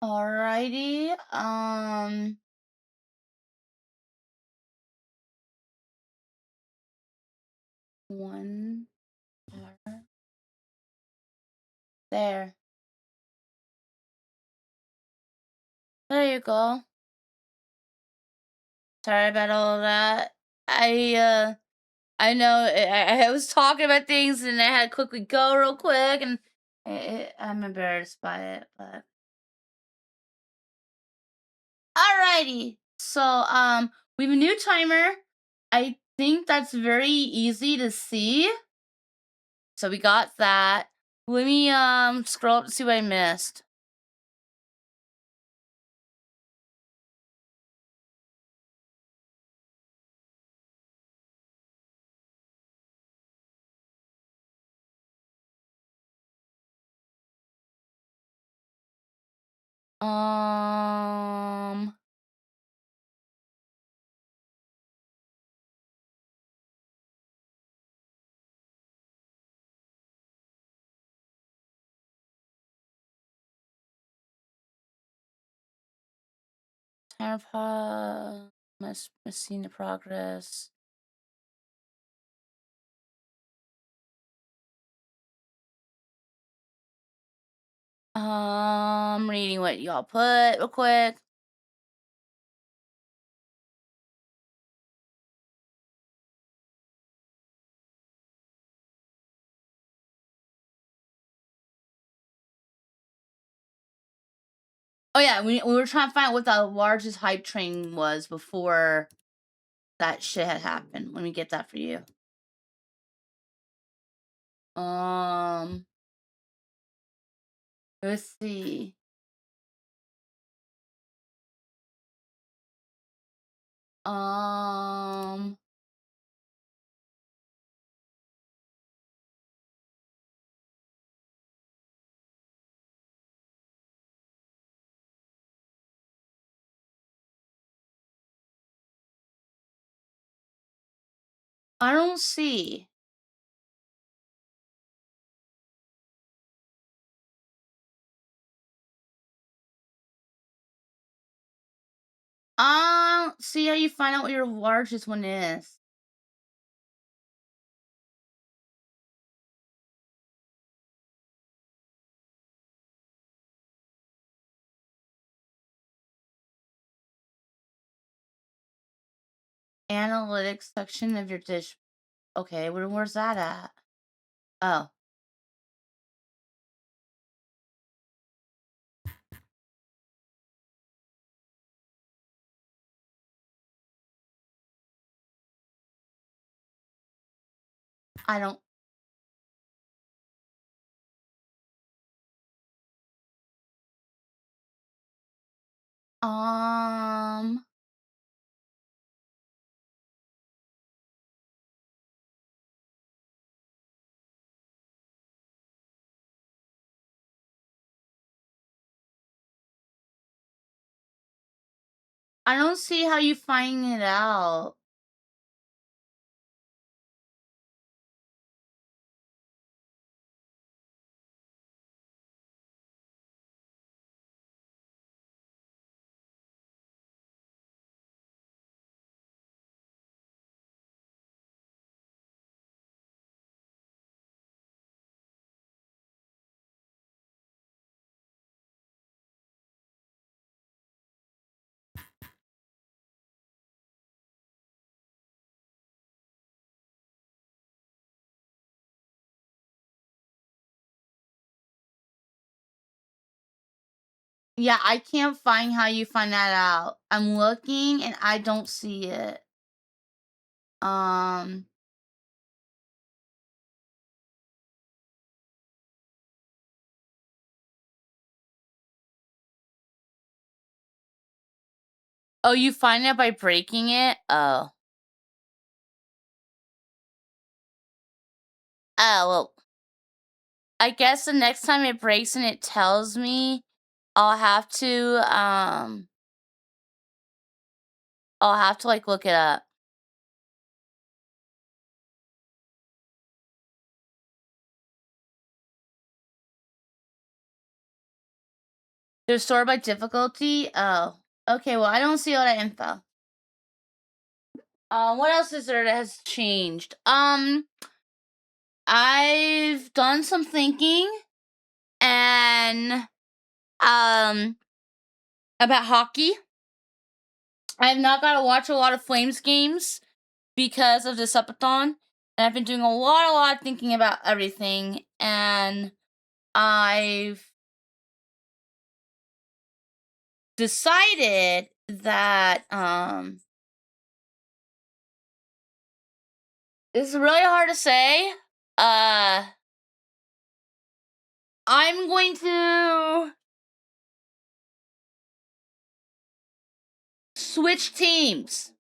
Alrighty. One R. There. There you go. Sorry about all of that. I know I was talking about things and I had to quickly go real quick, and I'm embarrassed by it, but alrighty. So we have a new timer. I think that's very easy to see. So we got that. Let me scroll up to see what I missed. Um must seen the progress. Reading what y'all put real quick. Oh yeah, we were trying to find out what the largest hype train was before that shit had happened. Let me get that for you. Let's see. I don't see. See how you find out what your largest one is. Analytics section of your dish. Okay, where's that at? Oh. I don't. I don't see how you find it out. Yeah, I can't find how you find that out. I'm looking and I don't see it. Oh, you find it by breaking it? Oh. Oh, well, I guess the next time it breaks and it tells me, I'll have to, like, look it up. They're sorted by difficulty? Oh. Okay, well, I don't see all that info. What else is there that has changed? I've done some thinking and about hockey. I have not got to watch a lot of Flames games because of the Subathon, and I've been doing a lot of thinking about everything, and I've decided that this is really hard to say. I'm going to switch teams.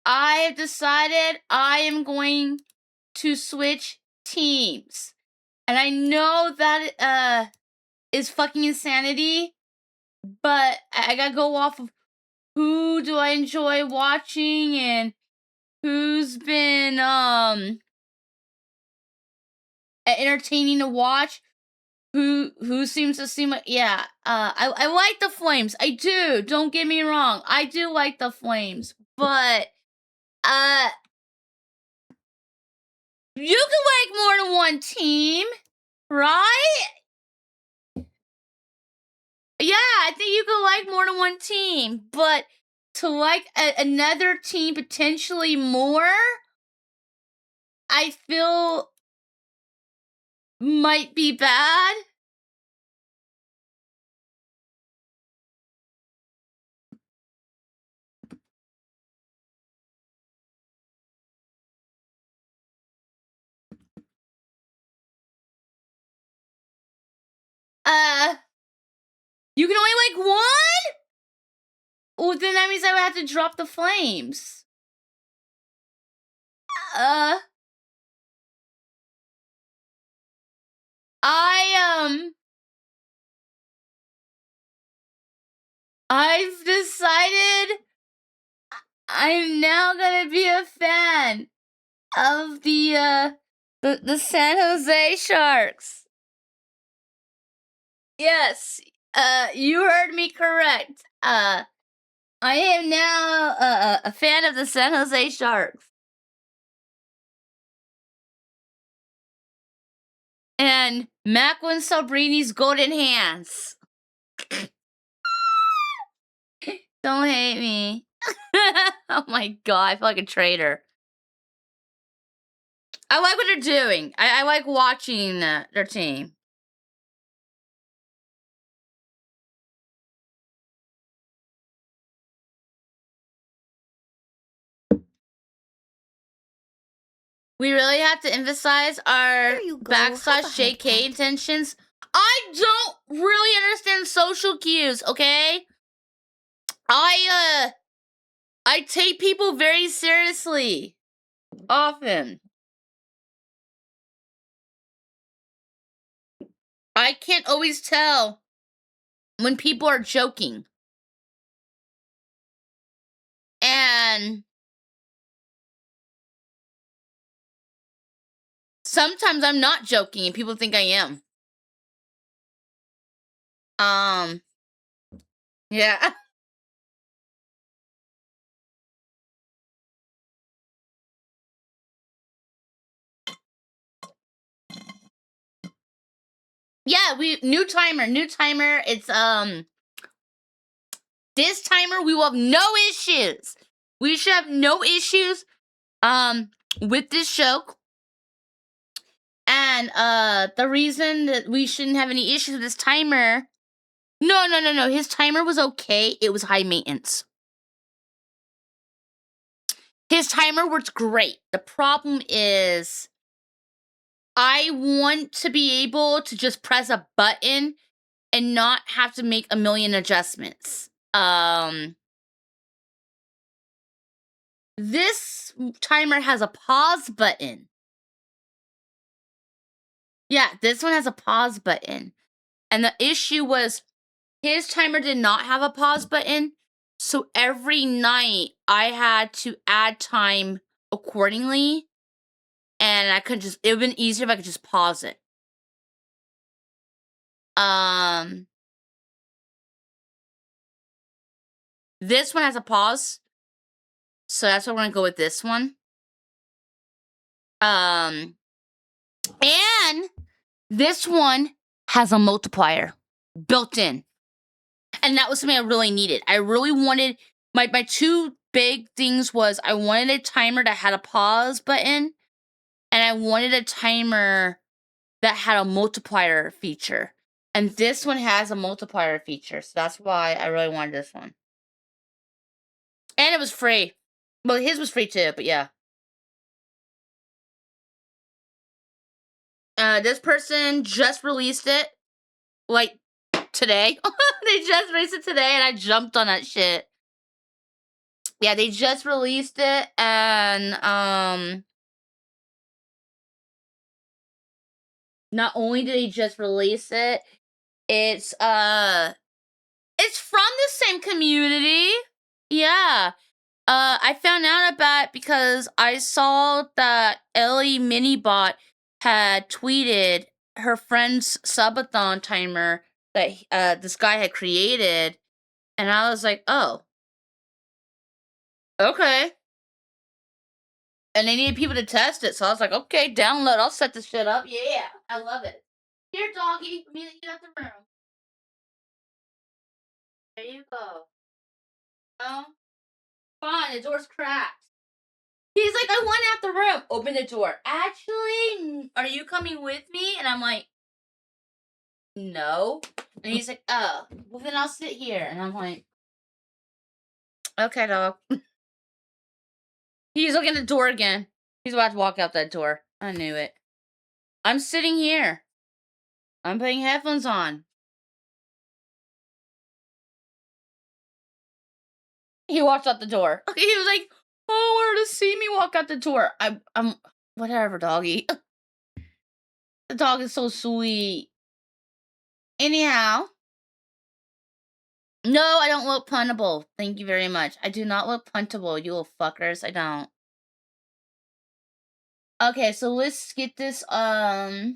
I have decided I am going to switch teams. And I know that is fucking insanity, but I gotta go off of who do I enjoy watching and who's been entertaining to watch. Who seems to seem like, yeah, I like the Flames. I do. Don't get me wrong. I do like the Flames, but you can like more than one team, right? Yeah, I think you can like more than one team, but to like another team potentially more, I feel might be bad. You can only like one? Well, then that means I would have to drop the Flames. I've decided I'm now gonna be a fan of the San Jose Sharks. Yes, you heard me correct. I am now a fan of the San Jose Sharks. And Macklin Sabrini's golden hands. Don't hate me. Oh my god, I feel like a traitor. I like what they're doing. I like watching their team. We really have to emphasize our /JK intentions. I don't really understand social cues, okay? I take people very seriously. Often. I can't always tell when people are joking. And sometimes I'm not joking and people think I am. Yeah. Yeah, new timer. It's this timer we will have no issues. We should have no issues with this show. And the reason that we shouldn't have any issues with this timer. No. His timer was okay. It was high maintenance. His timer works great. The problem is I want to be able to just press a button and not have to make a million adjustments. This timer has a pause button. Yeah, this one has a pause button. And the issue was his timer did not have a pause button. So every night I had to add time accordingly. And it would have been easier if I could just pause it. This one has a pause. So that's why we're gonna go with this one. And this one has a multiplier built in. And that was something I really needed. I really wanted my two big things was I wanted a timer that had a pause button, and I wanted a timer that had a multiplier feature. And this one has a multiplier feature, so that's why I really wanted this one. And it was free. Well, his was free too, but yeah. This person just released it, like, today. They just released it today, and I jumped on that shit. Yeah, they just released it, and not only did they just release it, it's from the same community. Yeah. I found out about it because I saw that Ellie Minibot had tweeted her friend's Subathon timer that this guy had created, and I was like, oh, okay. And they needed people to test it, so I was like, okay, download. I'll set this shit up. Yeah, I love it. Here, doggy, let me get out the room. There you go. Oh, fine, the door's cracked. He's like, I want out the room. Open the door. Actually, are you coming with me? And I'm like, no. And he's like, oh, well then I'll sit here. And I'm like, okay, dog. He's looking at the door again. He's about to walk out that door. I knew it. I'm sitting here. I'm putting headphones on. He walked out the door. He was like, oh, wanted to see me walk out the door. I'm whatever, doggy. The dog is so sweet. Anyhow. No, I don't look puntable. Thank you very much. I do not look puntable, you little fuckers. I don't. Okay, so let's get this, okay,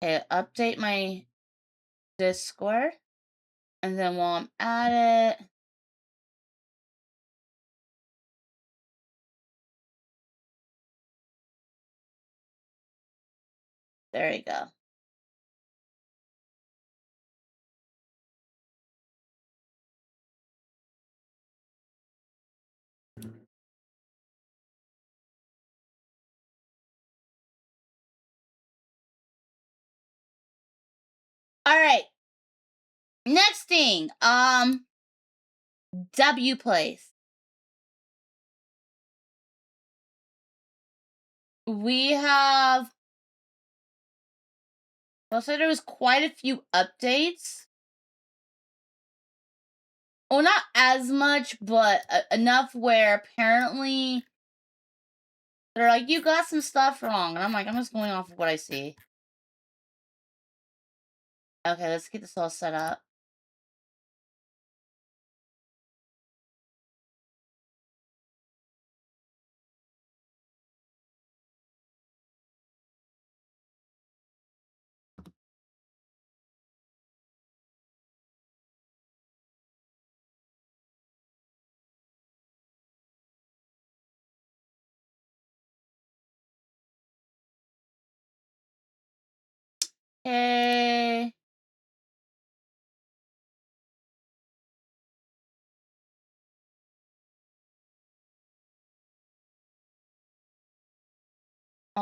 update my Discord. And then while I'm at it, there you go. All right. Next thing, W place. We have. I'll say there was quite a few updates. Well, not as much, but enough where apparently they're like, you got some stuff wrong. And I'm like, I'm just going off of what I see. Okay, let's get this all set up. Okay. Oh,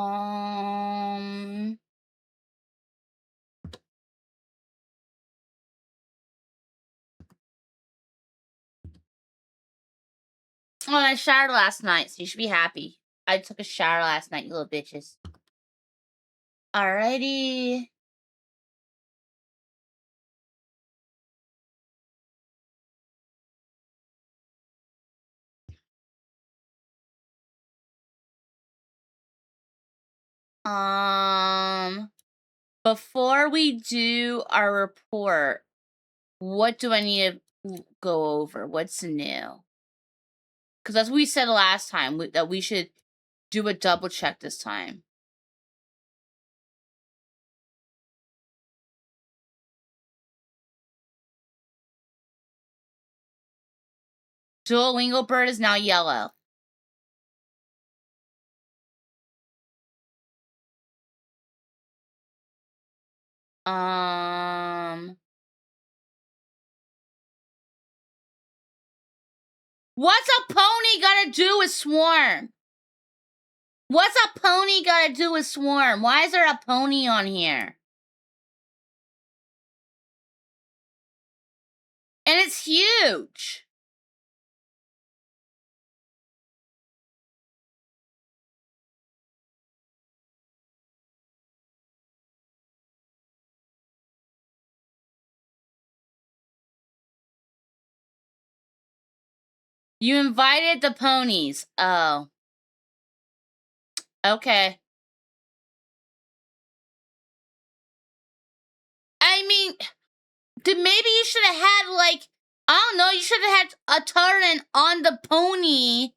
I showered last night, so you should be happy. I took a shower last night, you little bitches. Alrighty. Before we do our report, what do I need to go over? What's new? Because as we said last time, that we should do a double check this time. Duolingo bird is now yellow. What's a pony gotta do with Swarm? What's a pony gotta do with Swarm? Why is there a pony on here? And it's huge. You invited the ponies. Oh. Okay. I mean, maybe you should have had, like, I don't know, you should have had a turn on the pony,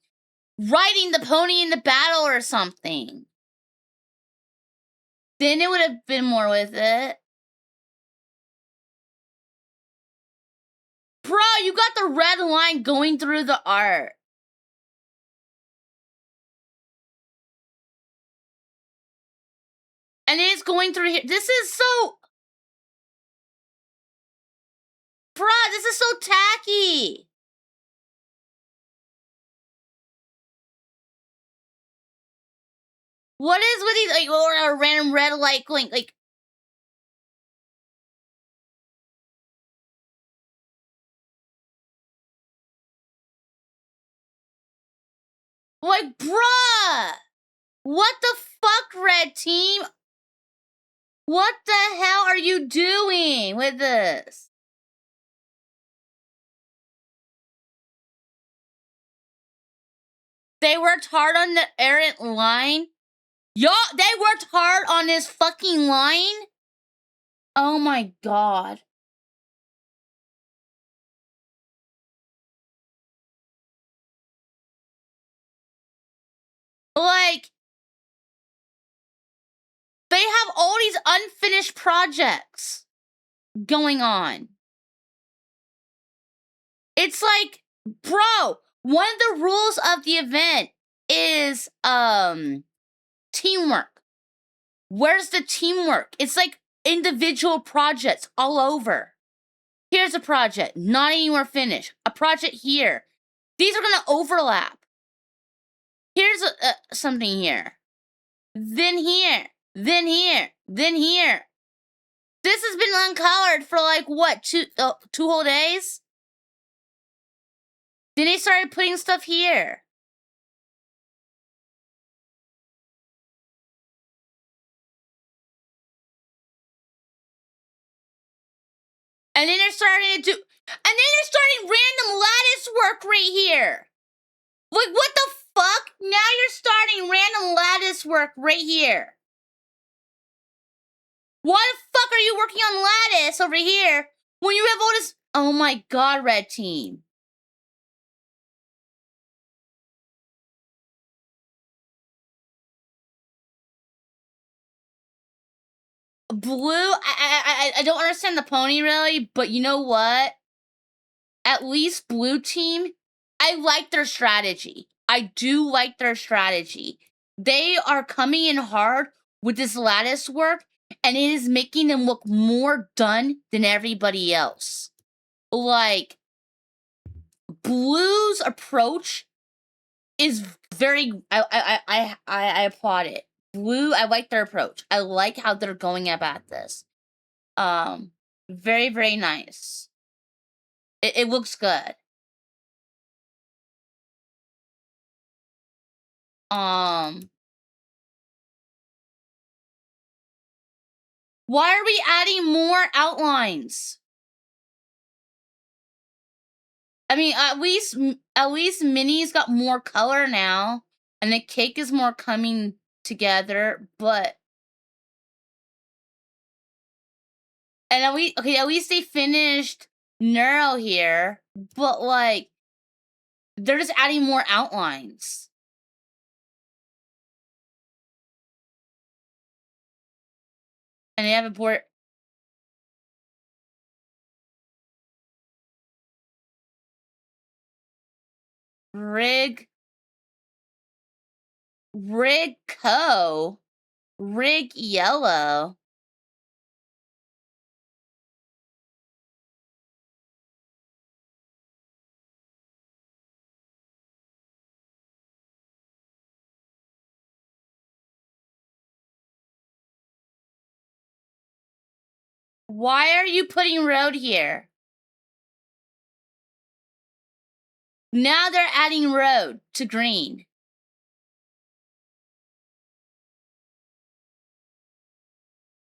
riding the pony in the battle or something. Then it would have been more with it. Bro, you got the red line going through the art. And it's going through here. This is so... Bro, this is so tacky. What is with these, like, or a random red light going, like... Like, bruh! What the fuck, red team? What the hell are you doing with this? They worked hard on the errant line? Y'all, they worked hard on this fucking line? Oh my god. Like, they have all these unfinished projects going on. It's like, bro, one of the rules of the event is teamwork. Where's the teamwork? It's like individual projects all over. Here's a project, not anywhere finished. A project here. These are gonna overlap. Here's something here. Then here. Then here. Then here. This has been uncolored for like what, two whole days? Then they started putting stuff here. And then they're starting to do, and then they're starting random lattice work right here. Like, what the fuck? Now you're starting random lattice work right here. Why the fuck are you working on lattice over here when you have all this? Oh my god, red team. Blue, I don't understand the pony really, but you know what? At least blue team, I like their strategy. I do like their strategy. They are coming in hard with this lattice work, and it is making them look more done than everybody else. Like, blue's approach is very, I applaud it. Blue, I like their approach. I like how they're going about this. Very, very nice. It looks good. Why are we adding more outlines? I mean, at least Minnie's got more color now, and the cake is more coming together, but... And at least they finished Neuro here, but, like, they're just adding more outlines. And they have a board... Rig Co. Rig Yellow. Why are you putting road here? Now they're adding road to green.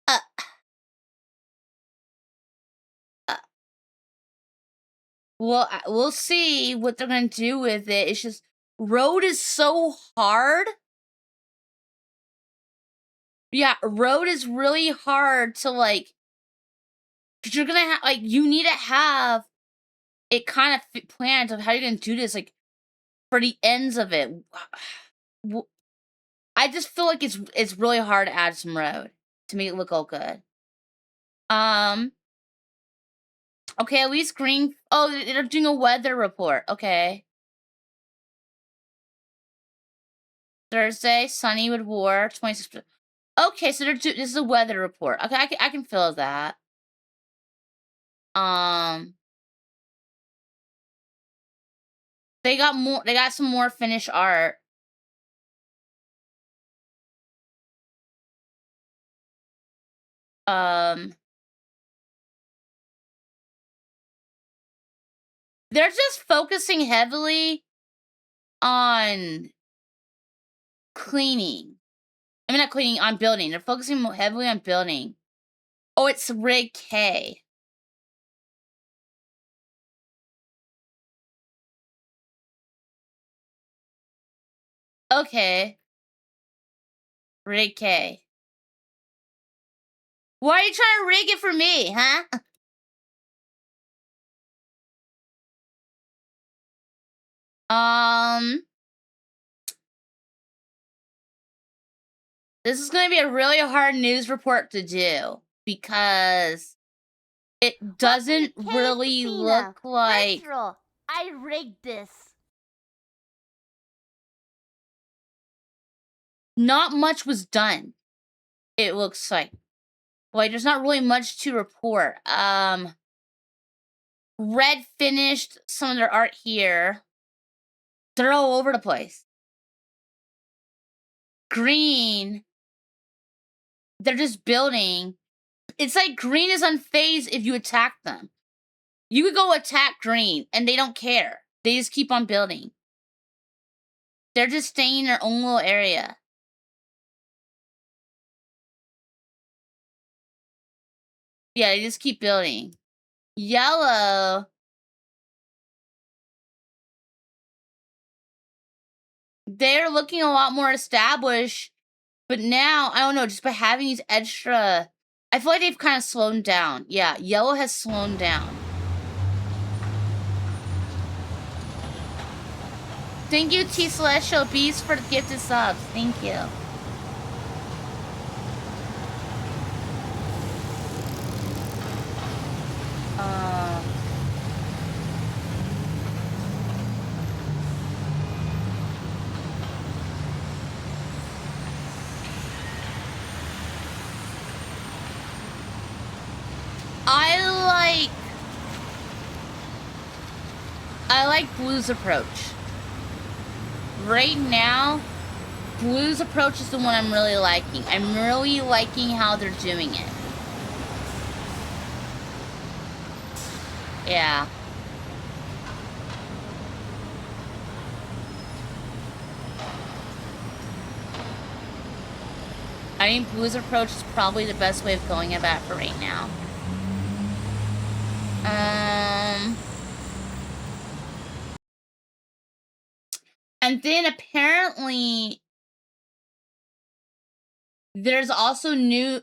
Uh, uh, well, we'll see what they're gonna do with it. It's just road is so hard. Yeah, road is really hard to like. Cause you're gonna have like you need to have it kind of planned of how you're gonna do this, like for the ends of it. I just feel like it's really hard to add some road to make it look all good. Okay, at least green. Oh, they're doing a weather report. Okay. Thursday, sunny with war, 26. Okay, so this is a weather report. Okay, I can feel that. They got more. They got some more finished art. They're just focusing heavily on cleaning. I mean, not cleaning, on building. They're focusing heavily on building. Oh, it's Rig K. Okay. Rig K. Why are you trying to rig it for me, huh? This is going to be a really hard news report to do because it doesn't really look like. I rigged this. Not much was done. It looks like. There's not really much to report. Red finished some of their art here. They're all over the place. Green, they're just building. It's like green is unfazed if you attack them. You could go attack green and they don't care. They just keep on building. They're just staying in their own little area. Yeah, they just keep building. Yellow. They're looking a lot more established, but now, I don't know, just by having these extra, I feel like they've kind of slowed down. Yeah, yellow has slowed down. Thank you, T Celestial Beast, for the gifted subs. Thank you. I like Blue's approach. Right now, Blue's approach is the one I'm really liking. I'm really liking how they're doing it. Yeah. I think Blue's approach is probably the best way of going about it for right now. And then apparently there's also new.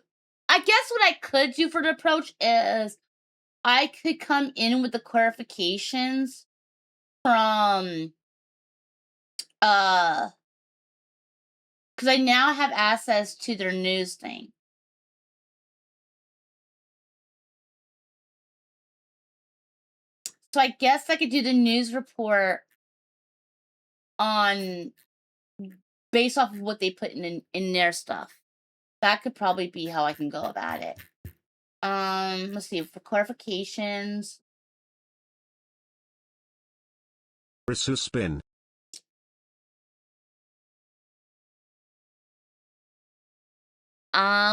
I guess what I could do for the approach is I could come in with the clarifications from because I now have access to their news thing. So I guess I could do the news report on based off of what they put in their stuff. That could probably be how I can go about it. Let's see, for clarifications. Spin.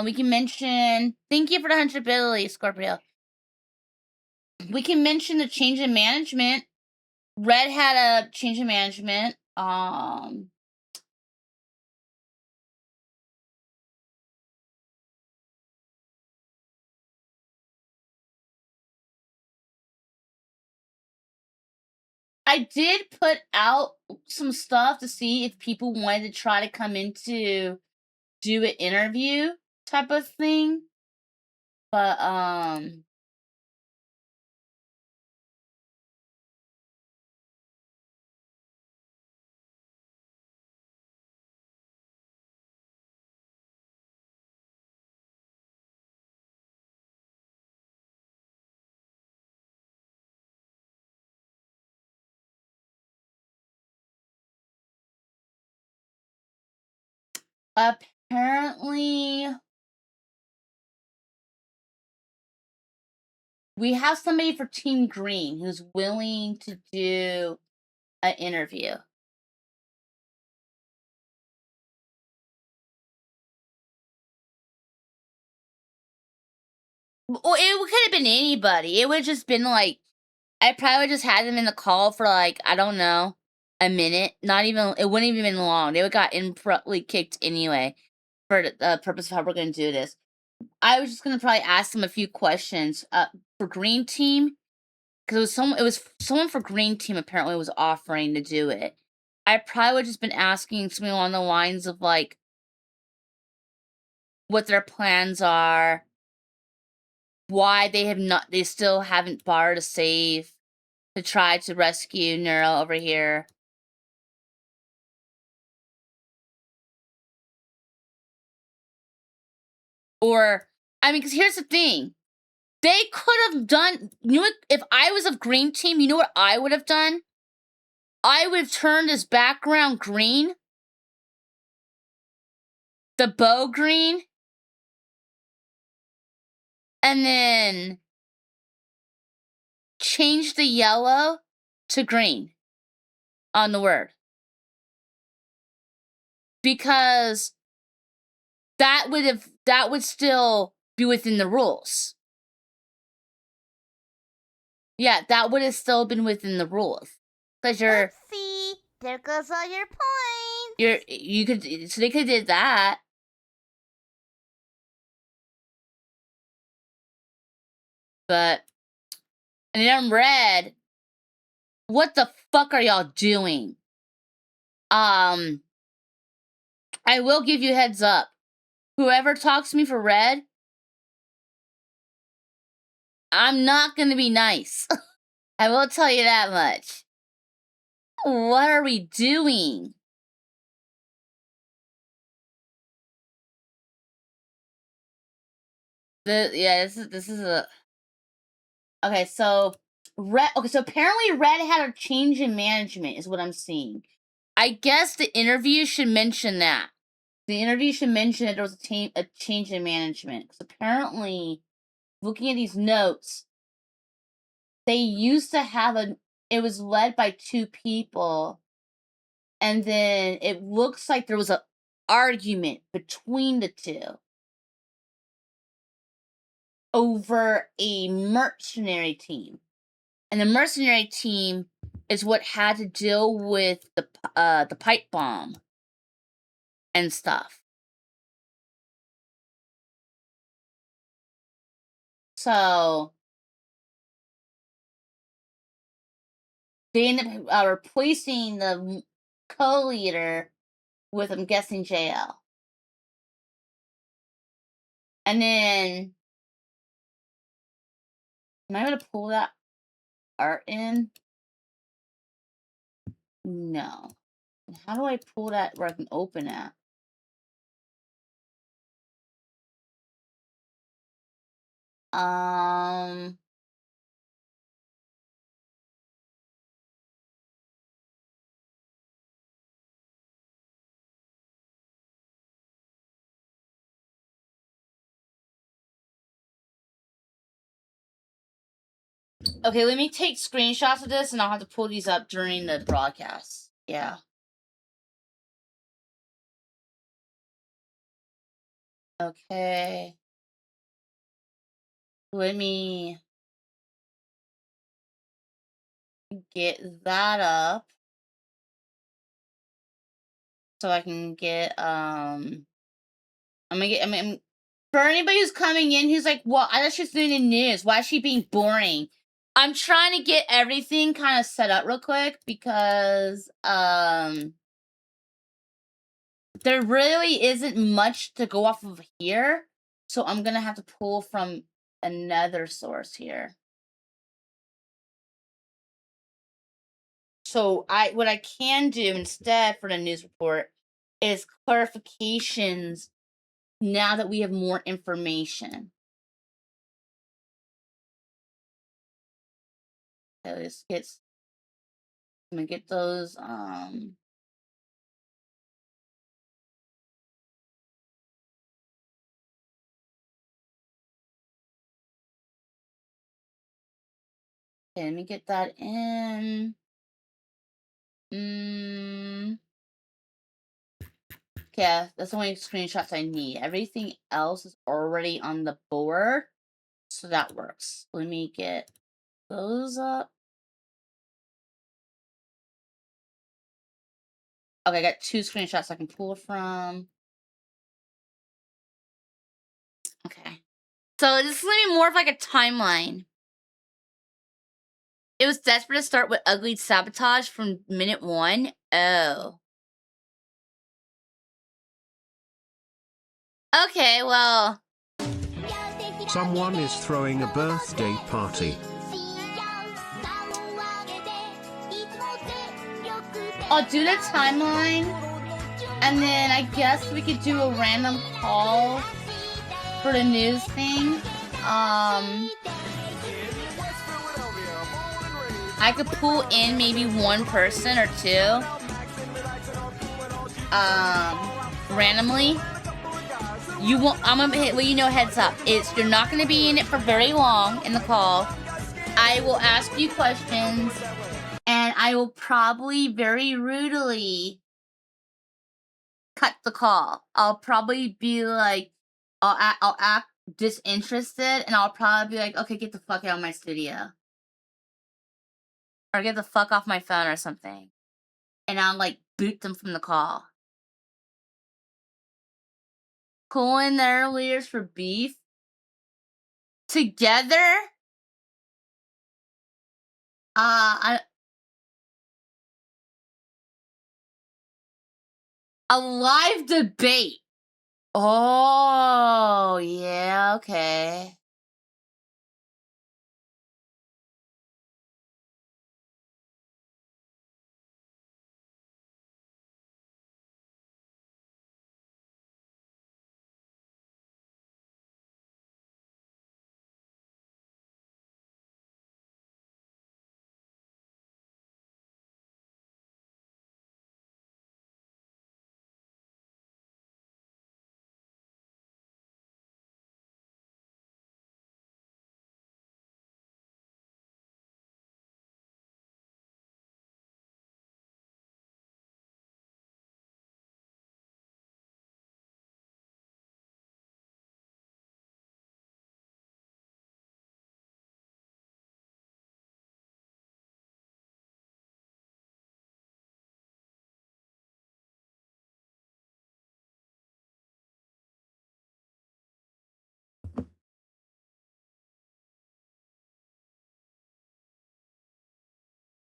We can mention. Thank you for the 100 Billy, Scorpio. We can mention the change in management. Red had a change in management. I did put out some stuff to see if people wanted to try to come in to do an interview type of thing. But apparently we have somebody for Team Green who's willing to do an interview. Well, it could have been anybody. It would have just been like, I probably just had them in the call for like, I don't know, a minute. Not even, it wouldn't even been long. They would got abruptly kicked anyway for the purpose of how we're going to do this. I was just going to probably ask them a few questions for Green Team. Because it was someone for Green Team apparently was offering to do it. I probably would just been asking something along the lines of like what their plans are, why they still haven't borrowed a save to try to rescue Neuro over here. Or, I mean, because here's the thing. They could have done, you know what, if I was of Green Team, you know what I would have done? I would have turned this background green, the bow green, and then change the yellow to green on the word. Because that would still be within the rules. Yeah, that would have still been within the rules. Because Oopsie, there goes all your points. So they could have did that. But, and then red, what the fuck are y'all doing? I will give you a heads up. Whoever talks to me for red, I'm not gonna be nice. I will tell you that much. What are we doing? This is a okay. So red. Okay, so apparently red had a change in management, is what I'm seeing. I guess the interview should mention that. The interview should mention that there was a change in management. Because apparently, looking at these notes, they used to have it was led by two people, and then it looks like there was an argument between the two over a mercenary team. And the mercenary team is what had to deal with the pipe bomb and stuff. So they ended up replacing the co-leader with, I'm guessing, JL. And then, am I going to pull that art in? No. How do I pull that where I can open it? Okay, let me take screenshots of this and I'll have to pull these up during the broadcast. Yeah. Okay. Let me get that up so I can get for anybody who's coming in who's like, well, I thought she was doing the news. Why is she being boring? I'm trying to get everything kind of set up real quick because there really isn't much to go off of here. So I'm gonna have to pull from another source here. So what I can do instead for the news report is clarifications now that we have more information. Okay, I'm gonna get those okay, let me get that in. Okay, that's the only screenshots I need. Everything else is already on the board, so that works. Let me get those up. Okay, I got 2 screenshots I can pull from. Okay. So this is gonna be more of like a timeline. It was desperate to start with ugly sabotage from minute 1. Oh. Okay, well. Someone is throwing a birthday party. I'll do the timeline, and then I guess we could do a random call for the news thing. I could pull in maybe 1 person or 2. Randomly. I'm gonna hit, well, you know, heads up. You're not gonna be in it for very long in the call. I will ask you questions, and I will probably very rudely cut the call. I'll probably be like, I'll act disinterested, and I'll probably be like, okay, get the fuck out of my studio. Or get the fuck off my phone or something. And I'll, like, boot them from the call. Pulling their leaders for beef? Together? A live debate. Oh, yeah, okay.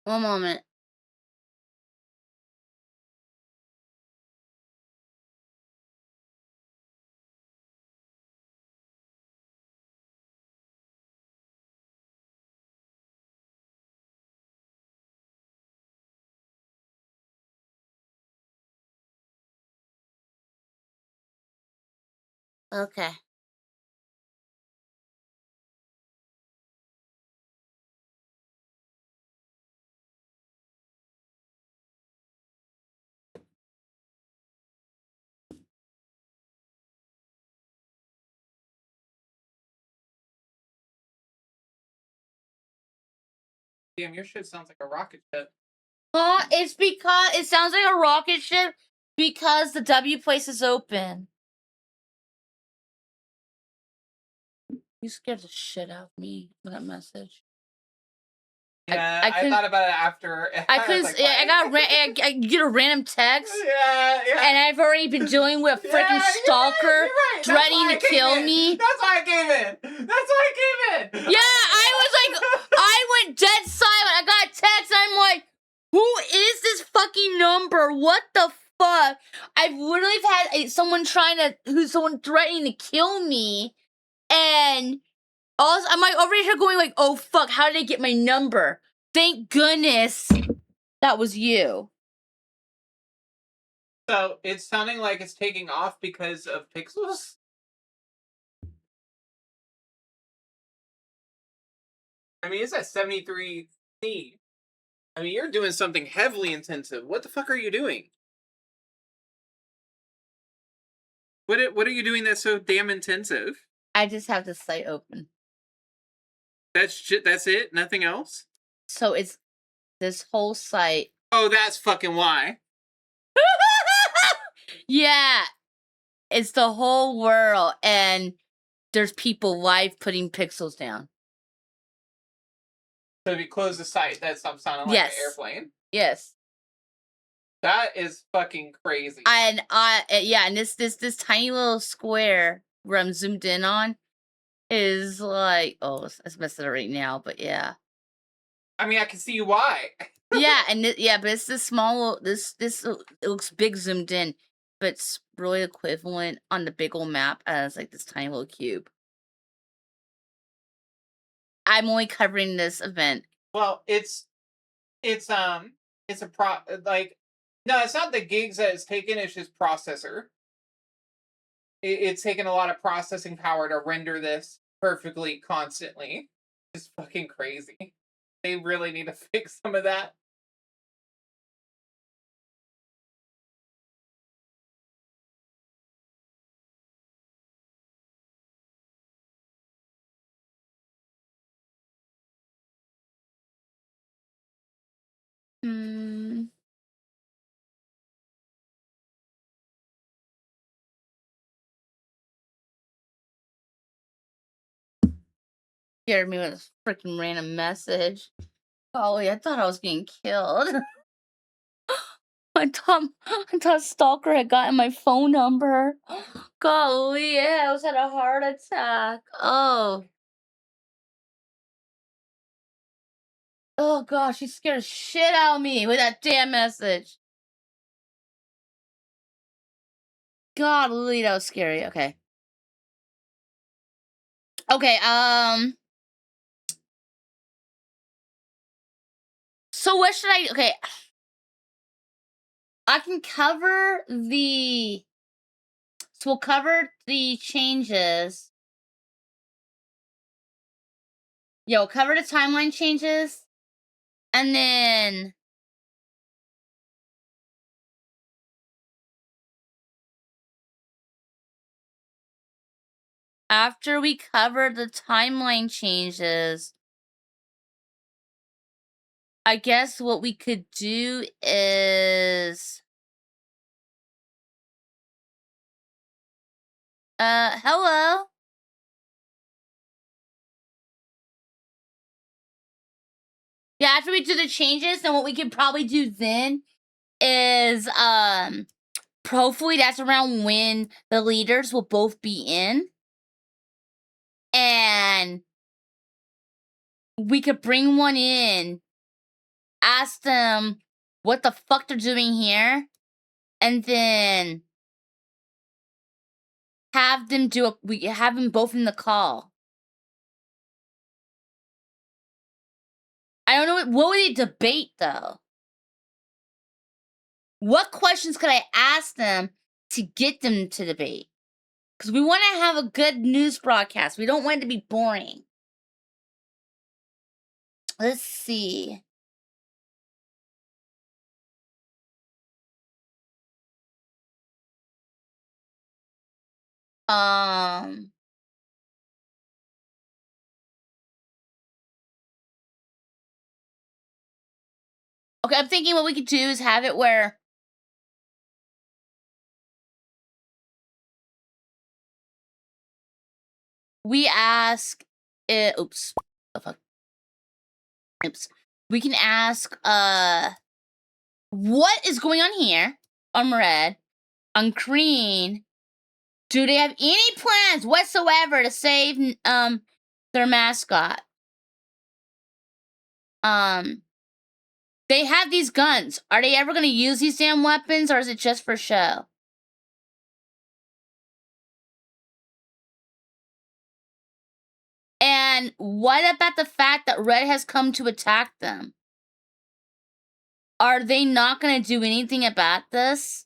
One moment. Okay. Damn, your shit sounds like a rocket ship. It's because it sounds like a rocket ship because the W place is open. You scared the shit out of me with that message. Yeah, I thought about it after. I couldn't. Like, I get a random text. Yeah. And I've already been dealing with a freaking stalker Right. threatening to kill me. That's why I came in. Yeah, I went dead silent. I got a text and I'm like, who is this fucking number? What the fuck? I've literally had someone threatening to kill me. And also, I'm like over here going like, oh fuck, how did they get my number? Thank goodness that was you. So it's sounding like it's taking off because of pixels? I mean, it's at 73C. I mean, you're doing something heavily intensive. What the fuck are you doing? What are you doing that's so damn intensive? I just have the site open. That's it? Nothing else? So it's this whole site. Oh, that's fucking why. Yeah. It's the whole world, and there's people live putting pixels down. So if you close the site, that stops sounding like an airplane? Yes. That is fucking crazy. And this tiny little square where I'm zoomed in on is like, oh, it's messed up right now, but yeah. I mean, I can see why. Yeah, and but it's this small, it looks big zoomed in, but it's really equivalent on the big old map as like this tiny little cube. I'm only covering this event. Well, it's no, it's not the gigs that it's taken, it's just processor. It's taken a lot of processing power to render this perfectly constantly. It's fucking crazy. They really need to fix some of that. Scared me with a freaking random message. Golly, I thought I was getting killed. I thought Stalker had gotten my phone number. Golly, yeah, I was had a heart attack. Oh. Oh gosh, she scared the shit out of me with that damn message. Golly, that was scary. Okay. Okay, so what should okay. I can cover the... So we'll cover the changes. Yeah, we'll cover the timeline changes. And then... After we cover the timeline changes, I guess what we could do is... hello? Yeah, after we do the changes, then what we could probably do then is, hopefully that's around when the leaders will both be in. And we could bring one in, ask them what the fuck they're doing here, and then have them we have them both in the call. I don't know, what would they debate, though? What questions could I ask them to get them to debate? Because we want to have a good news broadcast. We don't want it to be boring. Let's see. Okay, I'm thinking what we could do is have it where we ask it. Oops. Oh, fuck. Oops. We can ask, what is going on here on red? On green, do they have any plans whatsoever to save their mascot? They have these guns. Are they ever gonna use these damn weapons, or is it just for show? And what about the fact that Red has come to attack them? Are they not gonna do anything about this?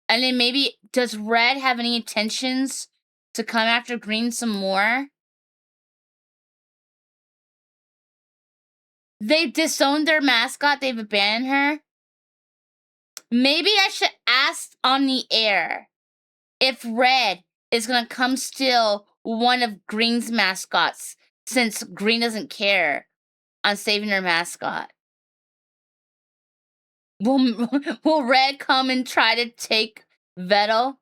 And then maybe, does Red have any intentions to come after Green some more? They've disowned their mascot. They've abandoned her. Maybe I should ask on the air if Red is gonna come steal one of Green's mascots, since Green doesn't care on saving her mascot. Will Red come and try to take Vettel?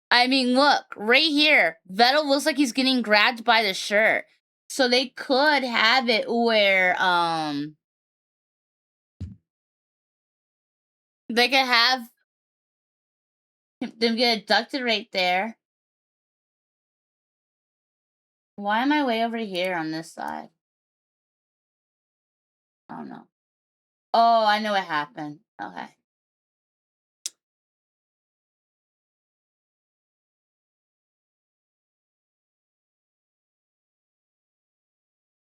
I mean, look, right here. Vettel looks like he's getting grabbed by the shirt. So they could have it where, they could have them get abducted right there. Why am I way over here on this side? Oh, no. Oh, I know what happened. Okay.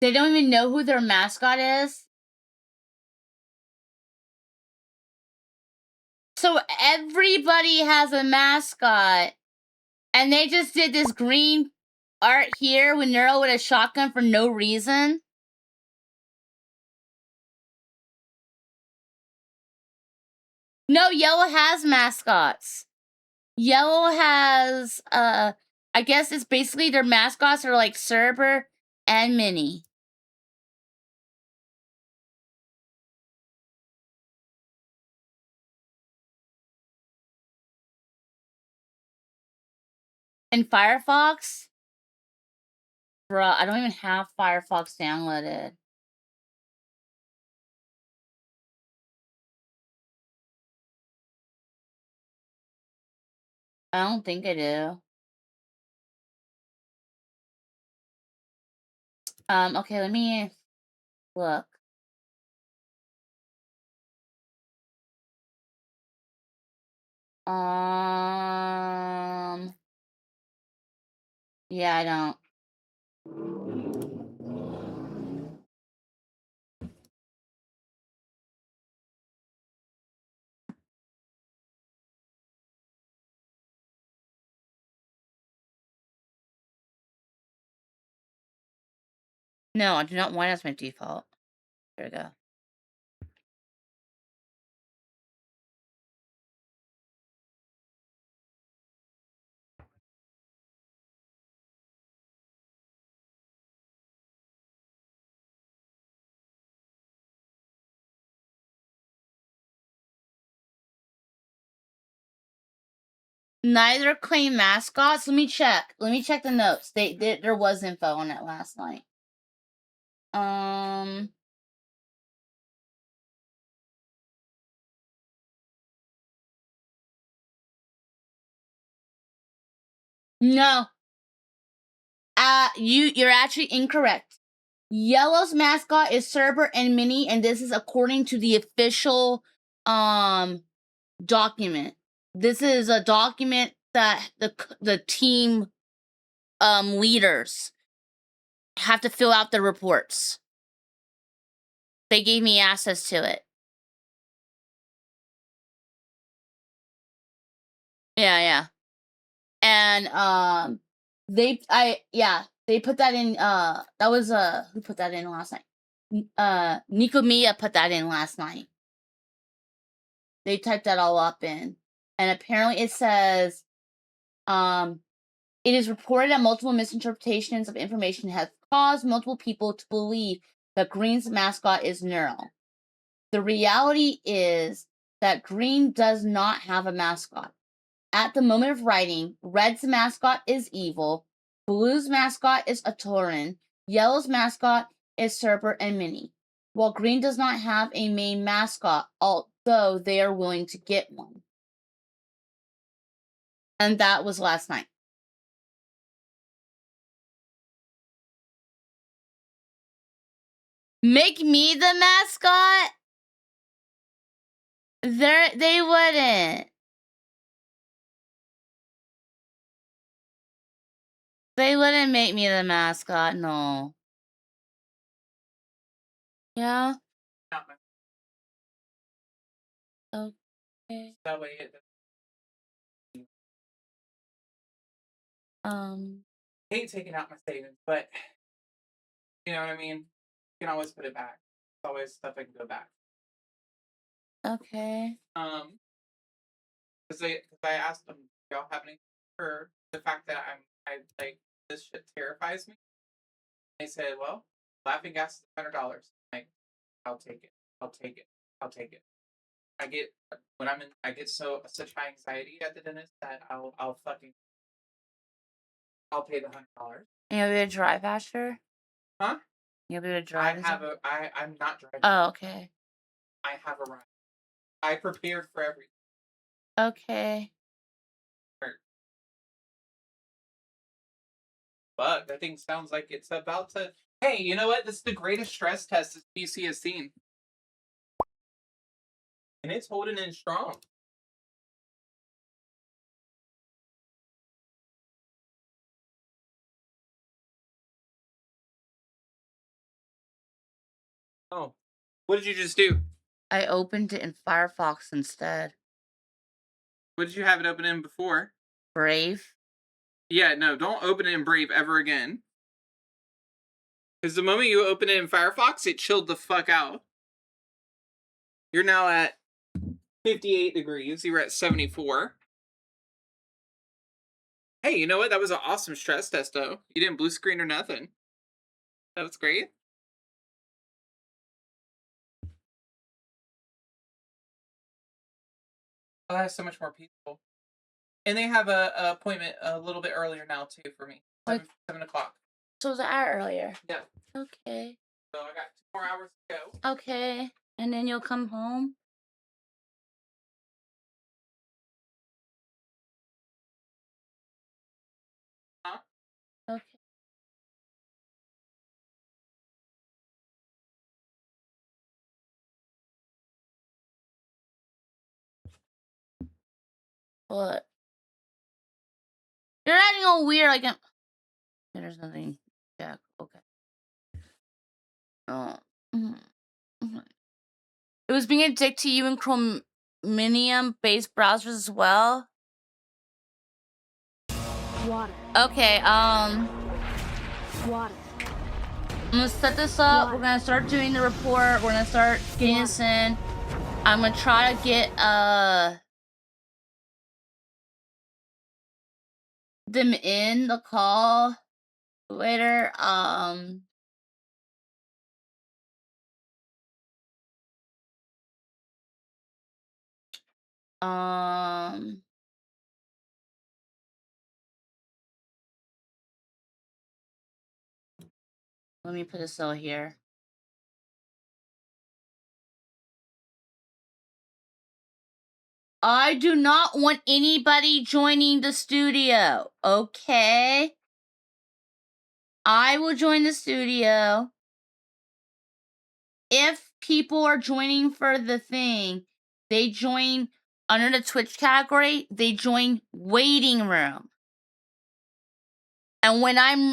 They don't even know who their mascot is? So everybody has a mascot, and they just did this green art here with Neuro with a shotgun for no reason? No, Yellow has mascots. Yellow has, I guess it's basically their mascots are like Cerber and Minnie. And Firefox? Bruh, I don't even have Firefox downloaded. I don't think I do. Okay, let me look. Yeah, I don't. No, I do not want it as my default. There we go. Neither claim mascots. Let me check. Let me check the notes. There was info on it last night. No. You're actually incorrect. Yellow's mascot is Cerber and Minnie, and this is according to the official document. This is a document that the team leaders have to fill out the reports. They gave me access to it. Yeah. And they put that in, that was who put that in last night? Nico Mia put that in last night. They typed that all up in. And apparently it says, it is reported that multiple misinterpretations of information have caused multiple people to believe that Green's mascot is Neural. The reality is that Green does not have a mascot. At the moment of writing, Red's mascot is Evil, Blue's mascot is a Tauren, Yellow's mascot is Serpent and Minnie, while Green does not have a main mascot, although they are willing to get one. And that was last night. Make me the mascot? They wouldn't. They wouldn't make me the mascot, no. Yeah? Not my- Okay. That way it Um, I hate taking out my savings, but you know what I mean? You can always put it back. There's always stuff I can go back. okay. Because I asked them, do y'all have anything for the fact that I like this shit terrifies me? They said, well, laughing gas is $100. Like, I'll take it. I'll take it. I'll take it. I get when I'm in. I get such high anxiety at the dentist that I'll pay the $100. You'll be able to drive faster? Huh? You'll be able to drive? I'm not driving. Oh, okay. I have a ride. I prepared for everything. Okay. But that thing sounds like it's about to. Hey, you know what? This is the greatest stress test this PC has seen. And it's holding in strong. Oh. What did you just do? I opened it in Firefox instead. What did you have it open in before? Brave? Yeah, no, don't open it in Brave ever again. Because the moment you open it in Firefox, it chilled the fuck out. You're now at 58 degrees. You were at 74. Hey, you know what? That was an awesome stress test, though. You didn't blue screen or nothing. That was great. Oh, that's so much more peaceful. And they have a appointment a little bit earlier now, too, for me. 7 o'clock. So was that earlier? Yeah. Okay. So I got 2 more hours to go. Okay. And then you'll come home? Huh? Okay. What? You're acting all weird. Like there's nothing. Jack. Okay. Oh. It was being addicted to you in Chromium-based browsers as well. Water. Okay. Water. I'm gonna set this up. We're gonna start doing the report. We're gonna start getting this in. I'm gonna try to get them in the call later. Let me put a cell here. I do not want anybody joining the studio, okay? I will join the studio. If people are joining for the thing, they join under the Twitch category, they join waiting room. And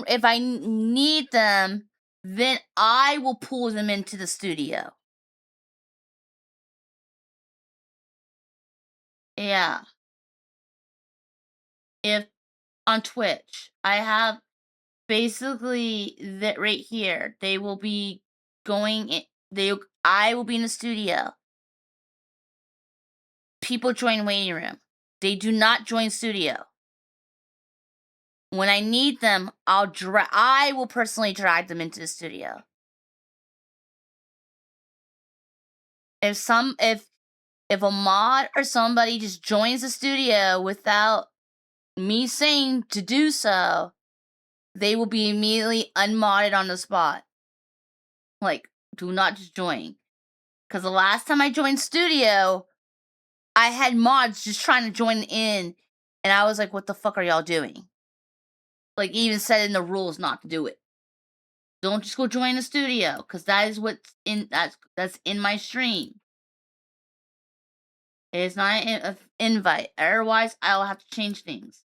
if I need them, then I will pull them into the studio. Yeah. If on Twitch, I have basically that right here. They will be going in, I will be in the studio. People join waiting room. They do not join studio. When I need them, I will personally drag them into the studio. if a mod or somebody just joins the studio without me saying to do so, they will be immediately unmodded on the spot. Like, do not just join. Because the last time I joined studio, I had mods just trying to join in, and I was like, what the fuck are y'all doing? Like, even said in the rules not to do it. Don't just go join the studio, because that is what's in that's in my stream. It is not an invite. Otherwise, I'll have to change things.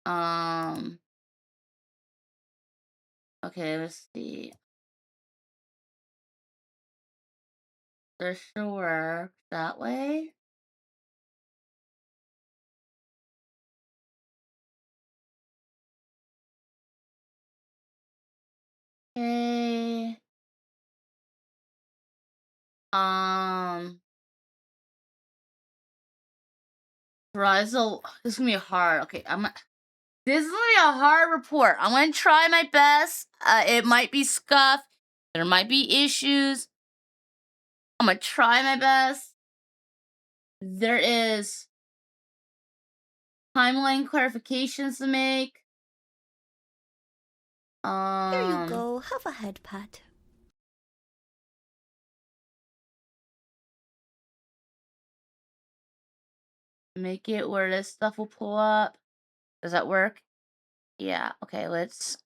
Okay, let's see. This should work that way. Okay. Brazil. This is gonna be hard. Okay, this is gonna be a hard report. I'm gonna try my best. It might be scuffed. There might be issues. I'm gonna try my best. There is timeline clarifications to make. Here you go. Have a head pat. Make it where this stuff will pull up. Does that work? Yeah. Okay. Let's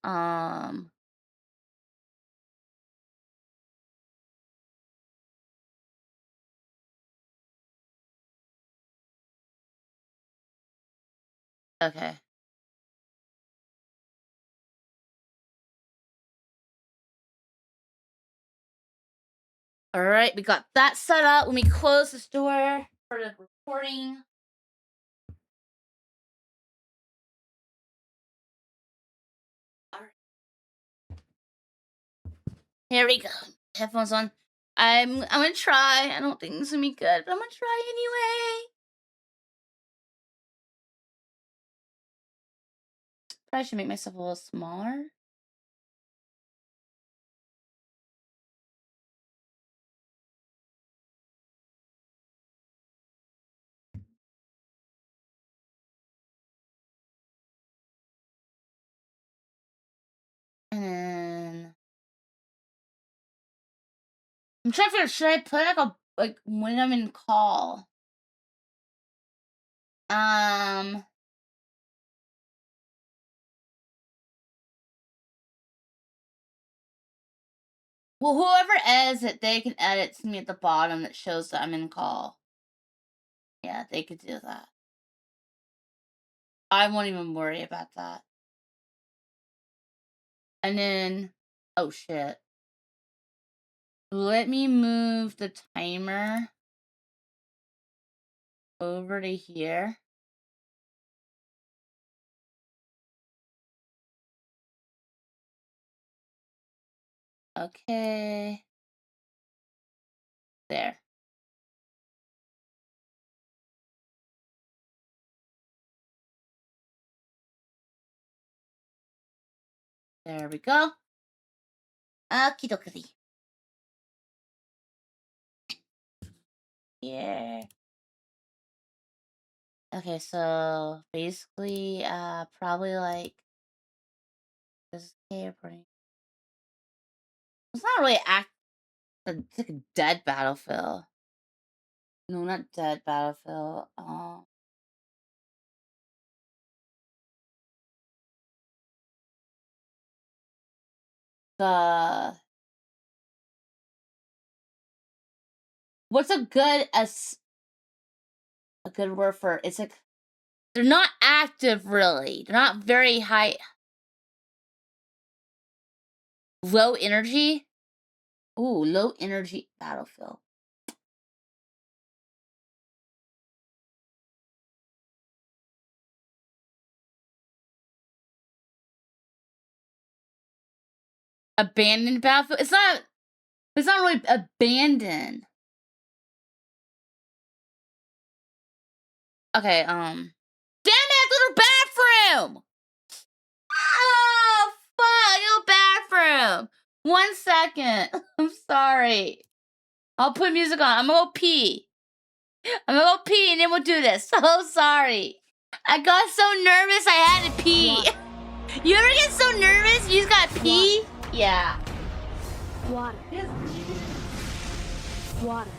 Okay. All right, we got that set up. Let me close this door for the recording. All right. Here we go. Headphones on. I'm gonna try. I don't think this is gonna be good, but I'm gonna try anyway. Probably should make myself a little smaller. And then I'm trying to figure, should I put like when I'm in call? Well, whoever edits it, they can edit to me at the bottom that shows that I'm in call. Yeah, they could do that. I won't even worry about that. And then, oh shit. Let me move the timer over to here. Okay. There. There we go. Okie dokie. Yeah. Okay, so basically, probably like this is reporting. It's not really it's like a dead battlefield. No, not dead battlefield. The what's a good word for it's like they're not active really. They're not very high. Low energy. Ooh, low energy battlefield. Abandoned battlefield. It's not really abandoned. Okay, damn it, little bathroom! Oh fuck, little bathroom. 1 second. I'm sorry. I'll put music on. I'm gonna go pee. I'm gonna go pee and then we'll do this. So sorry. I got so nervous I had to pee. Water. You ever get so nervous you just gotta pee? Yeah. Water. Water.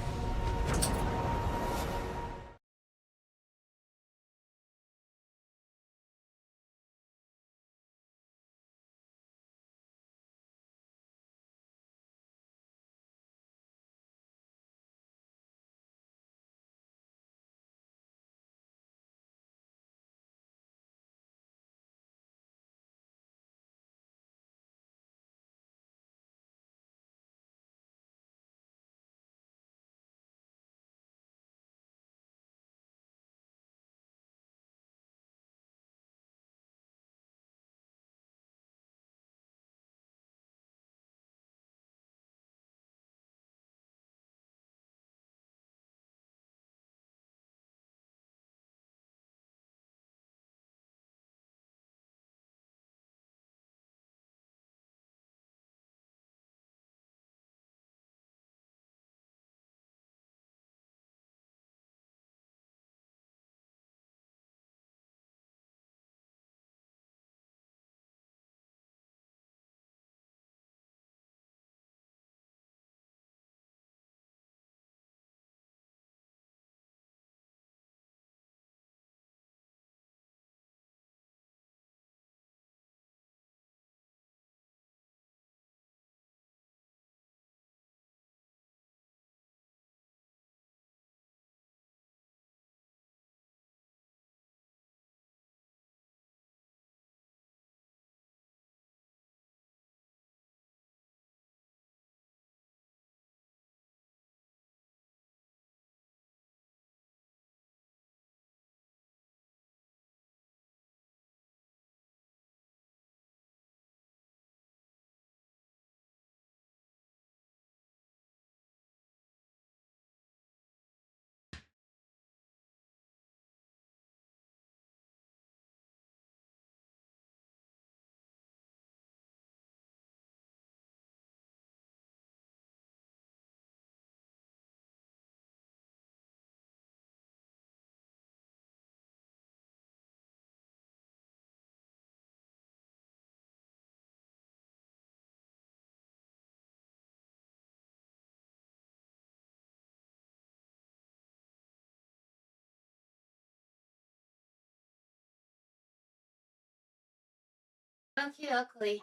Ugly.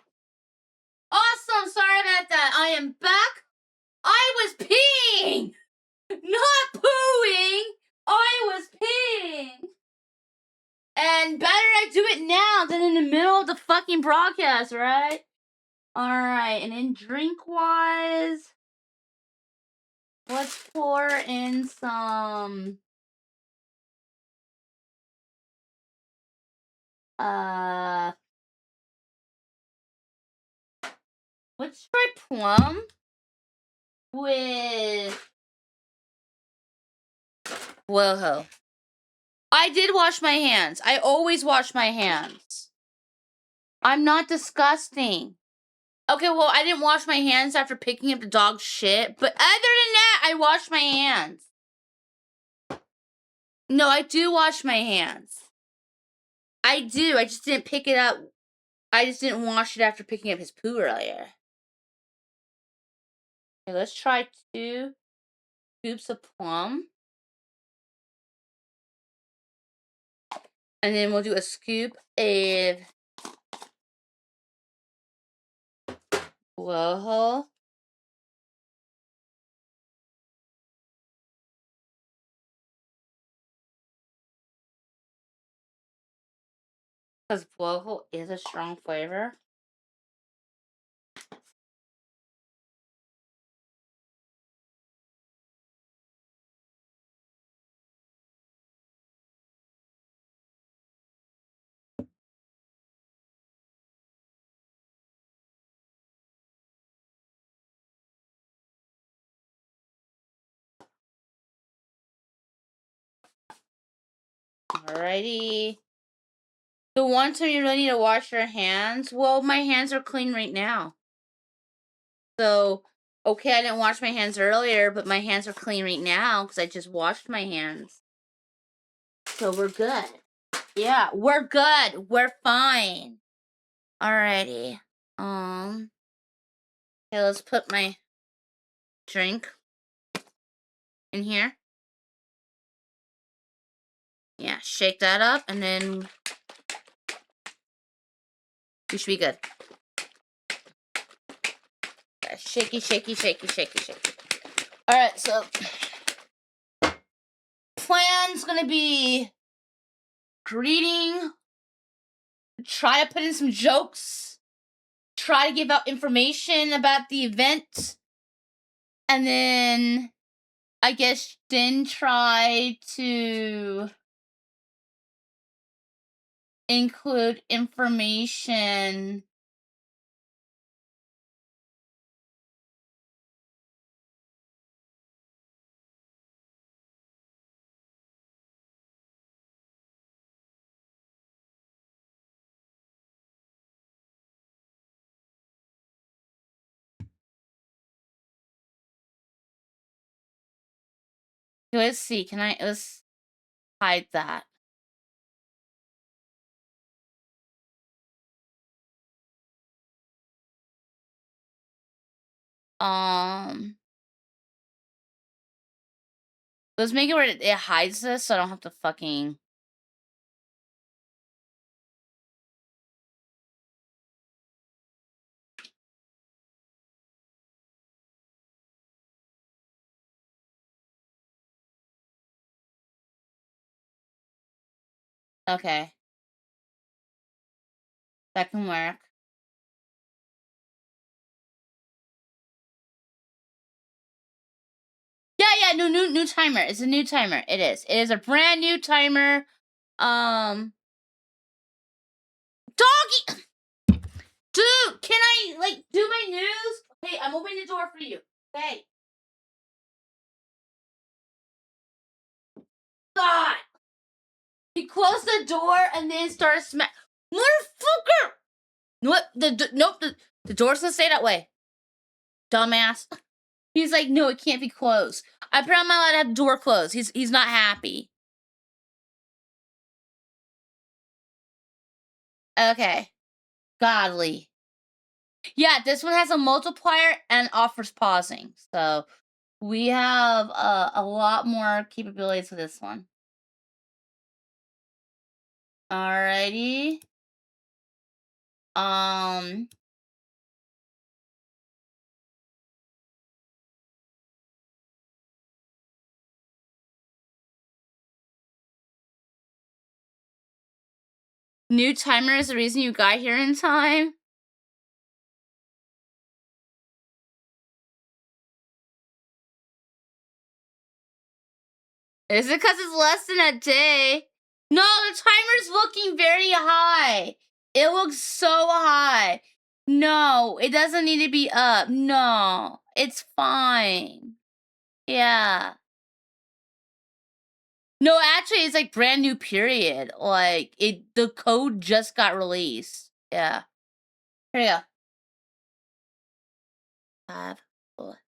Awesome. Sorry about that. I am back. I was peeing, not pooing. I was peeing. And better I do it now than in the middle of the fucking broadcast, right? Alright, and then drink-wise, let's pour in some, let's try plum with Whoa. I did wash my hands. I always wash my hands. I'm not disgusting. Okay, well, I didn't wash my hands after picking up the dog's shit, but other than that, I wash my hands. No, I do wash my hands. I do. I just didn't pick it up. I just didn't wash it after picking up his poo earlier. Okay, let's try 2 scoops of plum. And then we'll do a scoop of blowhole. Because blowhole is a strong flavor. Alrighty. The one time you really need to wash your hands, well, my hands are clean right now. So, Okay, I didn't wash my hands earlier, but my hands are clean right now because I just washed my hands. So we're good. Yeah, we're good. We're fine. Alrighty. Okay, let's put my drink in here. Yeah, shake that up, and then we should be good. Okay, shaky, shaky, shaky, shaky, shaky. Alright, so plan's gonna be greeting, try to put in some jokes, try to give out information about the event, and then I guess then try to include information. Let's see, let's hide that. Let's make it where it hides this so I don't have to fucking... Okay. That can work. Yeah, new timer. It's a new timer. It is. It is a brand new timer. Doggy! Dude, can I, like, do my news? Hey, I'm opening the door for you. Hey. God! He closed the door and then started smack. Motherfucker! What? Nope, the door's gonna stay that way. Dumbass. He's like, no, it can't be closed. I put on my allowed to have the door closed. He's not happy. Okay. Godly. Yeah, this one has a multiplier and offers pausing. So we have a lot more capabilities with this one. Alrighty. New timer is the reason you got here in time. Is it because it's less than a day? No, the timer's looking very high. It looks so high. No, it doesn't need to be up. No, it's fine. Yeah. No, actually, it's like brand new period. Like, the code just got released. Yeah. Here you go. 5, 4.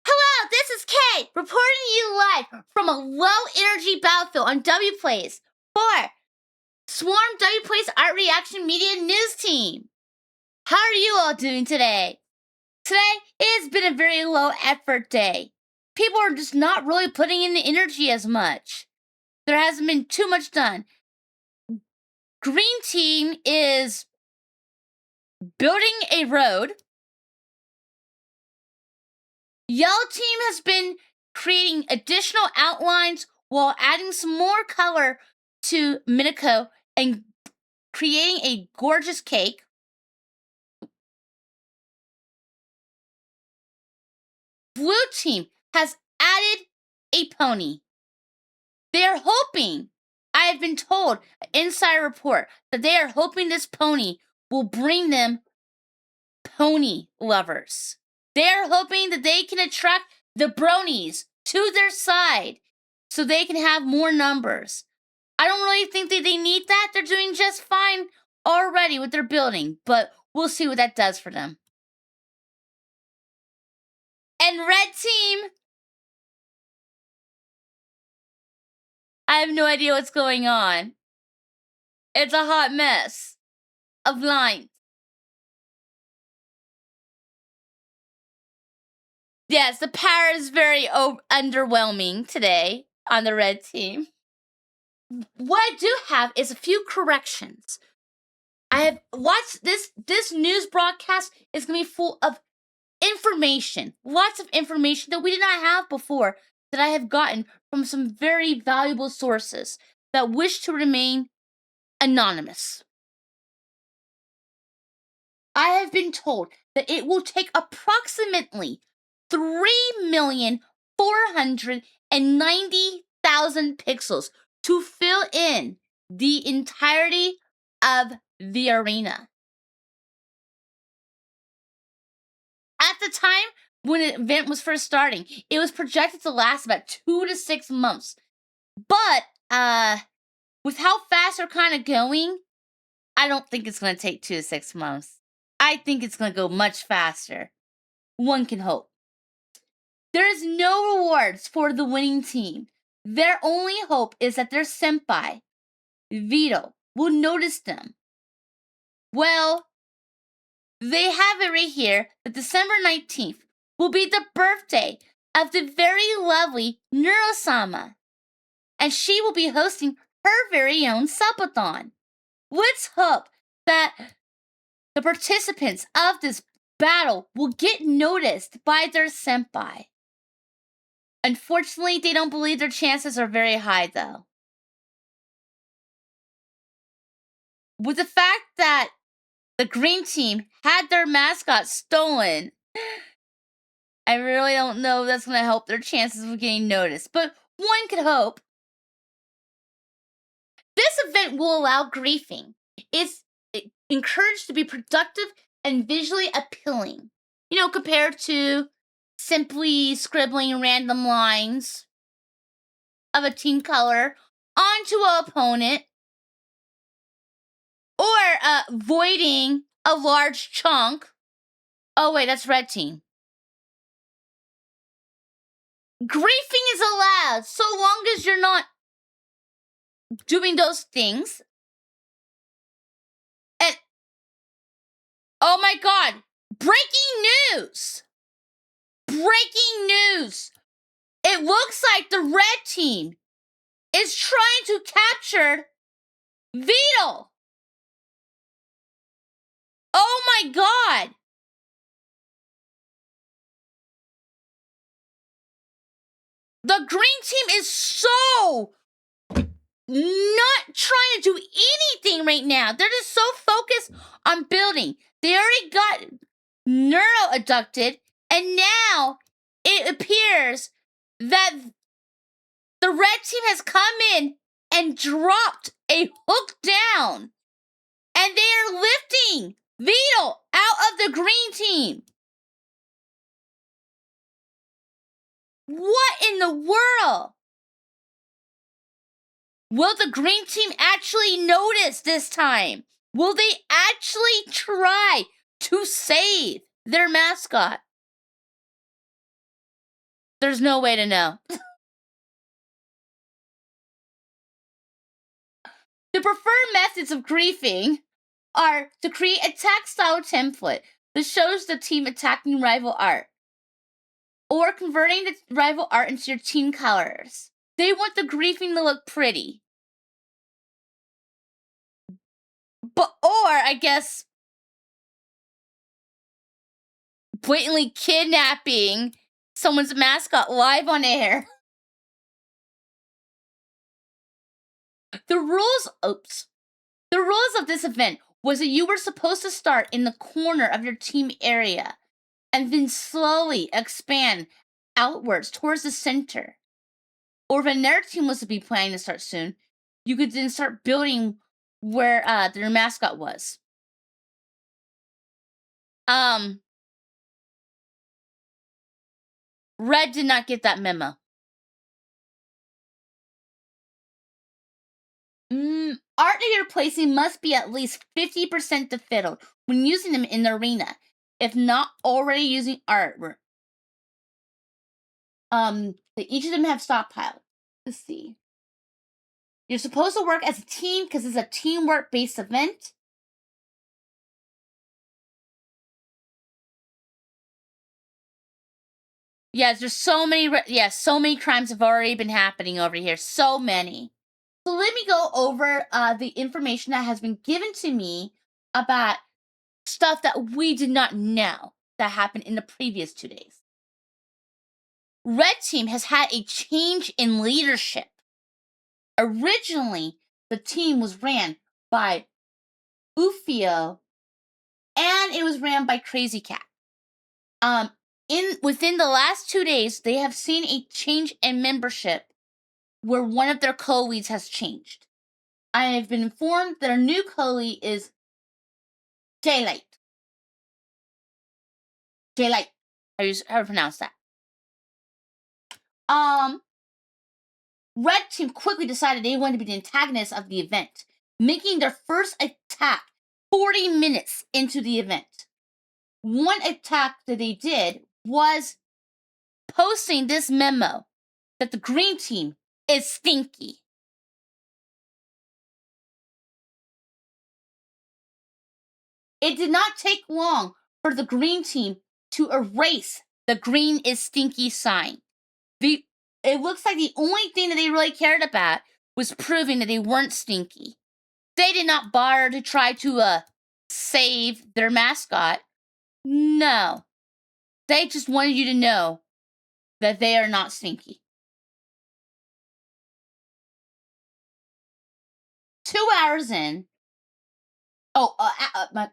Hello, this is Kate, reporting to you live from a low-energy battlefield on W Plays for Swarm W Plays Art Reaction Media News Team. How are you all doing today? Today, it has been a very low-effort day. People are just not really putting in the energy as much. There hasn't been too much done. Green team is building a road. Yellow team has been creating additional outlines while adding some more color to Minako and creating a gorgeous cake. Blue team has added a pony. They are hoping, I have been told, an insider report, that they are hoping this pony will bring them pony lovers. They are hoping that they can attract the bronies to their side so they can have more numbers. I don't really think that they need that. They're doing just fine already with their building, but we'll see what that does for them. And red team, I have no idea what's going on. It's a hot mess of lines. Yes, the power is very underwhelming today on the red team. What I do have is a few corrections. I have watched this news broadcast is going to be full of information. Lots of information that we did not have before that I have gotten from some very valuable sources that wish to remain anonymous. I have been told that it will take approximately 3,490,000 pixels to fill in the entirety of the arena. At the time when the event was first starting, it was projected to last about 2 to 6 months. But with how fast they're kind of going, I don't think it's going to take 2 to 6 months. I think it's going to go much faster. One can hope. There is no rewards for the winning team. Their only hope is that their senpai, Vito, will notice them. Well, they have it right here that December 19th will be the birthday of the very lovely Neurosama, and she will be hosting her very own Subathon. Let's hope that the participants of this battle will get noticed by their senpai. Unfortunately, they don't believe their chances are very high, though. With the fact that the green team had their mascot stolen, I really don't know if that's going to help their chances of getting noticed, but one could hope. This event will allow griefing. It's encouraged to be productive and visually appealing, compared to simply scribbling random lines of a team color onto an opponent or voiding a large chunk. Oh, wait, that's red team. Griefing is allowed so long as you're not doing those things. And oh my god, breaking news! Breaking news! It looks like the red team is trying to capture Vito. Oh my god! The green team is so not trying to do anything right now. They're just so focused on building. They already got Neuro abducted, and now it appears that the red team has come in and dropped a hook down, and they are lifting Vito out of the green team. What in the world? Will the green team actually notice this time? Will they actually try to save their mascot? There's no way to know. The preferred methods of griefing are to create a tag-style template that shows the team attacking rival art, or converting the rival art into your team colors. They want the griefing to look pretty. Or, I guess, blatantly kidnapping someone's mascot live on air. The rules of this event was that you were supposed to start in the corner of your team area and then slowly expand outwards towards the center. Or if another team was to be planning to start soon, you could then start building where their mascot was. Red did not get that memo. Art that you're placing must be at least 50% defilled when using them in the arena. If not already using art, each of them have stockpiled. Let's see. You're supposed to work as a team because it's a teamwork-based event. Yes, there's so many. So many crimes have already been happening over here. So many. So let me go over the information that has been given to me about stuff that we did not know that happened in the previous 2 days. Red Team has had a change in leadership. Originally, the team was ran by Ufio, and it was ran by Crazy Cat. Within the last 2 days, they have seen a change in membership where one of their co-leads has changed. I have been informed that our new co-lead is Daylight. Daylight. How do you pronounce that? Red Team quickly decided they wanted to be the antagonists of the event, making their first attack 40 minutes into the event. One attack that they did was posting this memo that the green team is stinky. It did not take long for the green team to erase the green is stinky sign. It looks like the only thing that they really cared about was proving that they weren't stinky. They did not bother to try to save their mascot. No. They just wanted you to know that they are not stinky. 2 hours in.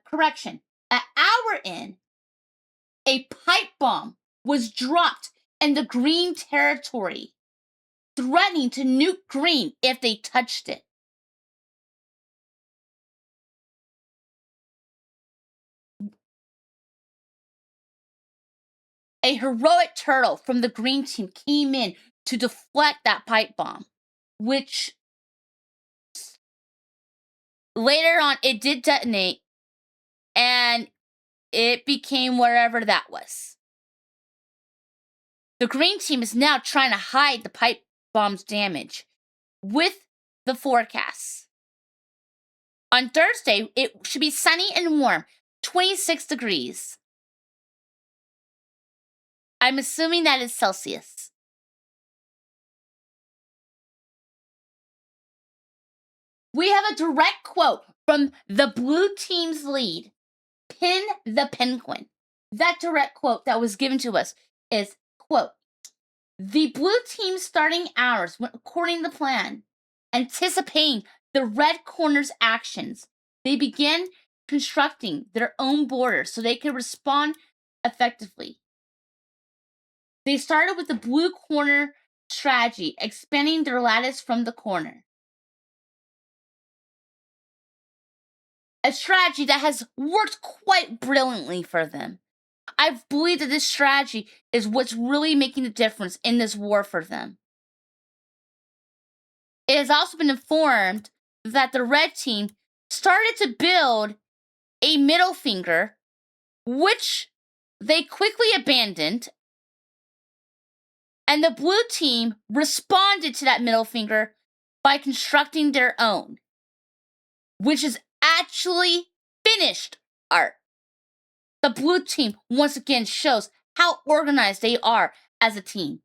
Correction. An hour in, a pipe bomb was dropped in the green territory, threatening to nuke green if they touched it. A heroic turtle from the green team came in to deflect that pipe bomb, which later on it did detonate, and it became whatever that was. The green team is now trying to hide the pipe bomb's damage with the forecasts. On Thursday, it should be sunny and warm, 26 degrees. I'm assuming that is Celsius. We have a direct quote from the blue team's lead, Pin the Penguin. That direct quote that was given to us is, quote, "The blue team's starting hours went according to plan, anticipating the red corner's actions. They began constructing their own borders so they could respond effectively. They started with the blue corner strategy, expanding their lattice from the corner. A strategy that has worked quite brilliantly for them. I believe that this strategy is what's really making the difference in this war for them. It has also been informed that the red team started to build a middle finger, which they quickly abandoned, and the blue team responded to that middle finger by constructing their own, which is actually finished art. The blue team once again shows how organized they are as a team.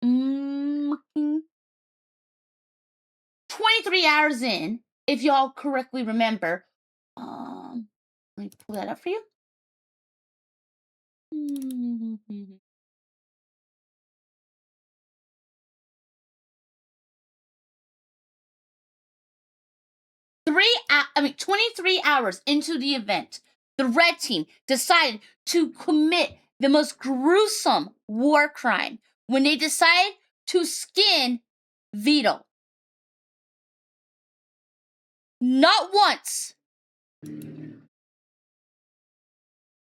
Mm-hmm. 23 hours in, if y'all correctly remember. Let me pull that up for you. Mm-hmm. 23 hours into the event, the red team decided to commit the most gruesome war crime when they decided to skin Vito. Not once,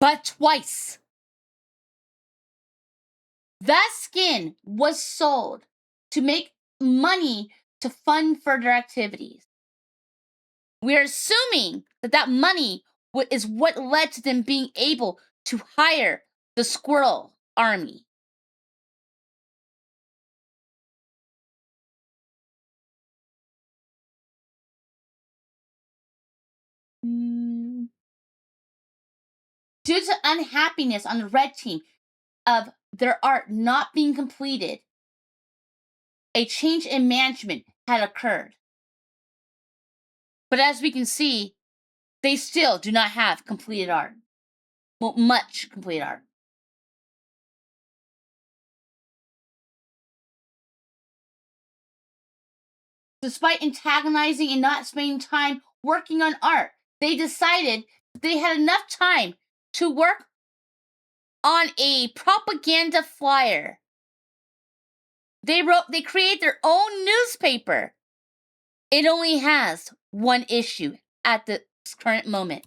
but twice. That skin was sold to make money to fund further activities. We're assuming that money is what led to them being able to hire the Squirrel Army. Due to unhappiness on the red team of their art not being completed, a change in management had occurred. But as we can see, they still do not have completed art. Well, much completed art. Despite antagonizing and not spending time working on art, they decided they had enough time to work on a propaganda flyer. They created their own newspaper. It only has one issue at the current moment.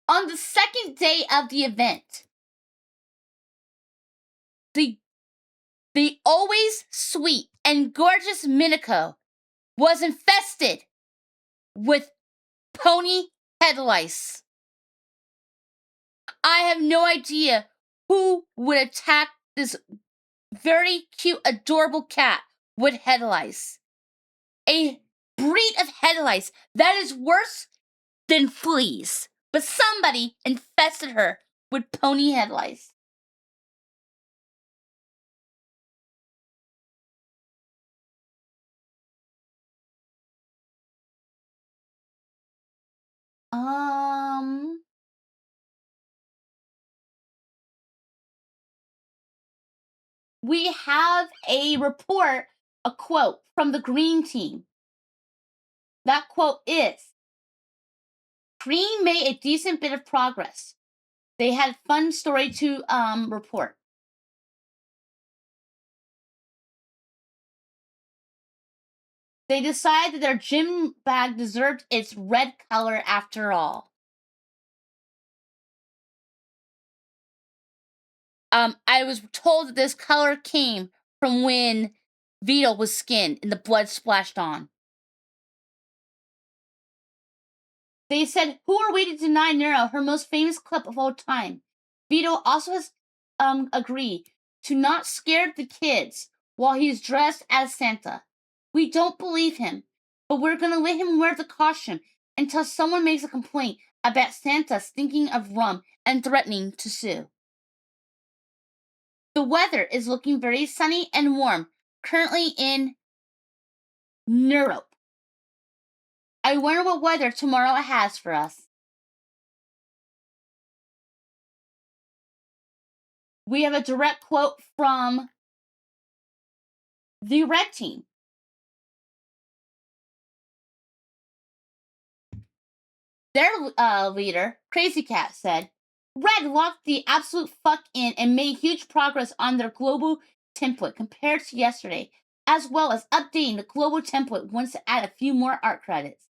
On the second day of the event, the always sweet and gorgeous Minako was infested with pony head lice. I have no idea who would attack this very cute, adorable cat with head lice. A breed of head lice that is worse than fleas. But somebody infested her with pony head lice. We have a report, a quote from the Green team. That quote is, Green made a decent bit of progress. They had a fun story to report. They decided that their gym bag deserved its red color after all. I was told that this color came from when Vito was skinned and the blood splashed on. They said, who are we to deny Nero her most famous clip of all time? Vito also has agreed to not scare the kids while he's dressed as Santa. We don't believe him, but we're going to let him wear the costume until someone makes a complaint about Santa stinking of rum and threatening to sue. The weather is looking very sunny and warm, currently in Europe. I wonder what weather tomorrow has for us. We have a direct quote from the red team. Their leader, Crazy Cat, said, Red locked the absolute fuck in and made huge progress on their global template compared to yesterday, as well as updating the global template once to add a few more art credits.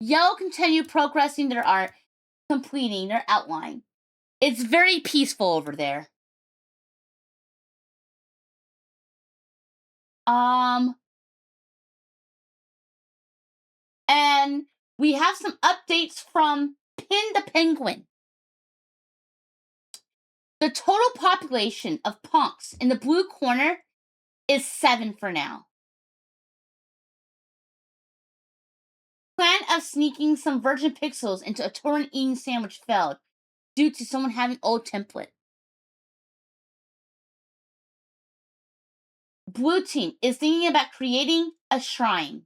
Yellow continue progressing their art, completing their outline. It's very peaceful over there. And we have some updates from Pin the Penguin. The total population of punks in the blue corner is 7 for now. Plan of sneaking some virgin pixels into a torrent eating sandwich failed due to someone having old template. Blue team is thinking about creating a shrine.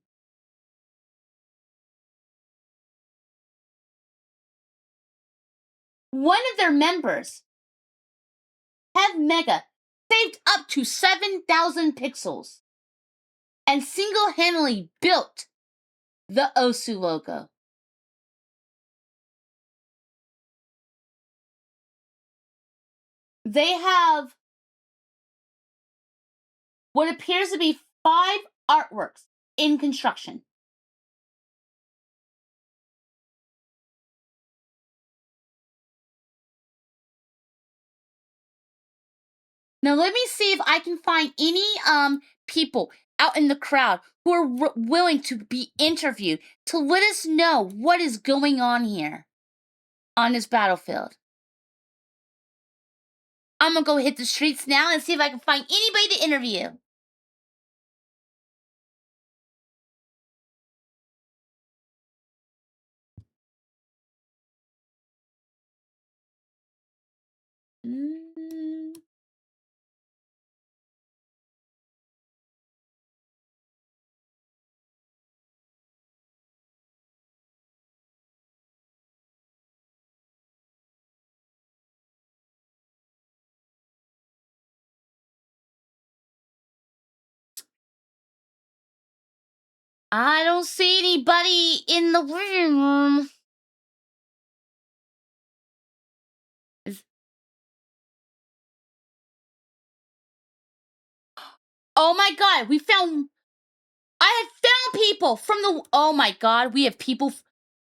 One of their members, Hev Mega, saved up to 7,000 pixels and single-handedly built the Osu logo. they have what appears to be 5 artworks in construction. Now let me see if I can find any people out in the crowd who are willing to be interviewed to let us know what is going on here on this battlefield. I'm gonna go hit the streets now and see if I can find anybody to interview. I don't see anybody in the room. Oh my god, I had found people from the. Oh my god, we have people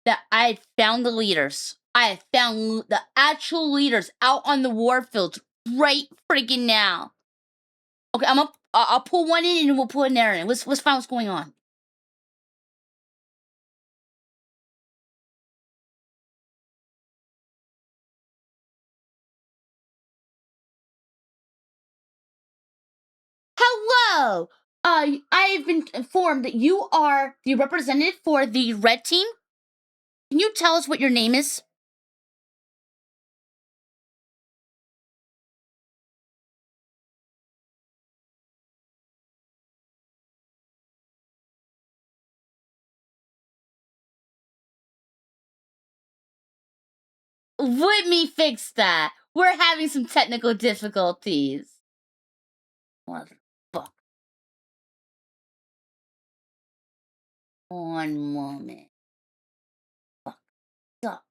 that I had found the leaders. I had found the actual leaders out on the warfield right friggin' now. Okay, I'll pull one in and we'll pull another in. Let's find what's going on. Hello! I've been informed that you are the representative for the red team. Can you tell us what your name is? Let me fix that. We're having some technical difficulties. Motherfucker. One moment. Fuck up.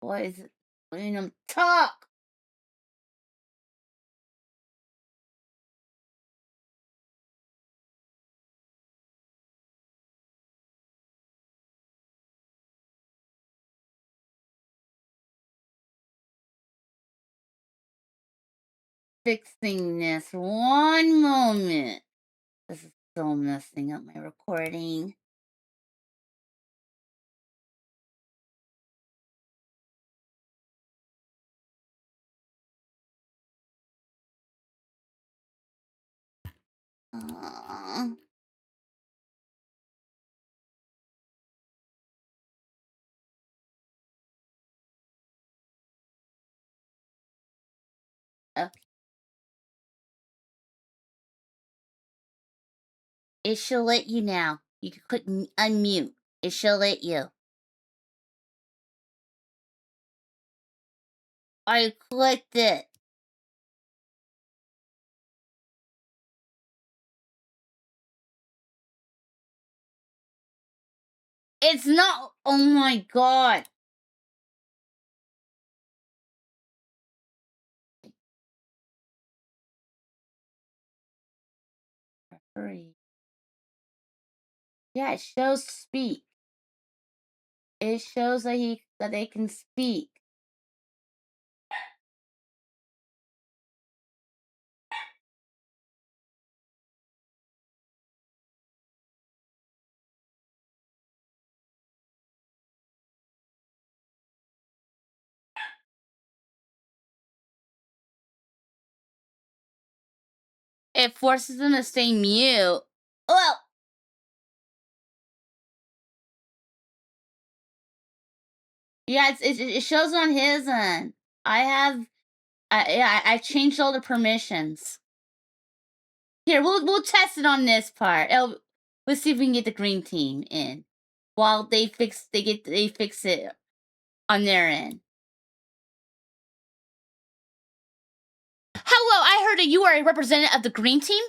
What is it? Letting them talk. Fixing this. One moment. This is still messing up my recording. Okay. It shall let you now. You can click unmute. It shall let you. I clicked it. It's not. Oh my god. Hurry. Yeah, it shows speak. It shows that they can speak. It forces them to stay mute. Well, yeah, it shows on his end. I changed all the permissions. Here, we'll test it on this part. Let's see if we can get the green team in while they fix it on their end. Hello, I heard that you are a representative of the green team.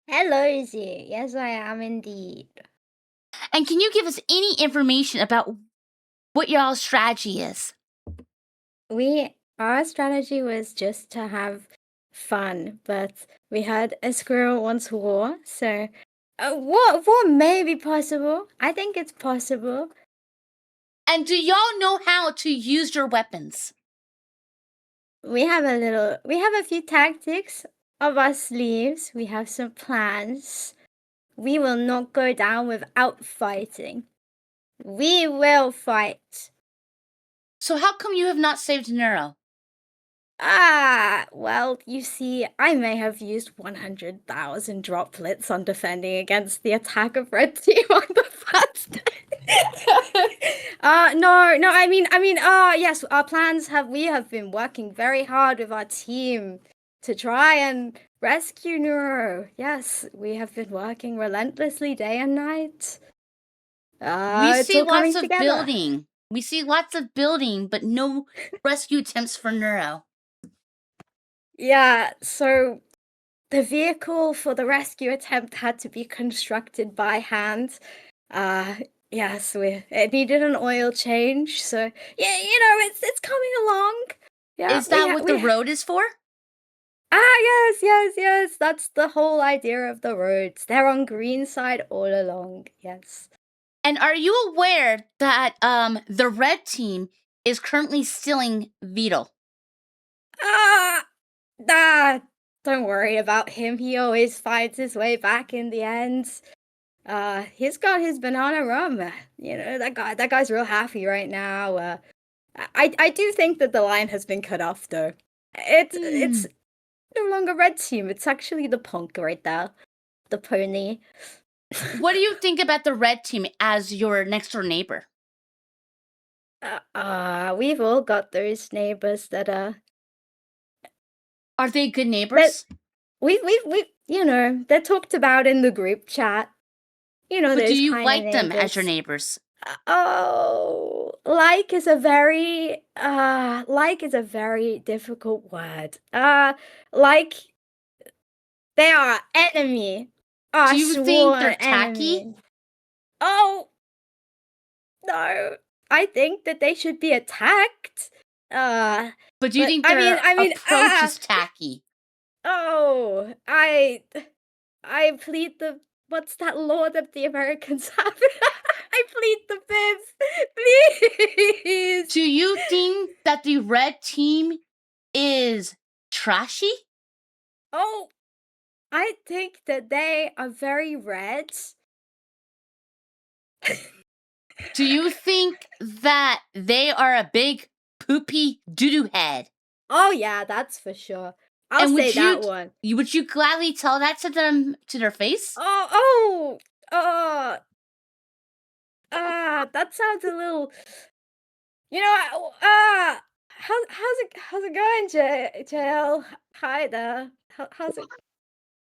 Hello, Izzy. Yes, I am indeed. And can you give us any information about what y'all's strategy is? our strategy was just to have fun, but we had a squirrel wants war, so war may be possible. I think it's possible. And do y'all know how to use your weapons? We have a few tactics up our sleeves. We have some plans. We will not go down without fighting. We will fight. So how come you have not saved Neuro? Well, you see, I may have used 100,000 droplets on defending against the attack of Red Team on the first day. No, I mean, yes, our plans we have been working very hard with our team to try and rescue Neuro. Yes, we have been working relentlessly day and night. We It's see all coming lots of together. building. We see lots of building, but no rescue attempts for Neuro. Yeah, so the vehicle for the rescue attempt had to be constructed by hand. Yes, it needed an oil change, so yeah, it's coming along. Yeah, Is that what the road is for? Yes. That's the whole idea of the roads. They're on green side all along. Yes. And are you aware that the red team is currently stealing Beetle? Don't worry about him. He always finds his way back in the end. He's got his banana rum. That guy's real happy right now. I do think that the line has been cut off though. It's no longer red team. It's actually the punk right there, the pony. What do you think about the red team as your next door neighbor? We've all got those neighbors that Are they good neighbors? we they're talked about in the group chat. But those do you kind like of them as your neighbors. neighbors? Like is a very difficult word. Like they are enemy. Do you think they're tacky? Enemy. Oh no, I think that they should be attacked. But do you think their approach is tacky? Oh, I plead the what's that law that the Americans have? I plead the fifth, please. Do you think that the red team is trashy? Oh, I think that they are very red. Do you think that they are a big poopy doo-doo head? Oh yeah, that's for sure. I'll say that one. Would you gladly tell that to them to their face? That sounds a little. How's it going, JL? Hi there. How's it?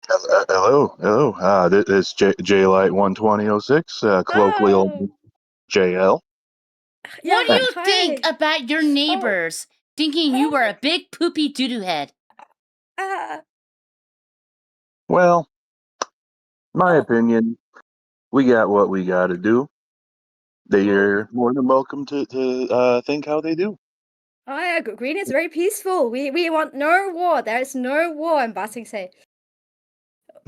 Hello. This is J-Light 12006, colloquial JL. What do you think about your neighbors thinking you are a big poopy doo-doo head? Well, my opinion, we got what we got to do. They are more than welcome to think how they do. Oh yeah, green is very peaceful. We want no war. There's no war, I'm about to say.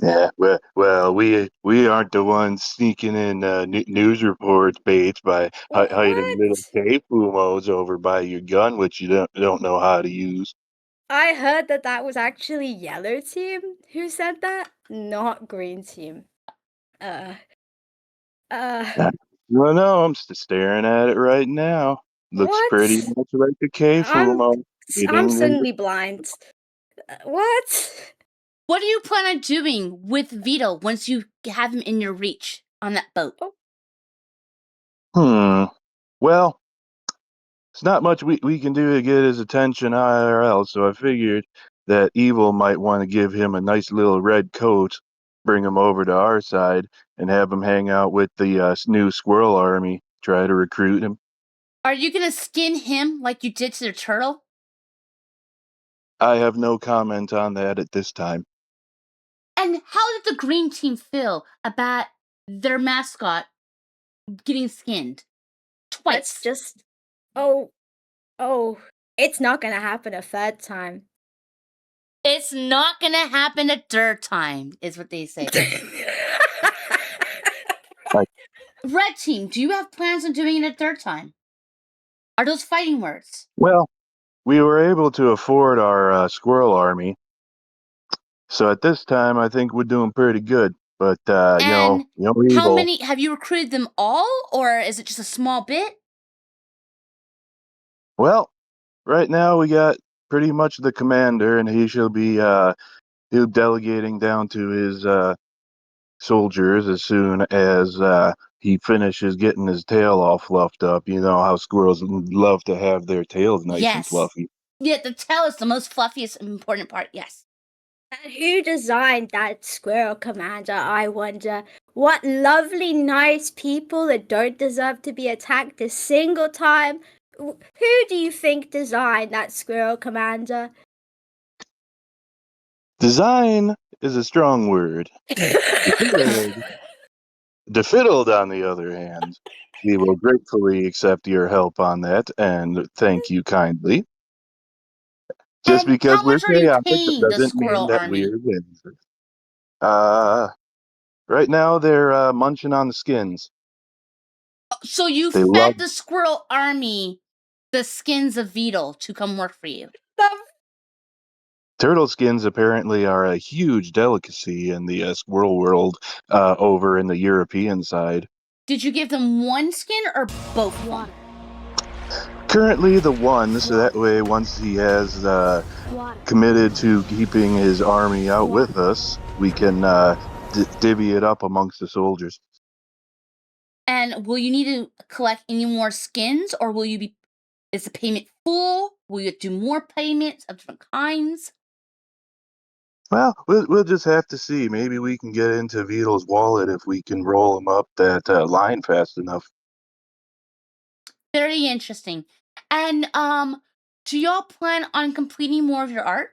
Yeah, well, we aren't the ones sneaking in news reports, Bates, by hiding little K-Fumos over by your gun, which you don't know how to use. I heard that was actually yellow team who said that, not green team. No, I'm staring at it right now. Looks pretty much like a K-Fumo. I'm suddenly blind. What? What do you plan on doing with Vito once you have him in your reach on that boat? Well, it's not much we can do to get his attention IRL, so I figured that Evil might want to give him a nice little red coat, bring him over to our side, and have him hang out with the new Squirrel Army, try to recruit him. Are you going to skin him like you did to the turtle? I have no comment on that at this time. And how did the green team feel about their mascot getting skinned? Twice. Let's just... Oh, It's not gonna happen a third time. It's not gonna happen a third time, is what they say. Red team, do you have plans on doing it a third time? Are those fighting words? Well, we were able to afford our squirrel army, so at this time I think we're doing pretty good. But And how evil. many have you recruited them all, or is it just a small bit? Well, right now we got pretty much the commander, and he shall be he'll delegating down to his soldiers as soon as he finishes getting his tail all fluffed up. You know how squirrels love to have their tails nice and Yes. fluffy. Yeah, the tail is the most fluffiest important part, yes. And who designed that squirrel commander, I wonder? What lovely, nice people that don't deserve to be attacked a single time. Who do you think designed that squirrel commander? Design is a strong word. Defiddled, on the other hand, we will gratefully accept your help on that and thank you kindly. Just And because how we're much are you chaotic paying the doesn't mean squirrel that army? we're winners. Right now they're munching on the skins. So you They love fed the squirrel army the skins of Beetle to come work for you. turtle skins. Apparently, are a huge delicacy in the squirrel world over in the European side. Did you give them one skin or both of them? Currently, the one, so that way, once he has committed to keeping his army out with us, we can divvy it up amongst the soldiers. And will you need to collect any more skins, or will you be? Is the payment full? Will you do more payments of different kinds? Well, we'll just have to see. Maybe we can get into Vito's wallet if we can roll him up that line fast enough. Very interesting. And do y'all plan on completing more of your art?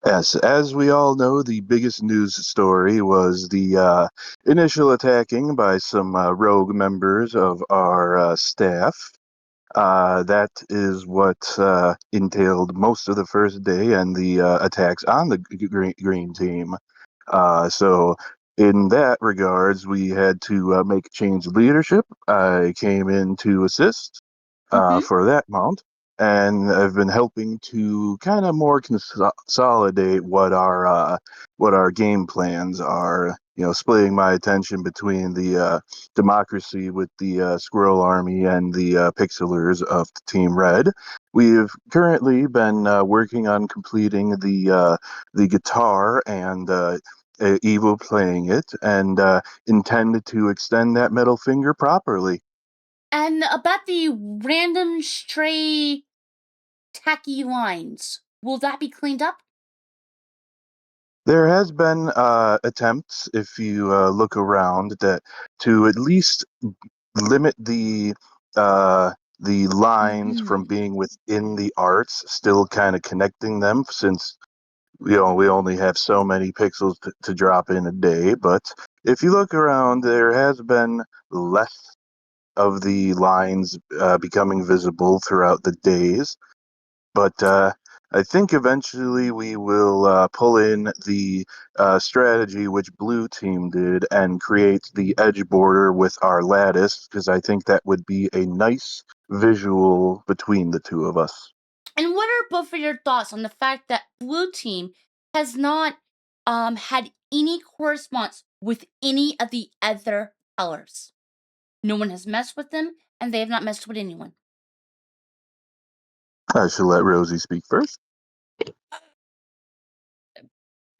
Yes, as we all know, the biggest news story was the initial attacking by some rogue members of our staff. That is what entailed most of the first day and the attacks on the green team. So, in that regards, we had to make a change of leadership. I came in to assist Mm-hmm. for that month, and I've been helping to kind of more consolidate what our game plans are. You know, splitting my attention between the democracy with the Squirrel Army and the Pixelers of Team Red. We've currently been working on completing the guitar and Evo playing it, and intended to extend that middle finger properly. And about the random stray tacky lines, will that be cleaned up? There has been attempts, if you look around, that to at least limit the lines from being within the arts, still kind of connecting them, since we only have so many pixels to drop in a day. But if you look around, there has been less of the lines becoming visible throughout the days. But I think eventually we will pull in the strategy which Blue Team did and create the edge border with our lattice, because I think that would be a nice visual between the two of us. And what are both of your thoughts on the fact that Blue Team has not had any correspondence with any of the other colors? No one has messed with them, and they have not messed with anyone. I shall let Rosie speak first.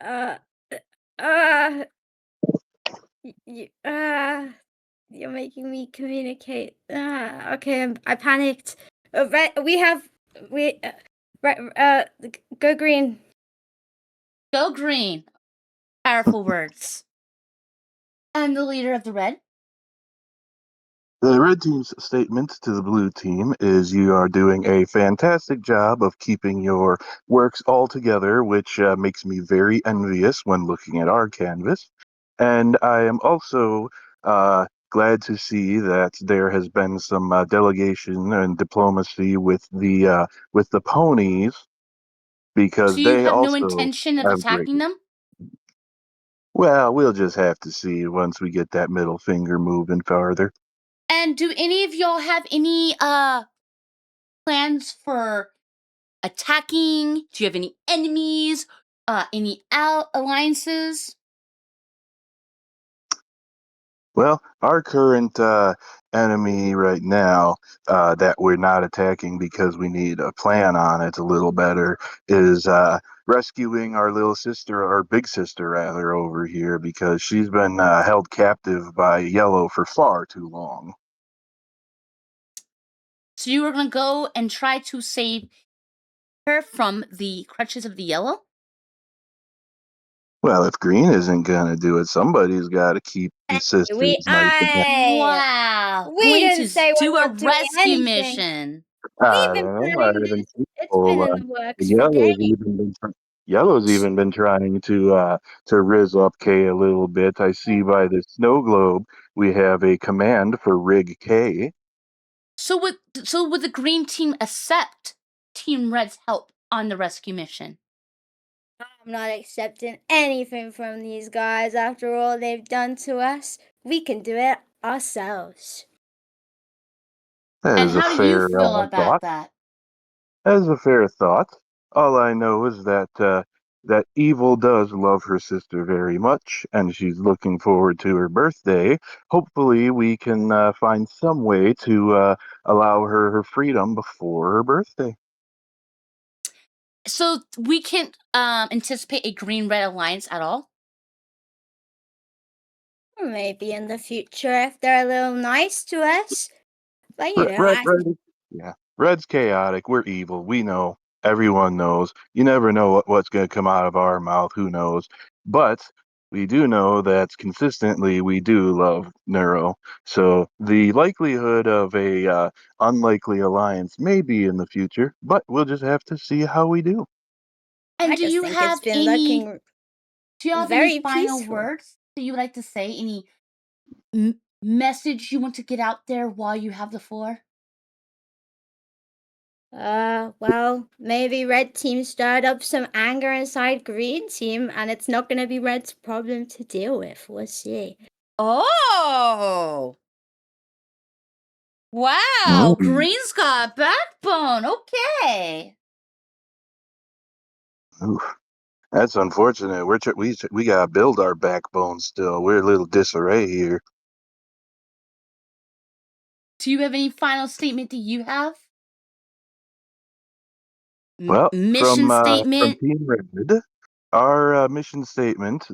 Uh, uh, you're making me communicate. Okay, I panicked. Go green. Go green. Powerful words. And the leader of the red? The red team's statement to the blue team is you are doing a fantastic job of keeping your works all together, which makes me very envious when looking at our canvas. And I am also glad to see that there has been some delegation and diplomacy with the ponies because So you they have no also intention of have great. attacking them? Well, we'll just have to see once we get that middle finger moving farther. And do any of y'all have any plans for attacking? Do you have any enemies? Any alliances? Well, our current enemy right now that we're not attacking because we need a plan on it a little better is rescuing our little sister, our big sister rather, over here because she's been held captive by Yellow for far too long. So you were gonna go and try to save her from the crutches of the Yellow? Well, if Green isn't gonna do it, somebody's got to keep the sisters nice and happy. Wow. We Going didn't to say do we're a not doing rescue anything. mission. We've I been don't know. I planning haven't this. seen It's been people. in the works for Yellow's days. even been Yellow's even been trying to rizz up K a little bit. I see by the snow globe we have a command for Rig K. So would the green team accept Team Red's help on the rescue mission? I'm not accepting anything from these guys after all they've done to us. We can do it ourselves. That And is a how do you fair feel about thought. that? That is a fair thought. All I know is that Evil does love her sister very much, and she's looking forward to her birthday. Hopefully, we can find some way to allow her her freedom before her birthday. So we can't anticipate a green-red alliance at all? Maybe in the future if they're a little nice to us. But you know, Yeah. Red's chaotic. We're evil. We know. Everyone knows. You never know what's going to come out of our mouth. Who knows? But we do know that consistently we do love Neuro. So the likelihood of a unlikely alliance may be in the future, but we'll just have to see how we do. And I just think it's been looking do you have any very final peaceful. words that you would like to say? Any message you want to get out there while you have the floor? Well, maybe Red Team stirred up some anger inside Green Team, and it's not gonna be Red's problem to deal with. We'll see. Oh! Wow, Mm. Green's got a backbone. Okay. Oof. That's unfortunate. We gotta build our backbone still. We're a little disarray here. Do you have any final statement that you have? Well, Mission from statement? Team Red, our mission statement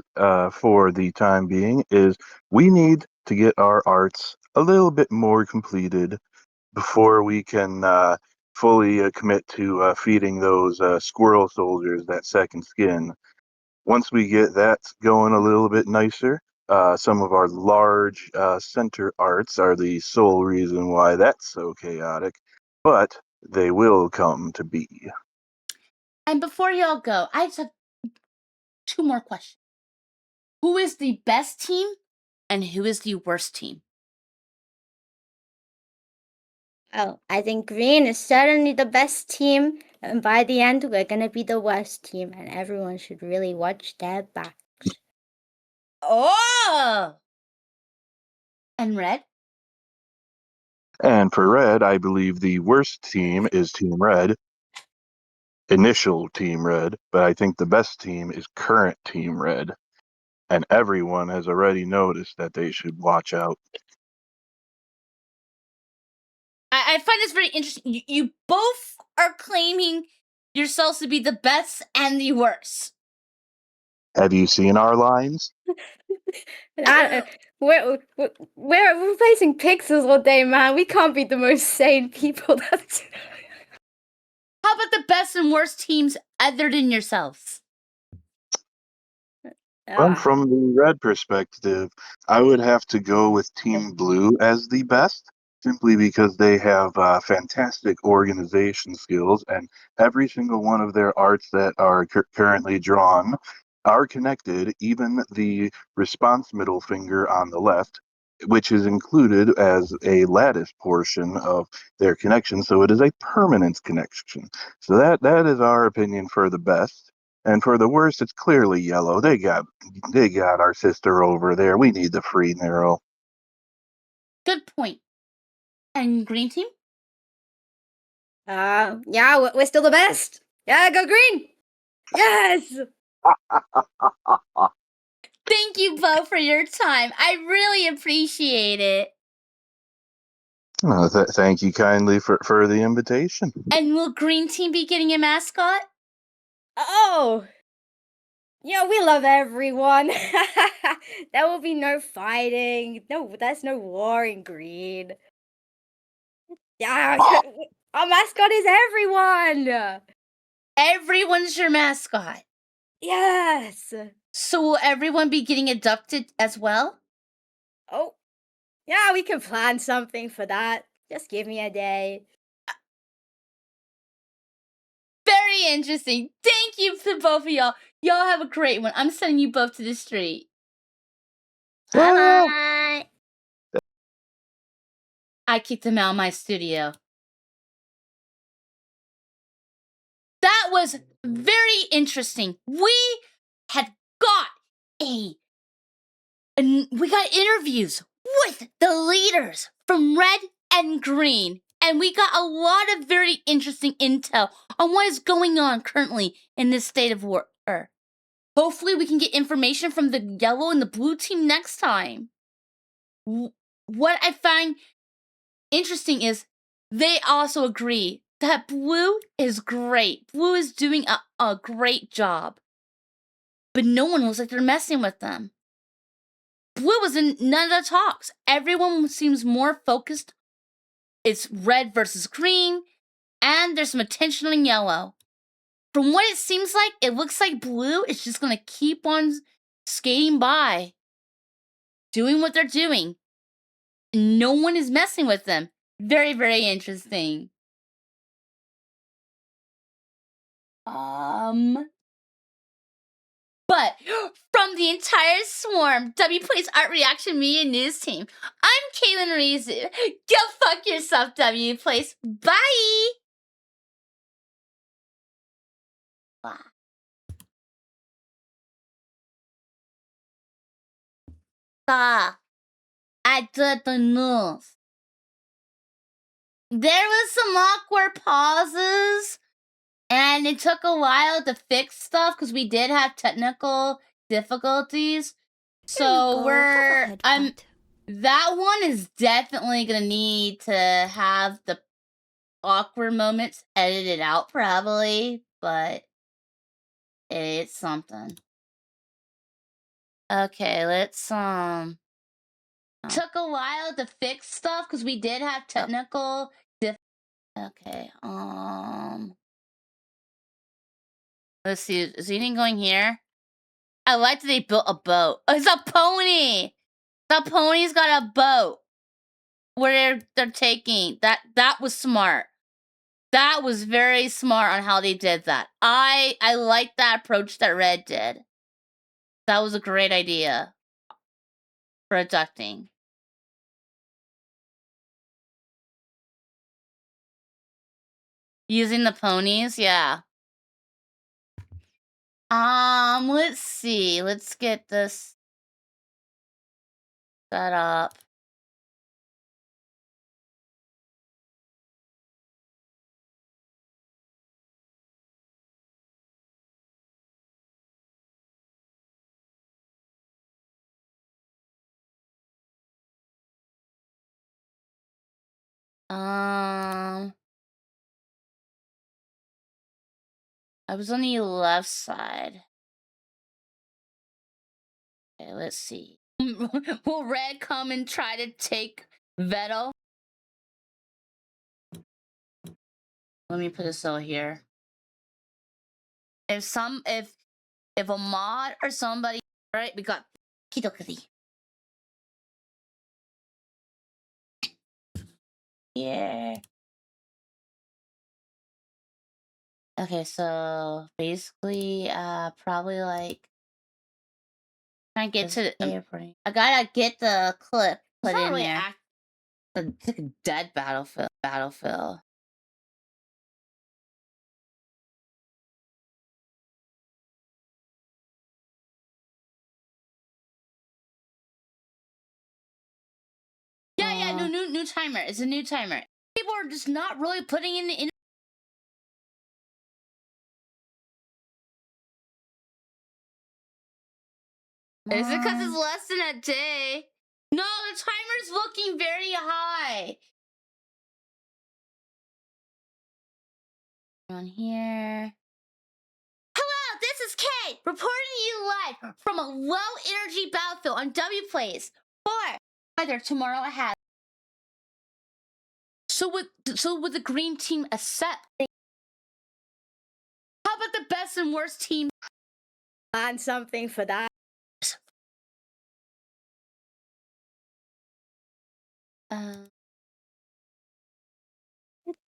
for the time being is we need to get our arts a little bit more completed before we can fully commit to feeding those squirrel soldiers that second skin. Once we get that going a little bit nicer, some of our large center arts are the sole reason why that's so chaotic, but they will come to be. And before y'all go, I just have 2 more questions. Who is the best team and who is the worst team? Oh, I think Green is certainly the best team, and by the end, we're gonna be the worst team, and everyone should really watch their backs. Oh! And Red? And for Red, I believe the worst team is Team Red, initial Team Red, but I think the best team is current Team Red. And everyone has already noticed that they should watch out. I find this very interesting. You both are claiming yourselves to be the best and the worst. Have you seen our lines? We're facing pixels all day, man. We can't be the most sane people. That's How about the best and worst teams other than yourselves? Well, from the Red perspective, I would have to go with Team Blue as the best, simply because they have fantastic organization skills, and every single one of their arts that are currently drawn are connected, even the response middle finger on the left. which is included as a lattice portion of their connection, so it is a permanent connection. So that is our opinion for the best. And for the worst, it's clearly yellow. They got our sister over there. We need the free Nero. Good point. And green team? Yeah, we're still the best. Yeah, go green. Yes. Thank you both for your time. I really appreciate it. Thank you kindly for the invitation. And will green team be getting a mascot? Oh. Yeah, we love everyone. There will be no fighting. No, there's no war in green. Yeah, our mascot is everyone. Everyone's your mascot. Yes. So will everyone be getting adopted as well? Oh, yeah, we can plan something for that. Just give me a day. Very interesting. Thank you to both of y'all. Y'all have a great one. I'm sending you both to the street. Bye. I kicked them out of my studio. That was very interesting. We had got we got interviews with the leaders from Red and Green, and we got a lot of very interesting intel on what is going on currently in this state of war. Hopefully, we can get information from the yellow and the blue team next time. What I find interesting is they also agree that blue is great. Blue is doing a great job. But no one looks like they're messing with them. Blue was in none of the talks. Everyone seems more focused. It's red versus green, and there's some attention on yellow. From what it seems like, it looks like blue is just gonna keep on skating by, doing what they're doing. No one is messing with them. Very, very interesting. But from the entire swarm, W Plays Art Reaction Media News Team, I'm Caelan Rizu. Go fuck yourself, W Plays. Bye! I did the news. There was some awkward pauses, and it took a while to fix stuff because we did have technical difficulties. So that one is definitely gonna need to have the awkward moments edited out probably, but it's something. Okay, let's took a while to fix stuff because we did have technical okay, let's see, is anything going here? I like that they built a boat. Oh, it's a pony! The pony's got a boat where they're taking. That was smart. That was very smart on how they did that. I like that approach that Red did. That was a great idea for abducting. Using the ponies, yeah. Let's see. Let's get this set up. I was on the left side. Okay, let's see. Will Red come and try to take Vettel? Let me put this over here. If a mod or somebody, right? We got Kitokuri. Yeah. Okay, so basically, probably like trying to get to the airport. I gotta get the clip. put not in really there. It's like a dead battlefield. Yeah, no, new timer. It's a new timer. People are just not really putting in the Is it because it's less than a day? No, the timer's looking very high. On here. Hello, this is Kate, reporting to you live from a low-energy battlefield on W Plays 4. Either tomorrow I have. So would the green team accept? How about the best and worst team? Plan something for that.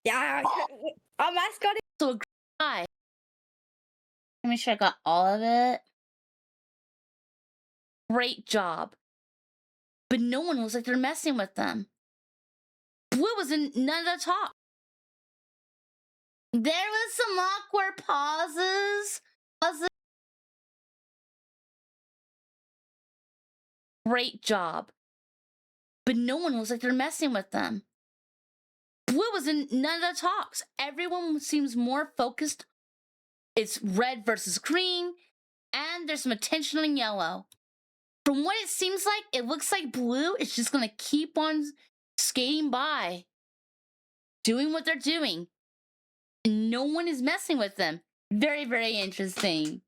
Yeah, our mascot is So a guy. Let me sure I got all of it. Great job. But no one was like they're messing with them. Blue was in none of the talk. There was some awkward pauses. Great job. But no one was like they're messing with them. Blue was in none of the talks. Everyone seems more focused. It's red versus green, and there's some attention on yellow. From what it seems like, it looks like blue is just gonna keep on skating by, doing what they're doing. No one is messing with them. Very, very interesting.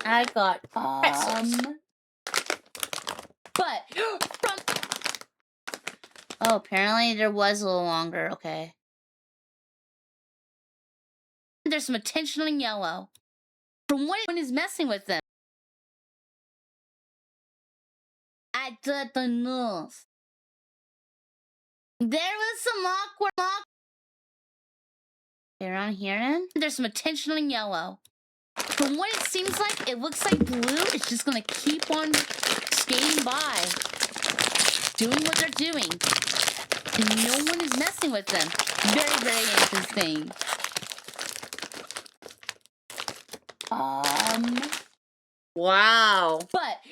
I got but from apparently there was a little longer. Okay. There's some attention on yellow. From what one is messing with them. I did the news. There was some awkward. Around here, and there's some attention on yellow. From what it seems like, it looks like blue is just gonna keep on skating by, doing what they're doing. And no one is messing with them. Very, very interesting. Wow. But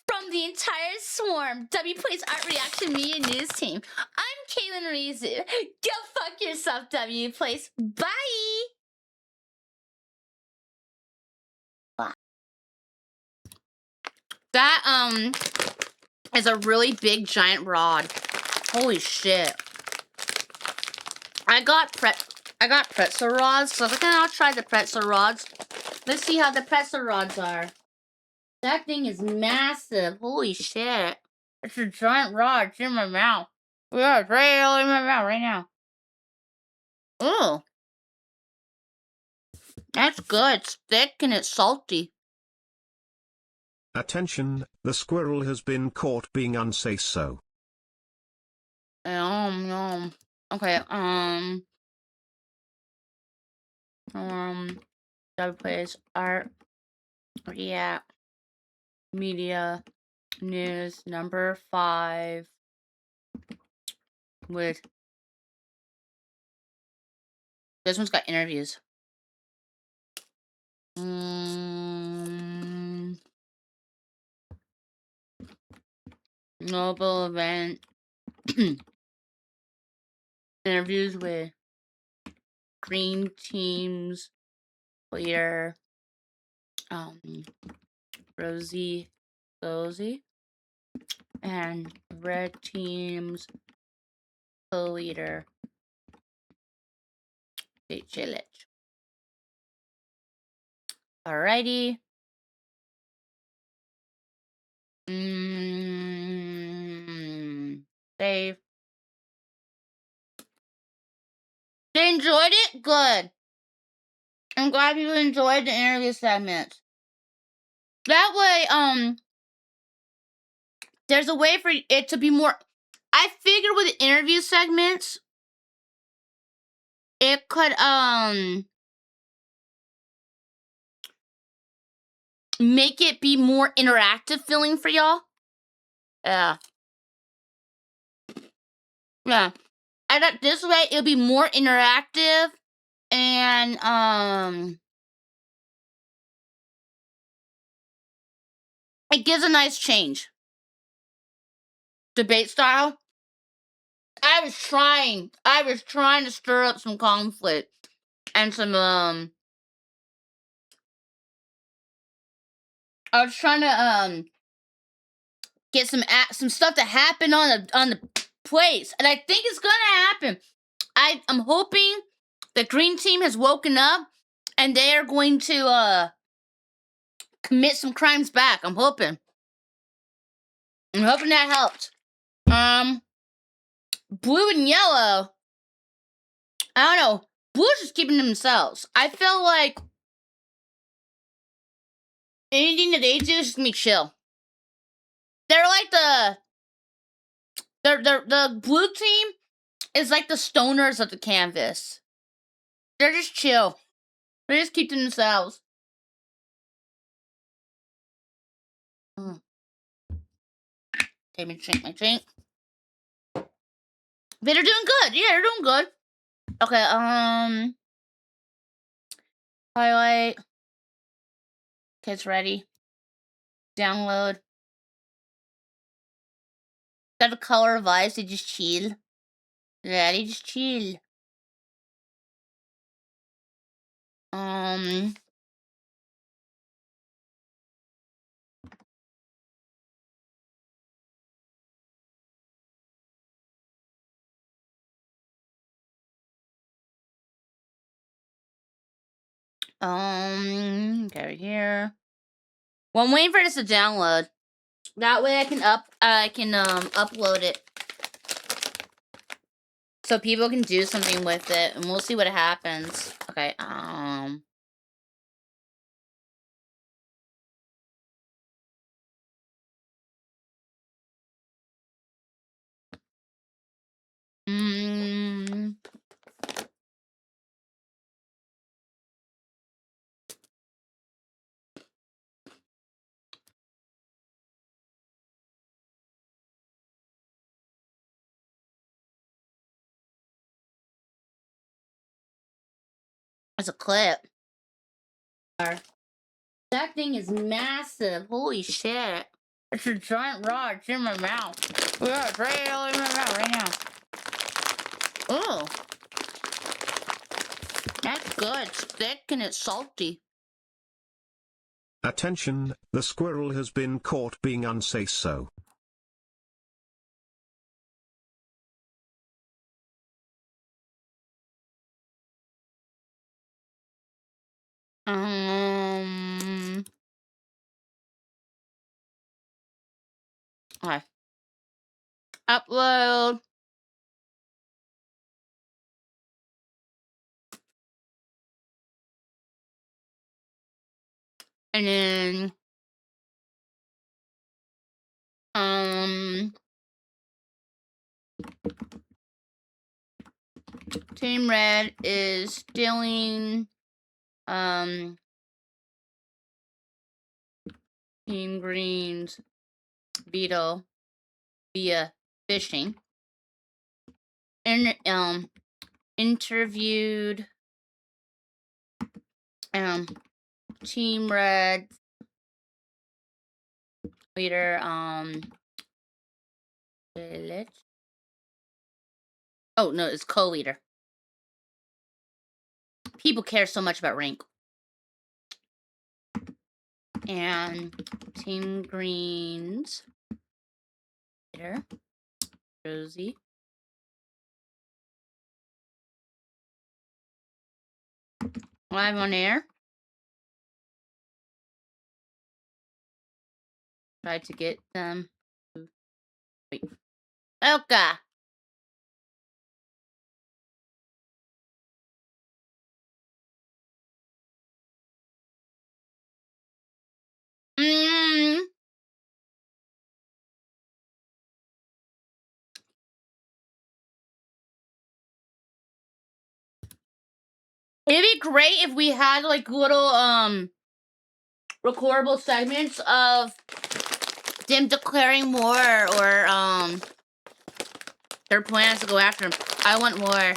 from the entire swarm, W Plays Art Reaction Media News Team, I'm Caelan Rizu. Go fuck yourself, W Plays. Bye! That, is a really big giant rod. Holy shit. I got pretzel rods, so I think I'll try the pretzel rods. Let's see how the pretzel rods are. That thing is massive. Holy shit. It's a giant rod. It's in my mouth. Yeah, it's right in my mouth right now. Ooh. That's good. It's thick and it's salty. Attention, the squirrel has been caught being unsafe so. Yum. Okay, W Plays Art React Media News number 5 with this one's got interviews. Global event interviews with green teams leader Rosie and red team's co-leader Chilich. Alrighty. Save. They enjoyed it? Good. I'm glad people enjoyed the interview segments. That way, there's a way for it to be more. I figured with the interview segments, it could, make it be more interactive feeling for y'all. Yeah. Yeah. I thought this way it'll be more interactive and it gives a nice change. Debate style. I was trying to stir up some conflict and some I was trying to get some stuff to happen on the place, and I think it's gonna happen. I'm hoping the green team has woken up and they are going to commit some crimes back. I'm hoping that helped. Blue and yellow, I don't know. Blue's just keeping to themselves. I feel like anything that they do is just gonna be chill. They're like the blue team is like the stoners of the canvas. They're just chill. They just keep to themselves. Take my drink. They're doing good. Yeah, they're doing good. Okay, highlight. Okay, it's ready. Download. Got the color vibes, they just chill. Yeah, they just chill. Okay, here. Well, I'm waiting for this to download. That way I can upload it. So people can do something with it, and we'll see what happens. Okay, It's a clip. That thing is massive. Holy shit. It's a giant rod. It's in my mouth. Yeah, it's right in my mouth right now. Oh. That's good. It's thick and it's salty. Attention, the squirrel has been caught being unsafe so. Okay. Upload. And then Team Red is stealing Team Green's beetle via fishing. And interviewed Team Red leader village. Oh no, it's co-leader. People care so much about rank. And Team Green's leader, Rosie. Live on air. Try to get them. Wait. Okay. It'd be great if we had like little recordable segments of them declaring war or their plans to go after him. I want war.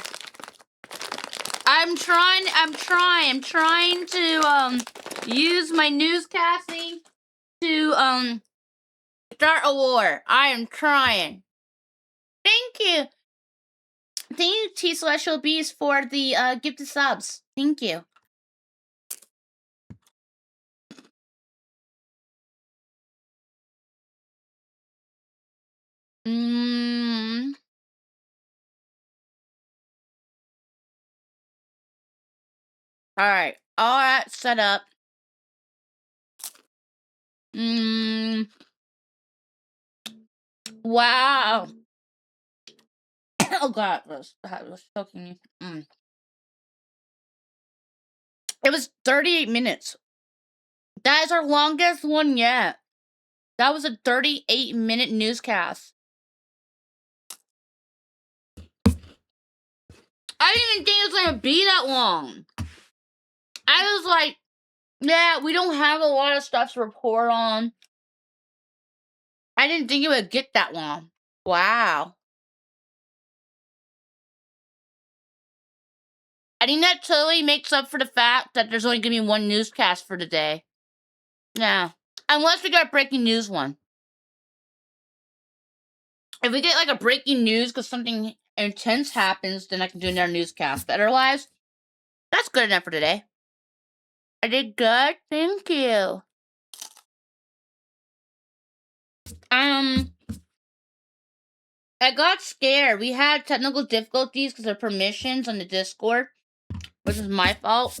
I'm trying to use my newscasting to start a war. I am trying. Thank you. Thank you, T Celestial Beast, for the gifted subs. Thank you. Alright. All that set up. Wow. Oh god, that was choking me. It was 38 minutes. That is our longest one yet. That was a 38-minute newscast. I didn't even think it was gonna be that long. I was like, yeah, we don't have a lot of stuff to report on. I didn't think it would get that long. Wow. I think that totally makes up for the fact that there's only gonna be one newscast for today. Yeah. Unless we got a breaking news one. If we get like a breaking news because something intense happens, then I can do another newscast. But otherwise, that's good enough for today. I did good. Thank you. I got scared. We had technical difficulties because of permissions on the Discord, which is my fault.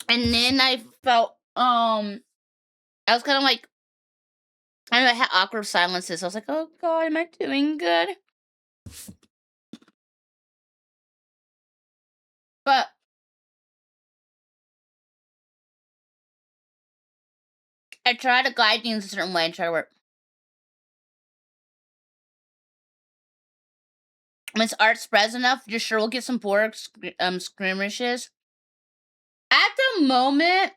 And then I felt, I was kind of like, I don't know, I had awkward silences. I was like, oh god, am I doing good? But I try to guide things a certain way and try to work. Once art spreads enough, you're sure we'll get some board skirmishes. At the moment,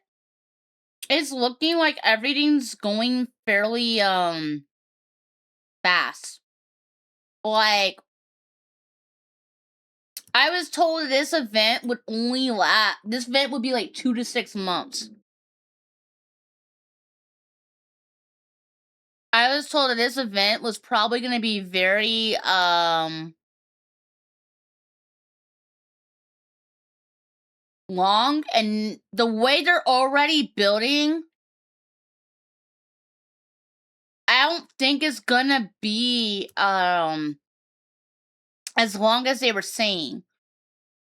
it's looking like everything's going fairly fast. Like, I was told this event would only last. This event would be like 2 to 6 months. I was told that this event was probably going to be very long, and the way they're already building, I don't think it's gonna be as long as they were saying,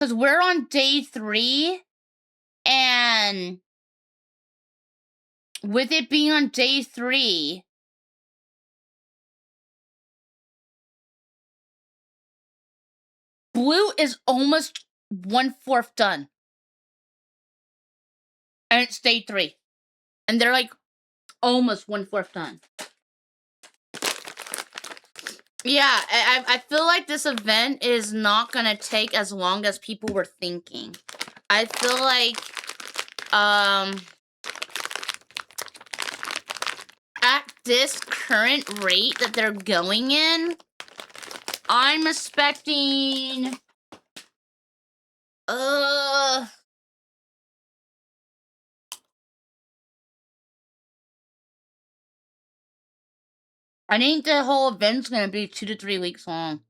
because we're on day 3, and with it being on day 3, blue is almost 1/4 done, and it's day 3, and they're like almost 1/4 done. Yeah, I feel like this event is not gonna take as long as people were thinking. I feel like at this current rate that they're going in, I'm expecting I think the whole event's gonna be 2 to 3 weeks long.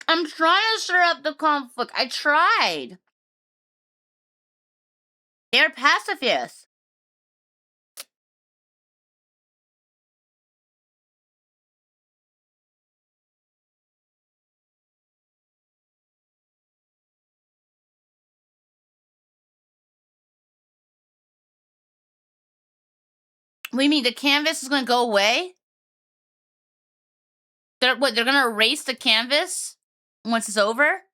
I'm trying to stir up the conflict. I tried. They're pacifists. What do you mean, the canvas is gonna go away? They're gonna erase the canvas once it's over?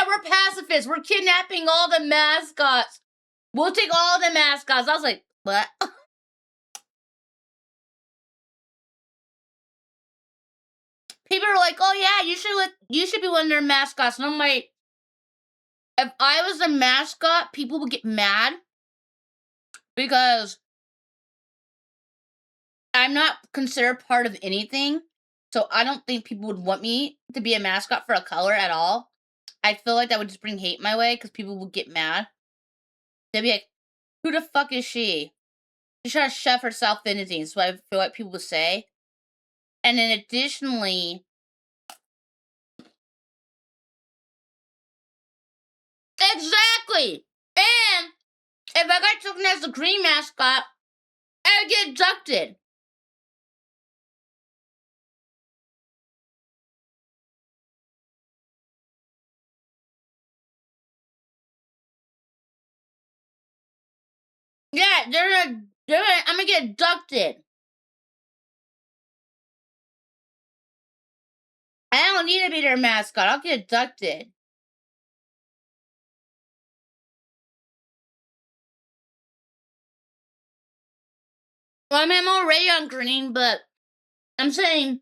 We're pacifists. We're kidnapping all the mascots. We'll take all the mascots. I was like, what? people are like, "Oh yeah, you should be one of their mascots," and I'm like, if I was a mascot, people would get mad because I'm not considered part of anything, so I don't think people would want me to be a mascot for a color at all. I feel like that would just bring hate my way because people would get mad. They'd be like, "Who the fuck is she? She's trying to shove herself into things," so I feel like people would say. And then additionally, exactly. And if I got chosen as the green mascot, I would get abducted. Yeah, I'm gonna get abducted. I don't need to be their mascot. I'll get abducted. Well, I mean, I'm already on green, but I'm saying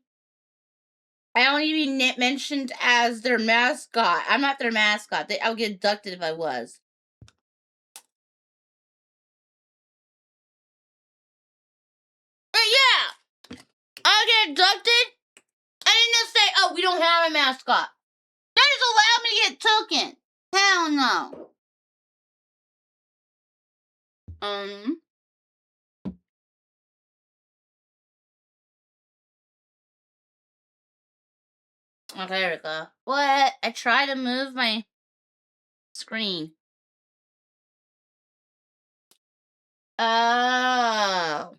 I don't need to be mentioned as their mascot. I'm not their mascot. I would get abducted if I was. But yeah, I'll get abducted. I didn't just say, "Oh, we don't have a mascot." They just allow me to get taken. Hell no. Okay, there we go. What? I tried to move my screen. Oh.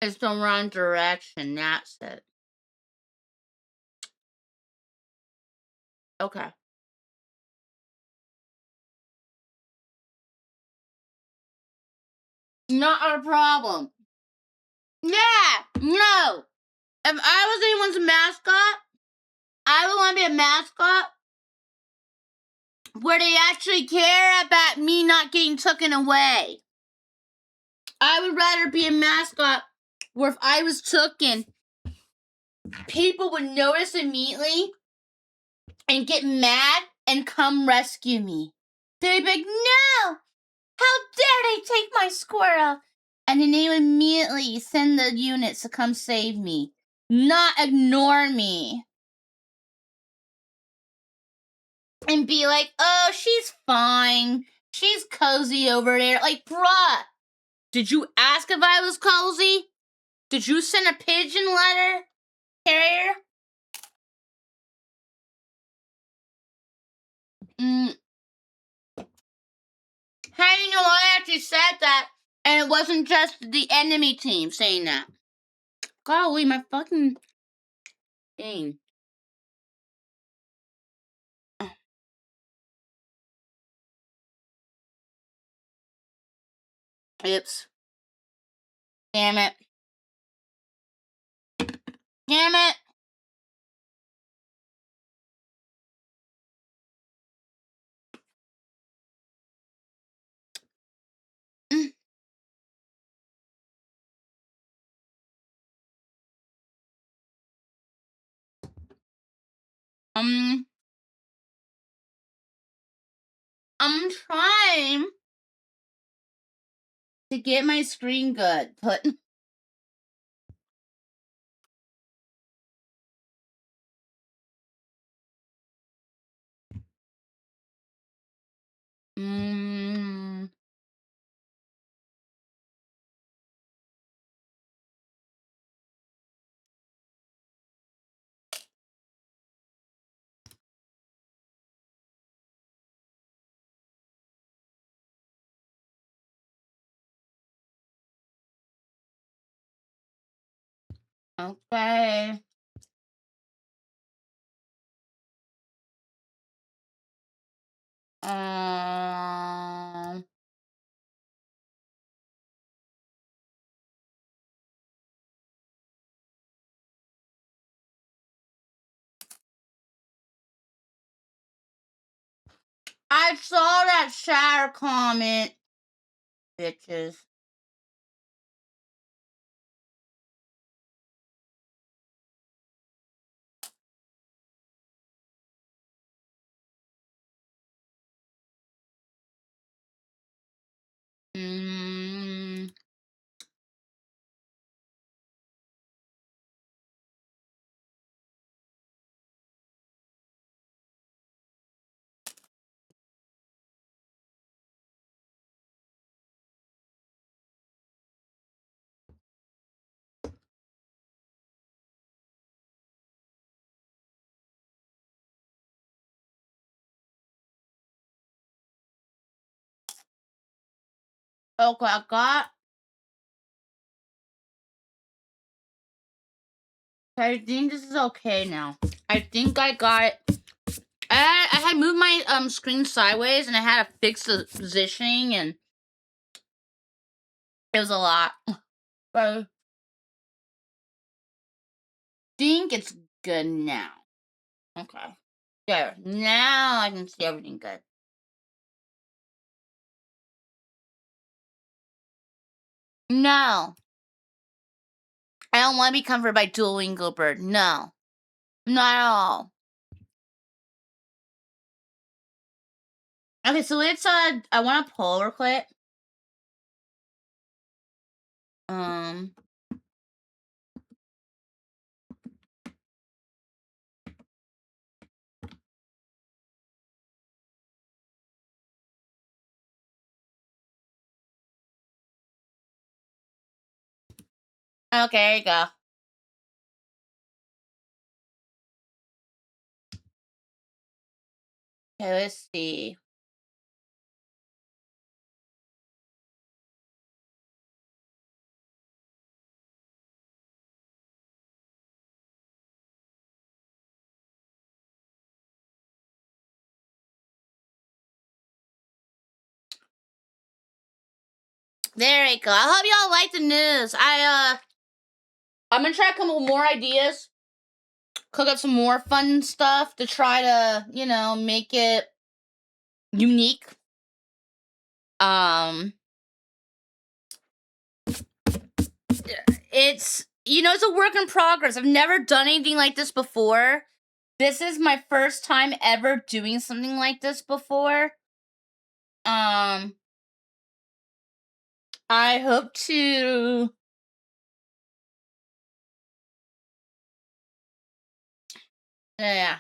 It's the wrong direction. That's it. Okay. Not a problem. Yeah, no. If I was anyone's mascot, I would want to be a mascot where they actually care about me not getting taken away. I would rather be a mascot where if I was taken, people would notice immediately and get mad and come rescue me. They'd be like, "No! How dare they take my squirrel?" And then they would immediately send the units to come save me, not ignore me. And be like, "Oh, she's fine. She's cozy over there." Like, bruh, did you ask if I was cozy? Did you send a pigeon letter carrier? How do you know I actually said that and it wasn't just the enemy team saying that? Golly, my fucking thing. Oops. Damn it. Damn it. I'm trying to get my screen good, but okay. I saw that shower comment, bitches. Okay, I got. I think this is okay now. I think I got it. I had moved my screen sideways and I had to fix the positioning and it was a lot. But I think it's good now. Okay. There. Now I can see everything good. No. I don't want to be comforted by Duolingo Bird. No. Not at all. Okay, so let's I want to pull real quick. Okay, there you go. Okay, let's see. There you go. I hope y'all like the news. I'm gonna try to come up with more ideas. Cook up some more fun stuff to try to, you know, make it unique. It's, you know, it's a work in progress. I've never done anything like this before. This is my first time ever doing something like this before. I hope to yeah.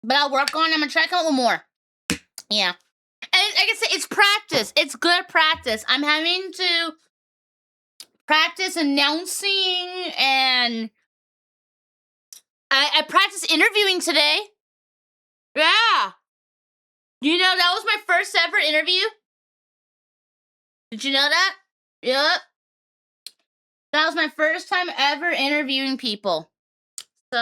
But I'll work on it. I'm gonna try to come up with more. Yeah. And like I said, it's practice. It's good practice. I'm having to practice announcing and I practiced interviewing today. Yeah. You know, that was my first ever interview. Did you know that? Yep. That was my first time ever interviewing people. So,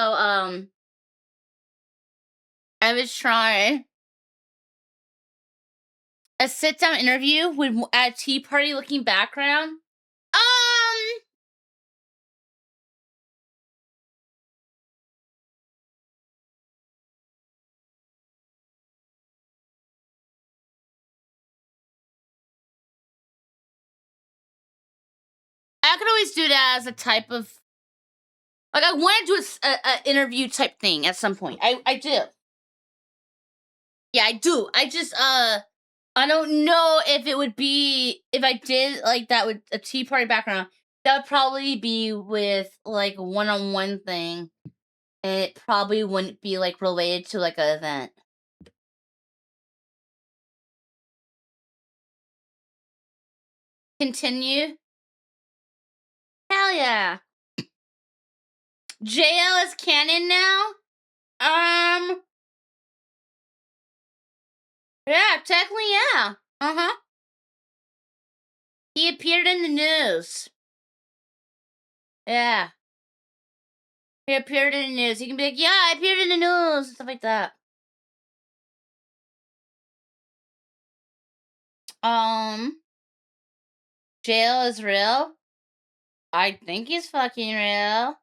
I was trying a sit-down interview with a tea party looking background. I could always do that as a type of, like, I want to do a interview type thing at some point. I do. Yeah, I do. I just, I don't know if it would be, if I did, like, that with a tea party background, that would probably be with, like, a one-on-one thing. And it probably wouldn't be, like, related to, like, an event. Continue? Hell yeah. JL is canon now? Yeah, technically, yeah. Uh-huh. He appeared in the news. Yeah. He appeared in the news. He can be like, yeah, I appeared in the news, and stuff like that. Jail is real? I think he's fucking real.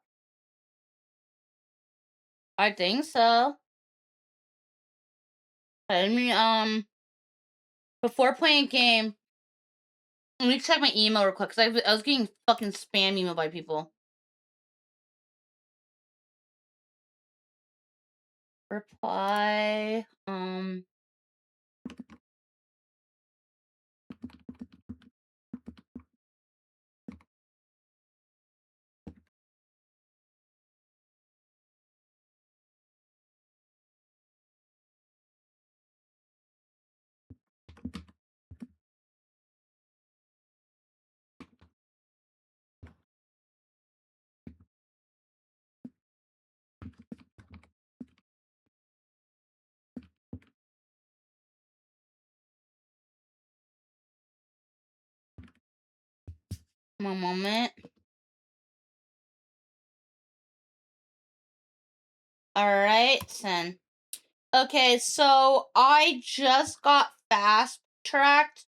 I think so. I mean, before playing a game, let me check my email real quick, because I was getting fucking spam email by people. Reply, One moment. Alright, then. Okay, so I just got fast tracked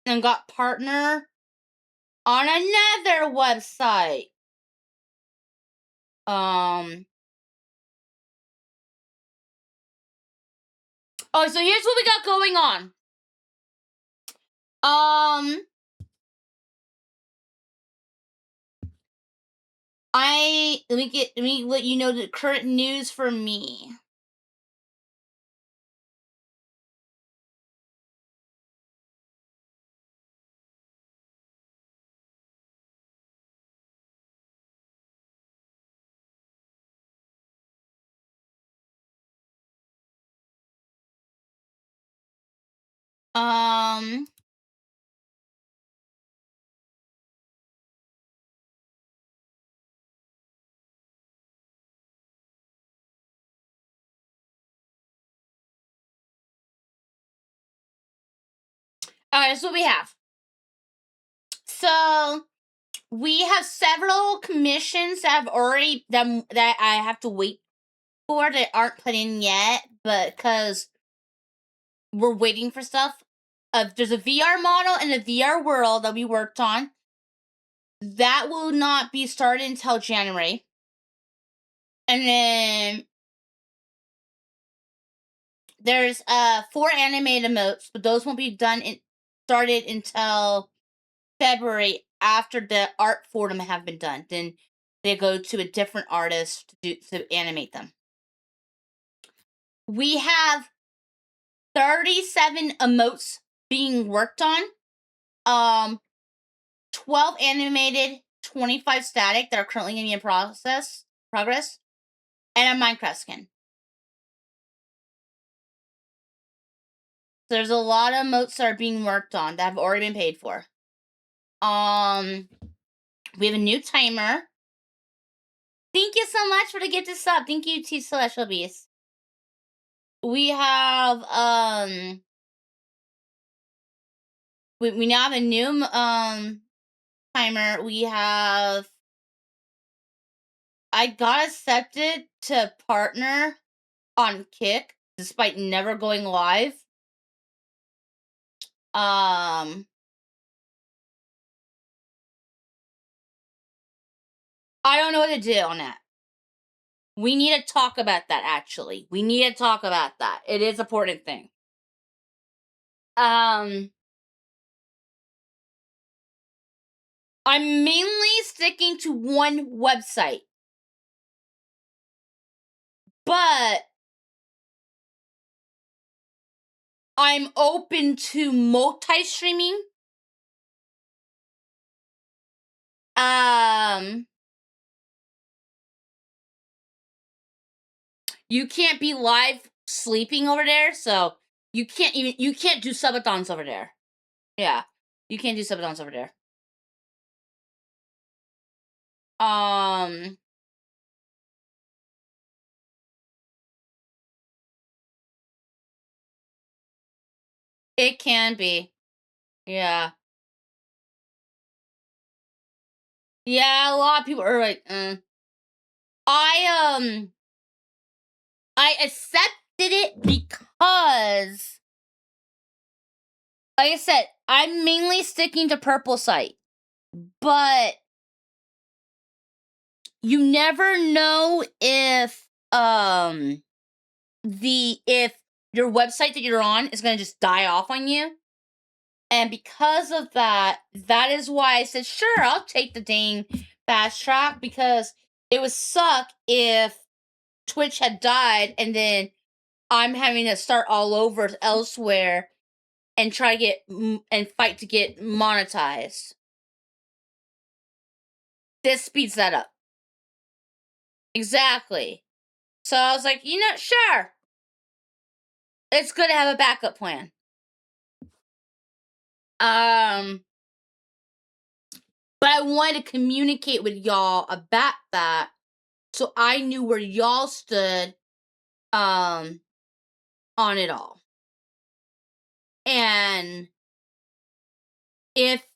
and got partner on another website. Oh, so here's what we got going on. Let me let you know the current news for me. Alright, that's what we have. So we have several commissions that have already that I have to wait for that aren't put in yet, but because we're waiting for stuff. There's a VR model and a VR world that we worked on. That will not be started until January. And then there's 4 animated emotes, but those won't be started until February after the art for them have been done. Then they go to a different artist to animate them. We have 37 emotes being worked on. 12 animated, 25 static that are currently going to be in progress, and a Minecraft skin. There's a lot of emotes that are being worked on that have already been paid for. We have a new timer. Thank you so much for the gift of sub. Thank you to Celestial Beast. We have we now have a new timer. We have I got accepted to partner on Kick despite never going live. I don't know what to do on that. We need to talk about that, actually. We need to talk about that. It is an important thing. I'm mainly sticking to one website. But I'm open to multi-streaming. You can't be live sleeping over there, so you can't do subathons over there. Yeah, you can't do subathons over there. It can be. Yeah. Yeah, a lot of people are like, I accepted it because, like I said, I'm mainly sticking to purple site, but you never know if if your website that you're on is gonna just die off on you. And because of that, that is why I said, sure, I'll take the dang fast track, because it would suck if Twitch had died and then I'm having to start all over elsewhere and try to get and fight to get monetized. This speeds that up. Exactly. So I was like, sure. It's good to have a backup plan. But I wanted to communicate with y'all about that so I knew where y'all stood on it all. And if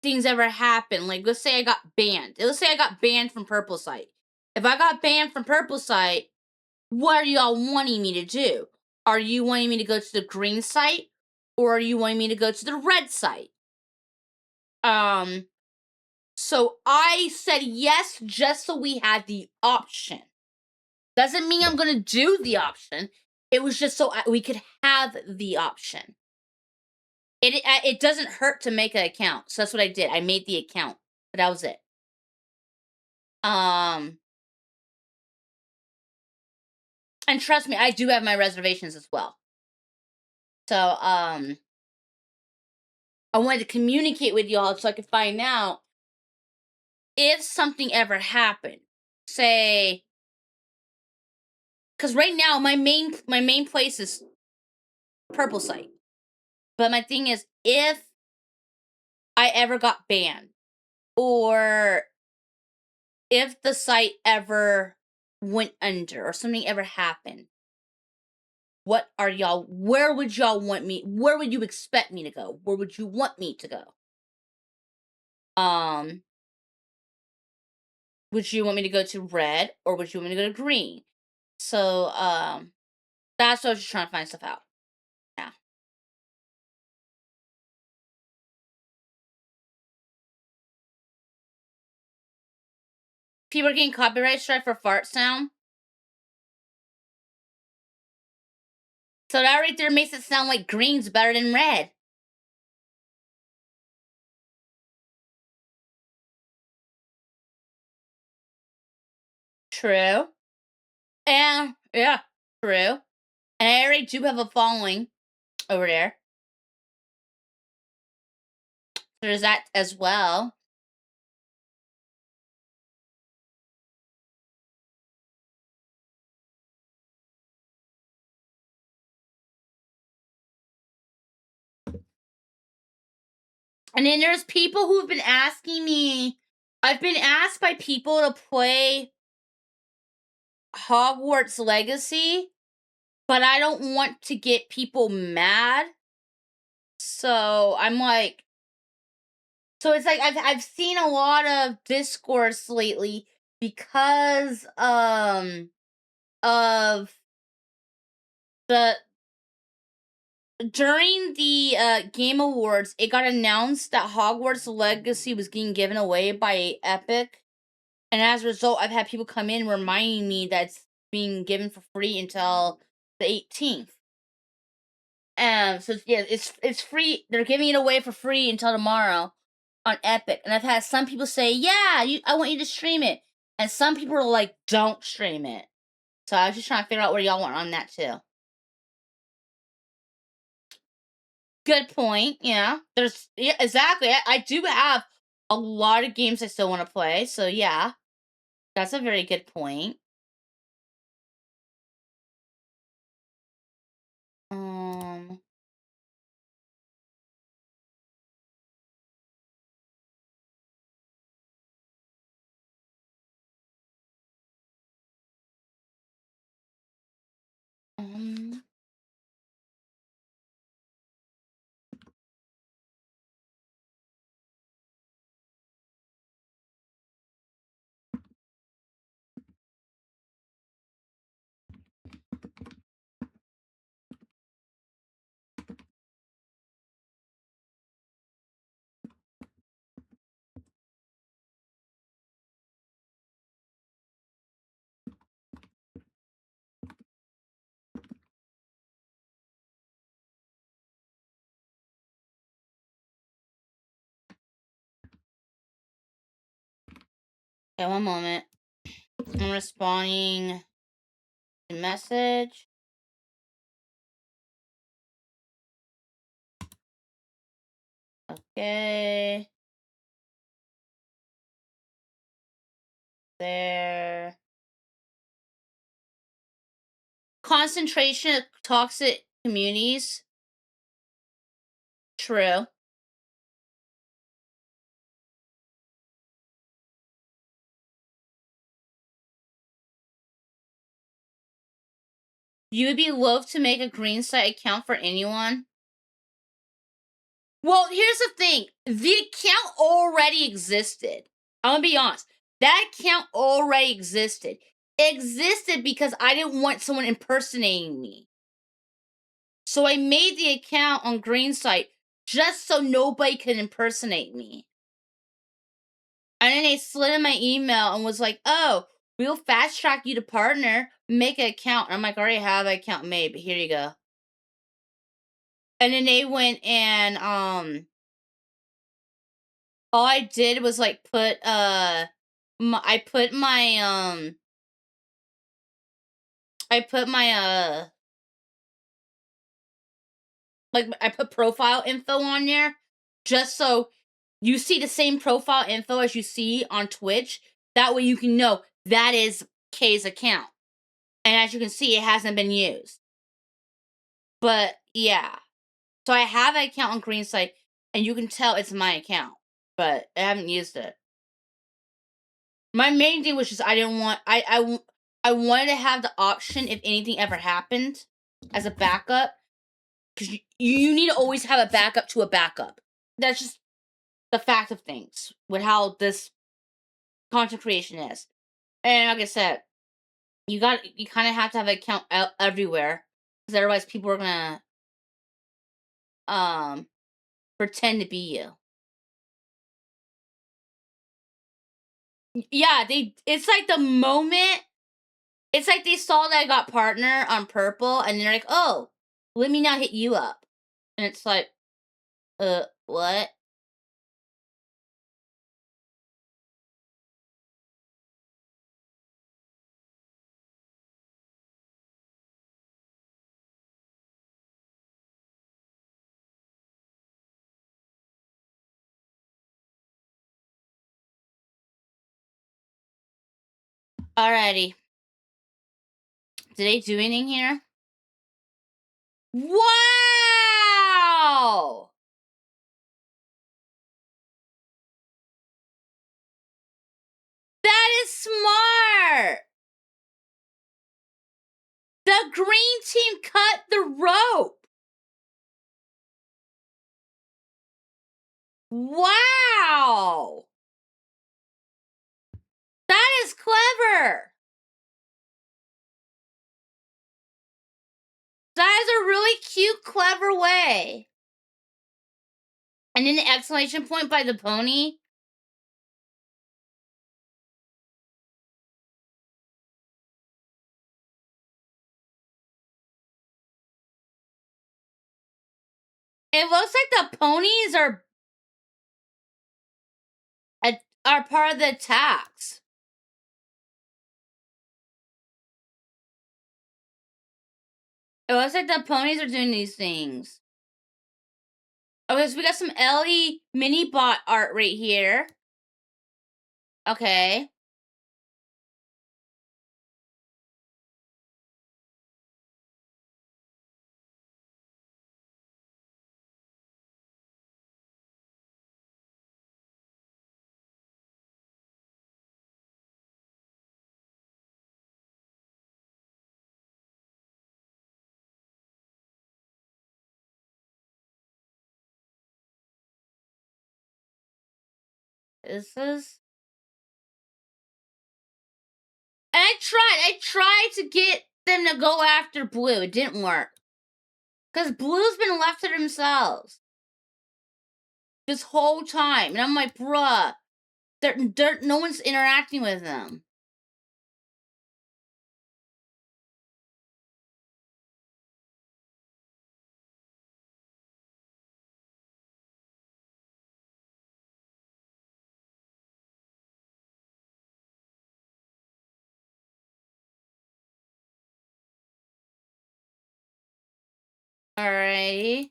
things ever happen, like let's say I got banned. Let's say I got banned from Purple Site. If I got banned from Purple Site, what are y'all wanting me to do? Are you wanting me to go to the green site, or are you wanting me to go to the red site? So I said yes just so we had the option. Doesn't mean I'm gonna do the option. It was just so we could have the option. It doesn't hurt to make an account, so that's what I did. I made the account, but that was it. And trust me, I do have my reservations as well. So I wanted to communicate with y'all so I could find out if something ever happened. Say, because right now my main place is Purple Site, but my thing is if I ever got banned, or if the site ever went under, or something ever happened, where would y'all want me? Where would you expect me to go? Where would you want me to go? Would you want me to go to red, or would you want me to go to green? So, that's what I was just trying to find stuff out. Yeah. People are getting copyright strike for fart sound. So that right there makes it sound like green's better than red. True. And, yeah, true. And I already do have a following over there. There's that as well. And then there's people who've been asking me. I've been asked by people to play Hogwarts Legacy, but I don't want to get people mad. So I'm like, so it's like I've seen a lot of discourse lately because of the during the Game Awards, it got announced that Hogwarts Legacy was getting given away by Epic, and as a result, I've had people come in reminding me that it's being given for free until the 18th. So yeah, it's free. They're giving it away for free until tomorrow on Epic, and I've had some people say, "Yeah, I want you to stream it," and some people are like, "Don't stream it." So I was just trying to figure out where y'all want on that too. Good point. Yeah, exactly. I do have a lot of games I still want to play. So yeah, that's a very good point. Um. um, Okay, one moment. I'm responding to message. Okay. There. Concentration of toxic communities. True. You would be loath to make a green site account for anyone? Well, here's the thing. The account already existed. I'm gonna be honest. That account already existed. It existed because I didn't want someone impersonating me. So I made the account on Greensight just so nobody could impersonate me. And then they slid in my email and was like, oh, we'll fast track you to partner, make an account. And I'm like, I already have an account made, but here you go. And then they went and all I did was like put I put my like I put profile info on there just so you see the same profile info as you see on Twitch. That way you can know that is Kay's account. And as you can see, it hasn't been used. But yeah. So I have an account on Greensight and you can tell it's my account. But I haven't used it. My main thing was just I didn't want I wanted to have the option if anything ever happened as a backup. Because you need to always have a backup to a backup. That's just the fact of things with how this content creation is. And like I said, you kind of have to have an account everywhere because otherwise people are gonna pretend to be you. Yeah, it's like the moment it's like they saw that I got partner on purple and they're like, "Oh, let me now hit you up." And it's like, what? Alrighty. Did they do anything here? Wow! That is smart! The green team cut the rope! Wow! That is clever! That is a really cute, clever way. And then the exclamation point by the pony. It looks like the ponies are part of the attacks. It looks like the ponies are doing these things. Okay, so we got some Ellie mini bot art right here. Okay. This is... And I tried to get them to go after Blue. It didn't work. Because Blue's been left to themselves. This whole time. And I'm like, bruh. No one's interacting with them. Alrighty.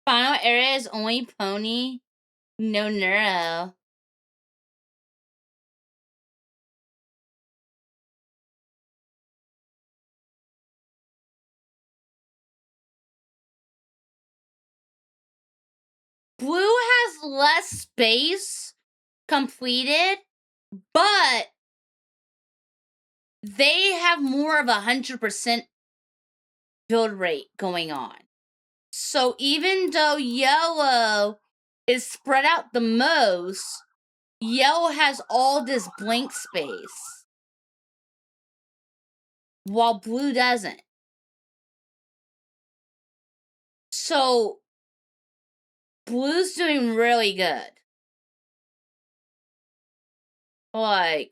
Final area is only pony. No neuro. Blue has less space completed, but they have more of 100% build rate going on. So even though yellow is spread out the most, yellow has all this blank space, while blue doesn't. So blue's doing really good. Like,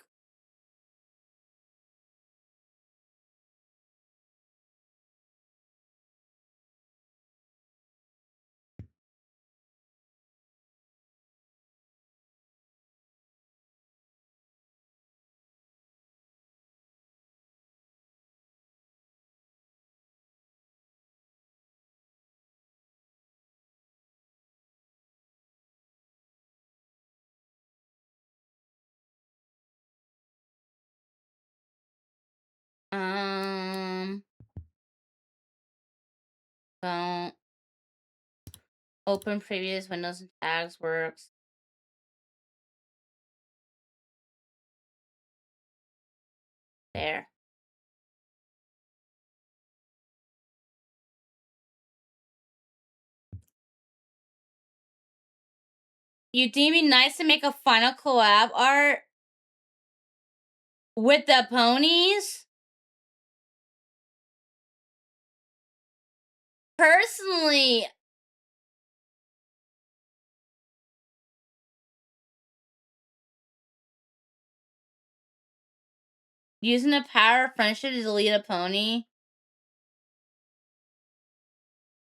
don't open previous windows and tags works. There. You deem it nice to make a final collab art with the ponies? Personally, using the power of friendship to delete a pony.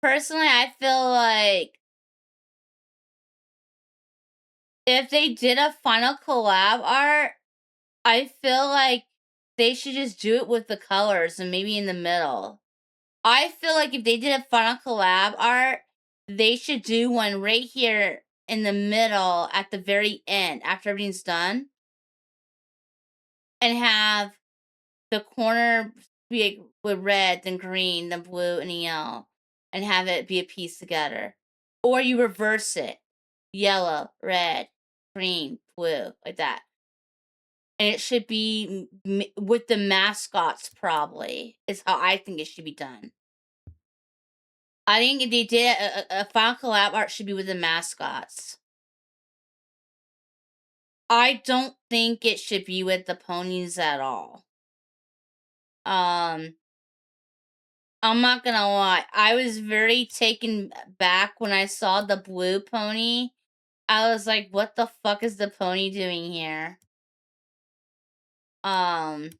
Personally, I feel like if they did a final collab art, I feel like they should just do it with the colors and maybe in the middle. I feel like if they did a final collab art, they should do one right here in the middle at the very end after everything's done. And have the corner be with red, then green, then blue, and yellow. And have it be a piece together. Or you reverse it. Yellow, red, green, blue, like that. And it should be with the mascots, probably, is how I think it should be done. I think if they did a final collab art should be with the mascots. I don't think it should be with the ponies at all. I'm not gonna lie. I was very taken back when I saw the blue pony. I was like, what the fuck is the pony doing here? It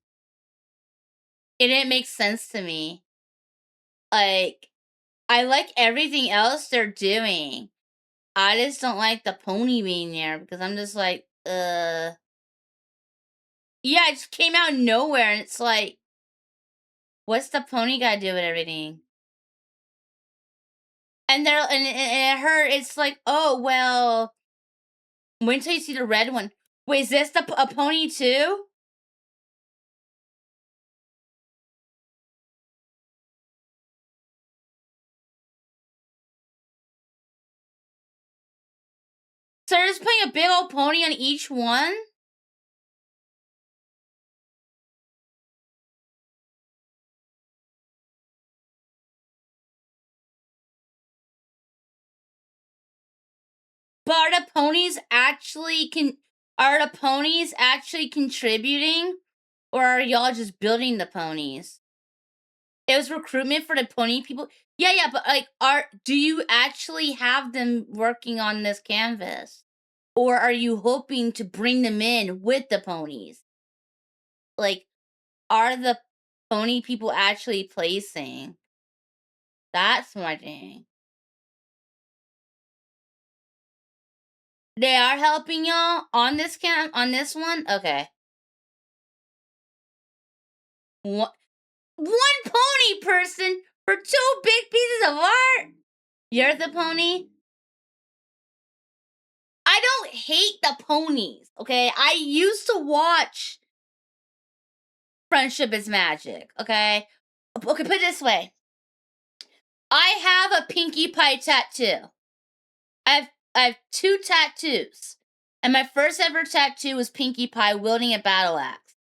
didn't make sense to me. Like, I like everything else they're doing. I just don't like the pony being there because I'm just like, yeah, it just came out of nowhere and it's like, what's the pony got to do with everything? And they're and her, it's like, oh well. Wait until you see the red one. Wait, is this a pony too? So they're just putting a big old pony on each one? But are the ponies actually contributing? Or are y'all just building the ponies? It was recruitment for the pony people? Yeah, but like, do you actually have them working on this canvas? Or are you hoping to bring them in with the ponies? Like, are the pony people actually placing? That's my thing. They are helping y'all on this one? Okay. One pony person for 2 big pieces of art? You're the pony? I don't hate the ponies, okay? I used to watch Friendship is Magic, okay? Okay, put it this way. I have a Pinkie Pie tattoo. I have have 2 tattoos. And my first ever tattoo was Pinkie Pie wielding a battle axe.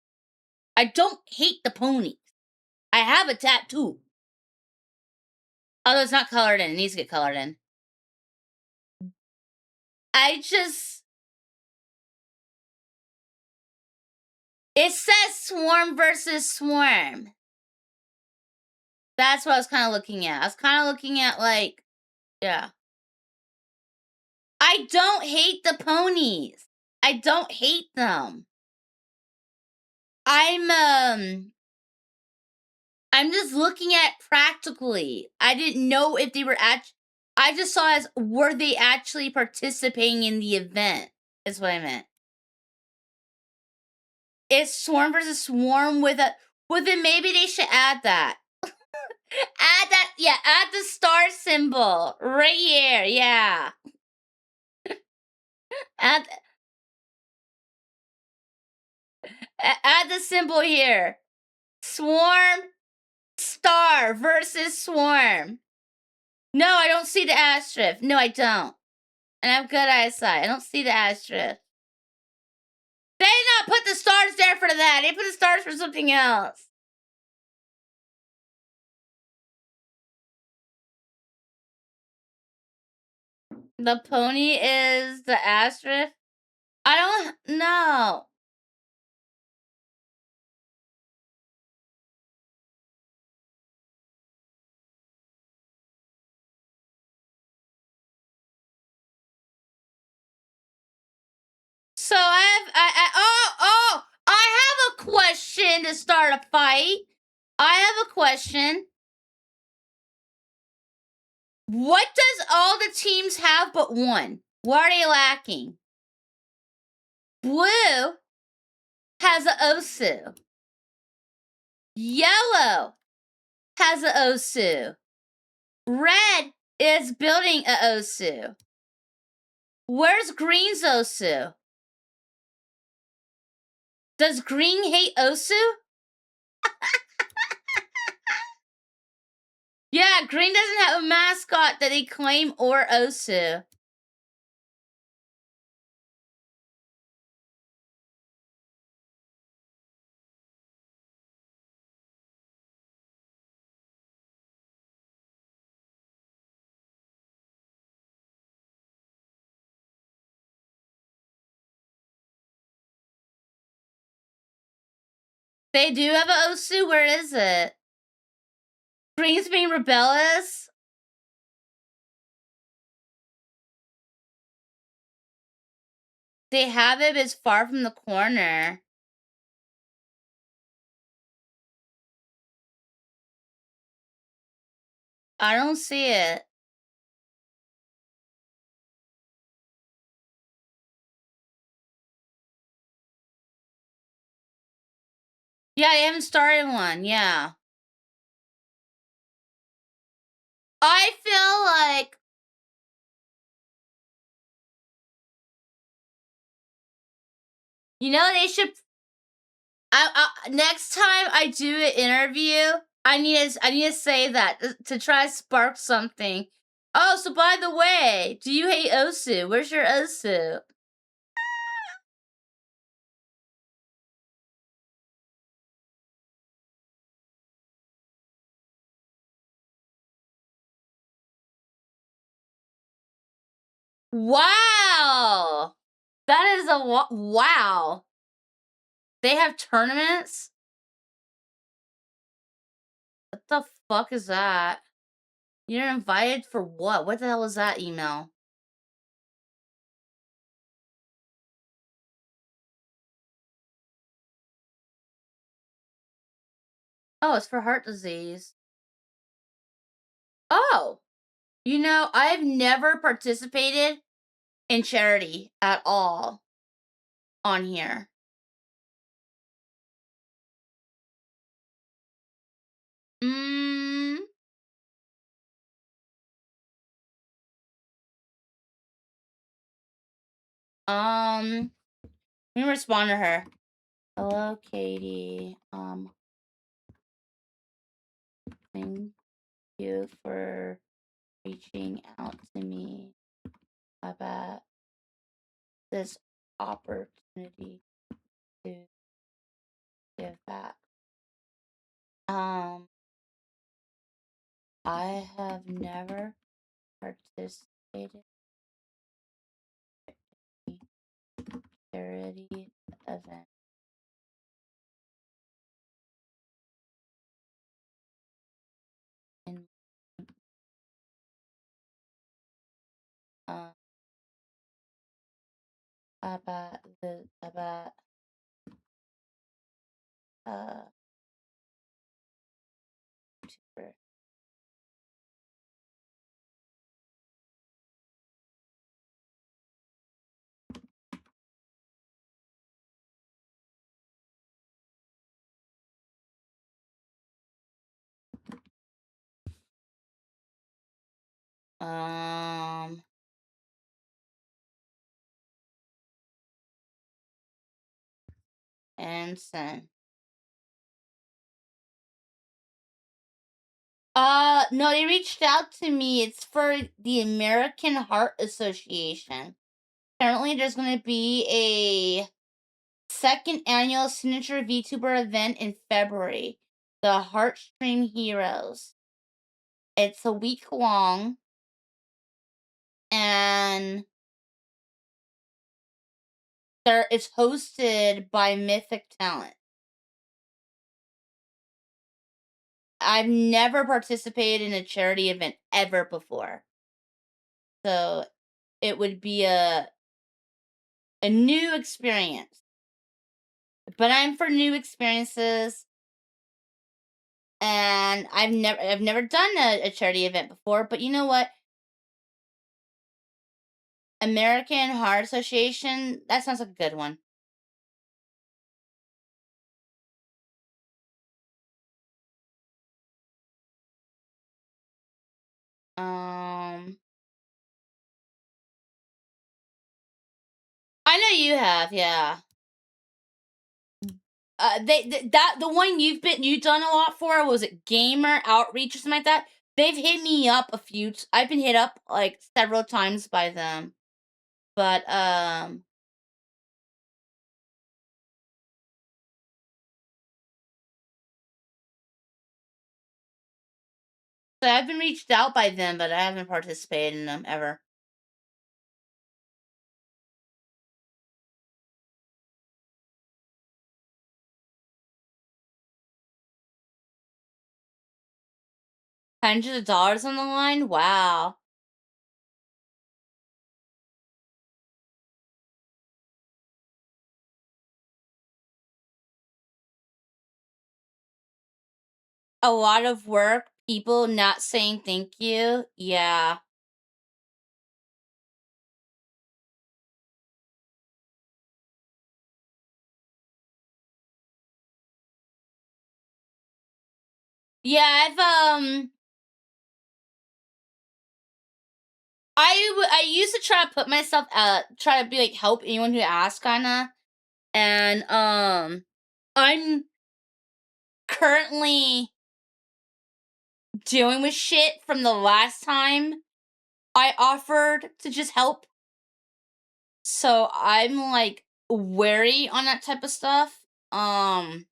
I don't hate the ponies. I have a tattoo. Although it's not colored in. It needs to get colored in. It says Swarm versus Swarm. That's what I was kind of looking at. I was kind of looking at, like, yeah. I don't hate the ponies. I don't hate them. I'm just looking at it practically. I didn't know if they were I just saw as, were they actually participating in the event? Is what I meant. It's Swarm versus Swarm with it, maybe they should add that. Add the star symbol right here, yeah. add the symbol here. Swarm, star versus Swarm. No, I don't see the asterisk. No, I don't. And I have good eyesight. I don't see the asterisk. They did not put the stars there for that. They put the stars for something else. The pony is the asterisk? I don't know. So I have a question to start a fight. I have a question. What does all the teams have but one? What are they lacking? Blue has a Osu. Yellow has a Osu. Red is building a Osu. Where's green's Osu? Does green hate Osu? Yeah, green doesn't have a mascot that they claim or Osu. They do have a Osu? Where is it? Green's being rebellious? They have it, but it's far from the corner. I don't see it. Yeah, they haven't started one, yeah. I feel like they should. Next time I do an interview, I need to say that to try to spark something. Oh, so by the way, do you hate Osu? Where's your Osu? Wow, that is a wow. They have tournaments? What the fuck is that? You're invited for what? What the hell is that email? Oh, it's for heart disease. Oh, I've never participated in charity at all on here. Let me respond to her. Hello, Katie. Thank you for reaching out to me. about this opportunity to give back. I have never participated in a charity event. In about YouTuber. And send. No, they reached out to me. It's for the American Heart Association. Apparently, there's going to be a second annual signature VTuber event in February. The Heartstream Heroes. It's a week long. And it's hosted by Mythic Talent. I've never participated in a charity event ever before. So it would be a new experience. But I'm for new experiences. And I've never done a charity event before, but you know what? American Heart Association, that sounds like a good one. I know you have, yeah. The one you've done a lot for, was it Gamer Outreach or something like that? They've hit me up I've been hit up like several times by them. But so I've been reached out by them, but I haven't participated in them ever. Hundreds of dollars on the line? Wow. A lot of work, people not saying thank you. Yeah. Yeah, I used to try to put myself try to be like help anyone who asks, kinda. And I'm currently dealing with shit from the last time I offered to just help. So I'm like wary on that type of stuff. I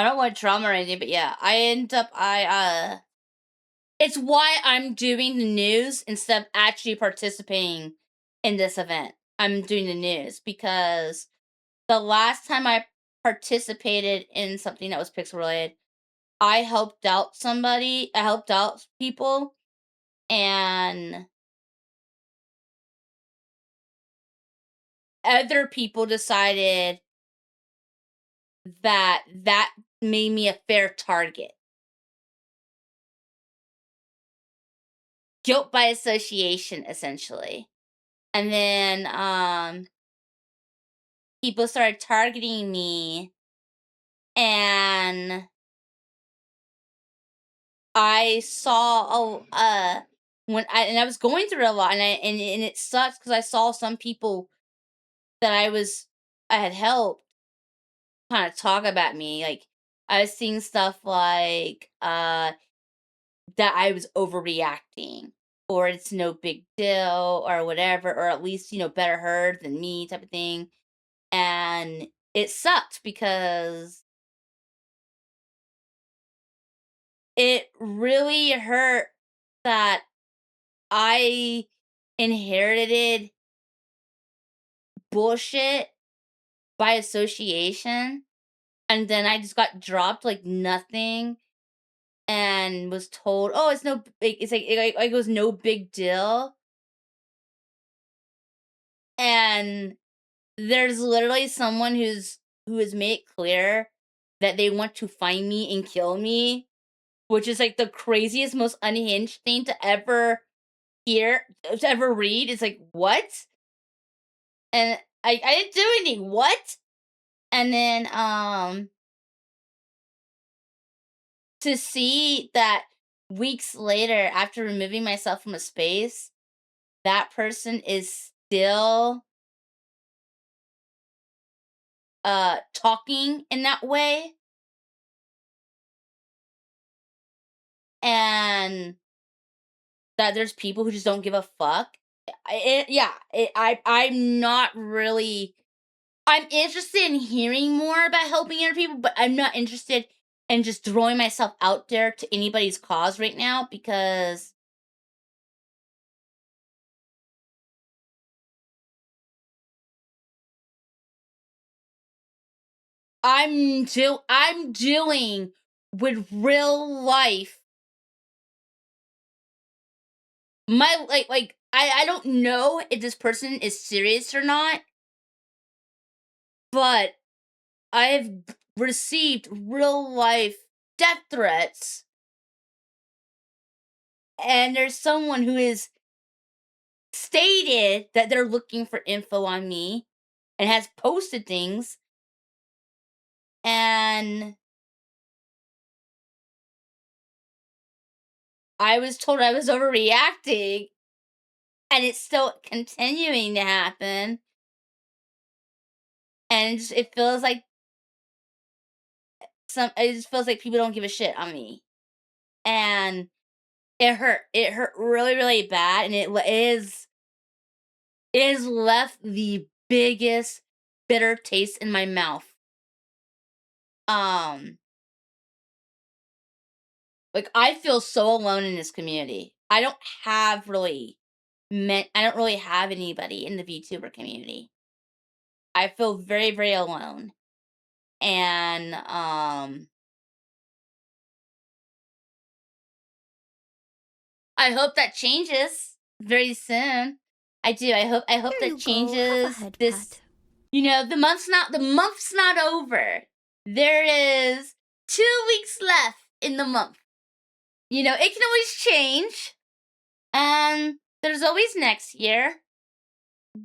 don't want drama or anything, but yeah, it's why I'm doing the news instead of actually participating in this event. I'm doing the news because the last time I participated in something that was pixel related, I helped out people, and other people decided that made me a fair target. Guilt by association, essentially. And then people started targeting me, and I saw when I was going through a lot, and it sucks because I saw some people that I had helped kind of talk about me. Like, I was seeing stuff like that I was overreacting, or it's no big deal, or whatever, or at least, better heard than me type of thing. And it sucked because it really hurt that I inherited bullshit by association, and then I just got dropped like nothing and was told, "Oh, it's no big," it's like it was no big deal. And there's literally someone who has made it clear that they want to find me and kill me, which is like the craziest, most unhinged thing to ever hear, to ever read. It's like, what? And I didn't do anything. What? And then to see that weeks later, after removing myself from a space, that person is still talking in that way, and that there's people who just don't give a fuck. I'm not really. I'm interested in hearing more about helping other people, but I'm not interested in just throwing myself out there to anybody's cause right now, because I'm dealing with real life. I don't know if this person is serious or not, but I've received real life death threats, and there's someone who has stated that they're looking for info on me and has posted things, and I was told I was overreacting, and it's still continuing to happen, and it feels like it just feels like people don't give a shit on me, and it hurt really, really bad, and it has left the biggest bitter taste in my mouth. Like, I feel so alone in this community. I don't really have anybody in the VTuber community. I feel very, very alone. And I hope that changes very soon. I do. I hope Here that you go. Have a changes head this. pat. The month's not over. There is 2 weeks left in the month. It can always change. And there's always next year.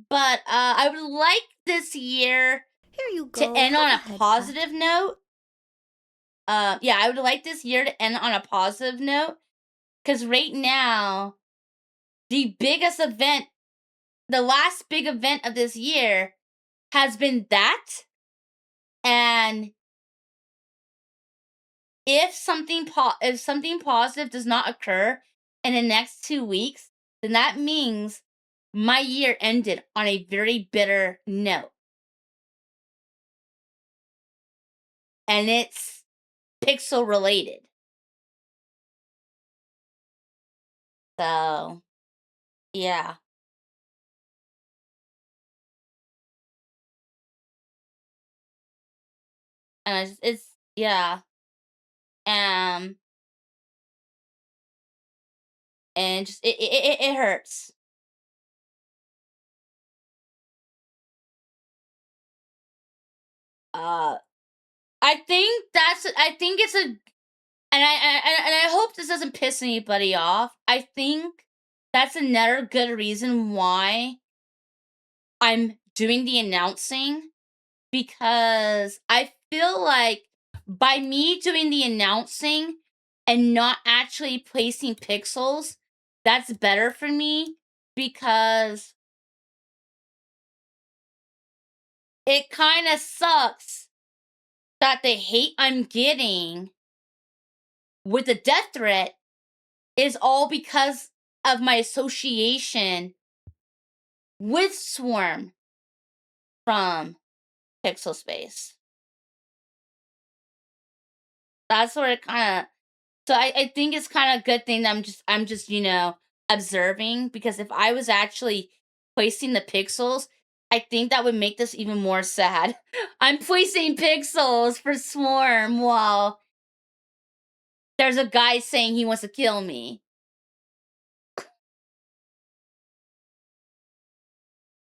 But I would like this year Here you to go. end Have on a a head positive note. Yeah, I would like this year to end on a positive note, because right now, the biggest event, the last big event of this year, has been that. And if something positive does not occur in the next 2 weeks, then that means my year ended on a very bitter note. And it's pixel related. So, yeah. And it's yeah. Um and just it hurts. Uh I think it's a, and I hope this doesn't piss anybody off. I think that's another good reason why I'm doing the announcing, because I feel like by me doing the announcing and not actually placing pixels, that's better for me, because it kind of sucks that the hate I'm getting with the death threat is all because of my association with Swarm from Pixel Space. That's where it kind of. So I think it's kind of a good thing that I'm just observing, because if I was actually placing the pixels, I think that would make this even more sad. I'm placing pixels for Swarm while there's a guy saying he wants to kill me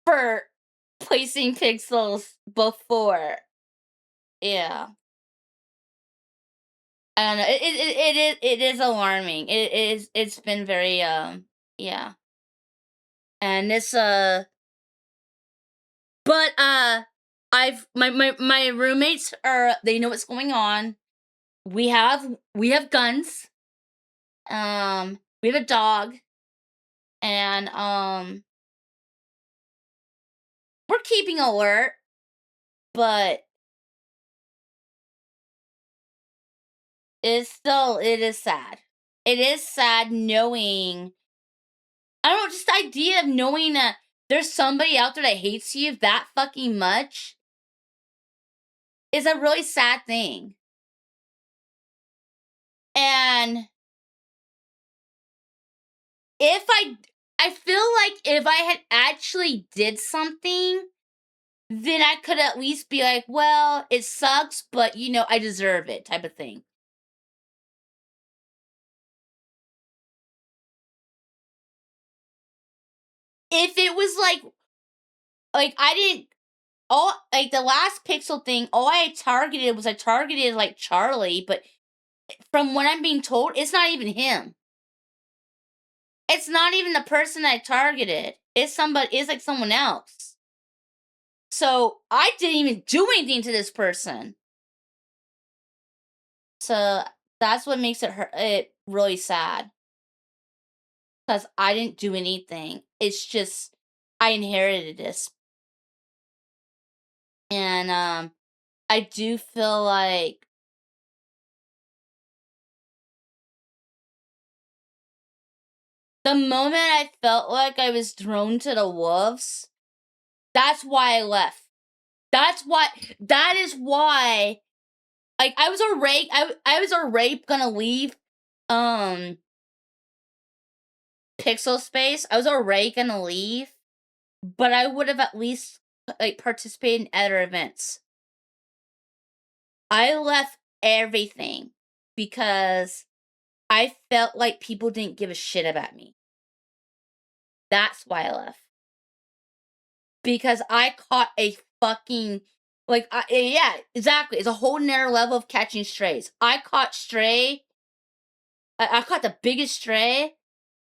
for placing pixels before. Yeah. I don't know. It is alarming. It's been very yeah. And this but I've my roommates they know what's going on. We have guns. We have a dog, and we're keeping alert, but it is sad. It is sad knowing, I don't know, just the idea of knowing that there's somebody out there that hates you that fucking much is a really sad thing. And if I feel like if I had actually did something, then I could at least be like, well, it sucks, but I deserve it, type of thing. If it was like I didn't like the last pixel thing, all I targeted like Charlie, but from what I'm being told, it's not even him. It's not even the person I targeted. It's like someone else. So I didn't even do anything to this person. So that's what makes it really sad. Because I didn't do anything. It's just I inherited this. And I do feel like the moment I felt like I was thrown to the wolves, that's why I left. That is why, like, I was already gonna leave Pixel Space. I was already gonna leave, but I would have at least like participated in other events. I left everything because I felt like people didn't give a shit about me. That's why I left. Because I caught a fucking, yeah, exactly. It's a whole nother level of catching strays. I caught stray. I caught the biggest stray,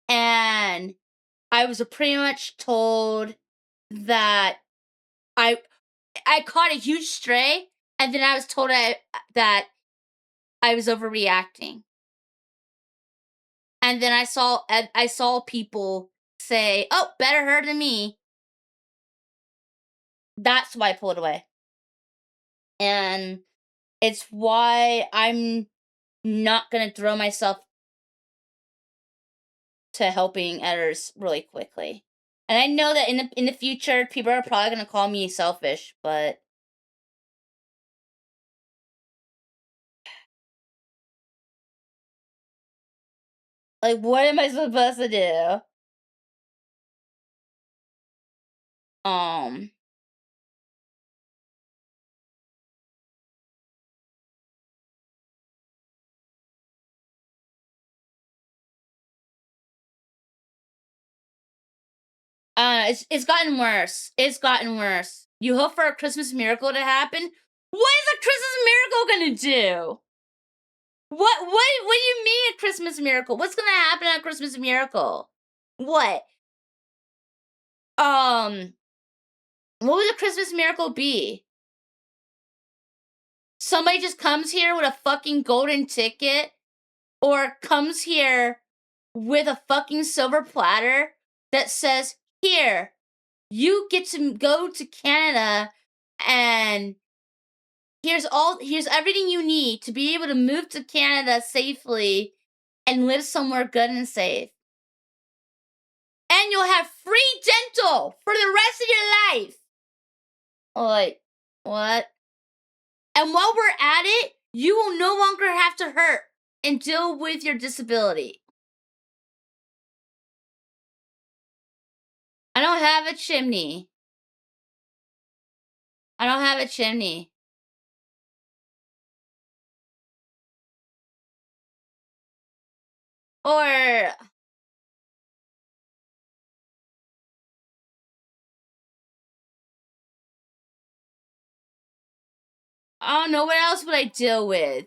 and I was pretty much told that I caught a huge stray, and then I was told that I was overreacting. And then I saw people say, "Oh, better her than me." That's why I pulled away. And it's why I'm not going to throw myself to helping others really quickly. And I know that in the future, people are probably going to call me selfish, but like, what am I supposed to do? It's gotten worse. It's gotten worse. You hope for a Christmas miracle to happen? What is a Christmas miracle gonna do? What do you mean a Christmas miracle? What's gonna happen at a Christmas miracle? What? What would a Christmas miracle be? Somebody just comes here with a fucking golden ticket, or comes here with a fucking silver platter that says, "Here, you get to go to Canada, and here's everything you need to be able to move to Canada safely and live somewhere good and safe. And you'll have free dental for the rest of your life. Like, what? And while we're at it, you will no longer have to hurt and deal with your disability. I don't have a chimney. I don't have a chimney. Or I don't know, what else would I deal with?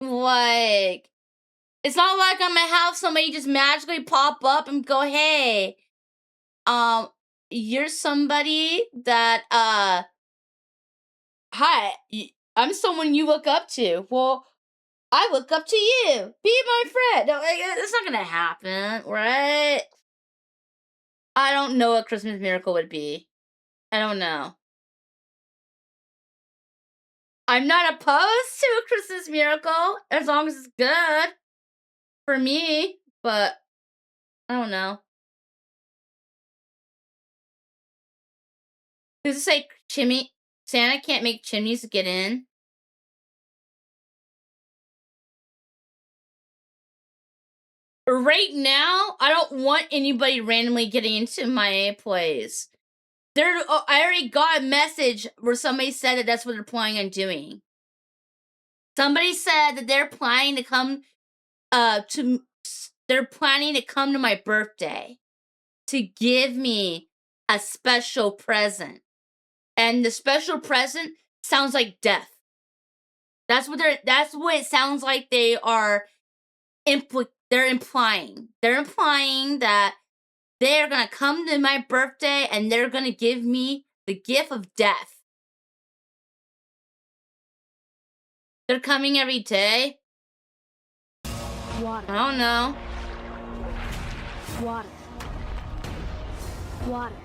Like, it's not like I'm gonna have somebody just magically pop up and go, hey, you're somebody that, hi, I'm someone you look up to. Well, I look up to you. Be my friend. No, it's not gonna happen, right? I don't know what Christmas miracle would be. I don't know. I'm not opposed to a Christmas miracle as long as it's good for me, but I don't know. Does it say chimney? Santa can't make chimneys to get in? Right now, I don't want anybody randomly getting into my place. I already got a message where somebody said that that's what they're planning on doing. Somebody said that they're planning to come they're planning to come to my birthday to give me a special present. And the special present sounds like death. That's what it sounds like they are they're implying. They're implying that they're going to come to my birthday and they're going to give me the gift of death. They're coming every day. Water. I don't know. Water. Water.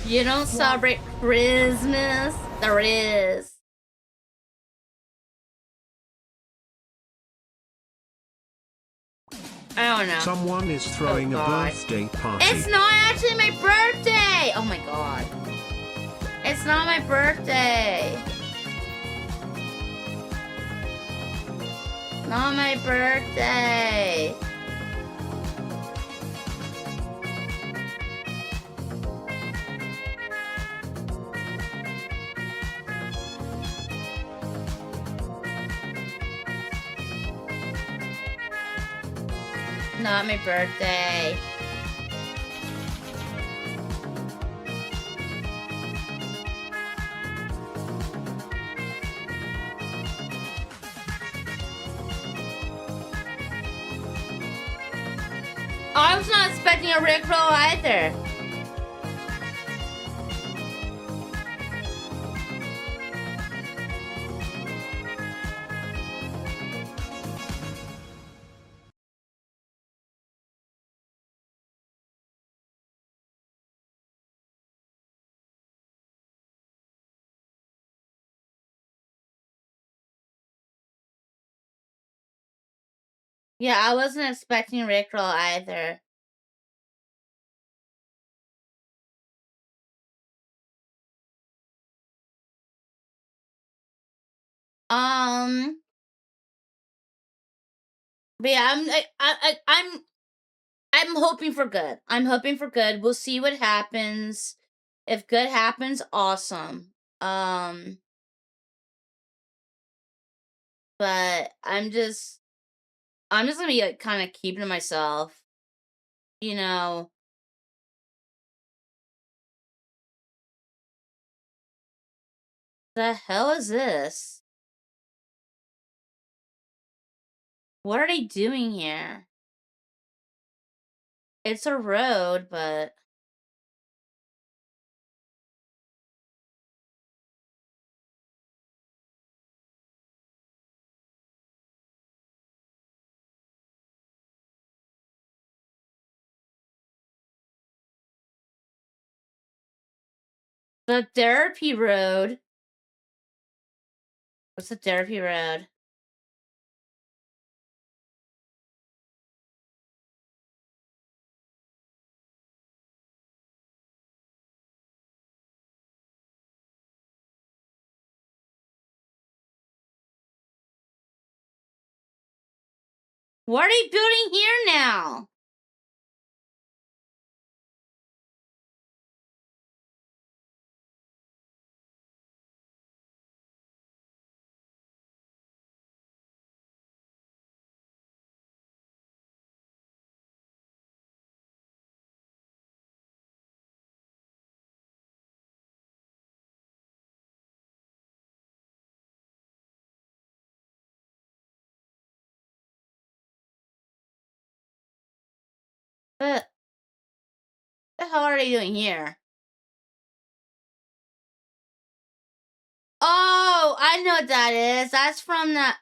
You don't celebrate Christmas? There is. I don't know. Someone is throwing a birthday party. It's not actually my birthday! Oh my god. It's not my birthday. Not my birthday. Not my birthday. I was not expecting a Rickroll either. Yeah, I wasn't expecting Rickroll either. But yeah, I'm hoping for good. I'm hoping for good. We'll see what happens. If good happens, awesome. But I'm just gonna be like kind of keeping to myself. You know. The hell is this? What are they doing here? It's a road, but the therapy road. What's the therapy road? What are they building here now? What the hell are they doing here? Oh, I know what that is. That's from that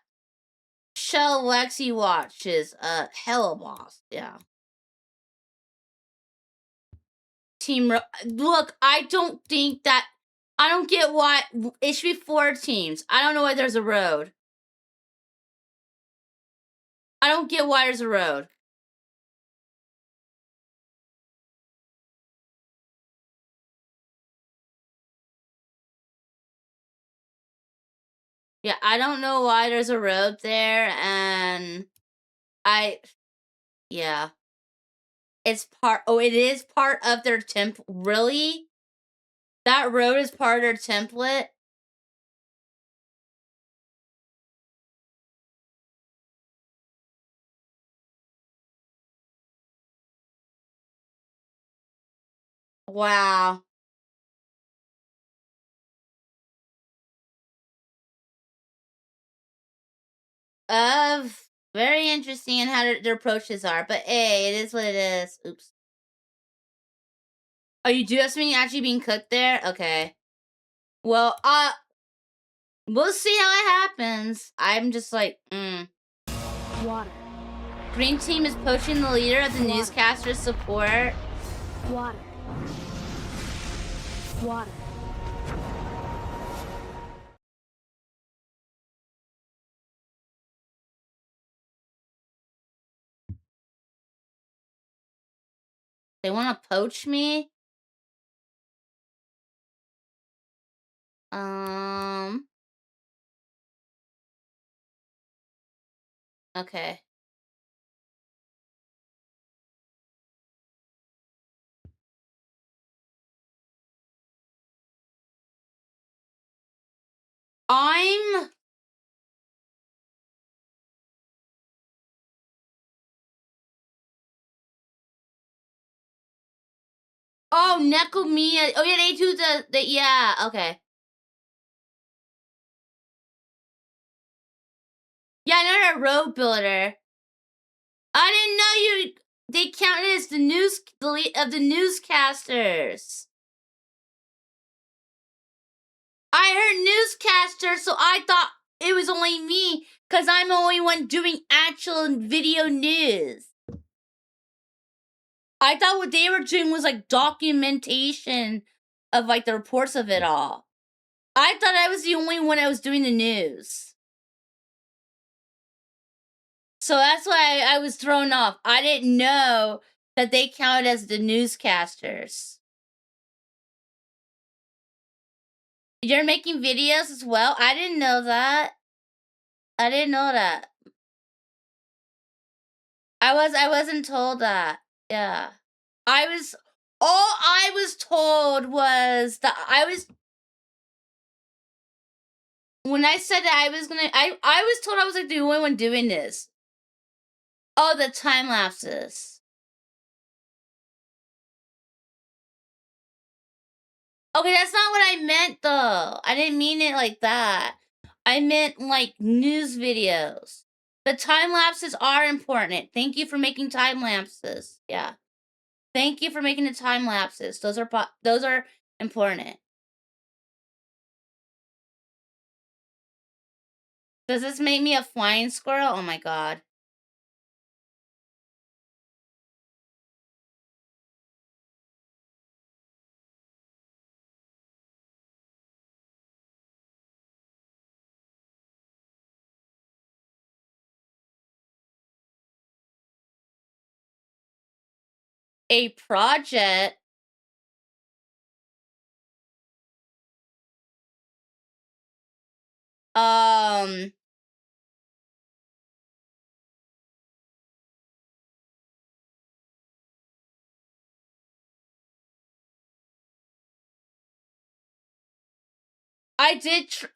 show Lexi watches. Hello Boss. Yeah. Look, I don't think that. I don't get why it should be 4 teams. I don't know why there's a road. I don't get why there's a road. Yeah, I don't know why there's a road there, and yeah. It's part, oh, it is part of their really? That road is part of their template? Wow. Very interesting in how their approaches are, but hey, it is what it is. Oops. Oh, you do have something actually being cooked there? Okay. Well, we'll see how it happens. I'm just like, Water. Green team is poaching the leader of the newscaster's support. Water. Water. They want to poach me? Okay. Oh, Nekomia. Oh, yeah, they do yeah, okay. Yeah, I know they're a road builder. I didn't know they counted as the lead of the newscasters. I heard newscaster, so I thought it was only me, because I'm the only one doing actual video news. I thought what they were doing was like documentation of like the reports of it all. I thought I was the only one that was doing the news. So that's why I was thrown off. I didn't know that they counted as the newscasters. You're making videos as well? I didn't know that. I didn't know that. I wasn't told that. Yeah. All I was told was that when I said that I was told I was like the only one doing this. Oh, the time lapses. Okay, that's not what I meant though. I didn't mean it like that. I meant like news videos. The time lapses are important. Thank you for making time lapses. Yeah. Thank you for making the time lapses. Those are important. Does this make me a flying squirrel? Oh my god. a project.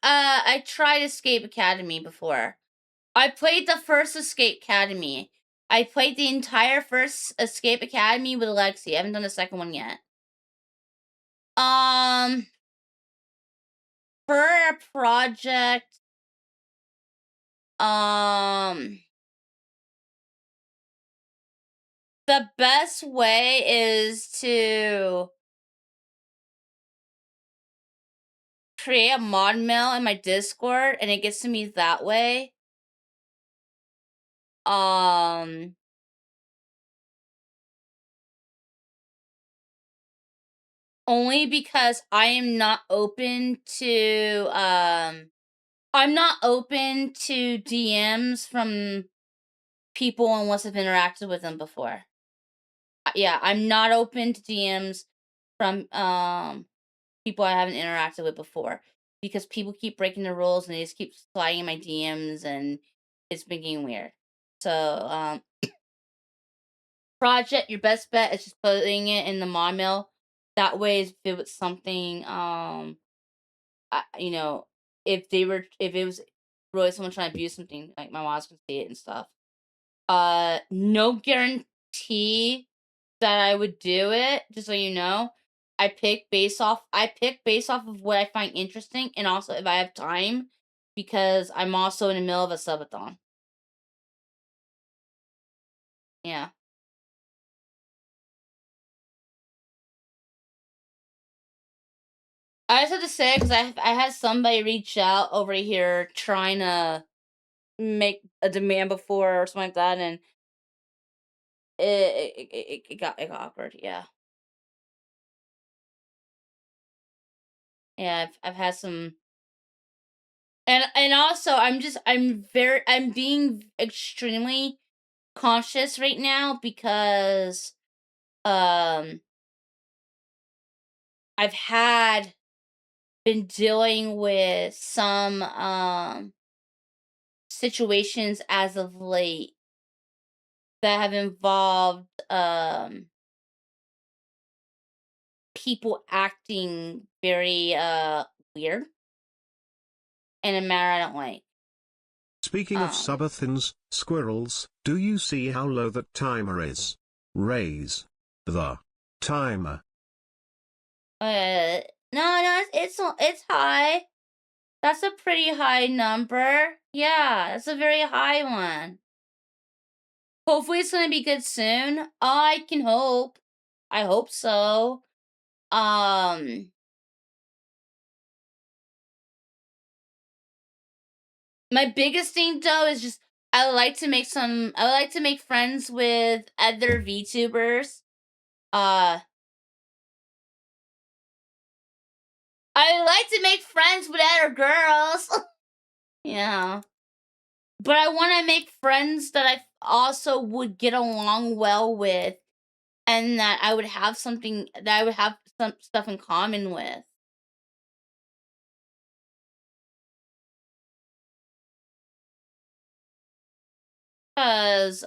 I tried Escape Academy before. I played the first Escape Academy. I played the entire first Escape Academy with Alexi. I haven't done the second one yet. For a project, the best way is to create a mod mail in my Discord, and it gets to me that way. Only because I am not open to I'm not open to DMs from people unless I've interacted with them before. Yeah, I'm not open to DMs from people I haven't interacted with before, because people keep breaking the rules and they just keep sliding in my DMs and it's making weird. So project, your best bet is just putting it in the mod mail. That way, if it was something you know, if it was really someone trying to abuse something, like my mom's can see it and stuff. No guarantee that I would do it, just so you know. I pick based off of what I find interesting, and also if I have time, because I'm also in the middle of a subathon. Yeah. I just have to say, because I had somebody reach out over here trying to make a demand before or something like that, and it got awkward. Yeah. Yeah, I've had some, and also I'm being extremely conscious right now, because I've been dealing with some situations as of late that have involved people acting very weird in a manner I don't like. Speaking of subathons, squirrels, do you see how low that timer is? Raise the timer. No, it's high. That's a pretty high number. Yeah, that's a very high one. Hopefully it's gonna be good soon. I can hope. I hope so. My biggest thing though is just I would like to make friends with other VTubers. I like to make friends with other girls. Yeah. But I want to make friends that I also would get along well with, and that I would have some stuff in common with. Cause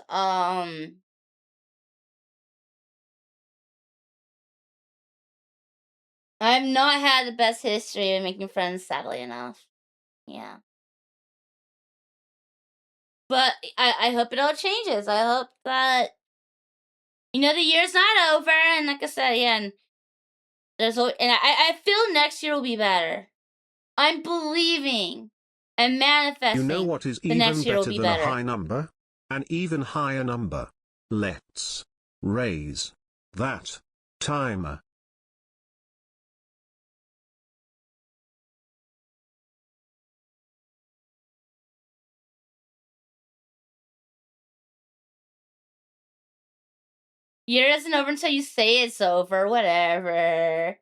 I've not had the best history of making friends, sadly enough. Yeah. But I hope it all changes. I hope that, the year's not over, and like I said, yeah, and I feel next year will be better. I'm believing and manifesting. You know what is the even next year will better be than better. a high number? An even higher number. Let's raise that timer. Year isn't over until you say it's over. Whatever.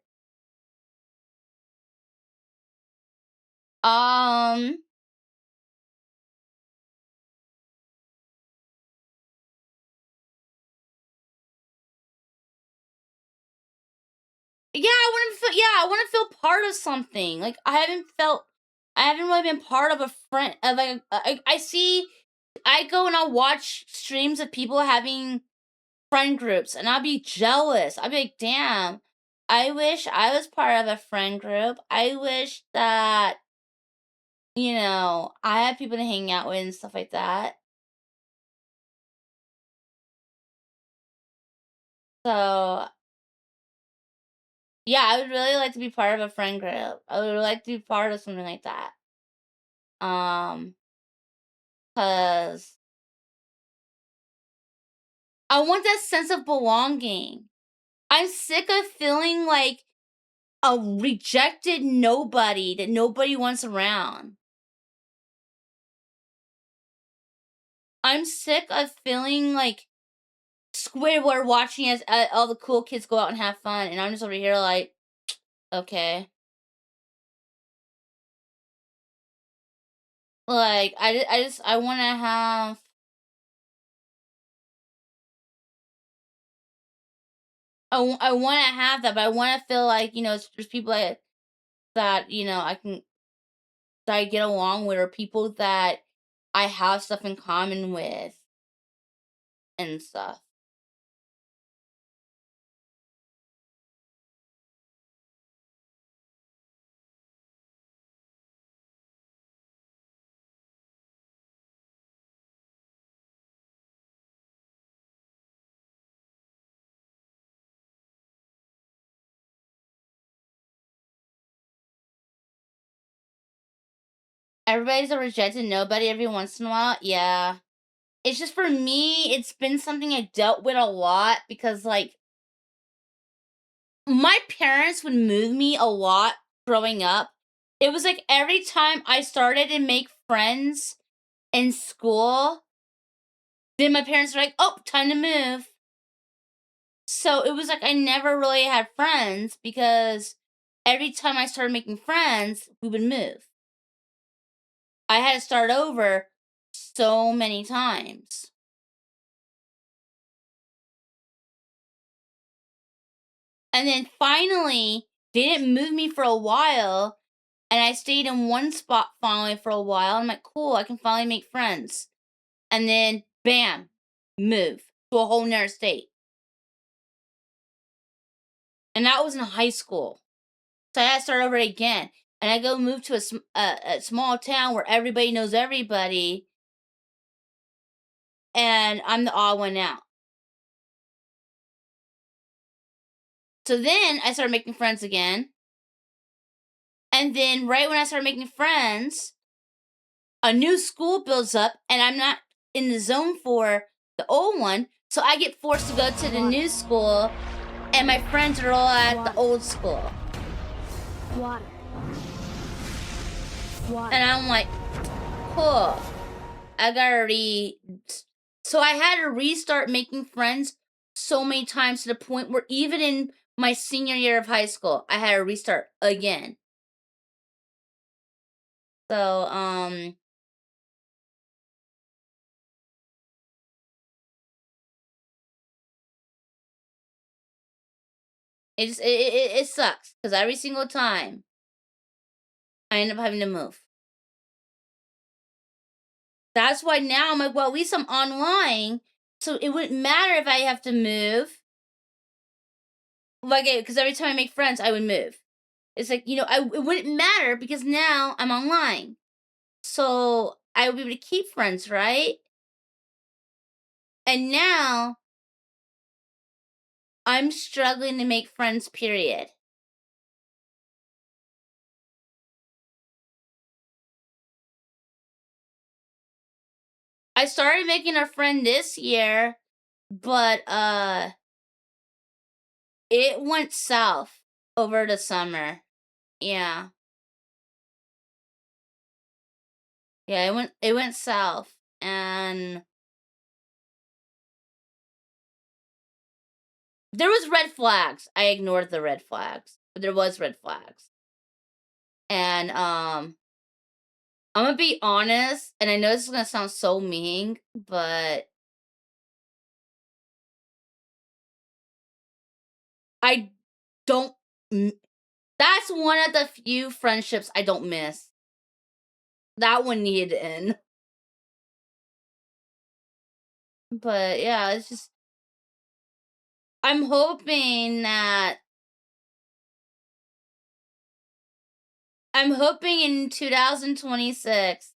I want to feel part of something. Like I haven't really been part of a friend of like I go and I'll watch streams of people having friend groups and I'll be jealous. I'll be like, damn, I wish I was part of a friend group. I wish that, I had people to hang out with and stuff like that. So, yeah, I would really like to be part of a friend group. I would like to be part of something like that. Cause I want that sense of belonging. I'm sick of feeling like a rejected nobody that nobody wants around. I'm sick of feeling like Squidward watching as all the cool kids go out and have fun, and I'm just over here like, okay. Like, I want to have. I want to have that, but I want to feel like, there's people that I get along with, or people that I have stuff in common with and stuff. Everybody's a rejected nobody every once in a while. Yeah. It's just for me, it's been something I dealt with a lot because, like, my parents would move me a lot growing up. It was like every time I started to make friends in school, then my parents were like, oh, time to move. So it was like I never really had friends because every time I started making friends, we would move. I had to start over so many times. And then finally, they didn't move me for a while, and I stayed in one spot finally for a while. I'm like, cool, I can finally make friends. And then, bam, move to a whole nother state. And that was in high school. So I had to start over again. And I go move to a small town where everybody knows everybody. And I'm the odd one out. So then I started making friends again. And then right when I started making friends, a new school builds up and I'm not in the zone for the old one. So I get forced to go to the new school and my friends are all at the old school. Water. And I'm like, cool. So I had to restart making friends so many times to the point where even in my senior year of high school, I had to restart again. So, it sucks because every single time I end up having to move. That's why now I'm like, well, at least I'm online, so it wouldn't matter if I have to move. Like, because every time I make friends, I would move. It's like, it wouldn't matter because now I'm online. So I would be able to keep friends, right? And now I'm struggling to make friends, period. I started making a friend this year, but it went south over the summer. Yeah. Yeah, it went south and there was red flags. I ignored the red flags. But there was red flags. And I'm gonna be honest, and I know this is gonna sound so mean, but I don't That's one of the few friendships I don't miss. That one needed to end. But yeah, it's just I'm hoping in 2026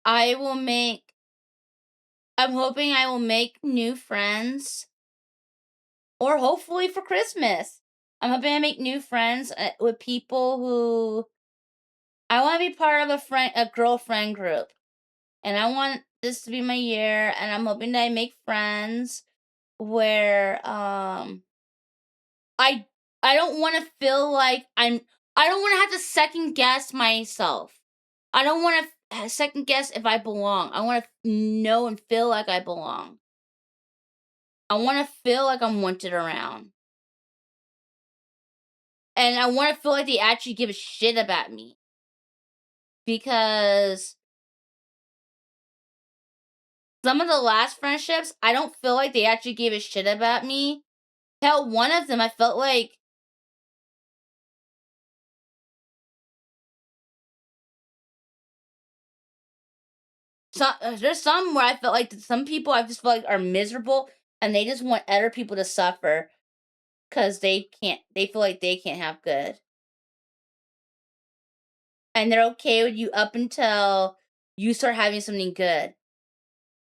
I'm hoping I will make new friends, or hopefully for Christmas. I'm hoping I make new friends with people who I want to be part of a girlfriend group. And I want this to be my year, and I'm hoping that I make friends where I don't want to feel like I don't want to have to second guess myself. I don't want to second guess if I belong. I want to know and feel like I belong. I want to feel like I'm wanted around. And I want to feel like they actually give a shit about me. Because some of the last friendships, I don't feel like they actually gave a shit about me. Hell, one of them, I felt like there's some where I felt like some people I just feel like are miserable and they just want other people to suffer because they feel like they can't have good. And they're okay with you up until you start having something good.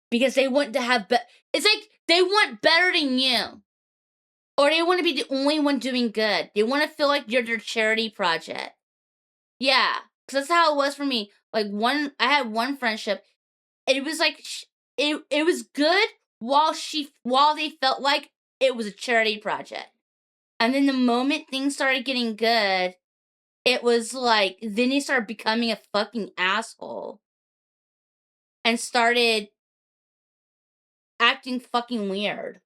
Because they want to have it's like they want better than you. Or they want to be the only one doing good. They want to feel like you're their charity project. Yeah, because that's how it was for me. Like I had one friendship. It was like it was good while they felt like it was a charity project. And then the moment things started getting good, it was like then he started becoming a fucking asshole and started acting fucking weird.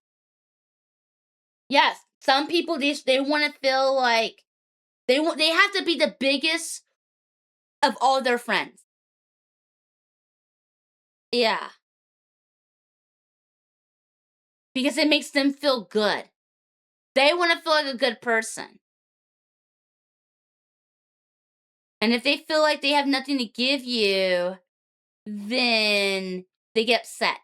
Yes, some people they want to feel like they have to be the biggest of all their friends. Yeah. Because it makes them feel good. They want to feel like a good person. And if they feel like they have nothing to give you, then they get upset.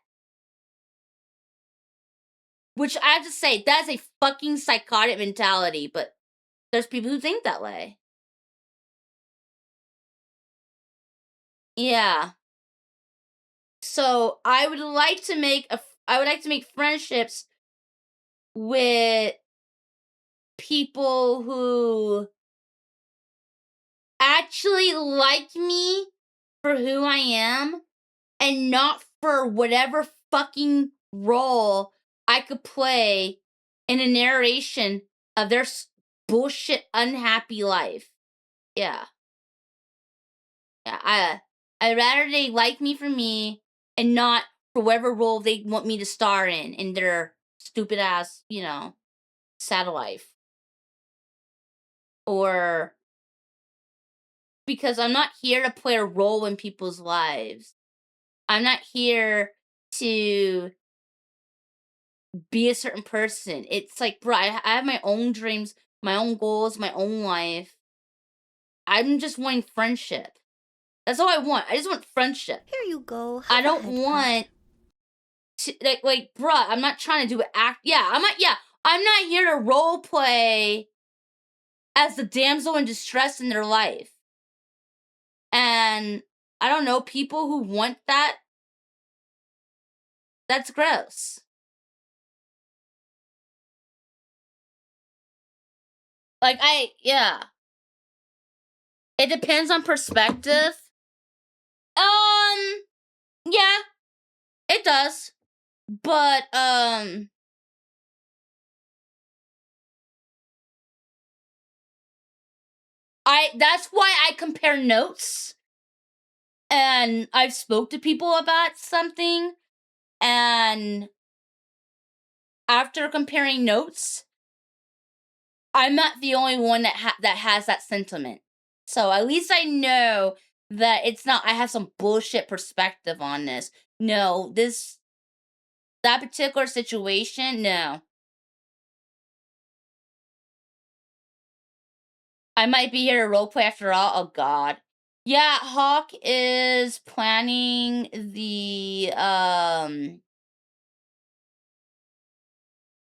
Which I have to say, that's a fucking psychotic mentality, but there's people who think that way. Yeah. So I would like to make friendships with people who actually like me for who I am and not for whatever fucking role I could play in a narration of their bullshit unhappy life. Yeah. Yeah, I'd rather they like me for me and not for whatever role they want me to star in their stupid ass, sad life. Or because I'm not here to play a role in people's lives. I'm not here to be a certain person. It's like, bro, I have my own dreams, my own goals, my own life. I'm just wanting friendship. That's all I want. I just want friendship. Here you go. I don't want to, like, bruh, I'm not trying to do act. Yeah, I'm not here to role play as the damsel in distress in their life. And I don't know, people who want that, that's gross. Like, yeah. It depends on perspective. Yeah, it does. But, that's why I compare notes. And I've spoke to people about something, and after comparing notes, I'm not the only one that has that sentiment. So at least I know that it's not I have some bullshit perspective on this. No, that particular situation, no. I might be here to roleplay after all. Oh God. Yeah, Hawk is planning the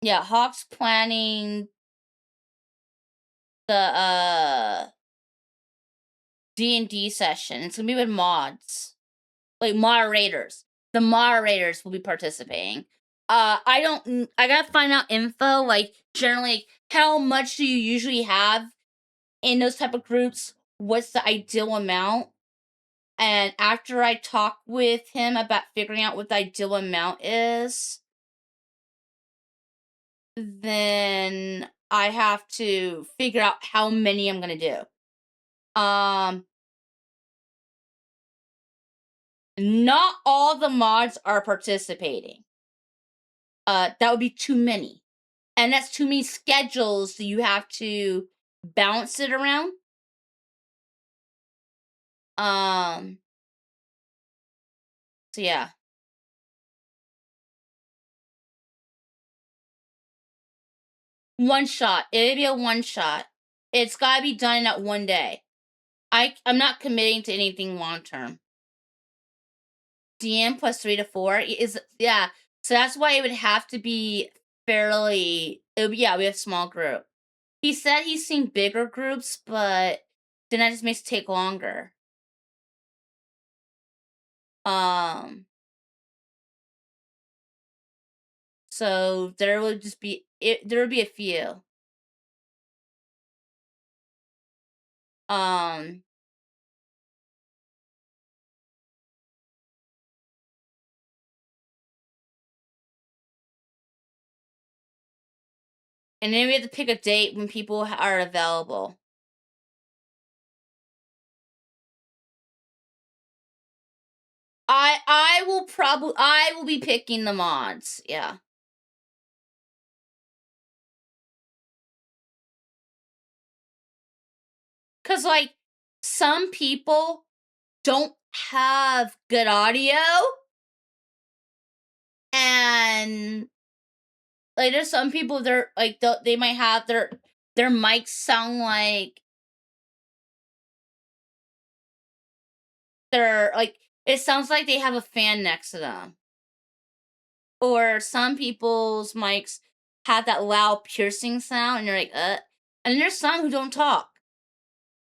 yeah, Hawk's planning the D&D session. It's gonna be with mods. Like moderators. The moderators will be participating. I gotta find out info, like generally how much do you usually have in those type of groups? What's the ideal amount? And after I talk with him about figuring out what the ideal amount is, then I have to figure out how many I'm gonna do. Not all the mods are participating. That would be too many. And that's too many schedules that you have to bounce it around. So yeah. One shot. It'll be a one shot. It's gotta be done in that one day. I'm not committing to anything long term. DM plus 3 to 4 is yeah. So that's why it would have to be fairly. We have a small group. He said he's seen bigger groups, but then that just makes it take longer. So there would just be there would be a few. And then we have to pick a date when people are available. I will be picking the mods. Yeah. Cause like some people don't have good audio, and like there's some people they're like they might have their mics sound like they're like it sounds like they have a fan next to them. Or some people's mics have that loud . Sound, and you're like, and there's some who don't talk.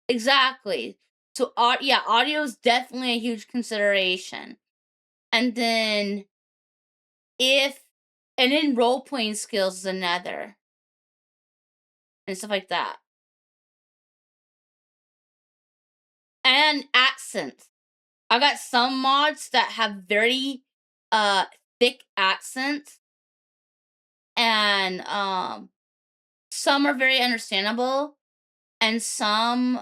Exactly. So, audio is definitely a huge consideration. And then, role playing skills is another, and stuff like that. And accents. I got some mods that have very thick accents, and some are very understandable, and some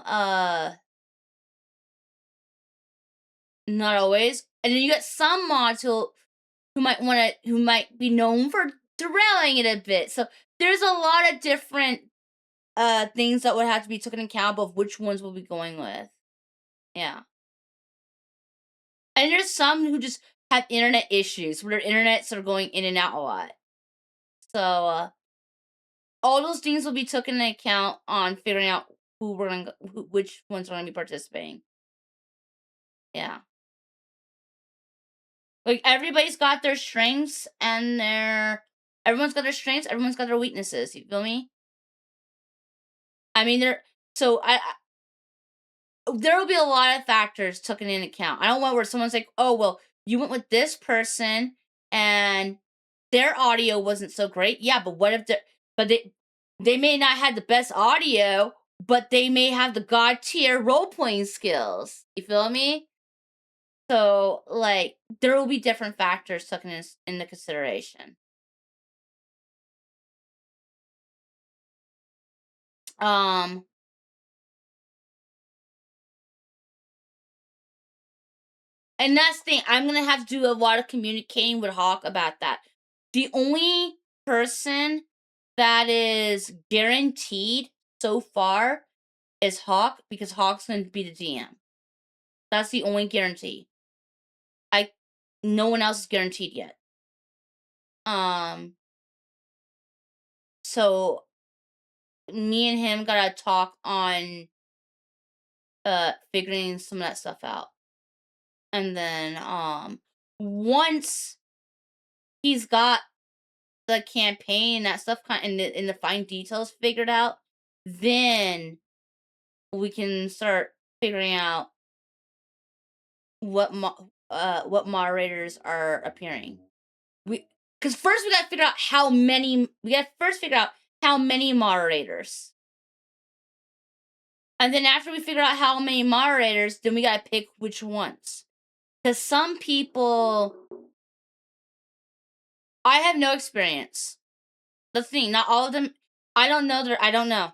not always. And then you got some mods who might be known for derailing it a bit. So there's a lot of different things that would have to be taken account of which ones we'll be going with. Yeah. And there's some who just have internet issues where their internets are going in and out a lot. So all those things will be taken into account on figuring out which ones are gonna be participating. Yeah. Like everybody's got their strengths and everyone's got their strengths, everyone's got their weaknesses. You feel me? I mean, there will be a lot of factors taken into account. I don't want where someone's like, "Oh, well, you went with this person and their audio wasn't so great." Yeah, but what if they may not have the best audio, but they may have the god tier role playing skills. You feel me? So, like, there will be different factors taken into consideration. And that's the thing. I'm gonna have to do a lot of communicating with Hawk about that. The only person that is guaranteed so far is Hawk, because Hawk's gonna be the DM. That's the only guarantee. No one else is guaranteed yet. So me and him gotta talk on figuring some of that stuff out. And then once he's got the campaign that stuff kind in the fine details figured out, then we can start figuring out what moderators are appearing. Because first we gotta figure out how many. We gotta first figure out how many moderators, and then after we figure out how many moderators, then we gotta pick which ones. Because some people, I have no experience. The thing, not all of them. I don't know their. I don't know.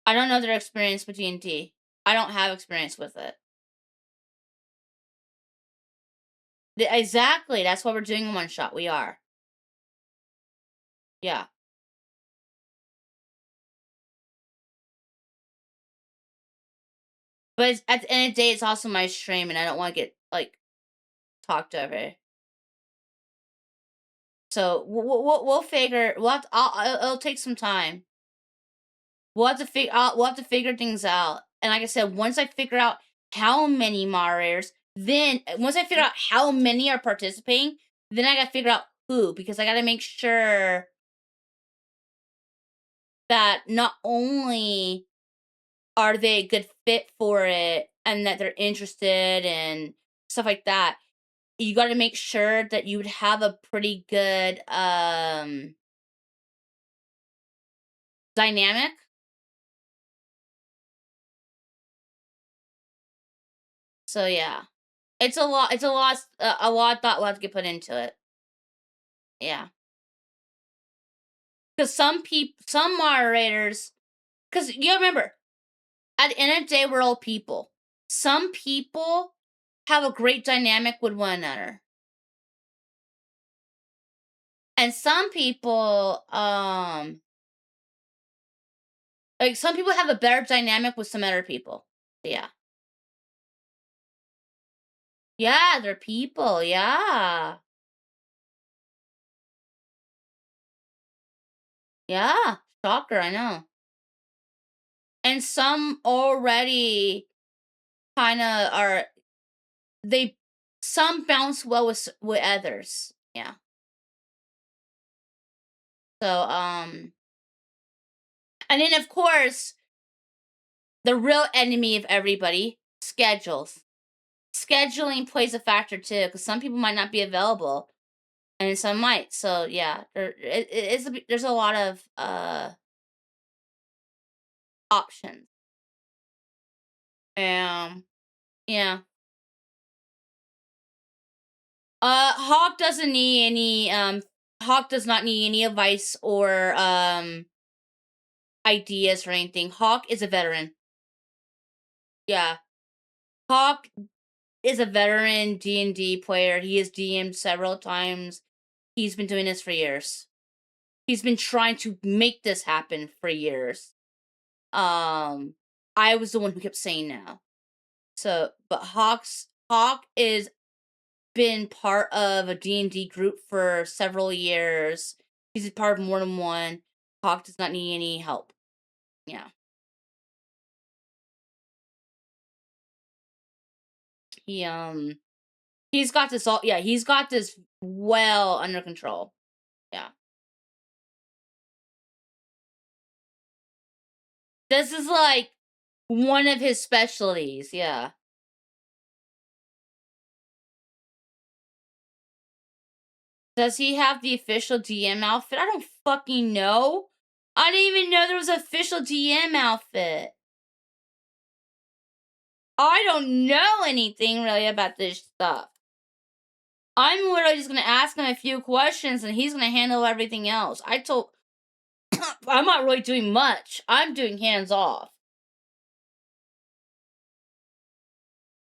I don't know their experience with D&D. I don't have experience with it. Exactly. That's why we're doing one shot. We are. Yeah. But at the end of the day, it's also my stream, and I don't want to get like talked over. So we'll figure. It'll take some time. We'll have to figure out. We'll have to figure things out. And like I said, once I figure out how many moderators, then once I figure out how many are participating, then I gotta figure out who, because I gotta make sure that not only are they a good fit for it and that they're interested and stuff like that, you got to make sure that you would have a pretty good dynamic. So yeah, it's a lot of thought will have to get put into it. Yeah, because some moderators, because you remember, at the end of the day, we're all people. Some people have a great dynamic with one another, and some people like some people have a better dynamic with some other people. Yeah. Yeah, they're people. Yeah. Yeah. Shocker, I know. And some already kind of are some bounce well with others. Yeah. So and then of course the real enemy of everybody, schedules. Scheduling plays a factor too, because some people might not be available, and some might. So yeah, there's a lot of options. Yeah. Hawk doesn't need any Hawk does not need any advice or ideas or anything. Hawk is a veteran. Yeah. Hawk is a veteran D&D player. He has DM'd several times. He's been doing this for years. He's been trying to make this happen for years. I was the one who kept saying no. So, but Hawk is been part of a D&D group for several years. He's a part of more than one. Hawk does not need any help. Yeah. He's got this he's got this well under control. Yeah. This is like one of his specialties, yeah. Does he have the official DM outfit? I don't fucking know. I didn't even know there was an official DM outfit. I don't know anything really about this stuff. I'm literally just gonna ask him a few questions and he's gonna handle everything else. I'm not really doing much. I'm doing hands off.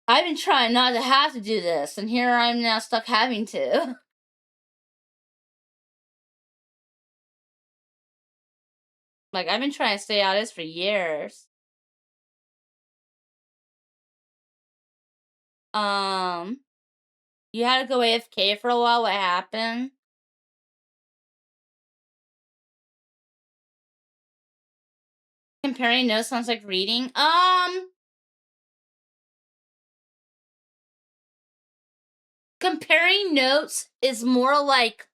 I've been trying not to have to do this, and here I'm now stuck having to. Like, I've been trying to stay out of this for years. You had to go AFK for a while. What happened? Comparing notes sounds like reading. Comparing notes is more like,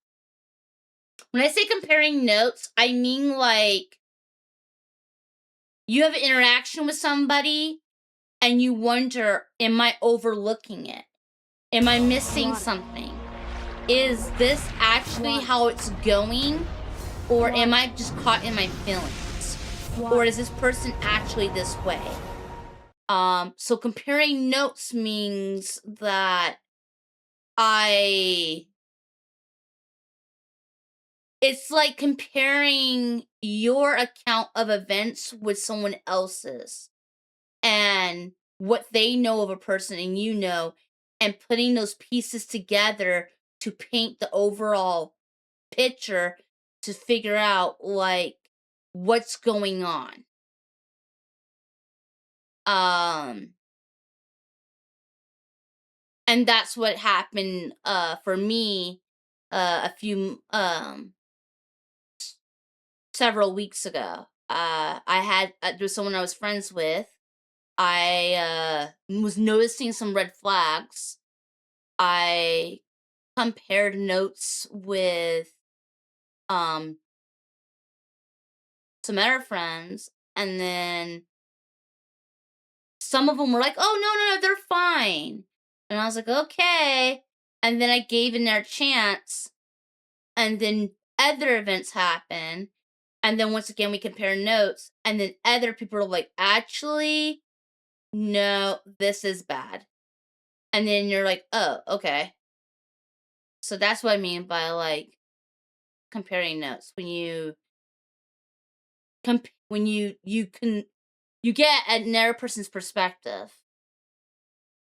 when I say comparing notes, I mean like you have an interaction with somebody and you wonder, am I overlooking it? Am I missing something? Is this actually how it's going? Or am I just caught in my feelings? Or is this person actually this way? So comparing notes means that it's like comparing your account of events with someone else's and what they know of a person and you know, and putting those pieces together to paint the overall picture to figure out like what's going on. And that's what happened for me a few several weeks ago. I had there was someone I was friends with. I was noticing some red flags. I compared notes with some other friends, and then some of them were like, "Oh no, they're fine," and I was like, "Okay," and then I gave in their chance, and then other events happen, and then once again we compare notes, and then other people are like, "Actually, no, this is bad," and then you're like, "Oh, okay." So that's what I mean by like comparing notes. When you you get another person's perspective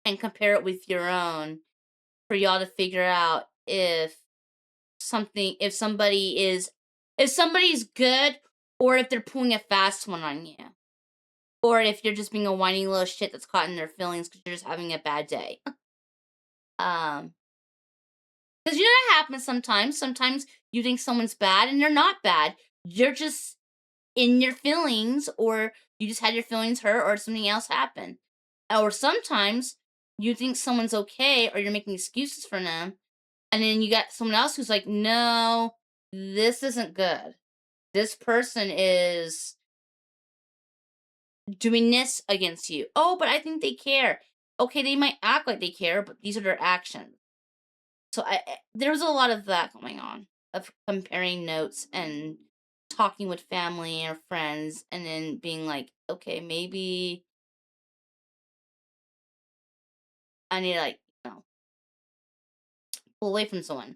and compare it with your own for y'all to figure out if somebody's good or if they're pulling a fast one on you. Or if you're just being a whiny little shit that's caught in their feelings because you're just having a bad day. Because you know that happens sometimes. Sometimes you think someone's bad and they're not bad. You're just in your feelings, or you just had your feelings hurt, or something else happened. Or sometimes you think someone's okay, or you're making excuses for them, and then you got someone else who's like, no, this isn't good. This person is doing this against you. Oh, but I think they care. Okay, they might act like they care, but these are their actions. So there was a lot of that going on, of comparing notes and talking with family or friends, and then being like, okay, maybe I need to like, pull away from someone.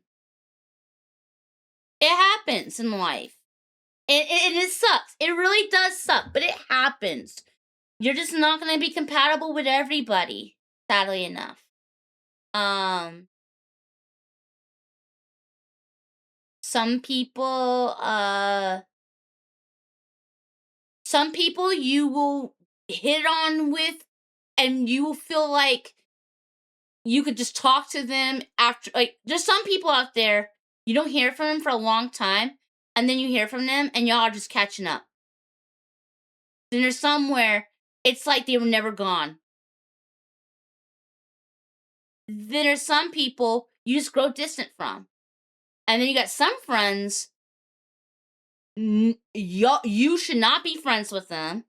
It happens in life. It sucks. It really does suck, but it happens. You're just not going to be compatible with everybody, sadly enough. Some people you will hit on with, and you will feel like you could just talk to them after, like, there's some people out there, you don't hear from them for a long time, and then you hear from them, and y'all are just catching up. Then there's somewhere, it's like they were never gone. Then there's some people you just grow distant from. And then you got some friends, you should not be friends with them.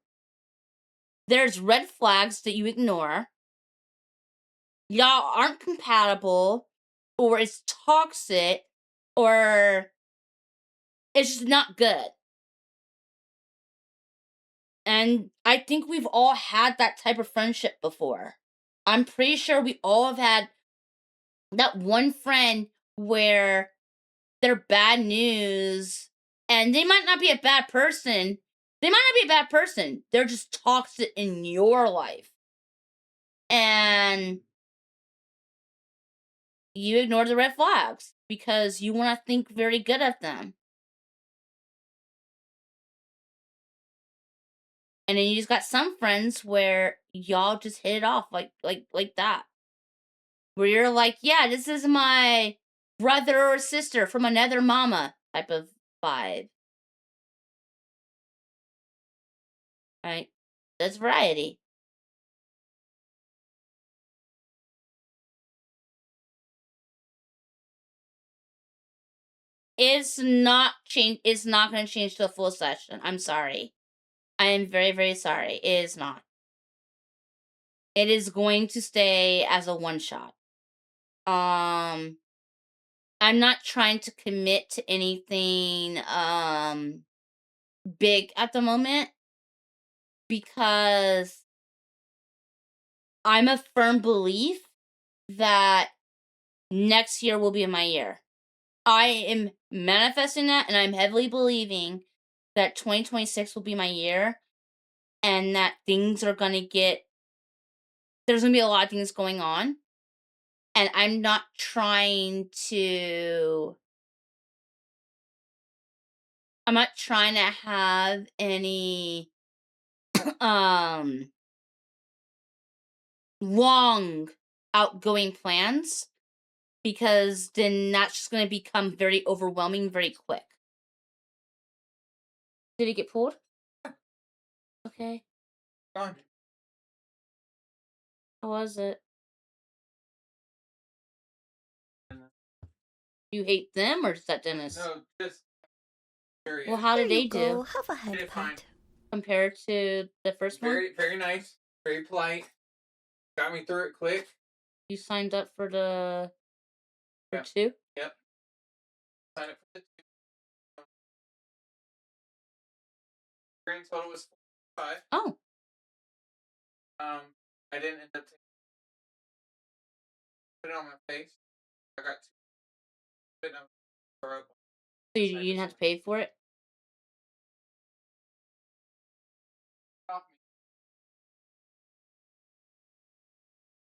There's red flags that you ignore. Y'all aren't compatible, or it's toxic, or it's just not good. And I think we've all had that type of friendship before. I'm pretty sure we all have had that one friend where they're bad news, and they might not be a bad person. They're just toxic in your life. And you ignore the red flags because you want to think very good of them. And then you just got some friends where y'all just hit it off like that. Where you're like, yeah, this is my brother or sister from another mama type of vibe. Right? That's variety. It's not going to change to a full session. I'm sorry. I am very, very sorry. It is not. It is going to stay as a one shot. I'm not trying to commit to anything big at the moment because I'm a firm belief that next year will be my year. I am manifesting that, and I'm heavily believing that 2026 will be my year, and that things are gonna get. There's gonna be a lot of things going on, and I'm not trying to. I'm not trying to have any long outgoing plans because then that's just going to become very overwhelming very quick. Did it get pulled? Okay. Gone. How was it? You hate them or is that Dennis? No, just period. Well, how did they Go, do have a head Did fine. pat. compared to the first one? Very, very nice. Very polite. Got me through it quick. You signed up for the for Yeah. 2? Yep. Signed up for the 2. Grand total was 5. Oh, I didn't end up taking put it on my face. I got 2. Put it on my throat. so you didn't have to pay for it? Off me.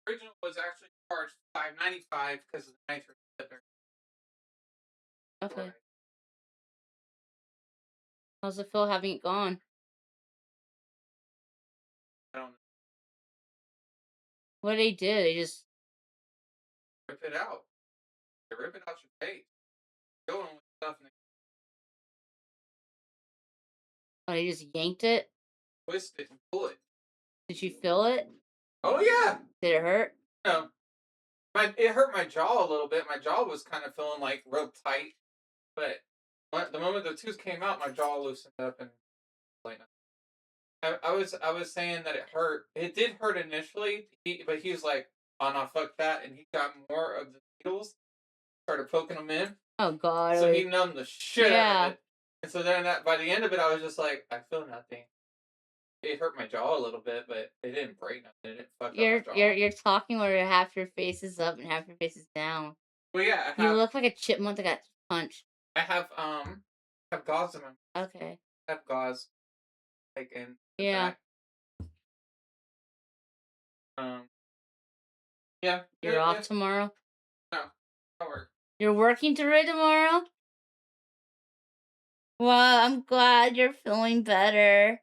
Original was actually charged $5.95 because of the nitrous slipper. Okay. How's it feel having it gone? I don't know. What did they do? They just Rip it out. They rip it out your face. Go on with stuff and they just yanked it? twist it and pull it. Did you feel it? Oh yeah. Did it hurt? No. It hurt my jaw a little bit. My jaw was kind of feeling like real tight, but the moment the tooth came out, my jaw loosened up and like I was saying that it hurt. It did hurt initially, but he was like, "Oh no, fuck that," and he got more of the needles, started poking them in. Oh god. So he numbed the shit out Yeah. of it, and so then by the end of it, I was just like, I feel nothing. It hurt my jaw a little bit, but it didn't break nothing. It didn't fuck up my jaw. You're talking where half your face is up and half your face is down. Well, yeah, You look like a chipmunk that got punched. I have gauze in my. Okay. I have gauze, like in the Yeah. back. Yeah. You're off tomorrow? No, I work. You're working through tomorrow? Well, I'm glad you're feeling better.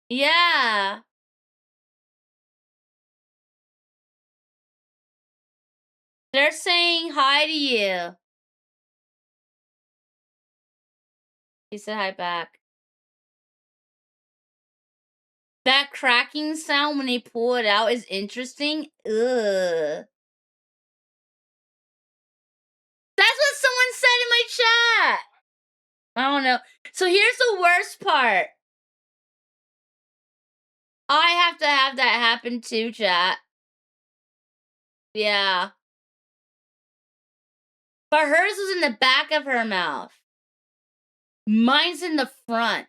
Yeah. They're saying hi to you. He said hi back. That cracking sound when they pull it out is interesting. Ugh. That's what someone said in my chat. I don't know. So here's the worst part. I have to have that happen too, chat. Yeah. But hers was in the back of her mouth. Mine's in the front.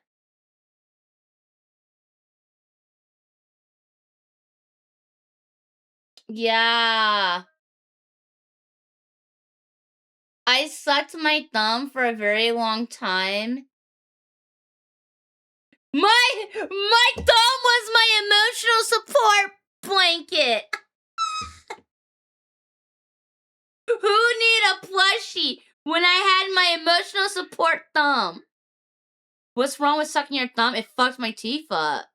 Yeah. I sucked my thumb for a very long time. My thumb was my emotional support blanket. Who need a plushie when I had my emotional support thumb? What's wrong with sucking your thumb? It fucked my teeth up.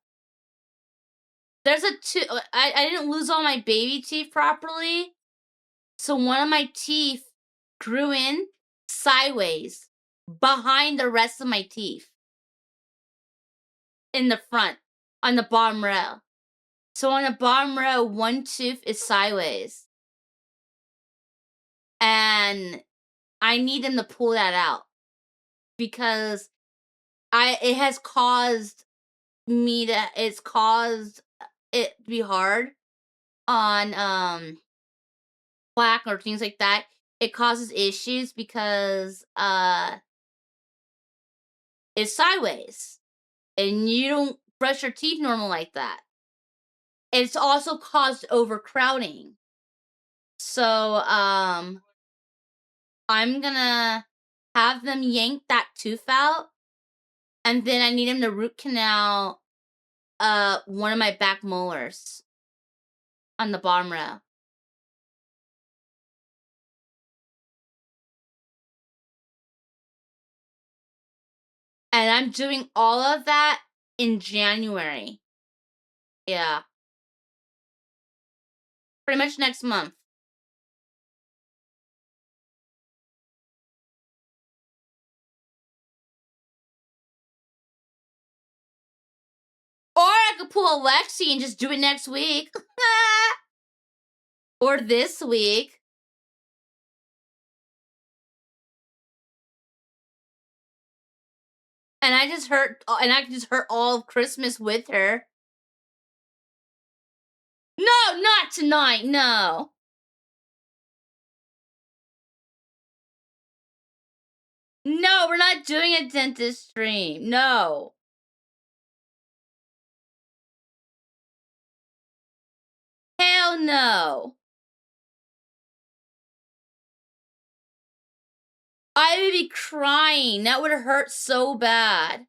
There's I didn't lose all my baby teeth properly. So one of my teeth grew in sideways. behind the rest of my teeth. In the front, on the bottom row. So on the bottom row, one tooth is sideways. And I need them to pull that out. Because it has caused it to be hard on plaque or things like that. It causes issues because it's sideways. And you don't brush your teeth normal like that. It's also caused overcrowding. So I'm gonna have them yank that tooth out, and then I need them to root canal one of my back molars on the bottom row. And I'm doing all of that in January. Yeah. Pretty much next month. Or I could pull a Lexi and just do it next week. Or this week. And I can just hurt all of Christmas with her. No, not tonight, no. No, we're not doing a dentist stream. No. Hell no. I would be crying. That would hurt so bad.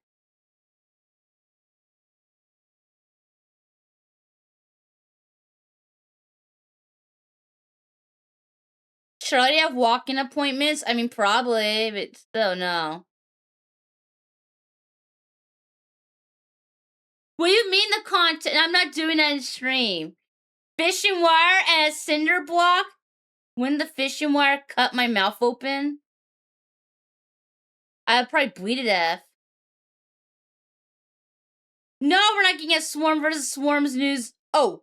Should I already have walk-in appointments? I mean, probably, but still, no. What do you mean the content? I'm not doing that in stream. Fishing wire and a cinder block? When the fishing wire cut my mouth open? I would probably bleed to death. No, we're not getting a Swarm versus Swarms news. Oh.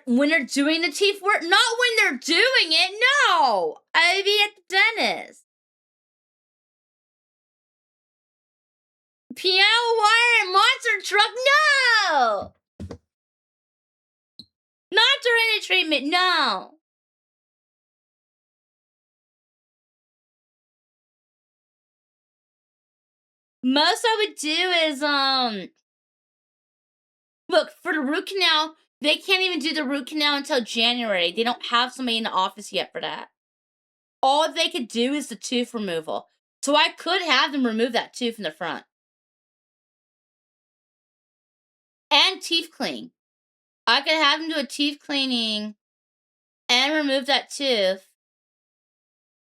When they're doing the teeth work? Not when they're doing it, no! I'd be at the dentist. Piano wire and monster truck, no! Not during the treatment, no. Most I would do is, look, for the root canal, they can't even do the root canal until January. They don't have somebody in the office yet for that. All they could do is the tooth removal. So I could have them remove that tooth in the front. And teeth clean. I could have them do a teeth cleaning and remove that tooth.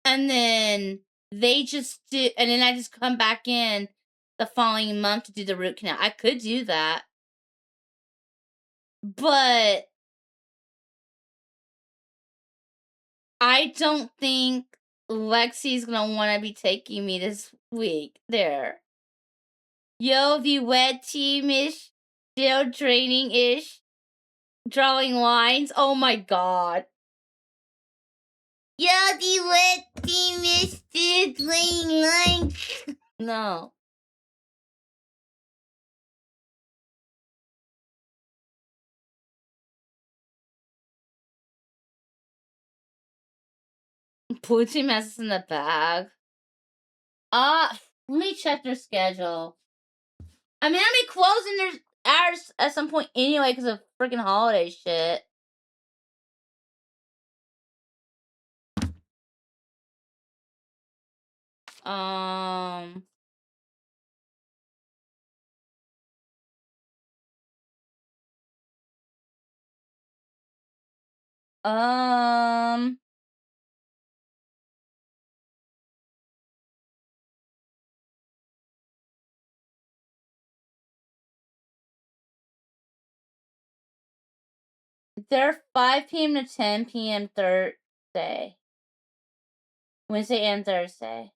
And then and then I just come back in the following month to do the root canal. I could do that. But I don't think Lexi's gonna want to be taking me this week. There. Yo, the wet team-ish, still training-ish, drawing lines. Oh my god. Yo, the wet team-ish, still drawing lines. No. Putting messes in the bag. Let me check their schedule. I mean, I'll be closing their hours at some point anyway because of freaking holiday shit. They're 5 p.m. to 10 p.m. Thursday. Wednesday and Thursday.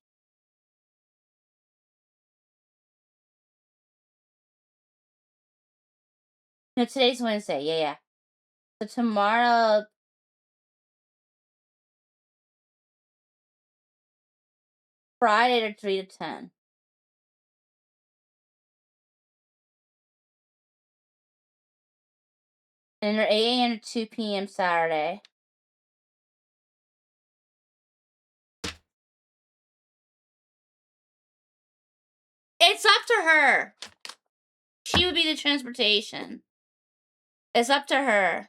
No, today's Wednesday. Yeah. So tomorrow. Friday to 3 to 10. And they're 8 a.m. to 2 p.m. Saturday. It's up to her. She would be the transportation. It's up to her.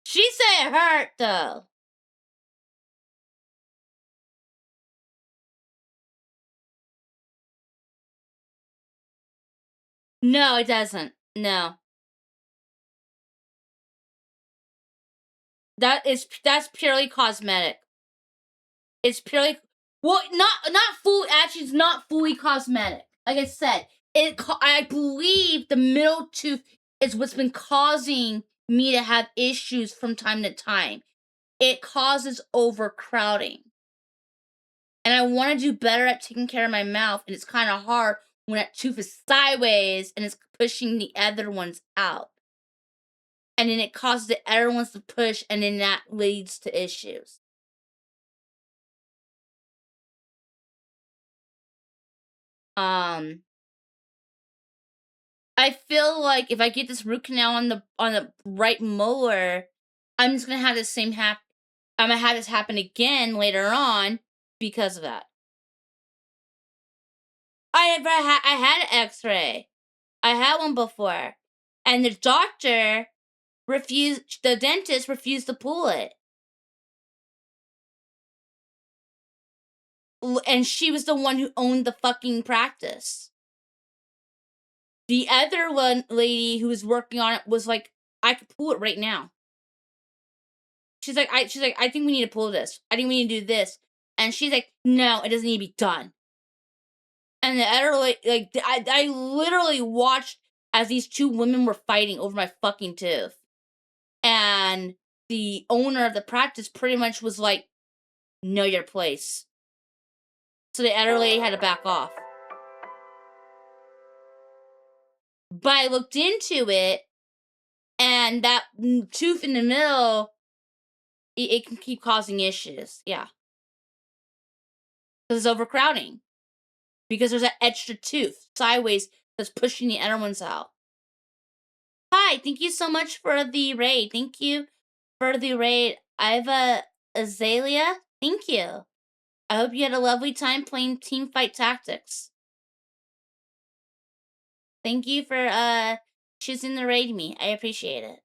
She said it hurt, though. No, it doesn't. No. That's purely cosmetic. It's purely not full. Actually, it's not fully cosmetic. Like I said, I believe the middle tooth is what's been causing me to have issues from time to time. It causes overcrowding, and I want to do better at taking care of my mouth. And it's kind of hard when that tooth is sideways and it's pushing the other ones out, and then it causes the other ones to push, and then that leads to issues. I feel like if I get this root canal on the right molar, I'm just gonna have the same I'm gonna have this happen again later on because of that. I had an X-ray. I had one before, and the doctor refused. The dentist refused to pull it, and she was the one who owned the fucking practice. The other one lady who was working on it was like, I could pull it right now. She's like, I think we need to pull this. I think we need to do this. And she's like, no, it doesn't need to be done. And the other, I literally watched as these two women were fighting over my fucking tooth. And the owner of the practice pretty much was like, know your place. So the other lady had to back off. But I looked into it, and that tooth in the middle, it can keep causing issues. Yeah. Because it's overcrowding. Because there's that extra tooth sideways that's pushing the other ones out. Hi, thank you so much for the raid. Thank you for the raid. Iva Azalea, thank you. I hope you had a lovely time playing Team Fight Tactics. Thank you for choosing to raid me. I appreciate it.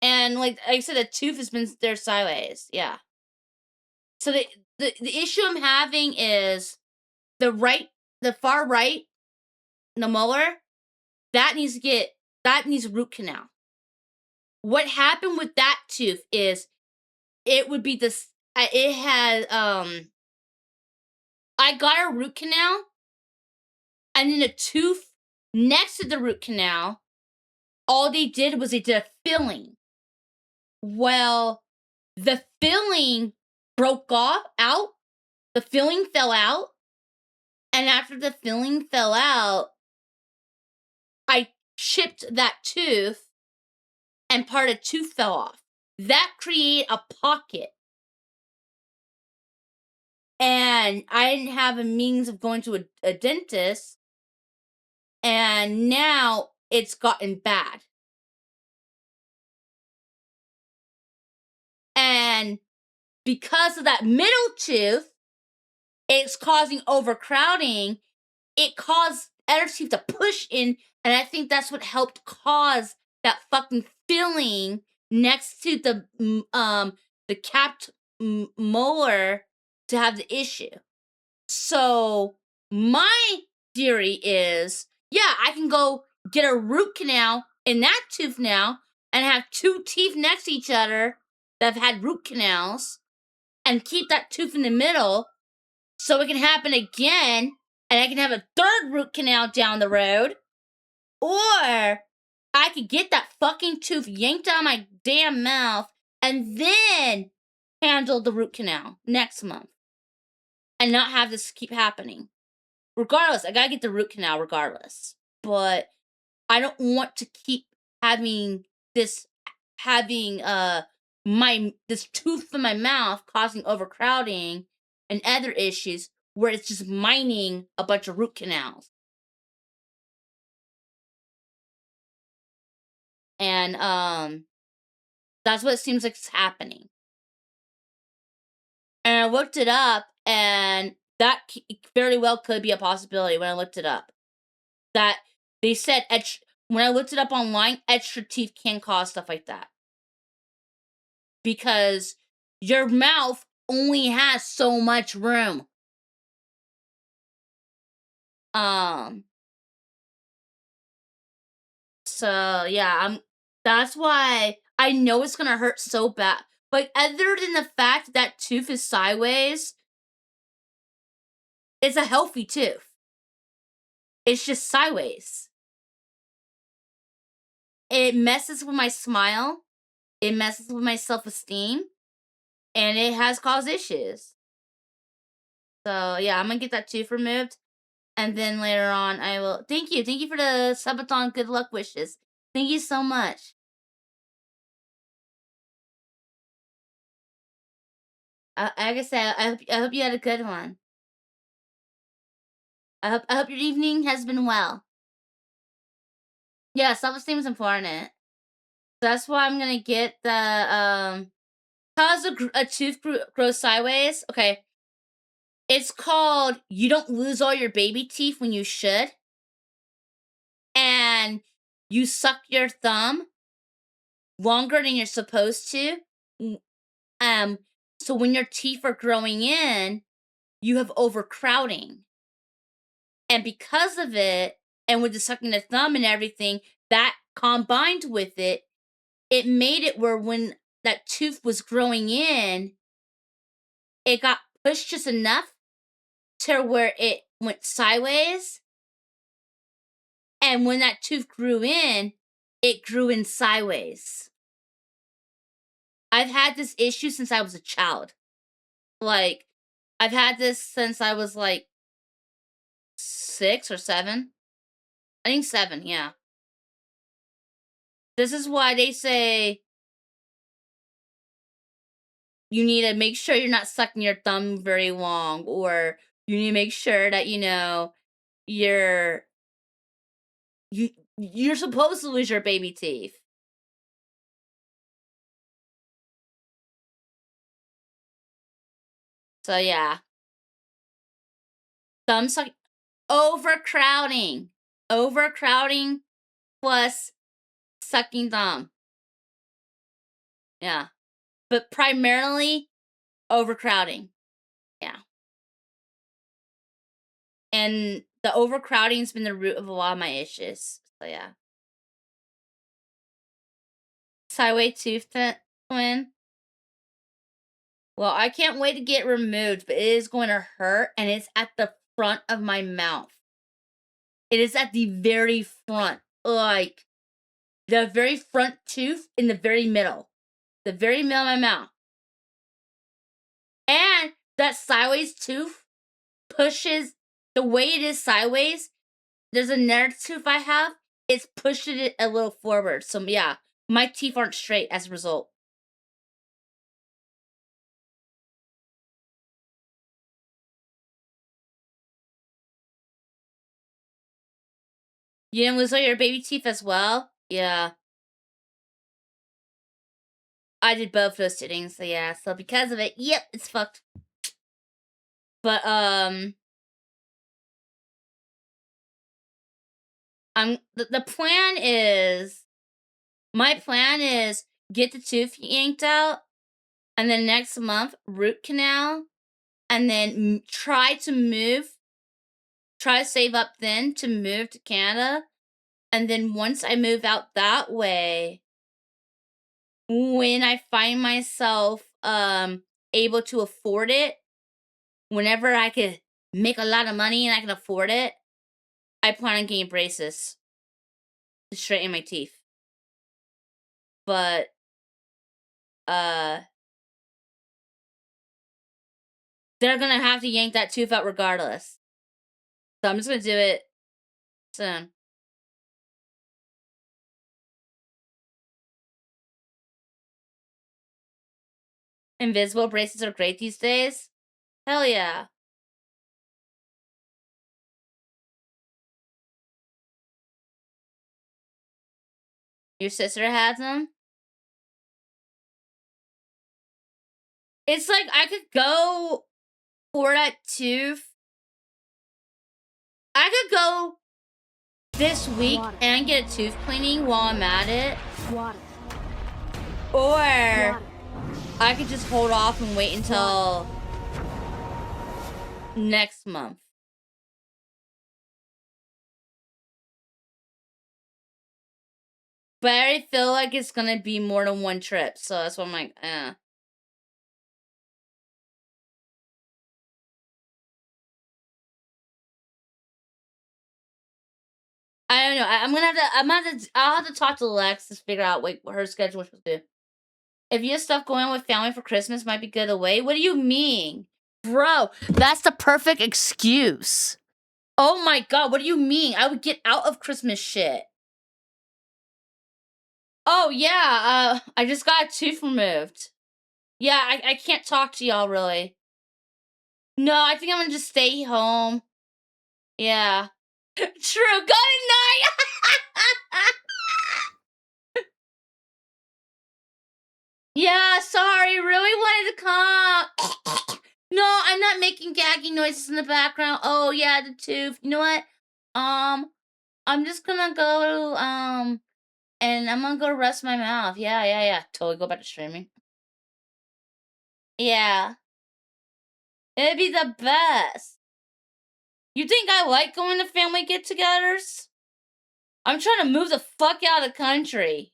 And like I said, the tooth has been there sideways. Yeah. So the issue I'm having is the far right, the molar, that needs root canal. What happened with that tooth is it would be this. It had I got a root canal, and then a tooth next to the root canal. All they did was they did a filling. Well, the filling broke out. The filling fell out, and after the filling fell out, I chipped that tooth, and part of tooth fell off. That created a pocket. And I didn't have a means of going to a dentist, and now it's gotten bad. And because of that middle tooth, it's causing overcrowding. It caused other teeth to push in, and I think that's what helped cause that fucking filling next to the capped molar to have the issue. So my theory is, yeah, I can go get a root canal in that tooth now and have two teeth next to each other that have had root canals and keep that tooth in the middle so it can happen again and I can have a third root canal down the road. Or I could get that fucking tooth yanked out of my damn mouth and then handle the root canal next month and not have this keep happening. Regardless, I gotta get the root canal regardless. But I don't want to keep having this this tooth in my mouth causing overcrowding and other issues where it's just mining a bunch of root canals. And that's what it seems like is happening. And I looked it up, and that very well could be a possibility when I looked it up. That they said when I looked it up online, extra teeth can cause stuff like that. Because your mouth only has so much room. So yeah, that's why I know it's gonna hurt so bad. Like, other than the fact that tooth is sideways, it's a healthy tooth. It's just sideways. It messes with my smile. It messes with my self-esteem. And it has caused issues. So yeah, I'm gonna get that tooth removed. And then later on, I will. Thank you. Thank you for the Subathon good luck wishes. Thank you so much. Like I said, I hope you had a good one. I hope your evening has been well. Yeah, self-esteem is important. That's why I'm gonna get the cause a tooth grows sideways. Okay, it's called you don't lose all your baby teeth when you should, and you suck your thumb longer than you're supposed to. So when your teeth are growing in, you have overcrowding. And because of it, and with the sucking the thumb and everything, that combined with it, it made it where when that tooth was growing in, it got pushed just enough to where it went sideways. And when that tooth grew in, it grew in sideways. I've had this issue since I was a child. Like, I've had this since I was like 6 or 7. I think 7, yeah. This is why they say you need to make sure you're not sucking your thumb very long, or you need to make sure that, you're supposed to lose your baby teeth. So yeah. Thumb suck overcrowding. Overcrowding plus sucking thumb. Yeah. But primarily overcrowding. Yeah. And the overcrowding's been the root of a lot of my issues. So yeah. Sideways tooth twin. Well, I can't wait to get removed, but it is going to hurt, and it's at the front of my mouth. It is at the very front, like the very front tooth in the very middle. The very middle of my mouth. And that sideways tooth pushes, the way it is sideways, there's another tooth I have, it's pushing it a little forward. So yeah, my teeth aren't straight as a result. You didn't lose all your baby teeth as well? Yeah. I did both those sittings, so yeah. So because of it, yep, it's fucked. But the plan is, my plan is get the tooth yanked out, and then next month root canal, and then try to save up then to move to Canada, and then once I move out that way, when I find myself able to afford it, whenever I could make a lot of money and I can afford it, I plan on getting braces to straighten my teeth. But they're gonna have to yank that tooth out regardless. So I'm just gonna do it soon. Invisible braces are great these days. Hell yeah. Your sister has them? It's like I could go for that tooth. I could go this week Water. and get a tooth cleaning while I'm at it. Water. Or Water. I could just hold off and wait until next month. But I already feel like it's gonna be more than one trip, so that's why I'm like, eh. I don't know. I'll have to talk to Lex to figure out what her schedule should do. If you have stuff going on with family for Christmas, might be good away. What do you mean? Bro, that's the perfect excuse. Oh my god, what do you mean? I would get out of Christmas shit. Oh yeah, I just got a tooth removed. Yeah, I can't talk to y'all really. No, I think I'm gonna just stay home. Yeah. True, good night! Yeah, sorry, really wanted to come. No, I'm not making gaggy noises in the background. Oh yeah, the tooth. You know what? I'm just gonna go, and I'm gonna go rest my mouth. Yeah. Totally go back to streaming. Yeah. It'd be the best. You think I like going to family get-togethers? I'm trying to move the fuck out of the country.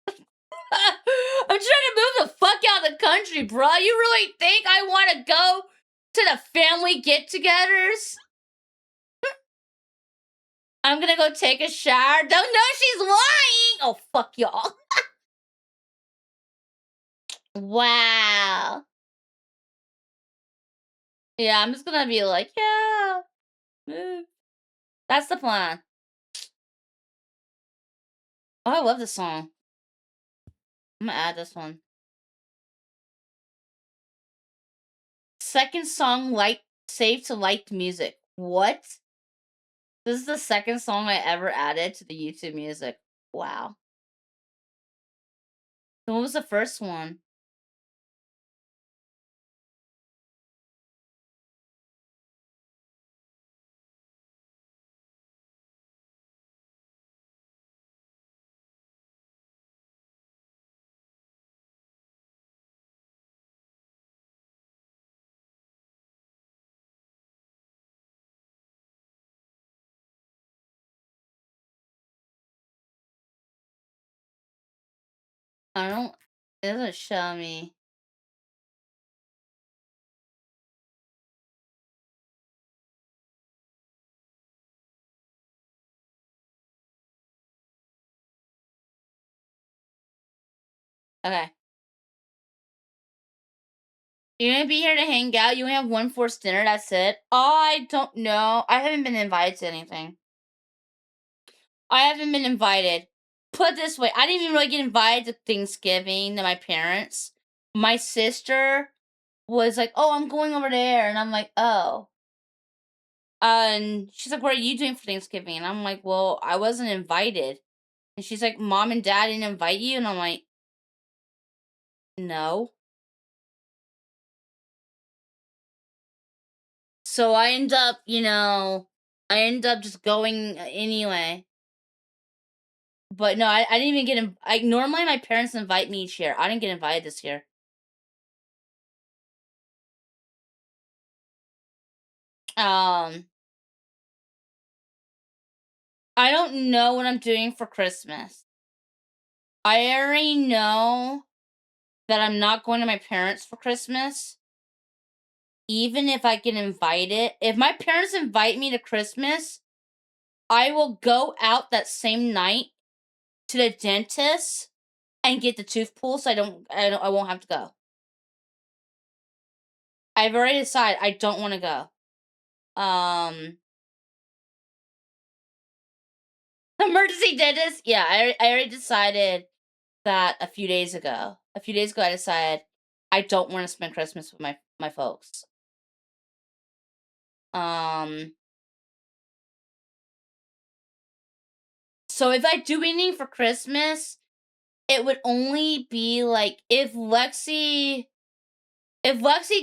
I'm trying to move the fuck out of the country, bro. You really think I want to go to the family get-togethers? I'm gonna go take a shower. Don't know she's lying. Oh, fuck y'all. Wow. Yeah, I'm just gonna be like, yeah. That's the plan. Oh, I love this song. I'm gonna add this one. Second song, saved to liked music. What? This is the second song I ever added to the YouTube music. Wow. So what was the first one? I don't. It doesn't show me. Okay. You're gonna be here to hang out. You only have one forced dinner. That's it. I don't know. I haven't been invited to anything. I haven't been invited. Put it this way, I didn't even really get invited to Thanksgiving to my parents. My sister was like, "Oh, I'm going over there," and I'm like, "Oh." And she's like, "What are you doing for Thanksgiving?" And I'm like, "Well, I wasn't invited." And she's like, "Mom and Dad didn't invite you?" And I'm like, "No." So I end up, just going anyway. But no, I didn't even get normally my parents invite me each year. I didn't get invited this year. I don't know what I'm doing for Christmas. I already know that I'm not going to my parents for Christmas. Even if I get invited. If my parents invite me to Christmas, I will go out that same night to the dentist and get the tooth pulled so I won't have to go. I've already decided I don't want to go. Emergency dentist? Yeah, I already decided that a few days ago. A few days ago, I decided I don't want to spend Christmas with my folks. So if I do anything for Christmas, it would only be like if Lexi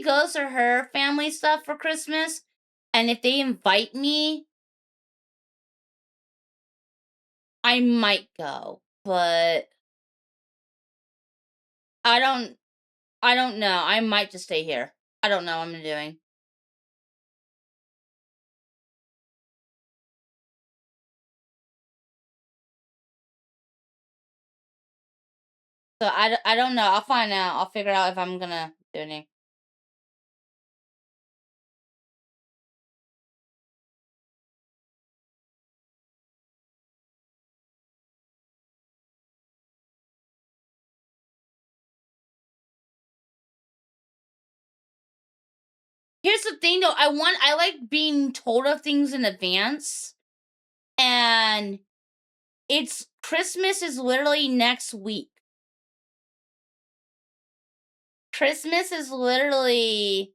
goes to her family stuff for Christmas, and if they invite me, I might go, but I don't know. I might just stay here. I don't know what I'm doing. So I don't know. I'll find out. I'll figure out if I'm gonna do anything. Here's the thing though, I like being told of things in advance. And Christmas is literally next week. Christmas is literally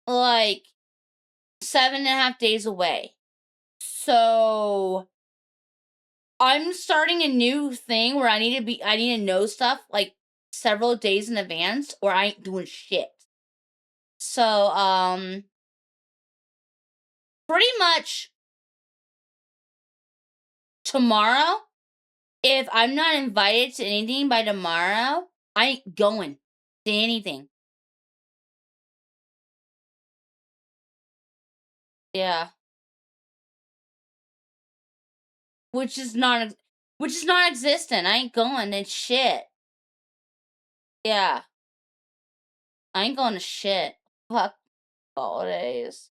like 7.5 days away. So I'm starting a new thing where I need to know stuff like several days in advance or I ain't doing shit. So pretty much tomorrow, if I'm not invited to anything by tomorrow, I ain't going to anything. Yeah. Which is non-existent. I ain't going to shit. Yeah. I ain't going to shit. Fuck holidays.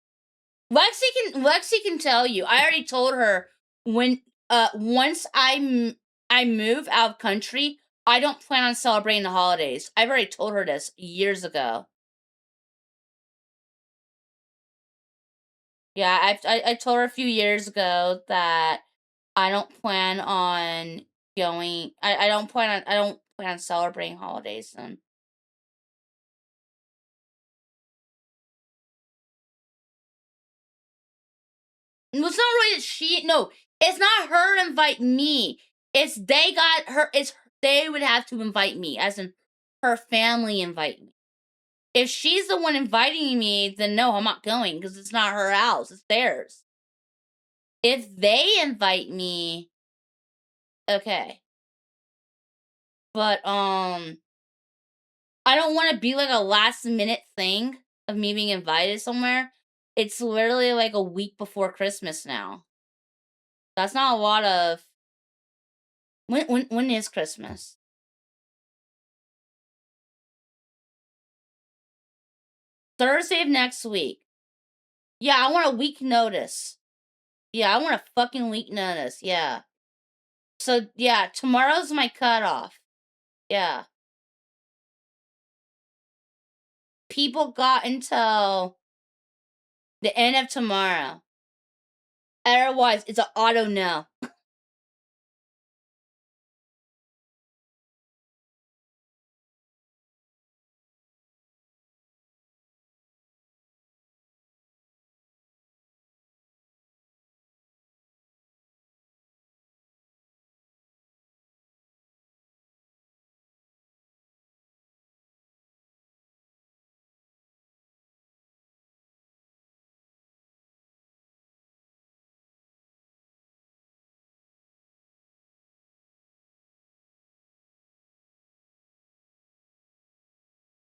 Lexi can tell you. I already told her when once I move out of country, I don't plan on celebrating the holidays. I've already told her this years ago. Yeah, I told her a few years ago that I don't plan on going. I don't plan on celebrating holidays then. It's not really that it's not her to invite me. It's they would have to invite me, as in her family invite me. If she's the one inviting me, then no, I'm not going because it's not her house, it's theirs. If they invite me, okay. But I don't want to be like a last minute thing of me being invited somewhere. It's literally like a week before Christmas now. That's not a lot of when is Christmas? Thursday of next week. Yeah, I want a week notice. Yeah, I want a fucking week notice. Yeah. So, yeah, tomorrow's my cutoff. Yeah. People got until the end of tomorrow. Otherwise, it's an auto no.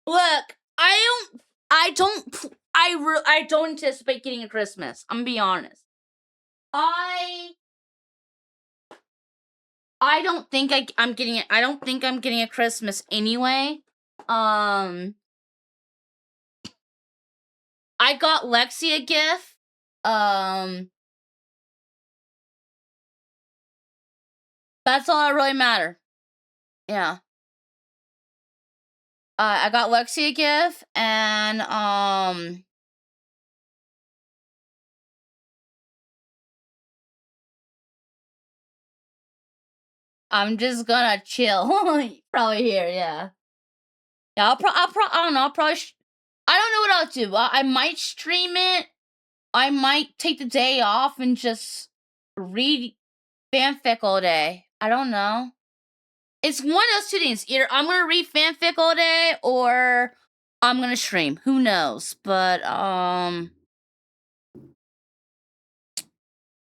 Look, I don't anticipate getting a Christmas. I'm gonna be honest. I don't think I'm getting it. I don't think I'm getting a Christmas anyway. I got Lexi a gift. That's all that really matter. Yeah. I got Lexi a gift, and I'm just gonna chill. Probably here, yeah. Yeah, I don't know. I don't know what I'll do. I might stream it. I might take the day off and just read fanfic all day. I don't know. It's one of those two things. Either I'm gonna read fanfic all day, or I'm gonna stream. Who knows? But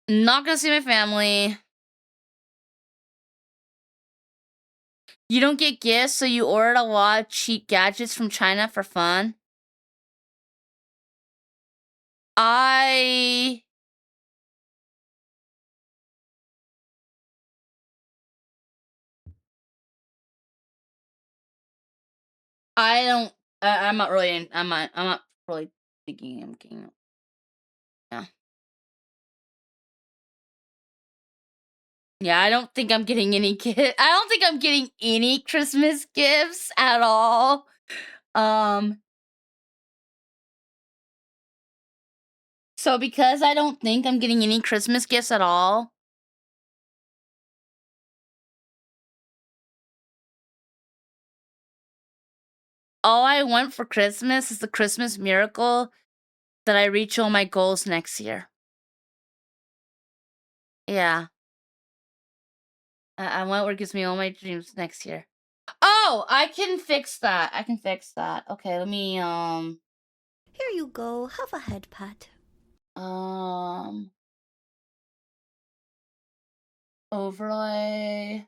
not gonna see my family. You don't get gifts, so you ordered a lot of cheap gadgets from China for fun. I don't. I'm not really. I'm not really thinking I'm getting. Yeah. Yeah, I don't think I'm getting any I don't think I'm getting any Christmas gifts at all. So because I don't think I'm getting any Christmas gifts at all, all I want for Christmas is the Christmas miracle that I reach all my goals next year. Yeah. I want what gives me all my dreams next year. Oh, I can fix that. I can fix that. Okay, let me Here you go. Have a head pat. overlay.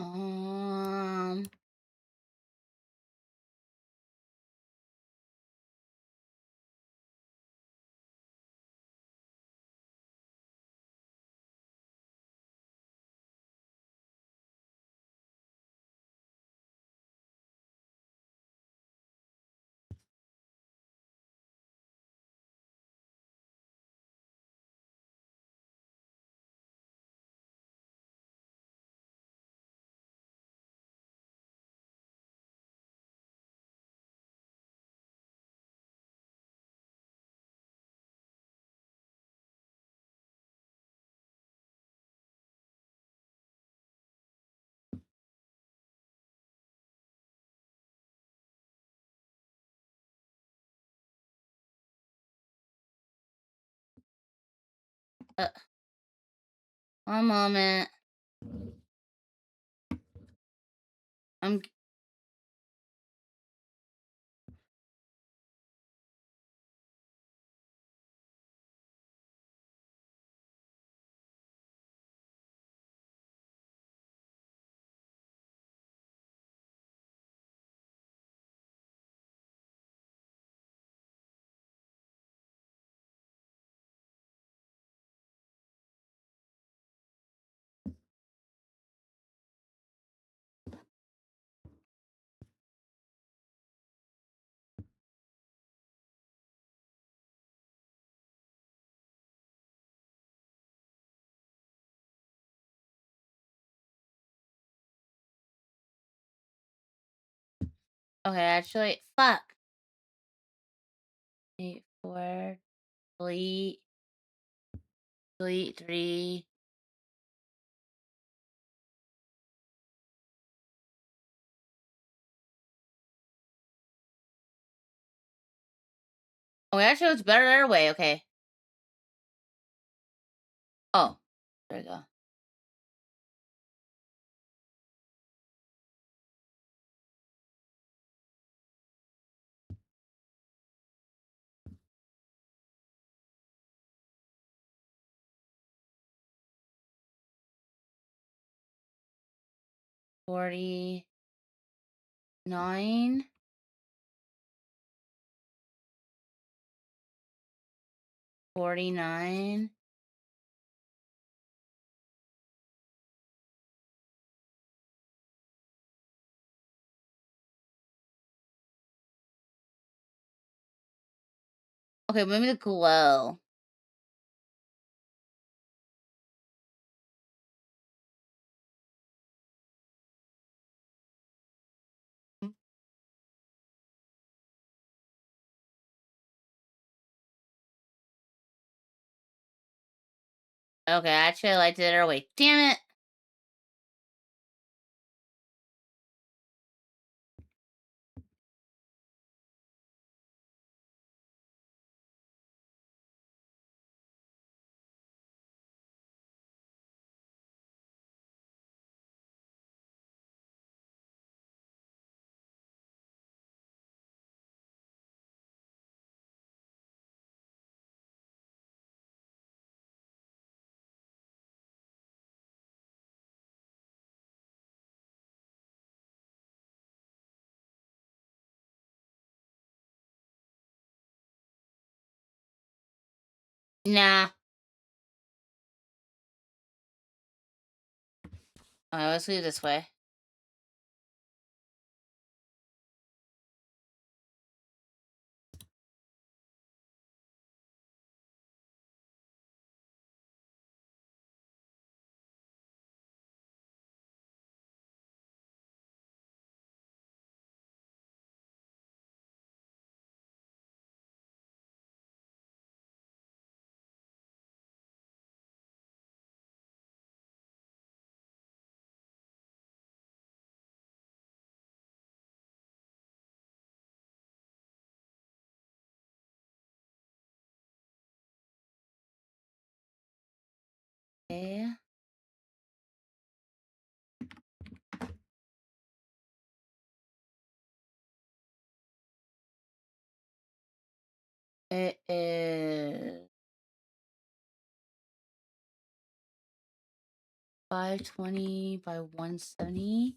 Um. One moment. I'm. Okay, actually, fuck. 8, 4, delete, 3. Oh, actually, it's better their way. Okay. Oh, there we go. $49, 49. Okay, maybe the glow. Okay, actually, I liked it their way. Damn it. Nah. Okay, let's do it this way. Okay. It is 520 by 170.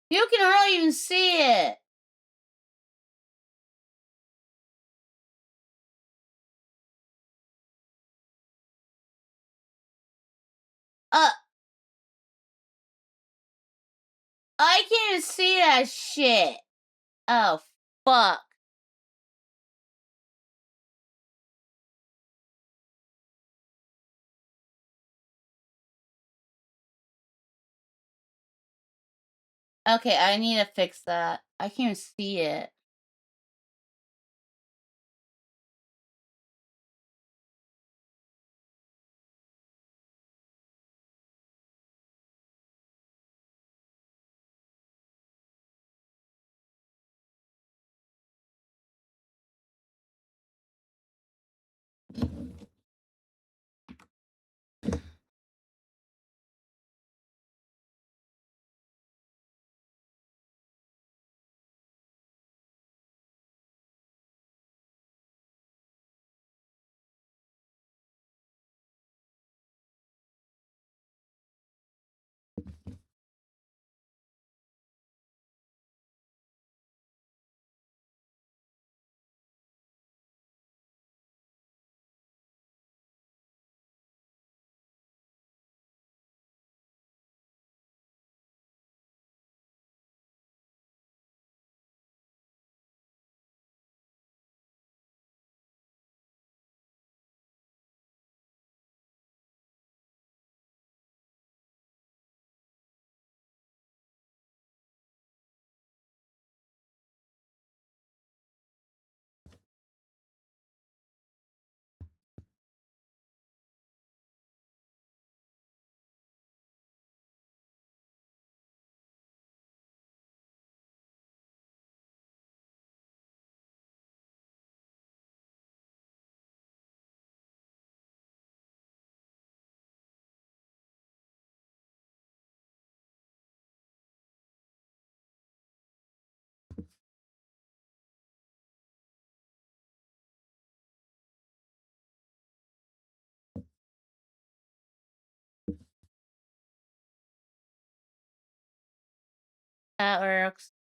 You can hardly even see it. I can't even see that shit. Oh, fuck. Okay, I need to fix that. I can't even see it. That works.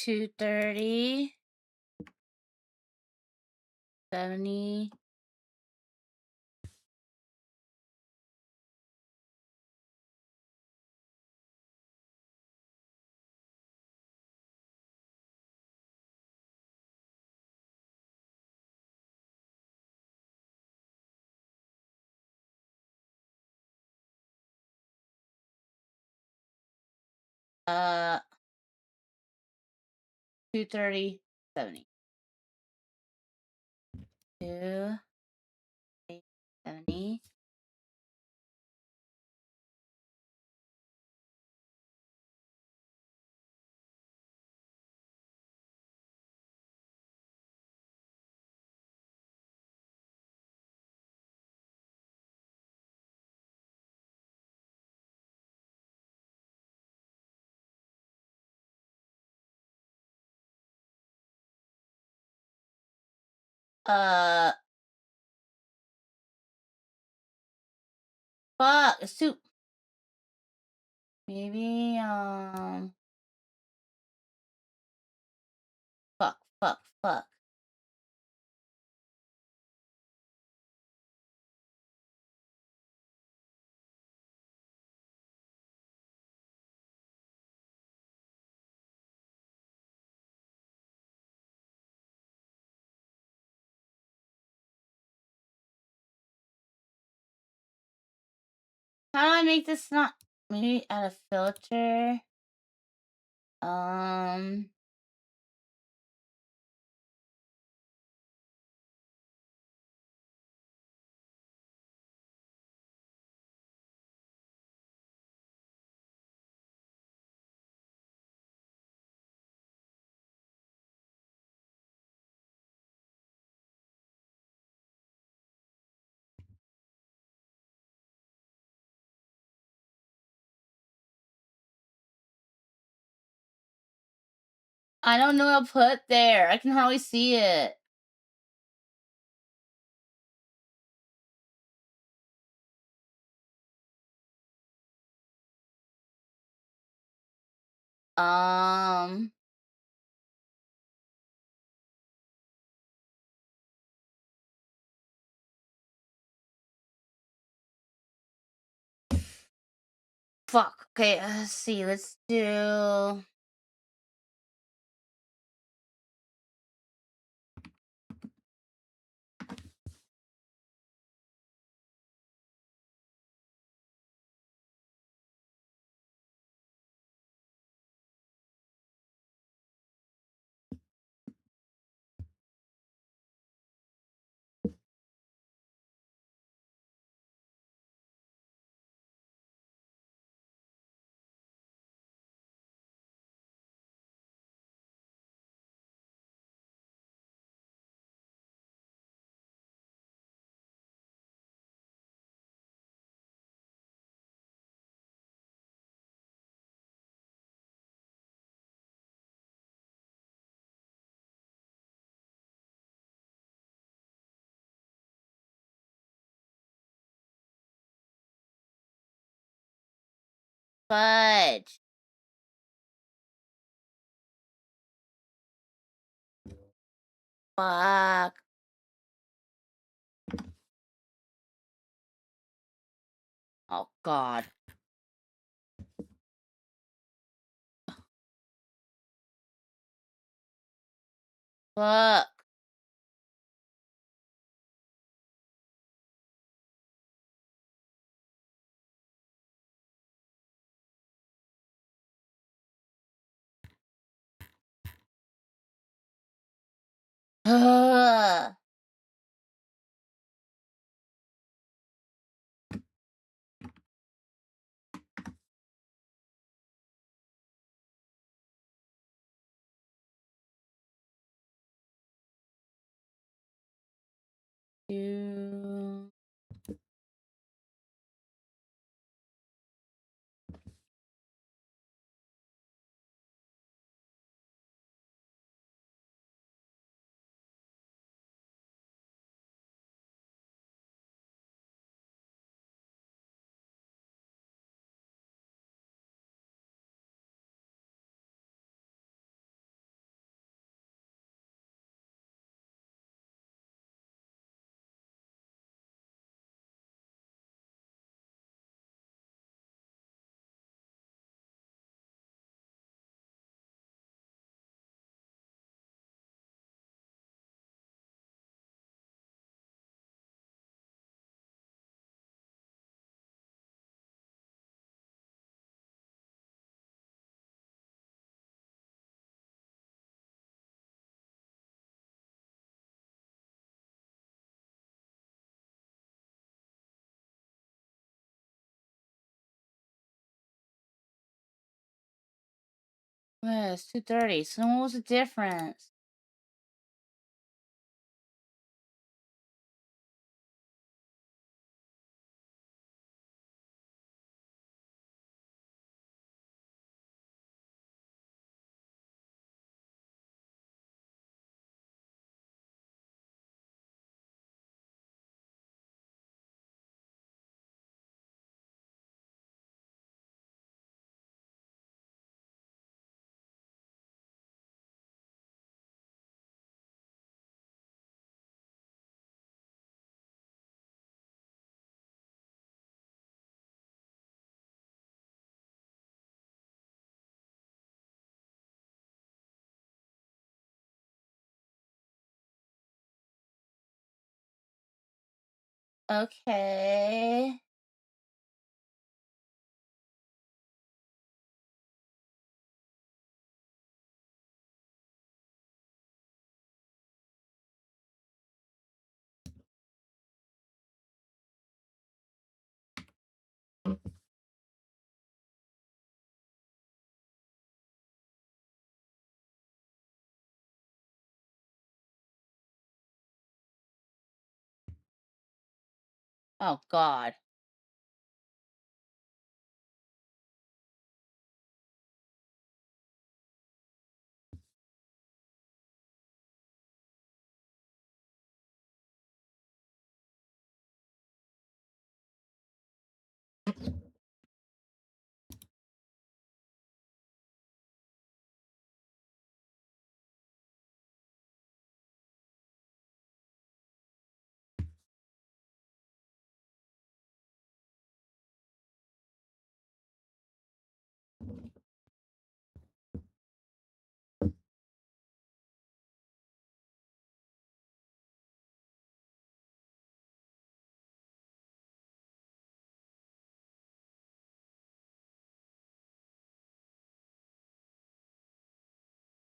$230, $70. Uh, 230, 70. 270. Fuck, it's too. Maybe, fuck. How do I make this not? Maybe add a filter. I don't know what to put there. I can hardly see it. Fuck. Okay, let's see. Let's do. Fudge. Fuck. Oh, God. Fuck. Ugh. Do. Well, it's 2:30. So what was the difference? Okay. Oh, God.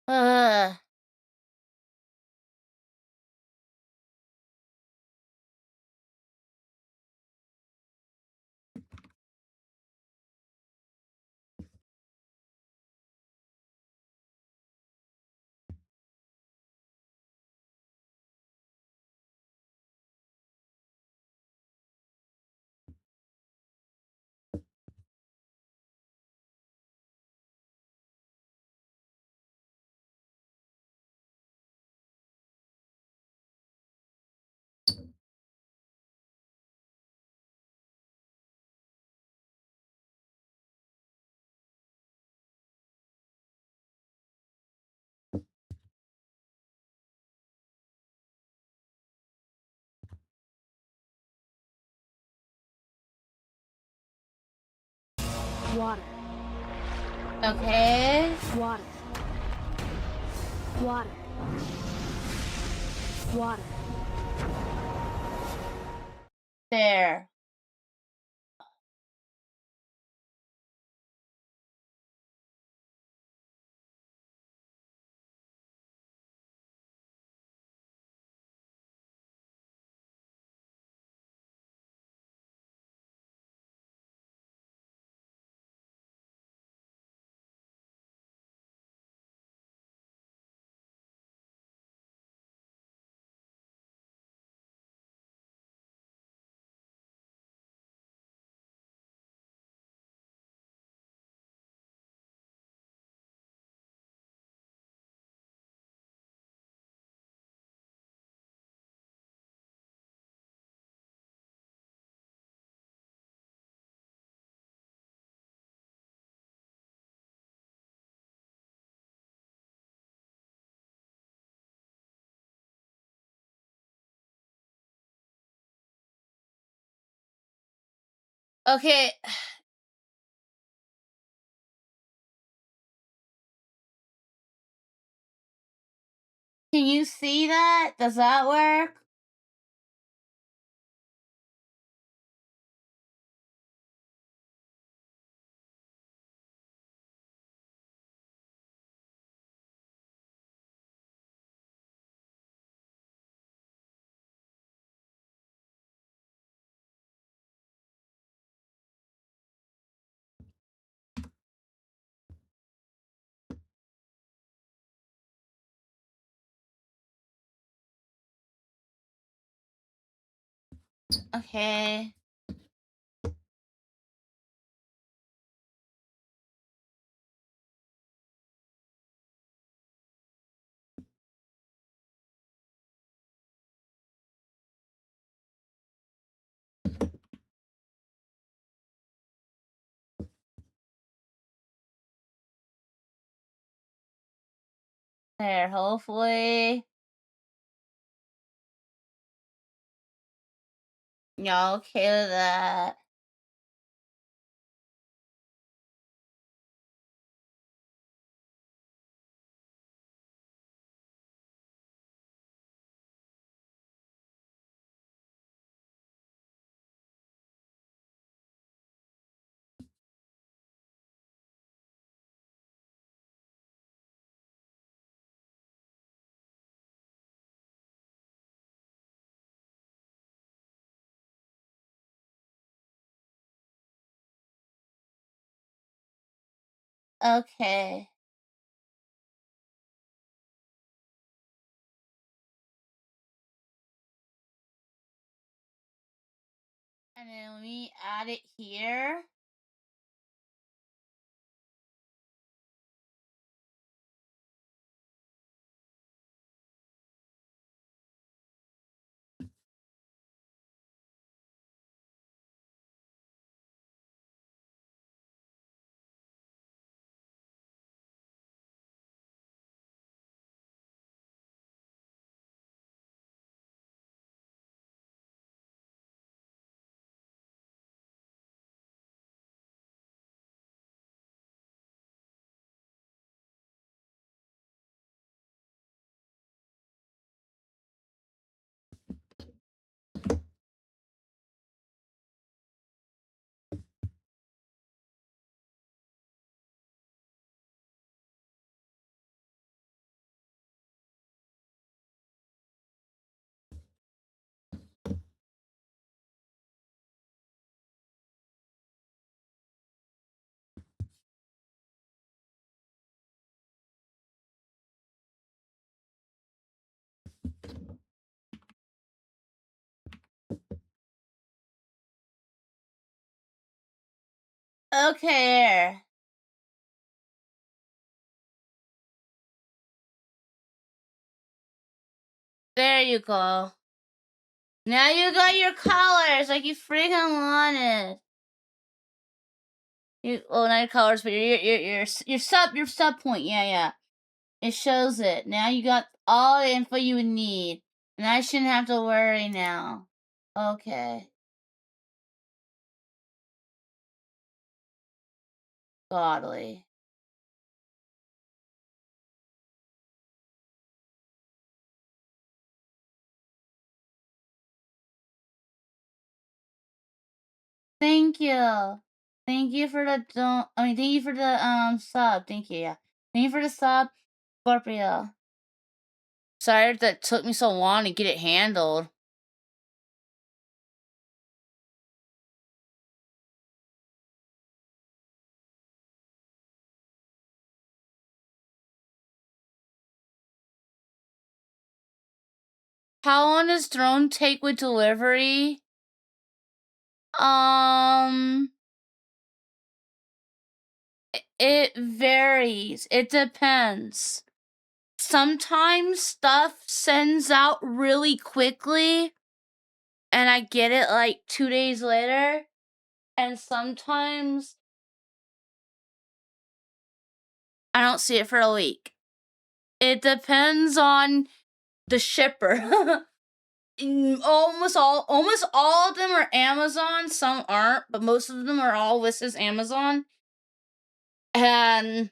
Ugh. Water. Okay. Water. Water. Water. There. Okay. Can you see that? Does that work? Okay. There, hopefully. Y'all okay with that? Okay. And then let me add it here. Okay. There you go. Now you got your colors like you freaking wanted. Well, not your colors, but your sub point. Yeah. It shows it. Now you got all the info you would need, and I shouldn't have to worry now. Okay. Godly. Thank you. Thank you for the thank you for the sub. Thank you. Yeah. Thank you for the sub, Scorpio. Sorry that took me so long to get it handled. How long does drone take with delivery? It varies. It depends. Sometimes stuff sends out really quickly and I get it like 2 days later. And sometimes I don't see it for a week. It depends on the shipper. almost all of them are Amazon. Some aren't, but most of them are all listed as Amazon. And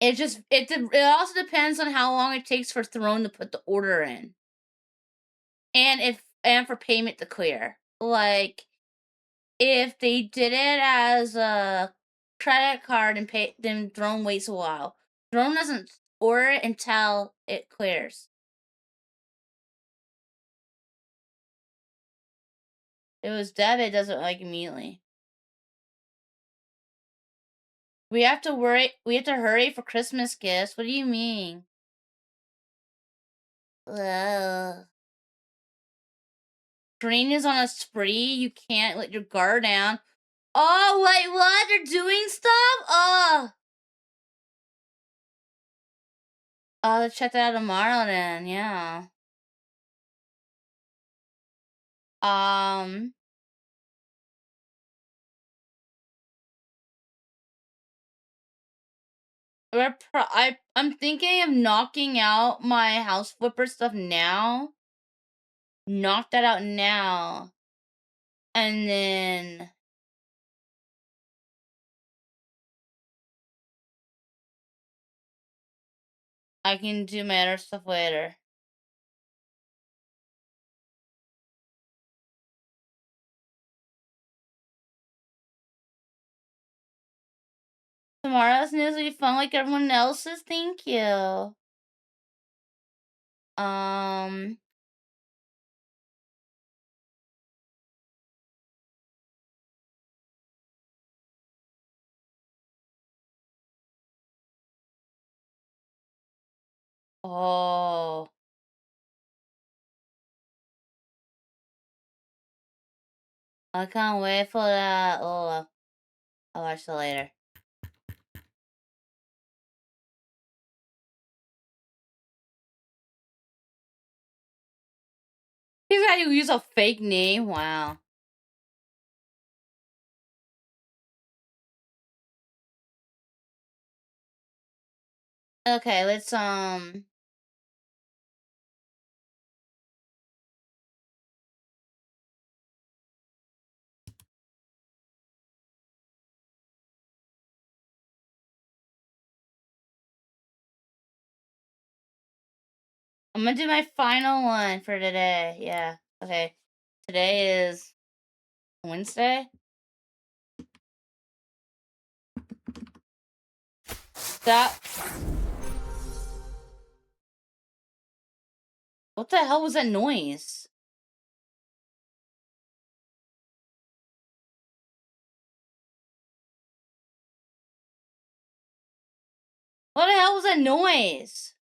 it also depends on how long it takes for Throne to put the order in, and for payment to clear. Like, if they did it as a credit card and pay, then Throne waits a while. Throne doesn't order it until it clears. If it was debit, it does it like immediately. We have to hurry for Christmas gifts. What do you mean? Ugh. Green is on a spree. You can't let your guard down. Oh, wait, what? They're doing stuff? Oh. I'll check that out tomorrow then, yeah. I'm thinking of knocking out my house flipper stuff now. Knock that out now. And then I can do my other stuff later. Tomorrow's news will be fun like everyone else's. Thank you. Oh. I can't wait for that. Oh, I'll watch it later. He's got to use a fake name. Wow. Okay, let's I'm gonna do my final one for today. Yeah. Okay. Today is Wednesday. That. What the hell was that noise? What the hell was that noise?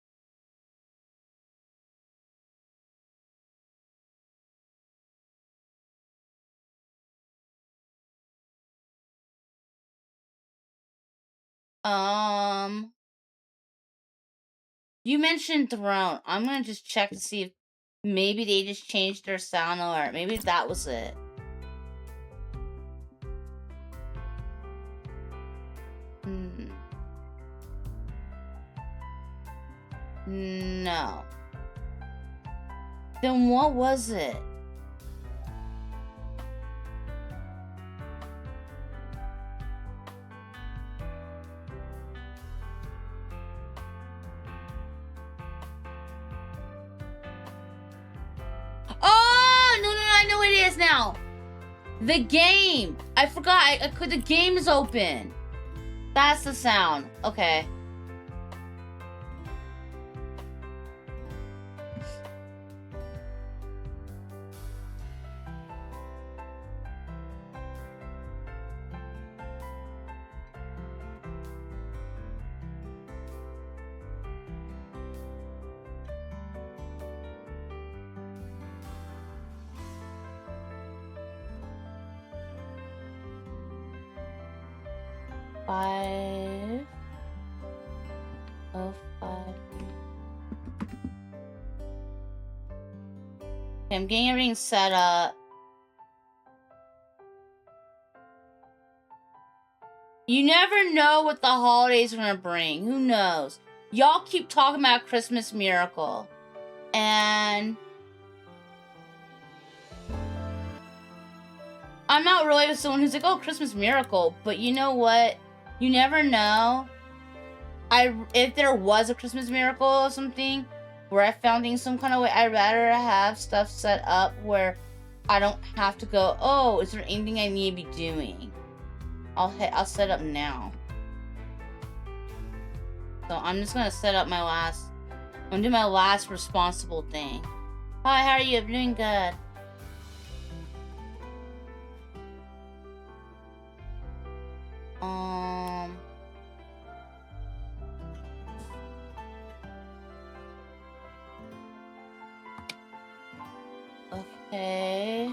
You mentioned Throne. I'm gonna just check to see if maybe they just changed their sound alert. Maybe that was it. No. Then what was it? Oh, no, I know what it is now. The game. I forgot. I could. The game is open. That's the sound. Okay. Five. Oh, 5. Okay, I'm getting everything set up. You never know what the holidays are gonna bring. Who knows? Y'all keep talking about Christmas Miracle. And I'm not really with someone who's like, oh, Christmas Miracle. But you know what? You never know. If there was a Christmas Miracle or something where I found things some kind of way, I'd rather have stuff set up where I don't have to go, oh, is there anything I need to be doing? I'll set up now. So I'm just gonna set up I'm gonna do my last responsible thing. Hi, how are you? I'm doing good. Okay.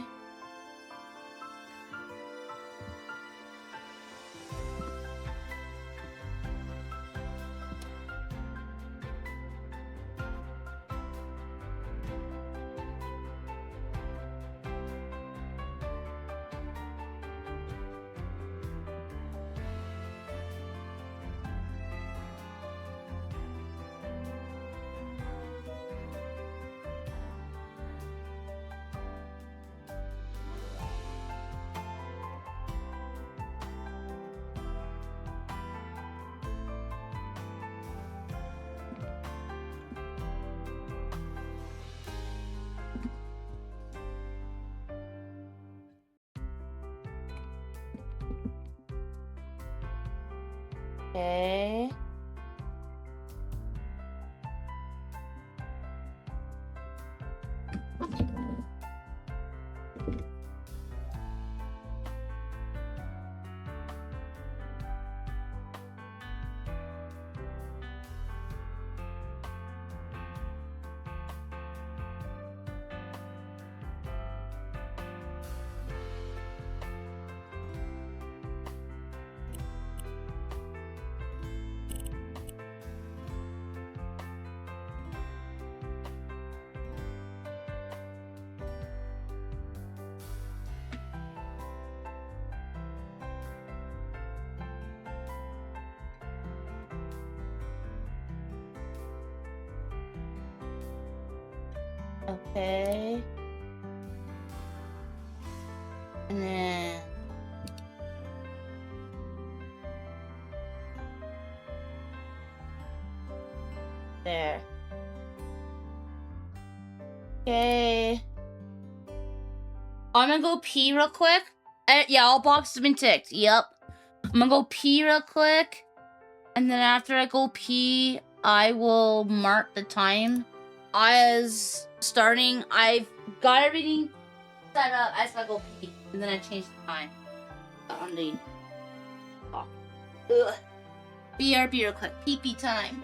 Okay. Okay. And then there. Okay. I'm gonna go pee real quick. Yeah, all boxes have been ticked. Yep. I'm gonna go pee real quick. And then after I go pee, I will mark the time as starting. I've got everything set up. I just gotta go pee. And then I change the time on the clock. Ugh. BRB real quick. Pee time.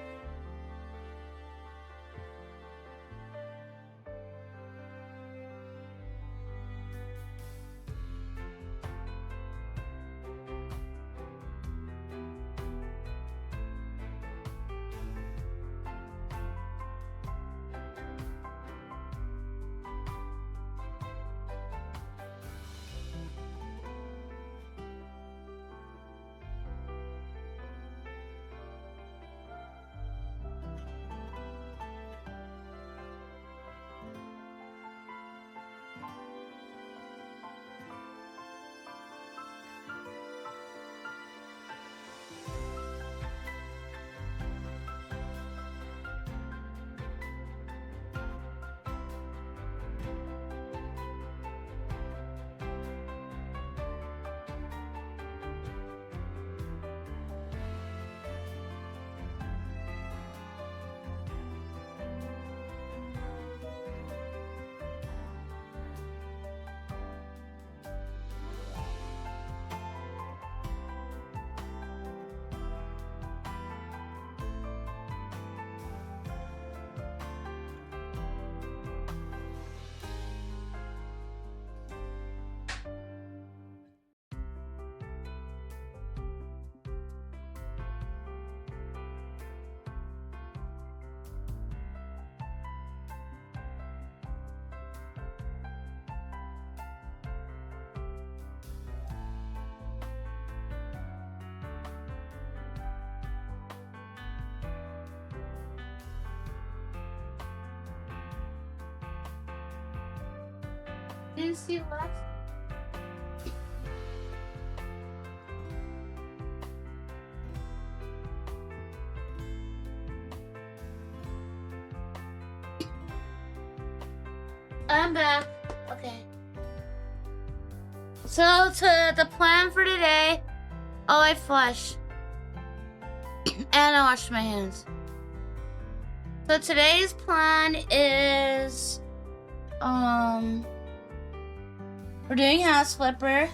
Didn't see what? I'm back. Okay. So to the plan for today. Oh, I flush. And I wash my hands. So today's plan is we're doing House Flipper.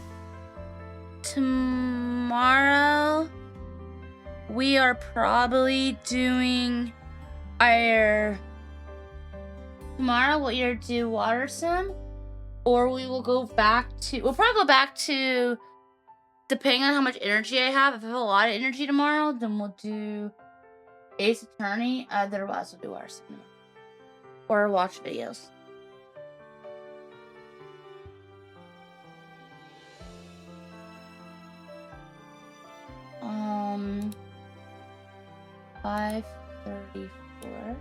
Tomorrow we are probably doing tomorrow we'll either do Water Sim or we'll probably go back to depending on how much energy I have. If I have a lot of energy tomorrow, then we'll do Ace Attorney. Otherwise we'll do Water Sim or watch videos. Um, 5:34.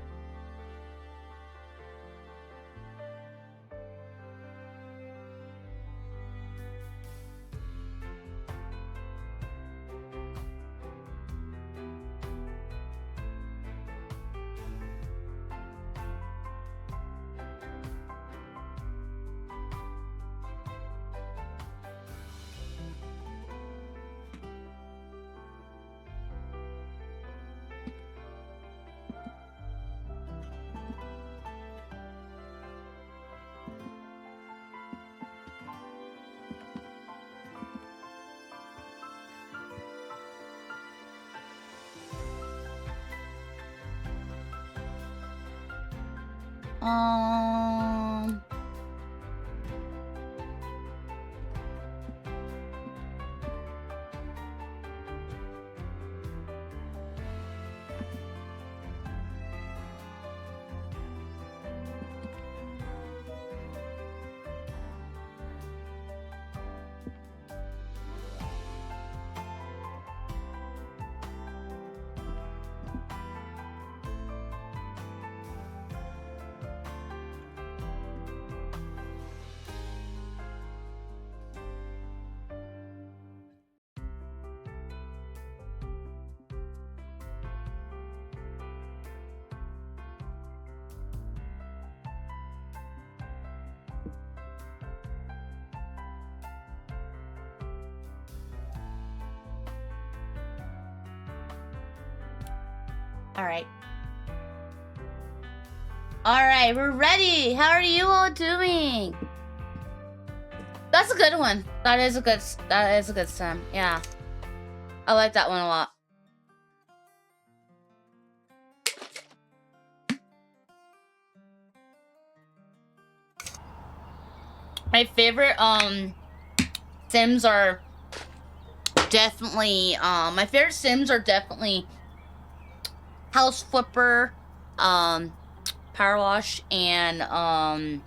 Alright. Alright, we're ready! How are you all doing? That's a good one. That is a good sim. Yeah. I like that one a lot. My favorite sims are definitely House Flipper, Power Wash, and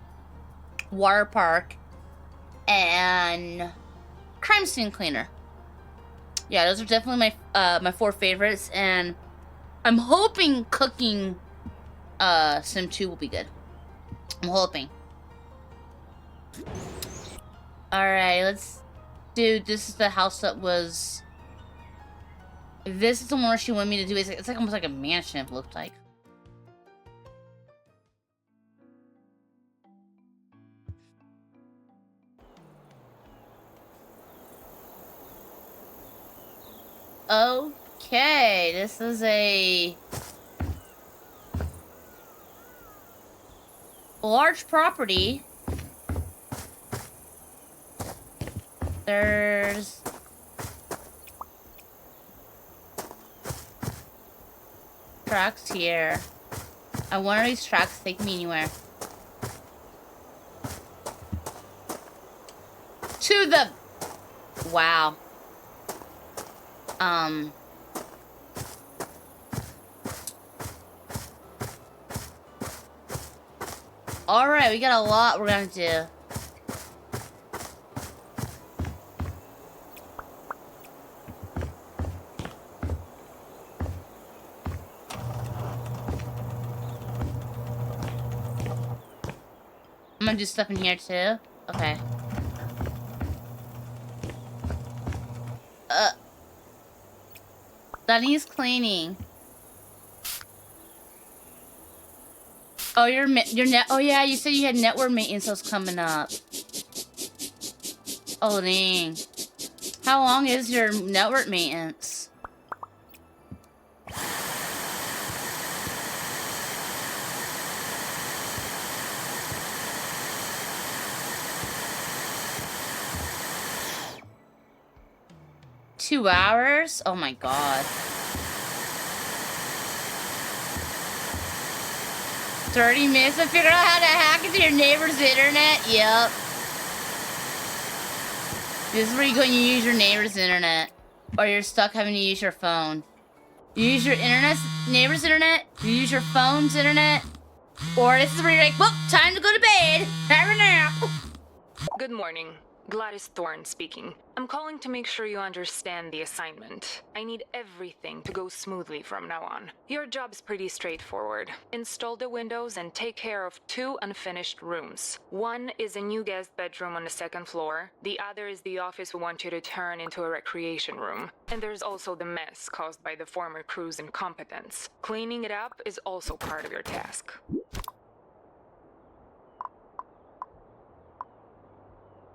Water Park, and Crime Scene Cleaner. Yeah, those are definitely my my 4 favorites, and I'm hoping Cooking Sim 2 will be good. I'm hoping. Alright, let's do, this is the house that was, this is the one where she wanted me to do, it's like almost like a mansion, it looked like. Okay, this is a large property. There's tracks here. I wonder if these tracks take me anywhere. To the... Wow. Alright, we got a lot we're gonna do. I'm gonna do stuff in here too. Okay. That needs cleaning. Oh, your net. Oh yeah, you said you had network maintenance that was coming up. Oh dang. How long is your network maintenance? $2? Oh my god. 30 minutes to figure out how to hack into your neighbor's internet? Yep. This is where you go and you use your neighbor's internet. Or you're stuck having to use your phone. You use your neighbor's internet, you use your phone's internet, or this is where you're like, well, time to go to bed. Have a nap. Good morning. Gladys Thorne speaking. I'm calling to make sure you understand the assignment. I need everything to go smoothly from now on. Your job's pretty straightforward. Install the windows and take care of 2 unfinished rooms. One is a new guest bedroom on the 2nd floor. The other is the office we want you to turn into a recreation room. And there's also the mess caused by the former crew's incompetence. Cleaning it up is also part of your task.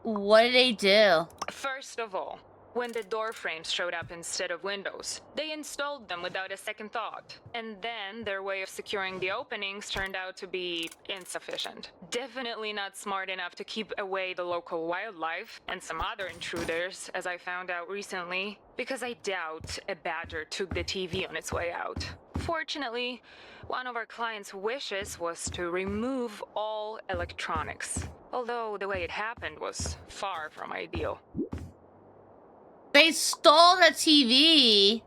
What did they do? First of all, when the door frames showed up instead of windows, they installed them without a second thought. And then their way of securing the openings turned out to be insufficient. Definitely not smart enough to keep away the local wildlife and some other intruders, as I found out recently, because I doubt a badger took the TV on its way out. Fortunately, one of our clients' wishes was to remove all electronics. Although the way it happened was far from ideal. They stole the TV.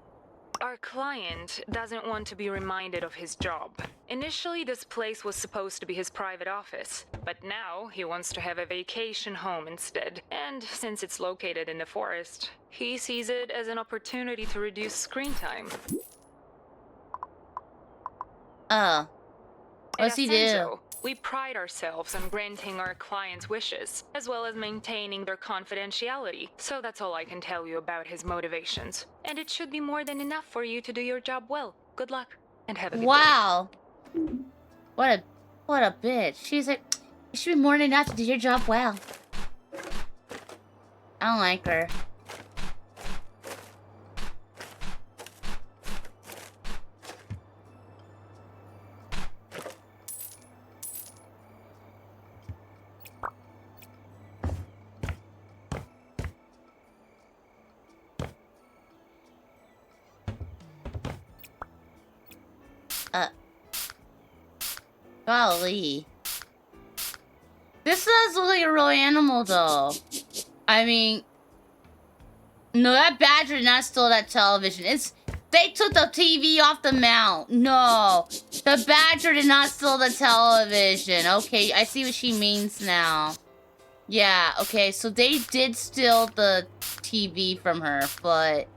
Our client doesn't want to be reminded of his job. Initially, this place was supposed to be his private office, but now he wants to have a vacation home instead. And since it's located in the forest, he sees it as an opportunity to reduce screen time. Oh. What's he do? We pride ourselves on granting our clients' wishes, as well as maintaining their confidentiality. So that's all I can tell you about his motivations. And it should be more than enough for you to do your job well. Good luck, and have a good day. Wow. What a bitch. She's like, it should be more than enough to do your job well. I don't like her. Golly. This does look like a real animal, though. I mean... No, that badger did not steal that television. They took the TV off the mount. No. The badger did not steal the television. Okay, I see what she means now. Yeah, okay, so they did steal the TV from her, but...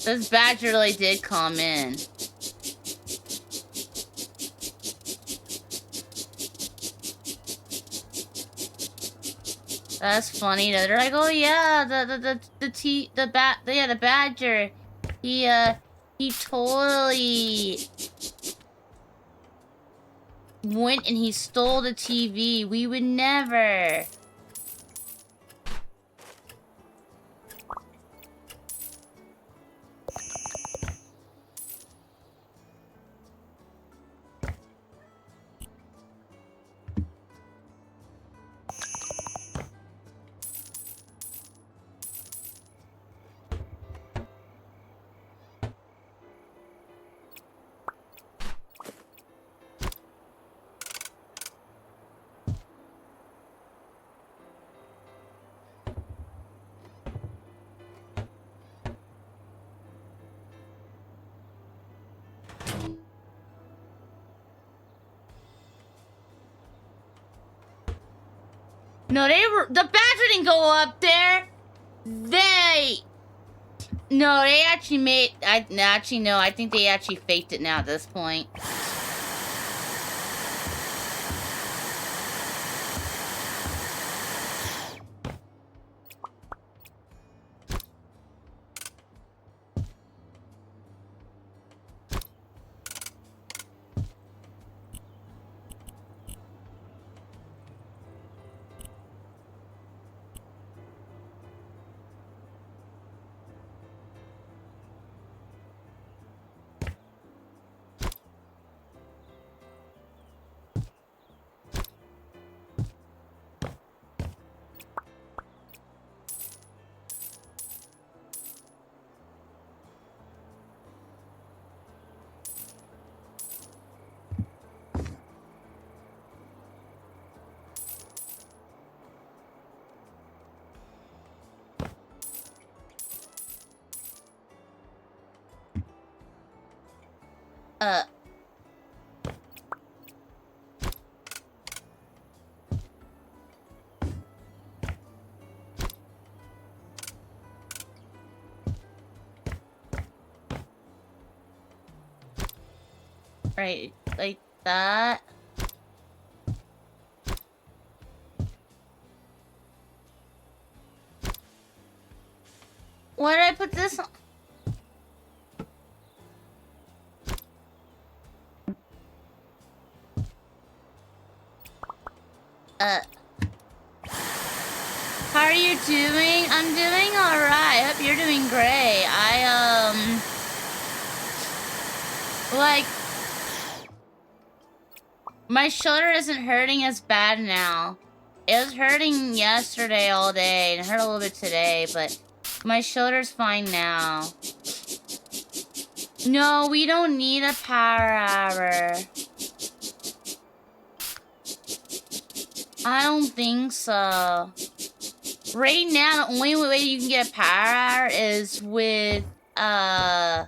This badger really did come in. That's funny though. They're like, oh yeah, the badger. He totally went and he stole the TV. We would never. No, the badger didn't go up there. No, they actually made, no, I think they actually faked it now at this point. Right, like that. Why did I put this on? How are you doing? I'm doing alright. Hope you're doing great. Like, my shoulder isn't hurting as bad now. It was hurting yesterday all day, and it hurt a little bit today, but my shoulder's fine now. No, we don't need a power hour. I don't think so. Right now, the only way you can get a power hour is with, the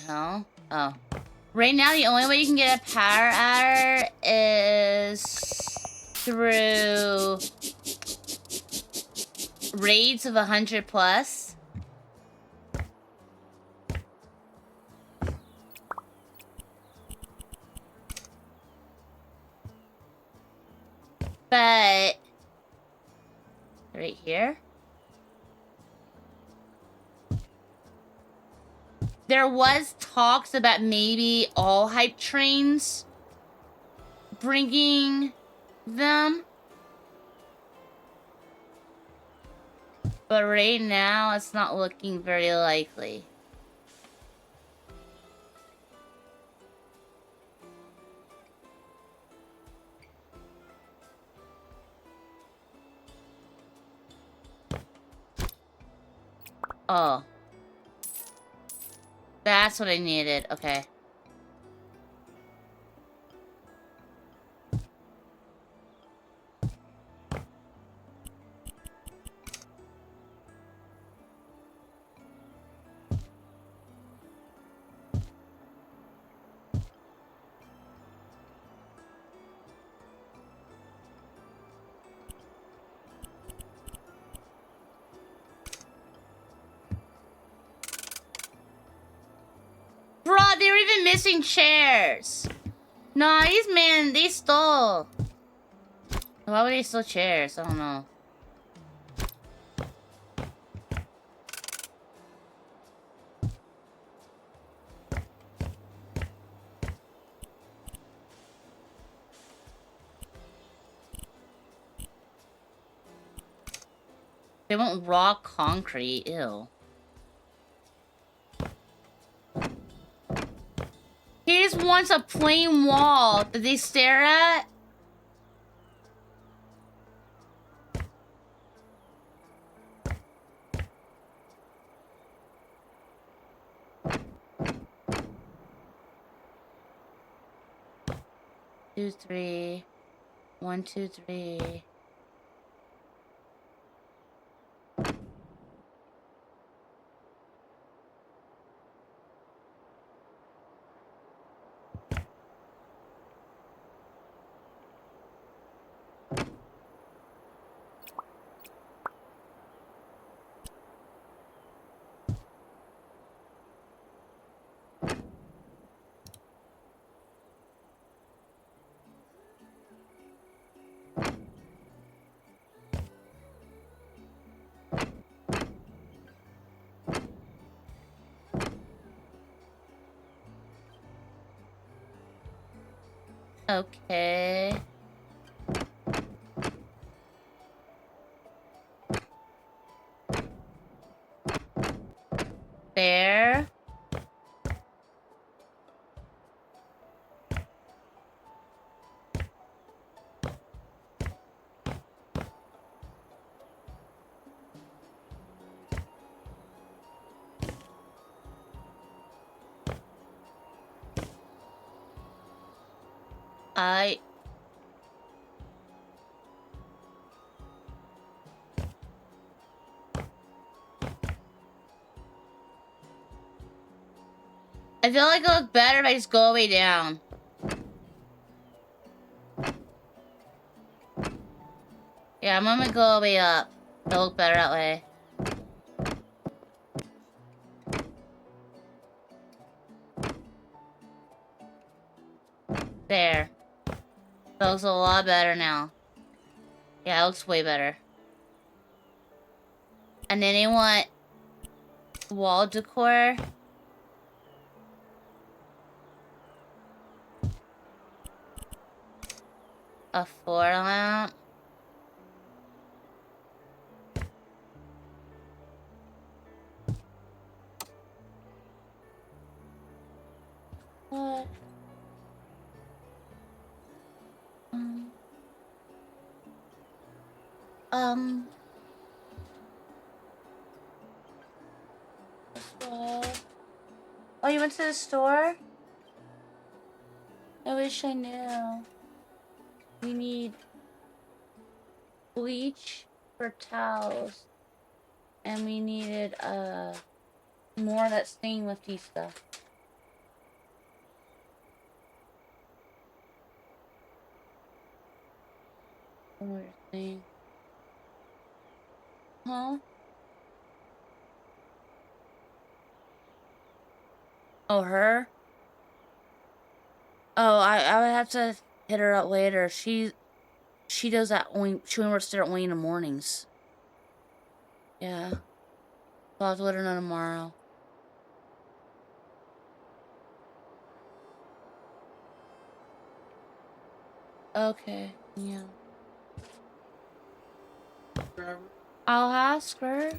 hell? Oh. Right now, the only way you can get a power hour is through raids of 100 plus. But right here, there was talks about maybe all hype trains bringing them. But right now, it's not looking very likely. Oh. That's what I needed. Okay. Bro, they were even missing chairs. Nah, these men, they stole. Why would they steal chairs? I don't know. They want raw concrete. Ew. He just wants a plain wall that they stare at. Two, three. 1, 2, 3. Okay. There. I feel like it'll look better if I just go all the way down. Yeah, I'm gonna go all the way up. It'll look better that way. There. That looks a lot better now. Yeah, it looks way better. And then they want wall decor. A floor lamp. What? Oh, you went to the store? I wish I knew. We need bleach for towels. And we needed, more of that stain lifty stuff. What thing? Huh? Oh, her? Oh, I would have to hit her up later. She does that only, she only works there only in the mornings. Yeah. I'll have to let her know tomorrow. Okay, yeah. I'll ask her.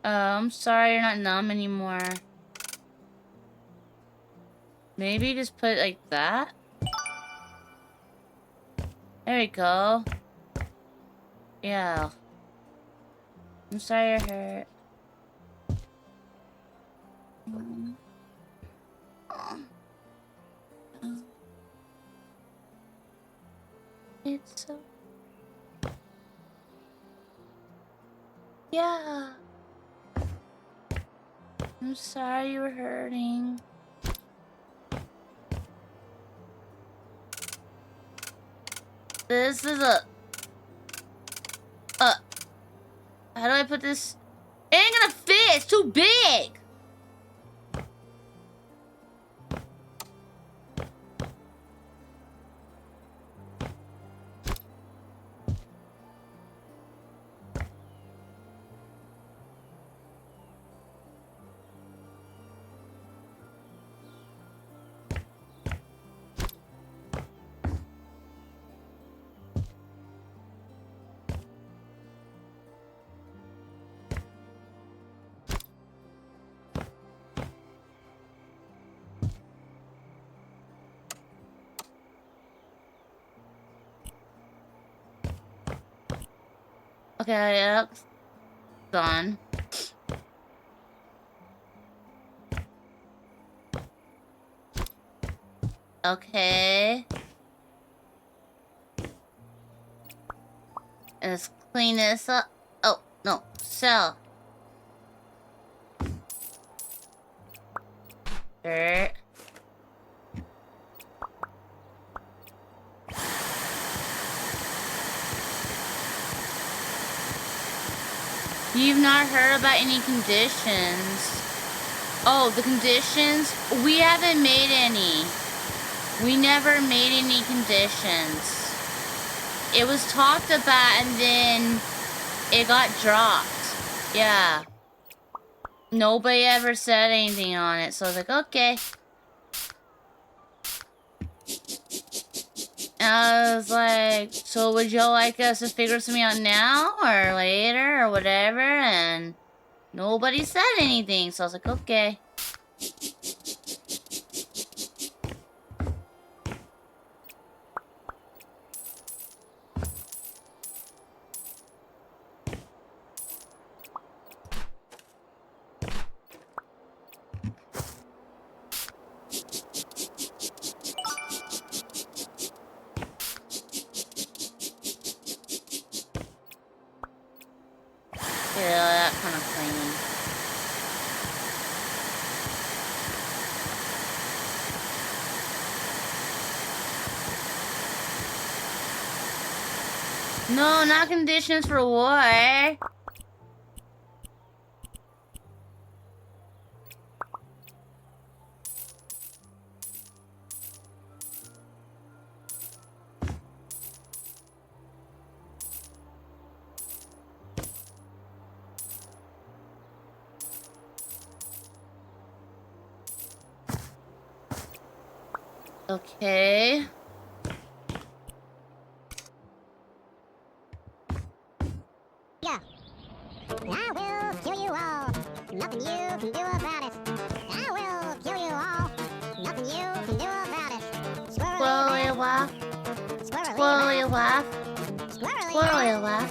I'm sorry you're not numb anymore. Maybe just put it like that? There we go. Yeah. I'm sorry you're hurt. It's so... Yeah. I'm sorry you were hurting. This is a... how do I put this? It ain't gonna fit! It's too big! Okay, that's done. Okay. Let's clean this up. Oh, no. So. Dirt. You've not heard about any conditions. Oh, the conditions? We haven't made any. We never made any conditions. It was talked about and then it got dropped. Yeah. Nobody ever said anything on it, so I was like, okay. I was like, so would you like us to figure something out now or later or whatever? And nobody said anything, so I was like, okay. Yeah, that kind of cleaning. No, not conditions for war. Okay. Yeah. I will kill you all. Nothing you can do about it. I will kill you all. Nothing you can do about it. Squirrely laugh. Squirrely laugh. Squirrely laugh.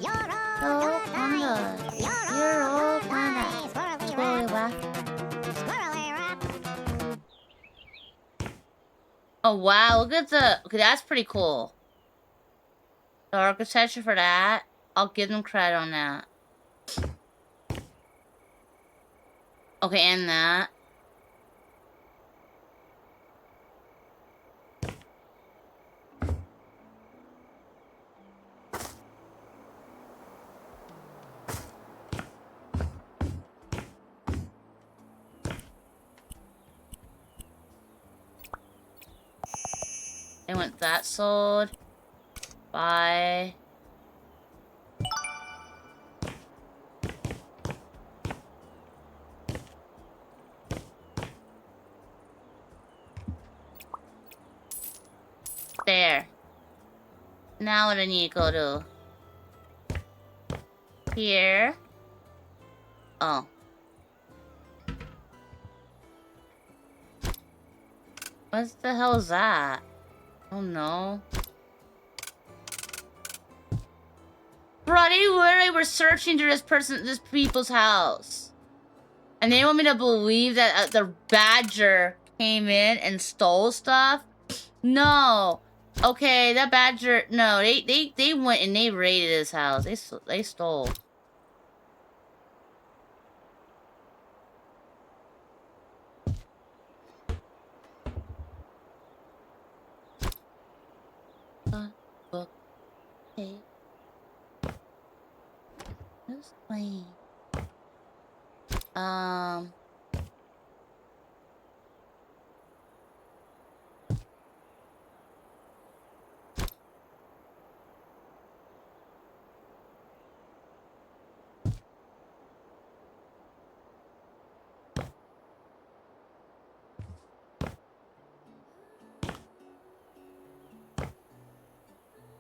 You're Oh, all gonna die. Conda. You're all gonna die. Squirrely laugh. Squirrely rap. Oh, wow. Look at the... Okay, that's pretty cool. The architecture for that. I'll give them credit on that. Okay, and that. They went that sold. Buy. There. Now what I need to go to? Here. Oh. What the hell is that? Oh no. they literally were searching through this people's house. And they want me to believe that the badger came in and stole stuff? No. Okay, that badger, no, they went and they raided his house. They stole. Book. Hey. Who's playing?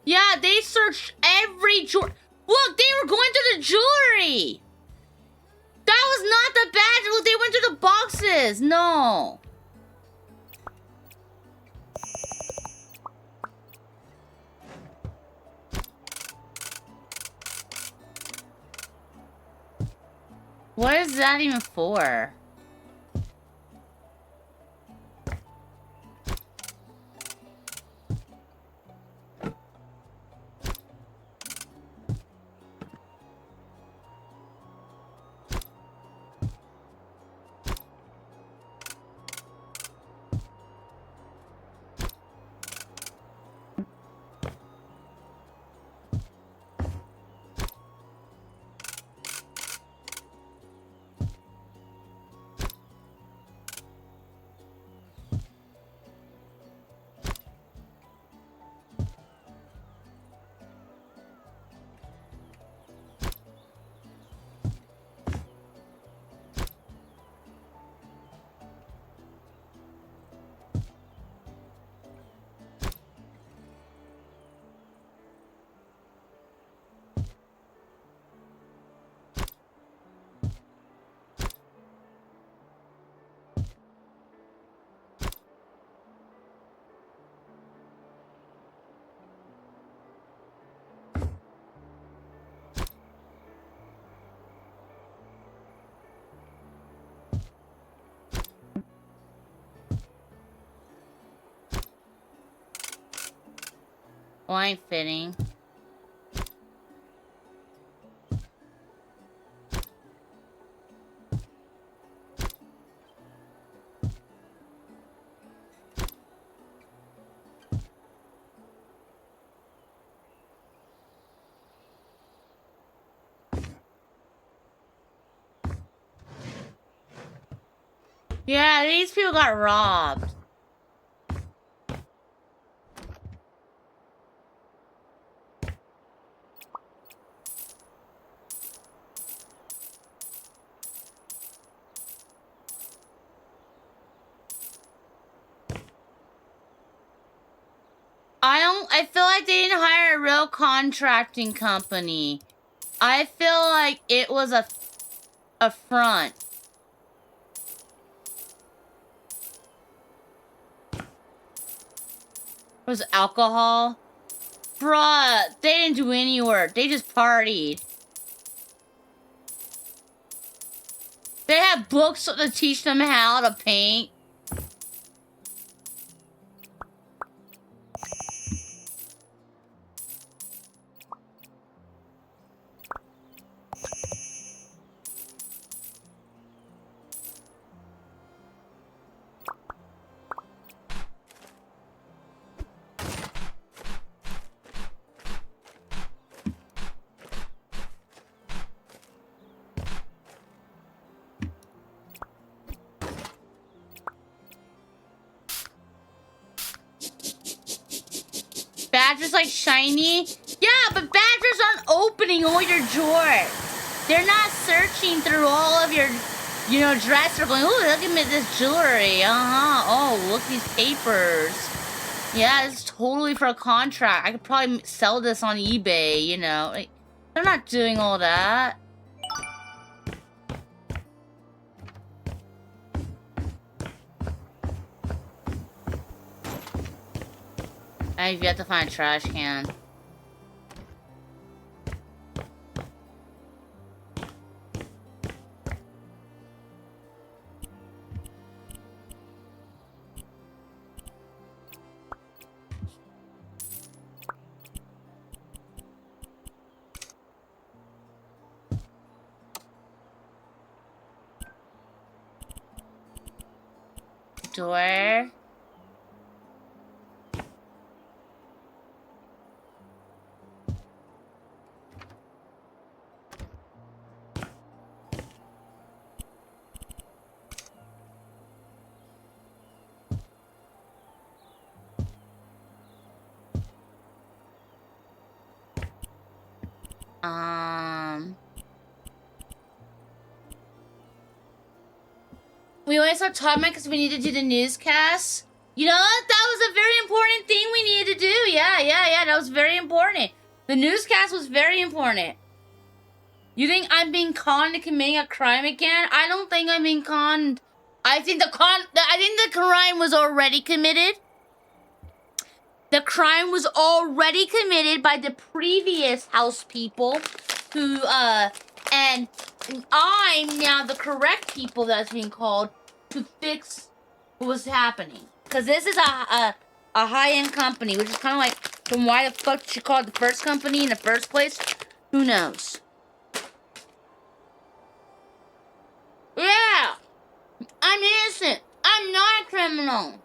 Yeah, they searched every jewelry. Look, they were going through the jewelry. That was not the badge. Look, they went through the boxes. No. What is that even for? Line fitting. Yeah, these people got robbed. I feel like they didn't hire a real contracting company. I feel like it was a front. It was alcohol. Bruh, they didn't do any work. They just partied. They had books to teach them how to paint. Badgers like shiny? Yeah, but badgers aren't opening all your drawers. They're not searching through all of your, you know, dresser going, oh, look at me, this jewelry. Oh, look, these papers. Yeah, it's totally for a contract. I could probably sell this on eBay, you know. Like, they're not doing all that. I've yet to find a trash can. door. We only saw Toddman because we need to do the newscast. You know what? That was a very important thing we needed to do. Yeah. That was very important. The newscast was very important. You think I'm being conned to committing a crime again? I don't think I'm being conned. I think the crime was already committed. The crime was already committed by the previous house people who, and I'm now the correct people that's being called to fix what was happening. Because this is a high-end company, which is kind of like, from why the fuck she called the first company in the first place? Who knows? Yeah! I'm innocent! I'm not a criminal!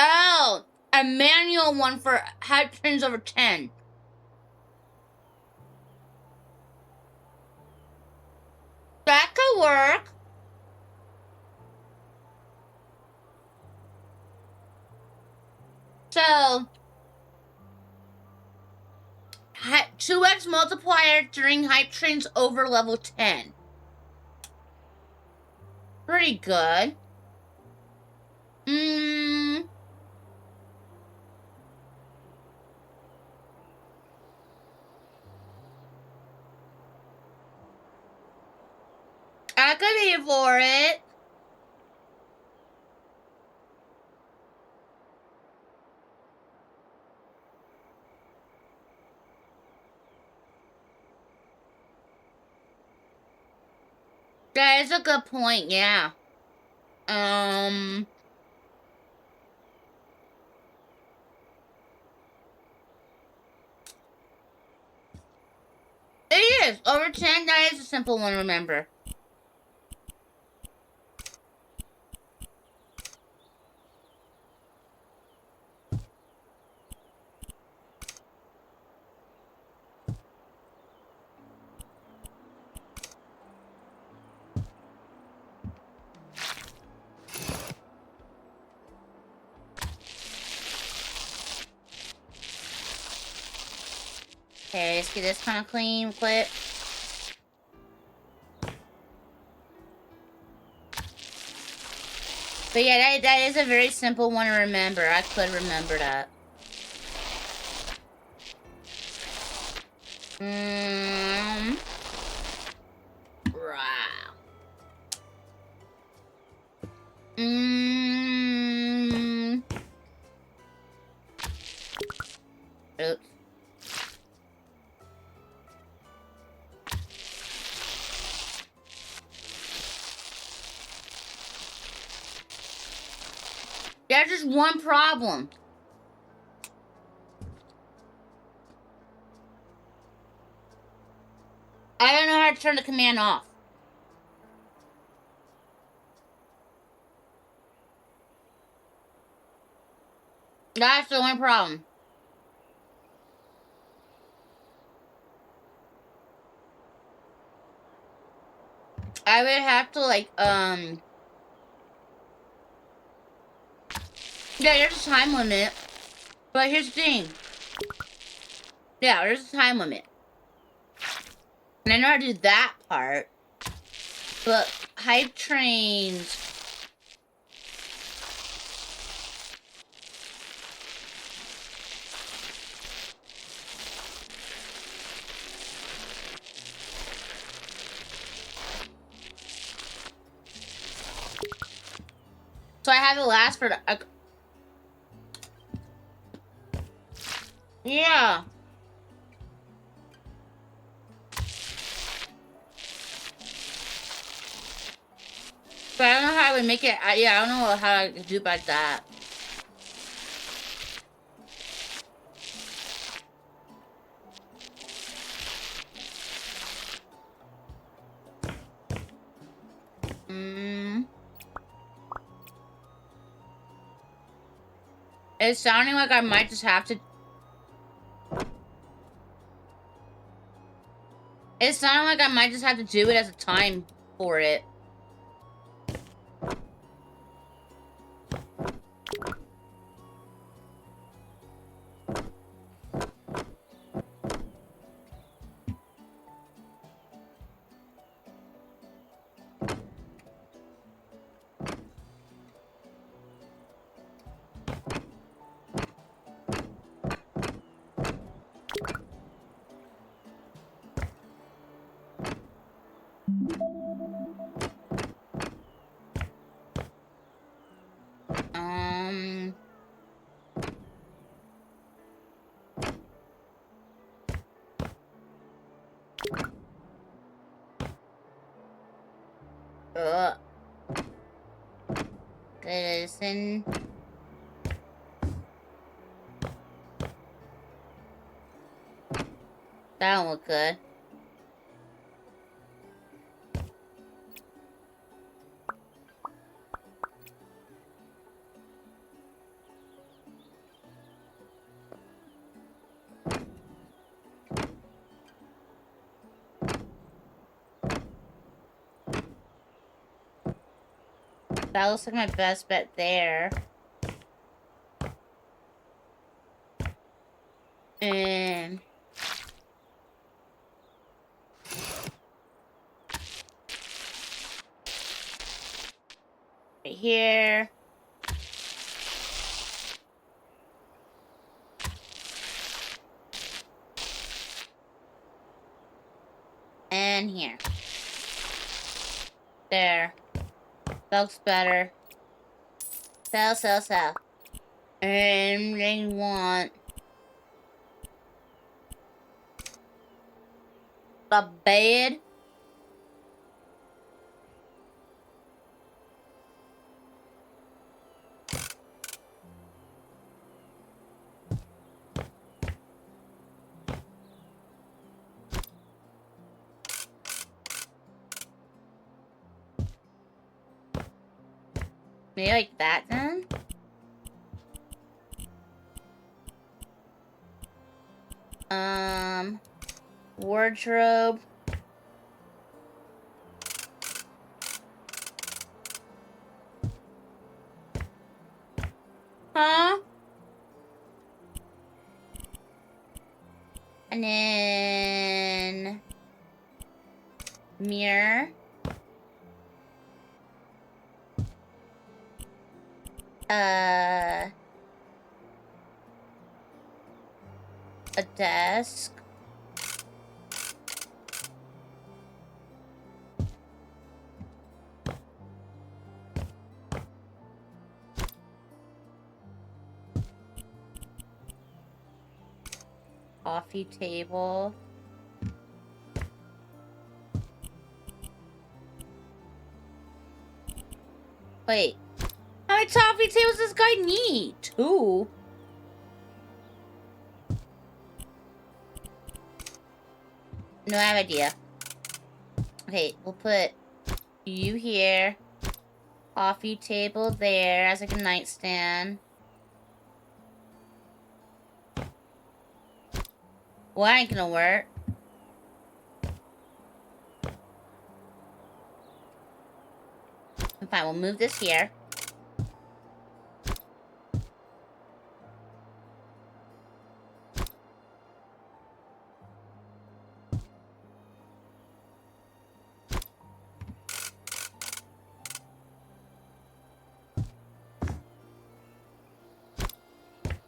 Oh! A manual one for high trends over 10. That could work. So, 2x multiplier during hype trains over level 10. Pretty good. I could pay for it. That is a good point, yeah. It is. Over 10, that is a simple one to remember. Okay, let's get this kind of clean quick. But yeah, that is a very simple one to remember. I could remember that. Oops. There's just one problem. I don't know how to turn the command off. That's the only problem. I would have to, like, yeah, there's a time limit. But here's the thing. Yeah, there's a time limit. And I know how to do that part. But hype trains. So I have to last for the... yeah. But I don't know how I would make it. Yeah, I don't know how I could do it like that. It's sounding like I might just have to. It's sounding like I might just have to do it as a time for it. Listen. That don't look good. That looks like my best bet there. And right here. And here. There. That looks better. Sell. And they want the bed. Maybe like that then? Wardrobe. Huh? And then mirror. A desk. Coffee table. Wait. How many coffee tables does this guy need? 2? No, I have an idea. Okay, we'll put you here. Coffee table there as like a nightstand. Well, that ain't gonna work. Fine, we'll move this here.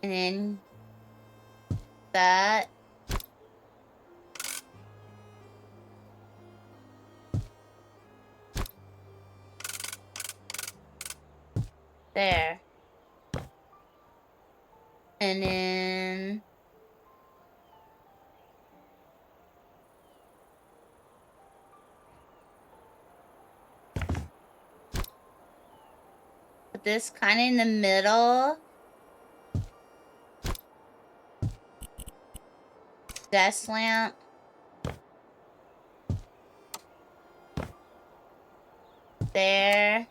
And then that. There. And then put this kind of in the middle. Desk lamp. There.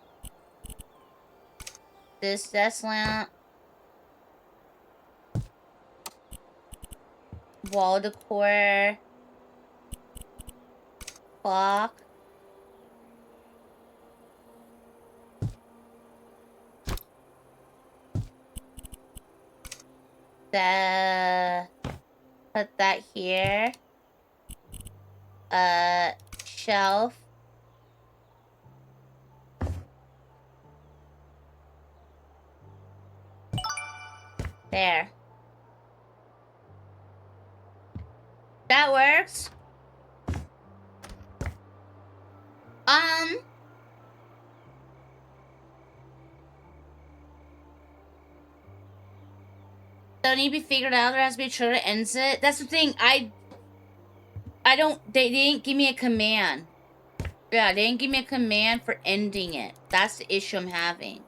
This desk lamp. Wall decor. Clock. Put that here. Shelf. There. That works. Don't need to be figured out. There has to be a trigger that ends it. That's the thing. I don't. They didn't give me a command. Yeah, they didn't give me a command for ending it. That's the issue I'm having.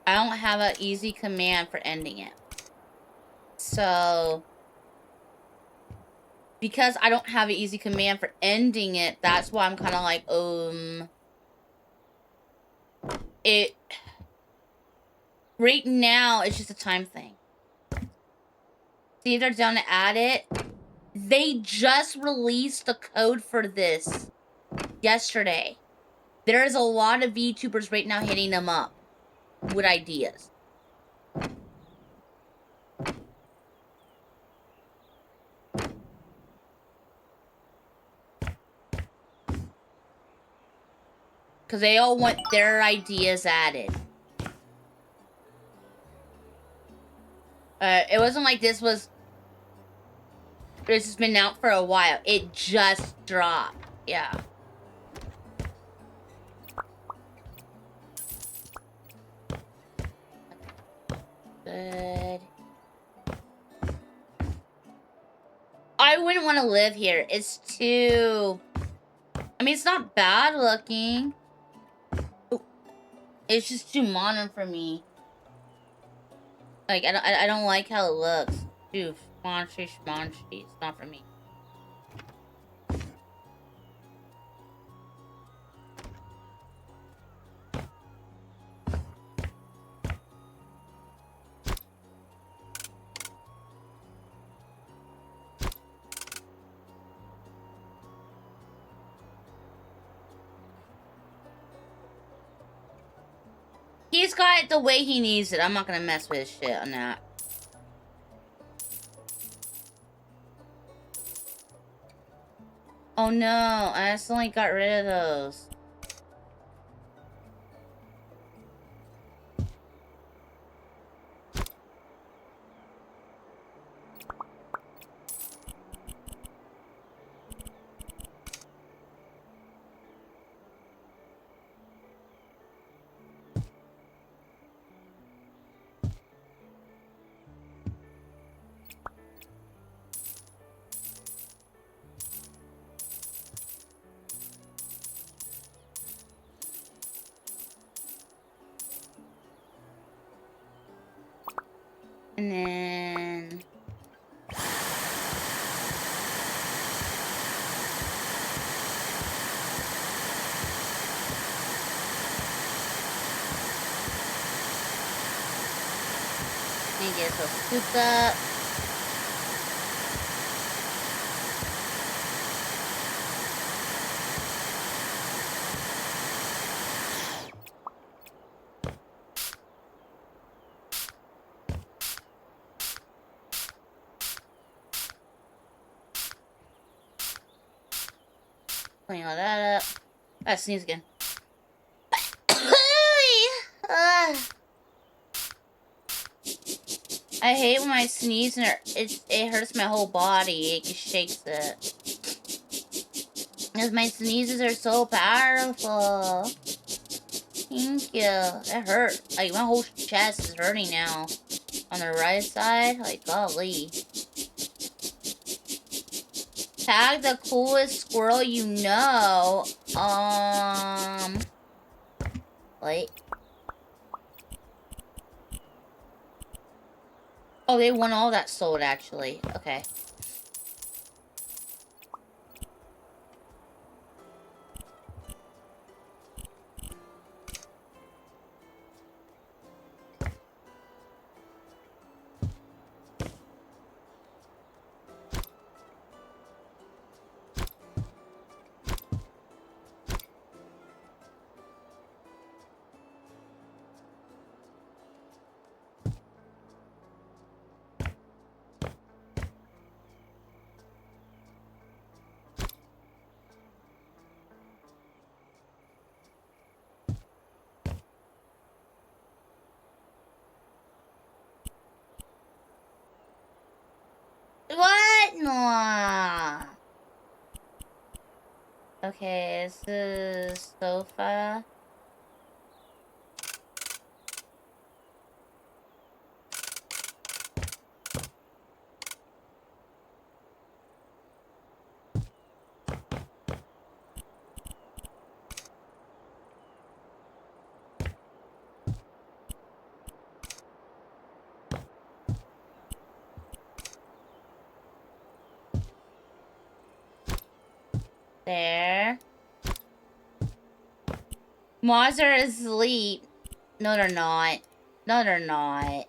I don't have an easy command for ending it. So, because I don't have an easy command for ending it, that's why I'm kind of like, it. Right now, it's just a time thing. See if they're down to add it. They just released the code for this yesterday. There's a lot of VTubers right now hitting them up with ideas. Because they all want their ideas added. It wasn't like this has been out for a while. It just dropped. Yeah. Good. I wouldn't want to live here. It's too... I mean, it's not bad looking. It's just too modern for me. Like, I don't like how it looks. Too schmanchy. It's not for me. He's got it the way he needs it. I'm not gonna mess with his shit on that. Oh no, I accidentally got rid of those. And then... Let me get this all scooped up. Clean all that up. I sneeze again. I hate when I sneeze and it hurts my whole body. It just shakes it. Because my sneezes are so powerful. Thank you. It hurt. Like, my whole chest is hurting now. On the right side. Like, golly. Tag the coolest squirrel you know. Wait. Oh, they want all that sold, actually. Okay. What? No. Okay, this is sofa. There. Mods are asleep. No, they're not. No, they're not.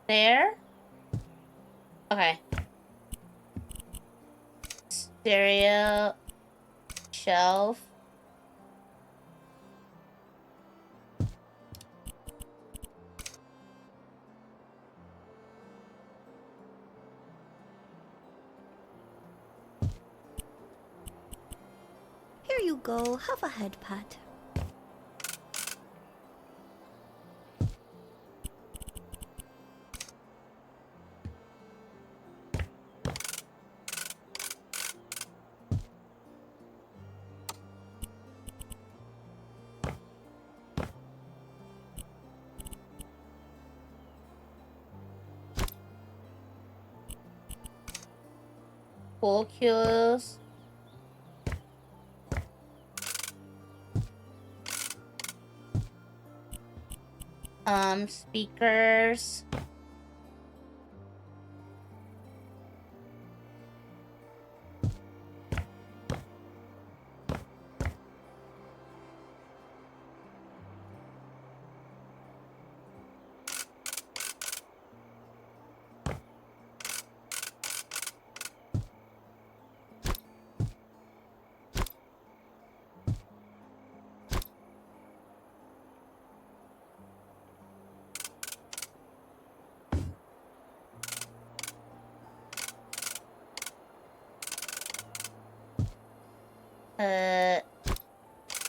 There? Okay. Stereo. Shelf. Here you go. Have a head pat. Pool cues. Speakers.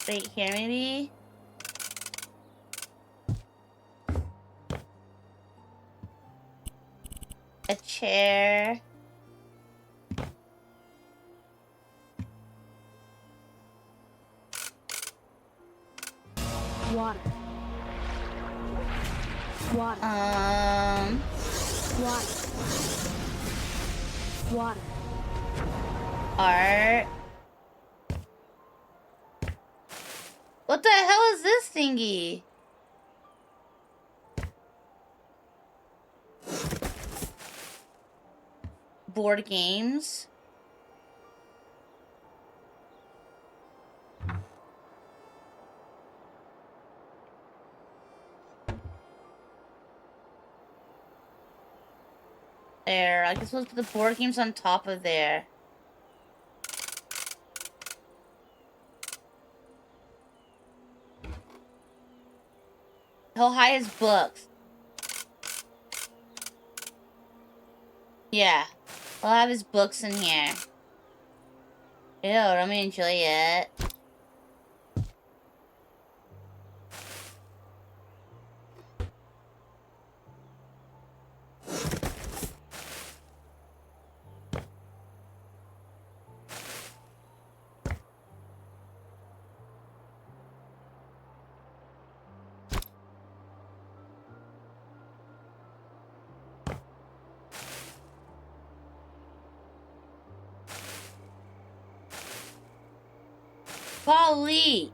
Right here maybe? A chair. Water. Water. Water. Water. Art. What the hell is this thingy? Board games. There, I guess we'll put the board games on top of there. He'll hide his books. Yeah. He'll have his books in here. Ew, let me enjoy it. Golly.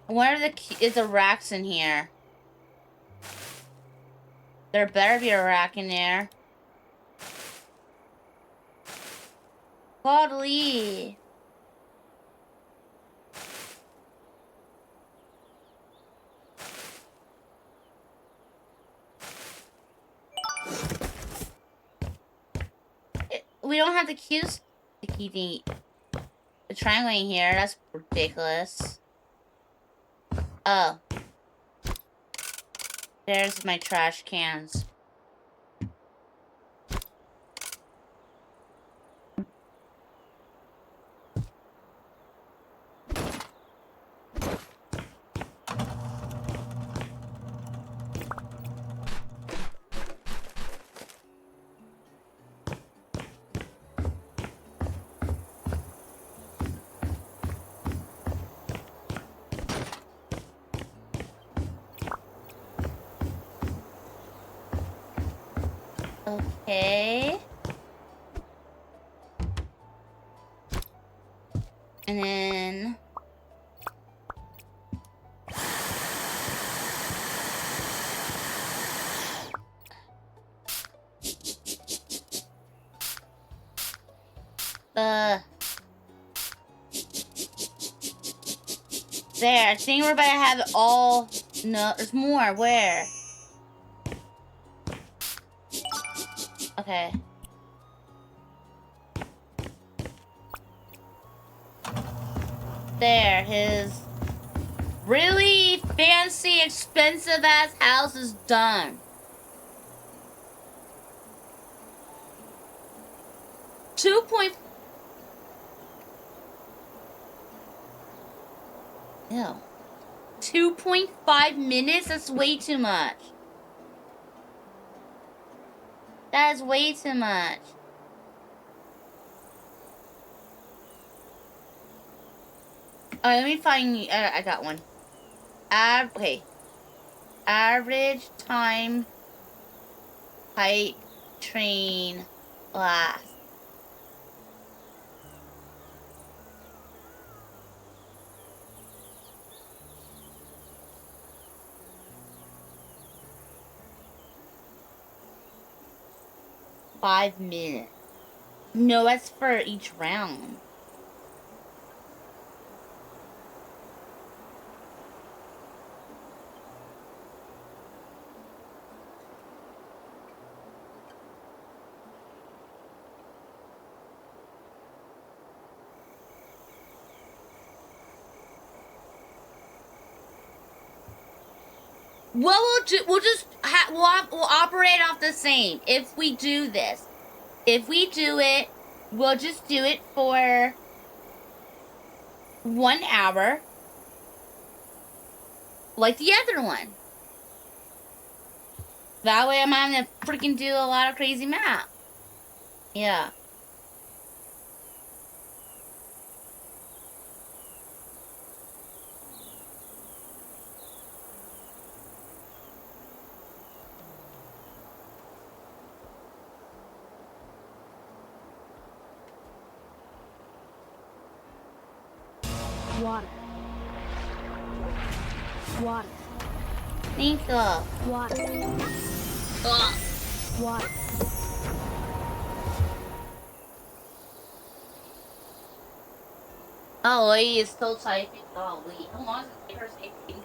Where is the racks in here? There better be a rack in there. Golly. We don't have the cues. The triangle in here. That's ridiculous. Oh. There's my trash cans. Okay. And then... There, I think we're about to have it all... No, there's more. Where? Okay. There, his really fancy, expensive-ass house is done. Ew. 2.5 minutes? That's way too much. That is way too much. Alright, let me find... I got one. Okay. Average time pipe train last. $5 minutes. No, that's for each round. Well, we'll operate off the same if we do this. If we do it, we'll just do it for 1 hour, like the other one. That way I'm not gonna freaking do a lot of crazy math. Yeah. Water. Water. Think of. Water. Ugh. Water. Oh, lady is still typing. Oh, wait. How long does it take her typing?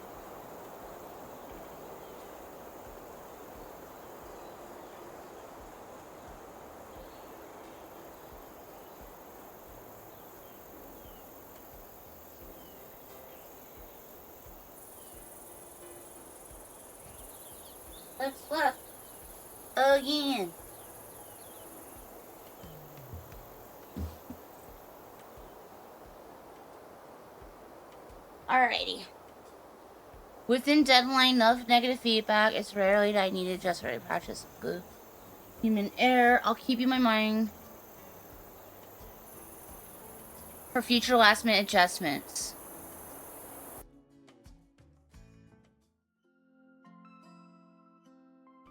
Let's look. Again. Alrighty. Within deadline, enough negative feedback. It's rarely that I need to adjust for practice. Good. Human error. I'll keep you in my mind for future last-minute adjustments.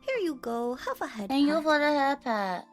Here you go. Have a head Thank you pat. for the head pat.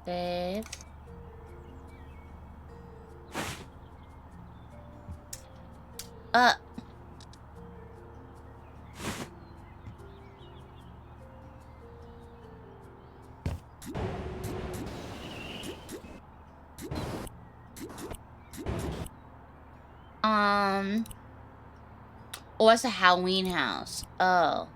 Save. Oh, it's a Halloween house. Oh.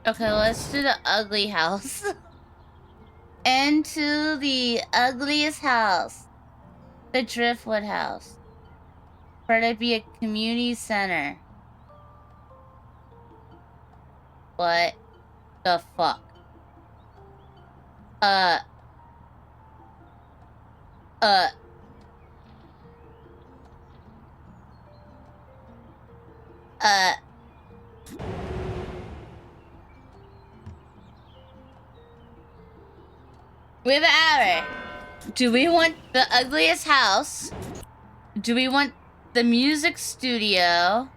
Okay, let's do the ugly house. Into the ugliest house. The Driftwood house. For it to be a community center. What the fuck? We have an hour. Do we want the ugliest house? Do we want the music studio?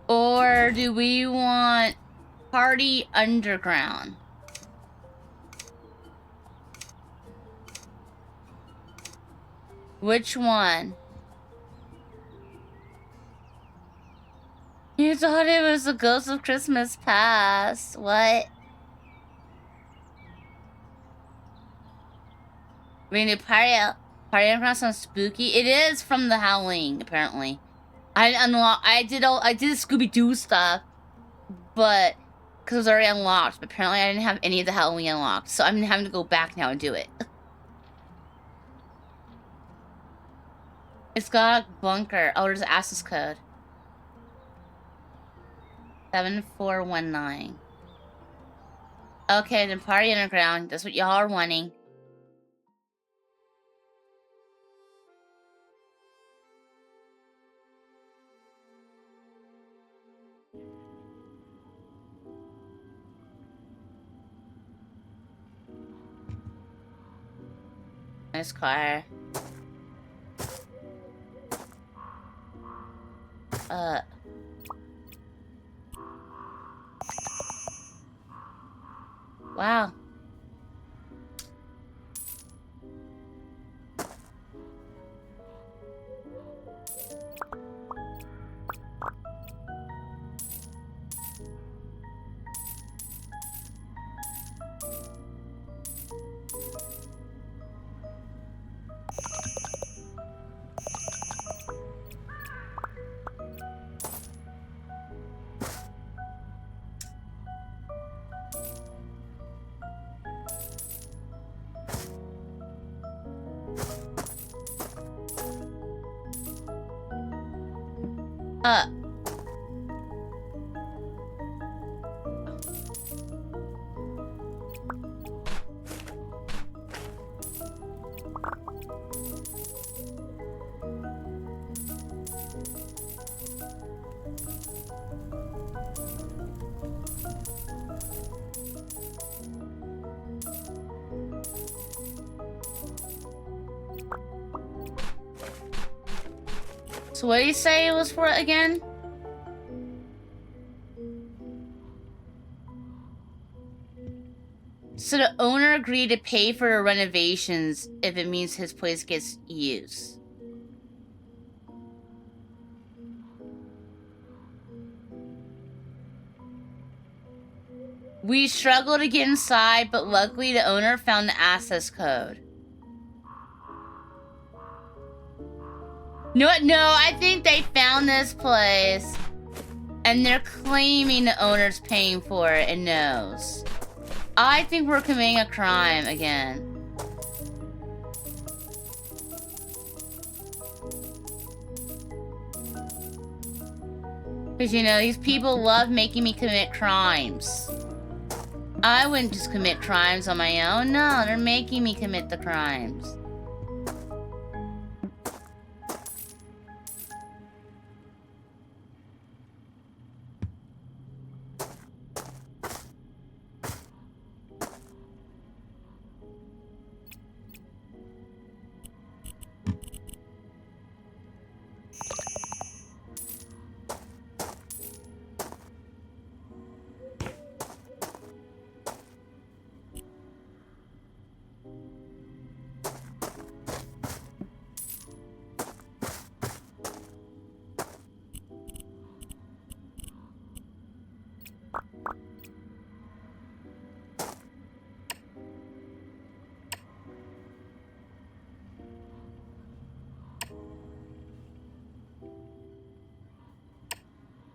Or do we want Party Underground? Which one? You thought it was the Ghost of Christmas Past. What? We need Party Underground sounds spooky. It is from the Howling, apparently. I did Scooby-Doo stuff, but because it was already unlocked. But apparently, I didn't have any of the Halloween unlocked, so I'm having to go back now and do it. It's got a bunker. Oh, there's an access code. 7419. Okay, then Party Underground. That's what y'all are wanting. Nice car. Wow. So what did you say it was for again? So the owner agreed to pay for the renovations if it means his place gets used. We struggled to get inside, but luckily the owner found the access code. No, I think they found this place and they're claiming the owner's paying for it and knows. I think we're committing a crime again. Because, you know, these people love making me commit crimes. I wouldn't just commit crimes on my own. No, they're making me commit the crimes.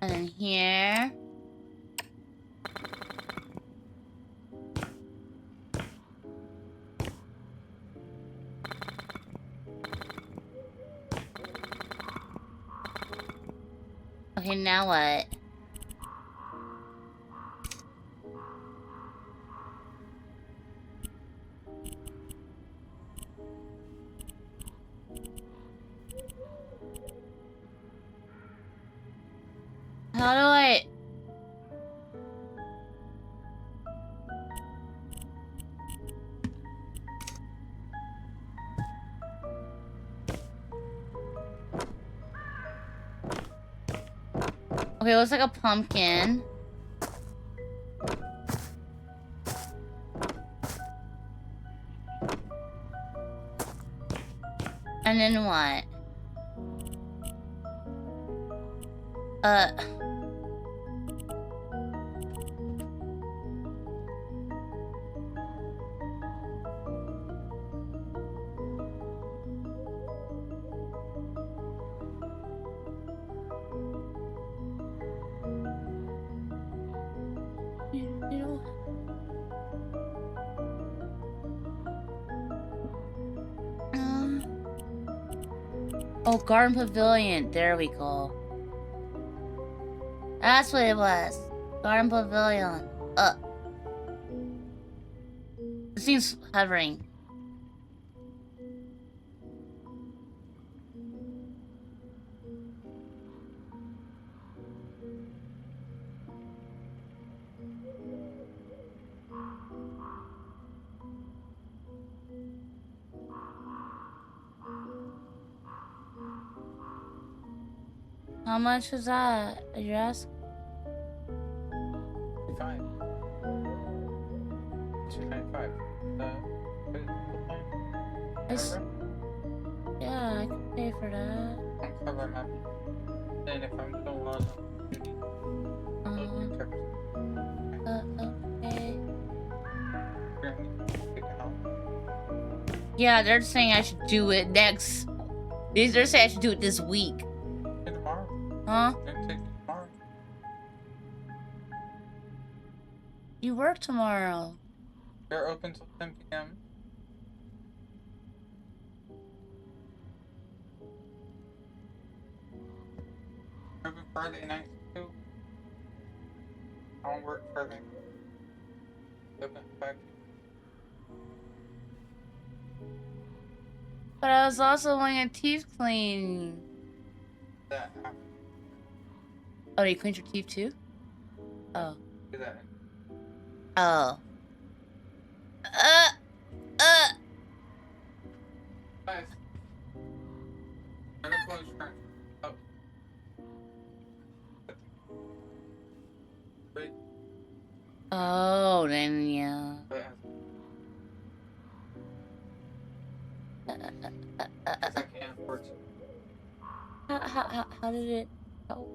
And then here. Okay, now what? How do I... Okay, it looks like a pumpkin. And then what? Oh, Garden Pavilion. There we go. That's what it was. Garden Pavilion. It seems hovering. How much is that? Did you ask? 5. 295. Yeah, I can pay for that. I'm covering my. And if I'm still on, Okay. Yeah, they're saying I should do it next. They're saying I should do it this week. Tomorrow. Huh? Take it tomorrow. You work tomorrow. They're open till 10 p.m. Open Friday nights too. I won't work Friday. Open 5. But I was also wanting a teeth clean. That Oh, you cleaned your teeth too? Oh. do that. Oh. Nice. Never close your Oh. Wait. Oh, then yeah. I can't afford to. How did it go?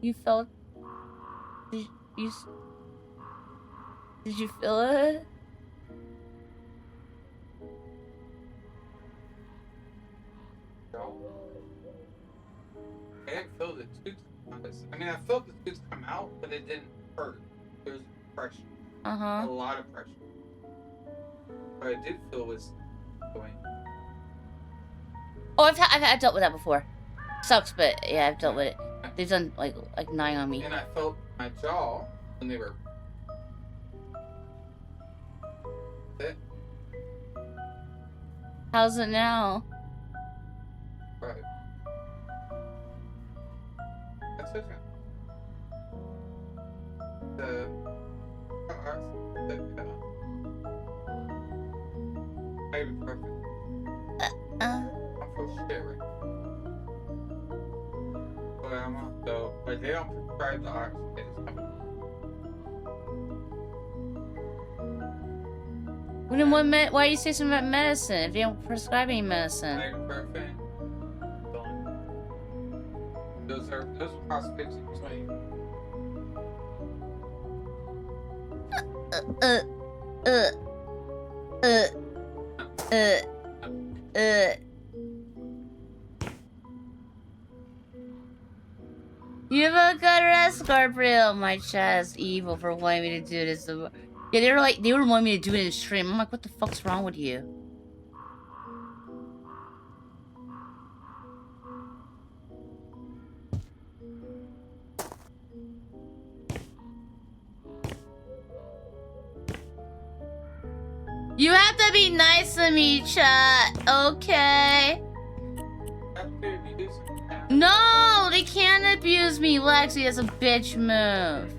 You felt... Did you feel it? I didn't feel the tooth come out. I mean, I felt the tooth come out, but it didn't hurt. There was pressure. A lot of pressure. What I did feel was going. Oh, I've dealt with that before. Sucks, but yeah, I've dealt with it. They've done like 9 on me. And I felt my jaw when they were. How's it now? Right. That's okay. Ibuprofen. I feel shit right now. But I'm also, like, they don't prescribe the oxygen, they just come in. Well, then why you say something about medicine if you don't prescribe any medicine? Ibuprofen. Those cost 15-20. You have a good rest, Scorpio. My chat is evil for wanting me to do this. Yeah, they were wanting me to do it in stream. I'm like, what the fuck's wrong with you? You have to be nice to me, chat. Okay. No, they can't abuse me, Lexi. That's a bitch move.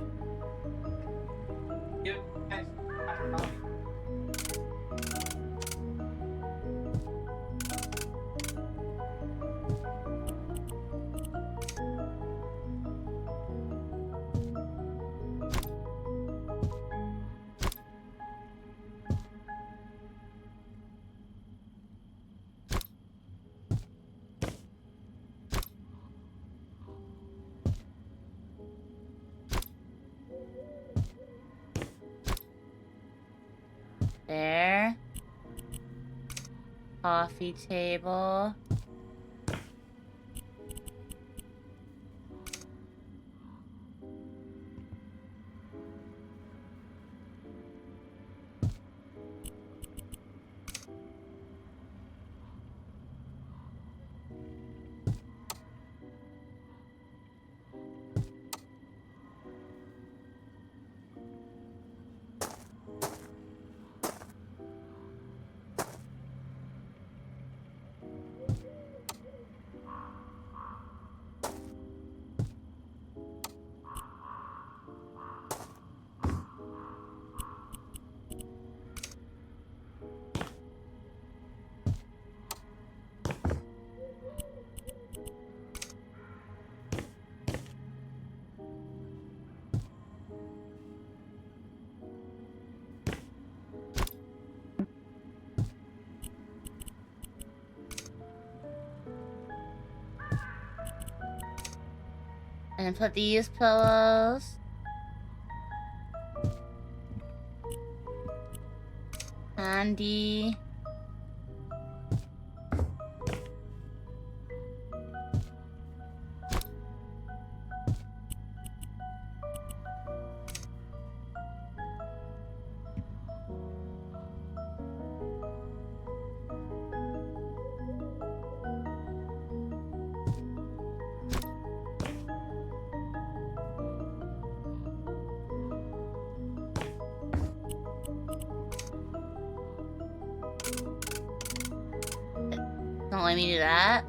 There. Coffee table. And put these pillows. Candy. Don't let me do that.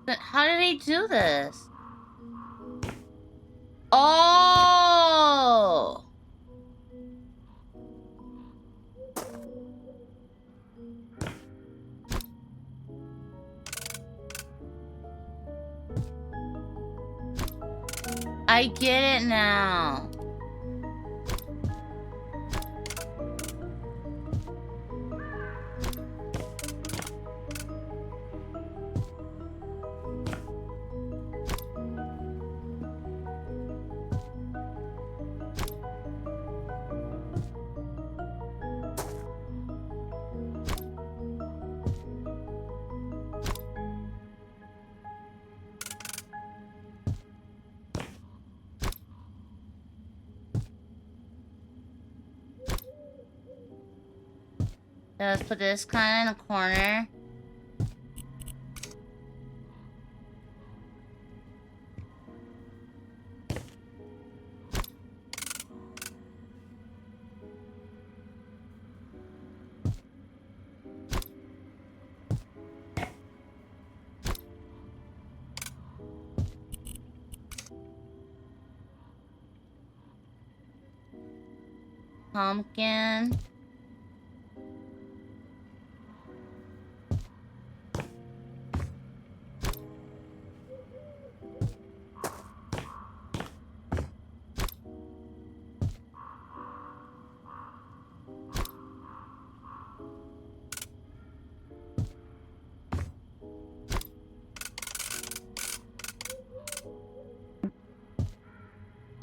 But how did he do this? Oh! I get it now. Let's put this kind of in a corner. Pumpkin.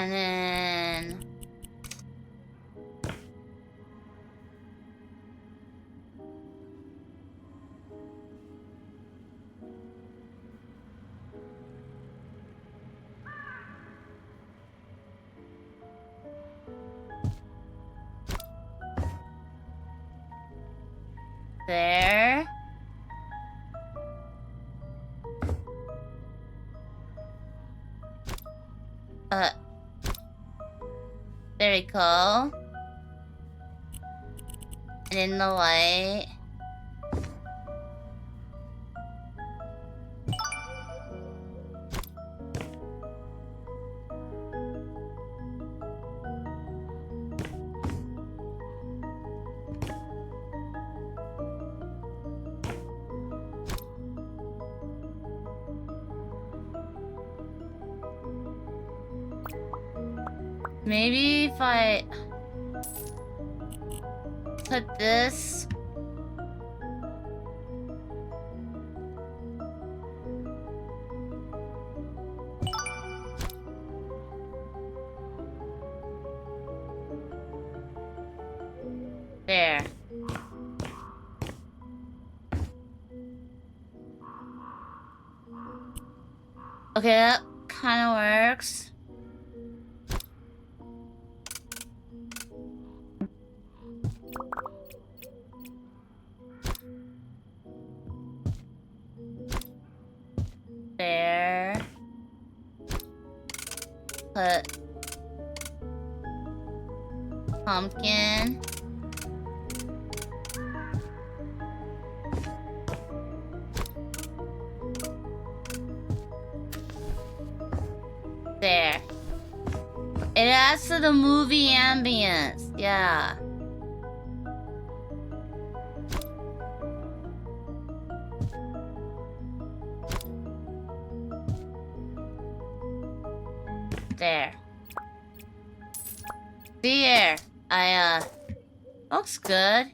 And then... there. There we go. And in the light. Maybe if I put this. There. Okay, that kind of works. There. Put pumpkin. There. It adds to the movie ambience. Yeah. There. There. Looks good.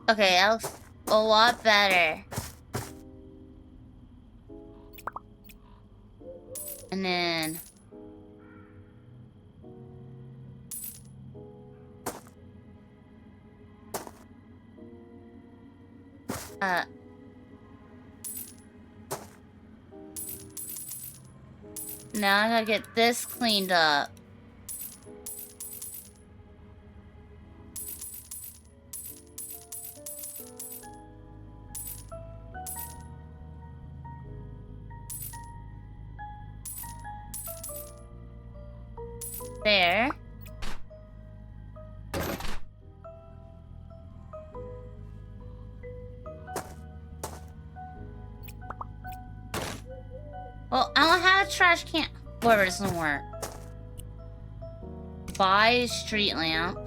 Okay, that looks a lot better. And then... Now I gotta get this cleaned up. There. Well, I don't have a trash can. Whatever, doesn't work. Buy a street lamp.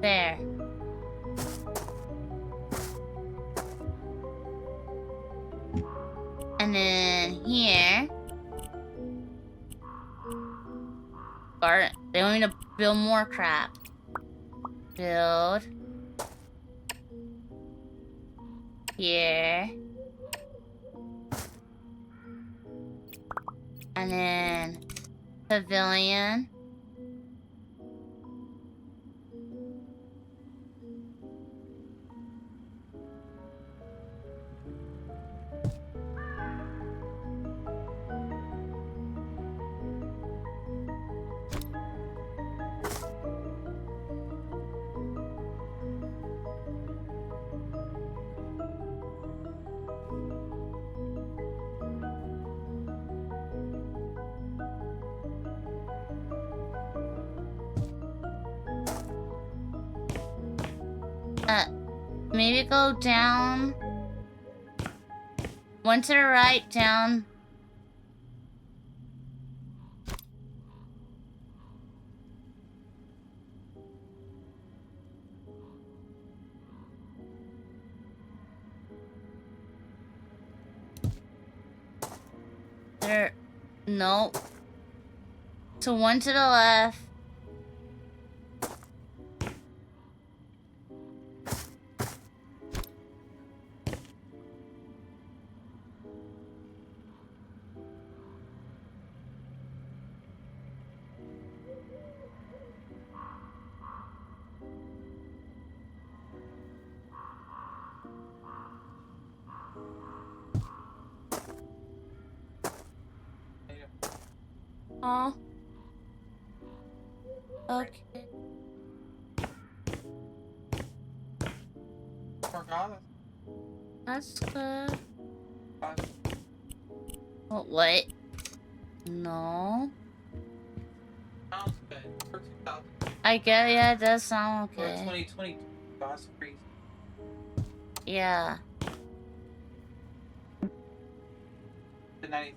There. And then here. Or they want me to build more crap. Build. Here. And then pavilion. Maybe go down. One to the right, down. There. Nope. So one to the left. Oh. Okay. Forgot. That's good. Oh, what? No. Sounds good. For 2000. I get, yeah, it does sound Or okay. 2022. God's crazy. Yeah. The 90s.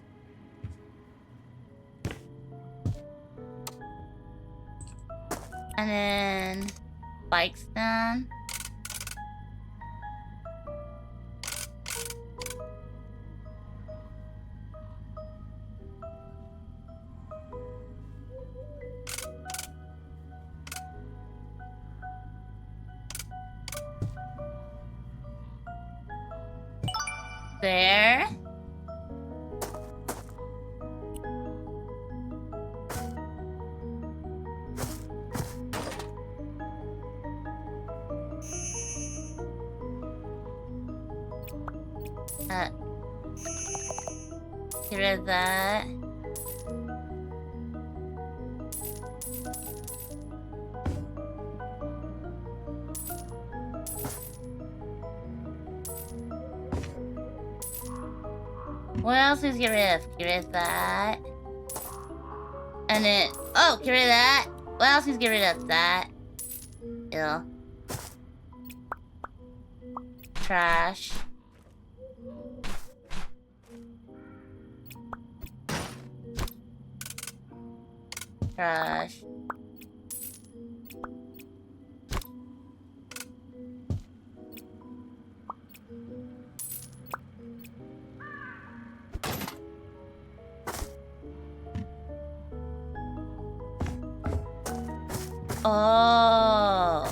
And then bikes down. There. Get rid of that. What else needs to get rid of? Get rid of that. And then, oh, get rid of that. What else needs to get rid of? That. Ew. Trash. Trash. Oh.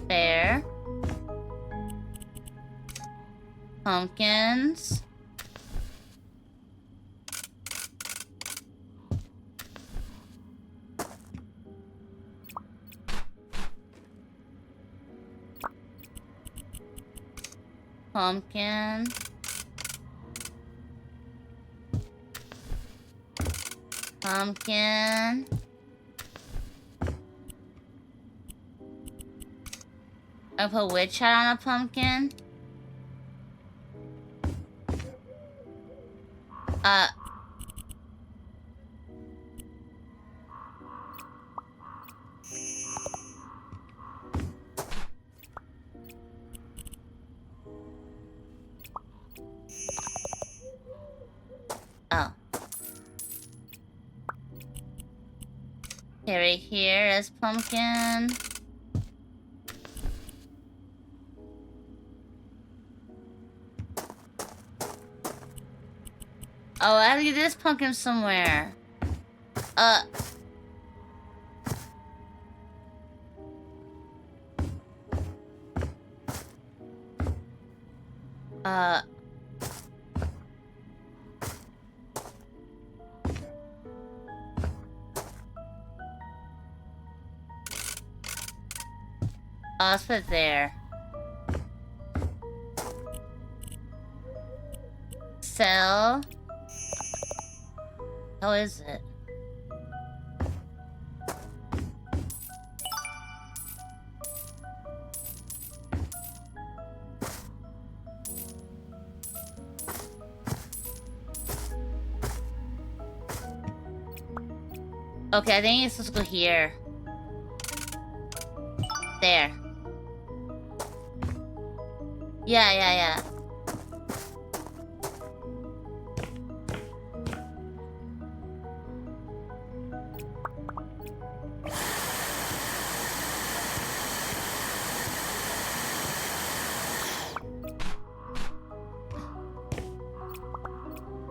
There. Pumpkins. Pumpkin. Pumpkin. I put witch hat on a pumpkin. Oh. Okay, right here is pumpkin. Oh, I have to get this pumpkin somewhere. I'll put it there. Sell. How is it? Okay, I think it's supposed to go here. There. Yeah.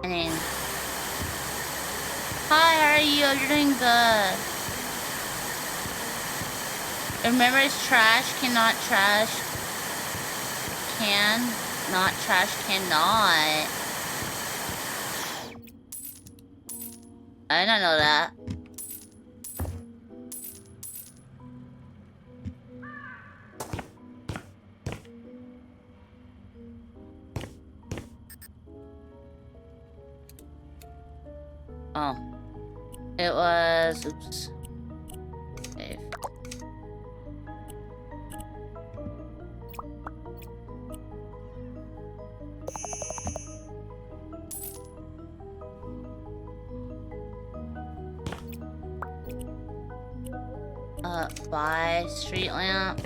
And then... Hi, how are you? You're doing good. Remember, it's trash, cannot trash. Can, not trash, cannot. I did not know that. Oh. It was... Oops. Save. Buy street lamp.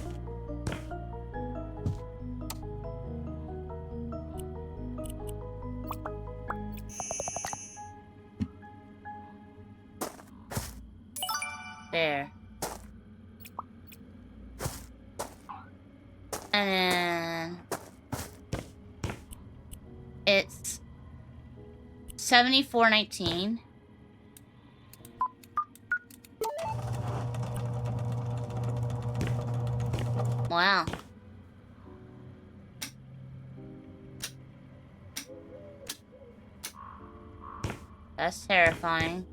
There. And then... It's... $74.19. Wow. That's terrifying.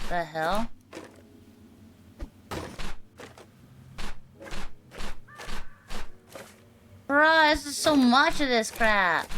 The hell? Bruh, this is so much of this crap.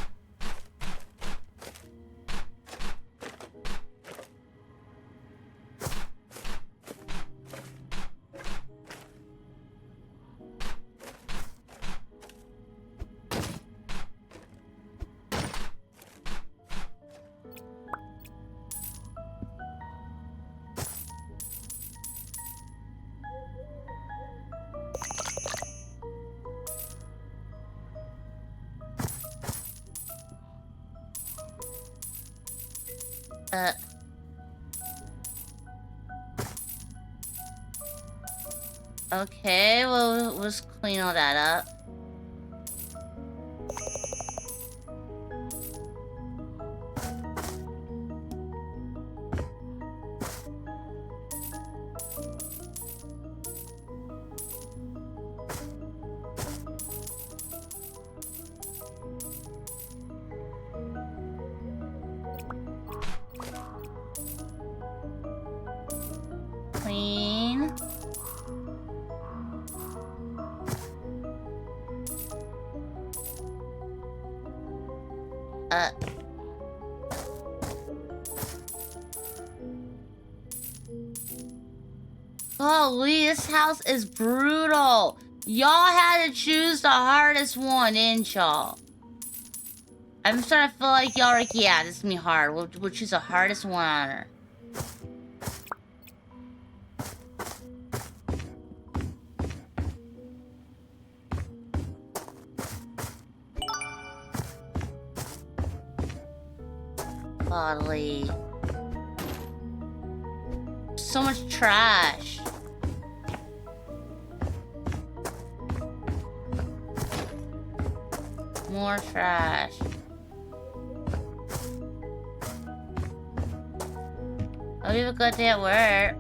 Okay, well, we'll just clean all that up. Clean. Holy, this house is brutal. Y'all had to choose the hardest one, didn't y'all? I'm starting to feel like y'all are like, yeah, this is gonna be hard. We'll choose the hardest one on her. Golly. So much trash. More trash. Oh, you have a good day at work.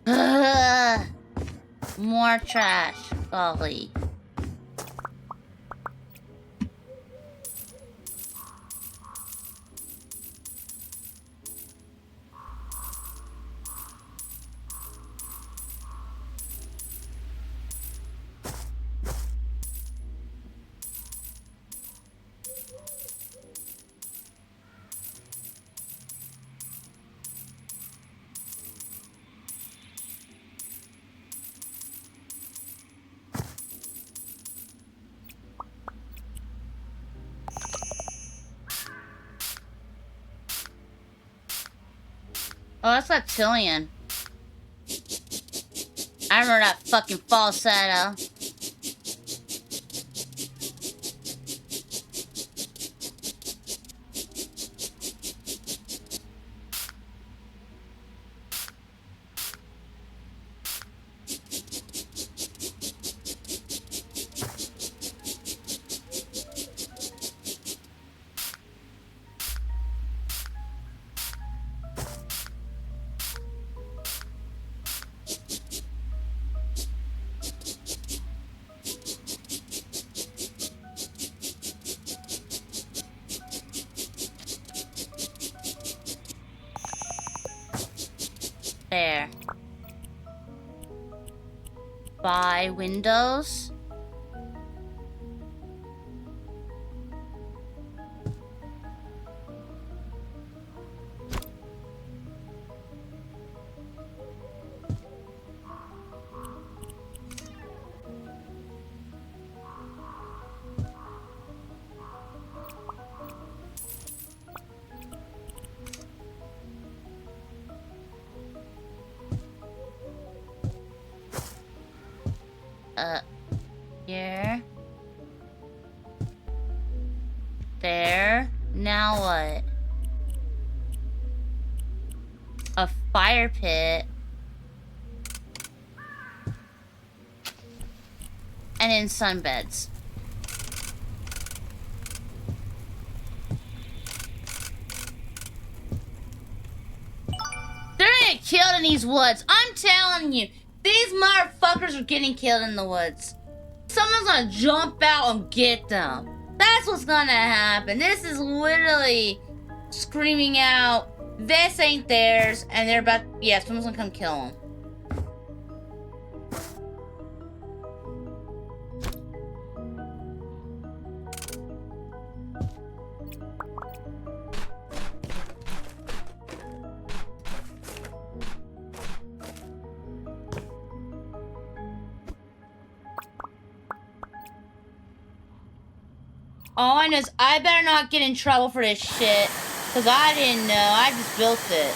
Ugh. More trash. Golly. Oh, that's not Caelan. I remember that fucking falsetto. There. By windows. Here. There. Now what? A fire pit. And then sunbeds. They're gonna get killed in these woods. I'm telling you. These motherfuckers are getting killed in the woods. Someone's gonna jump out and get them. That's what's gonna happen. This is literally screaming out, this ain't theirs, and they're about, yeah, someone's gonna come kill them. All I know is I better not get in trouble for this shit. Because I didn't know. I just built it.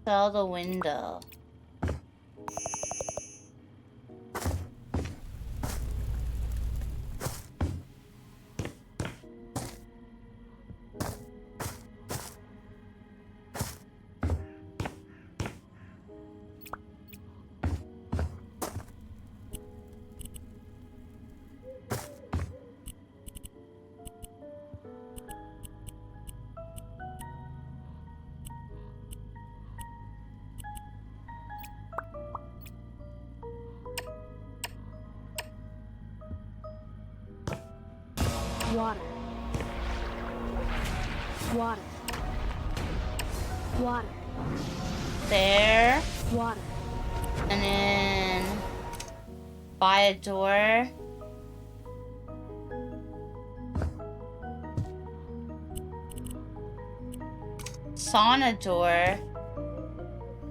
Sell the window. Water. Water. Water. There. Water. And then by a door. Sauna door.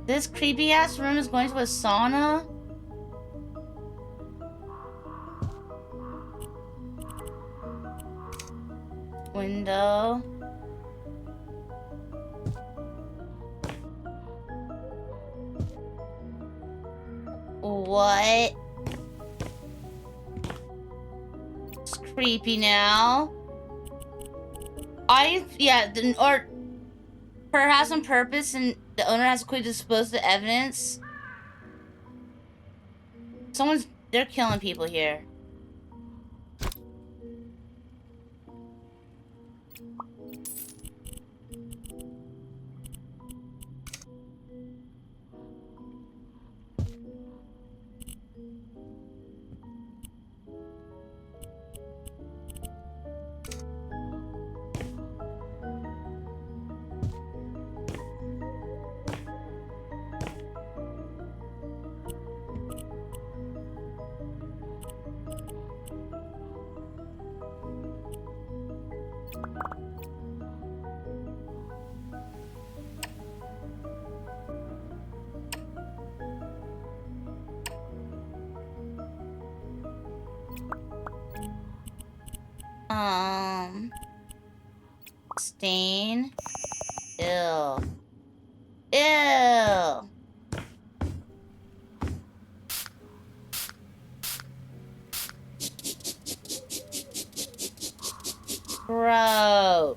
This creepy ass room is going to a sauna? Window. What? It's creepy now. Or perhaps on purpose, and the owner has quickly disposed the evidence. They're killing people here. Stain. Ew. Ew. Gross.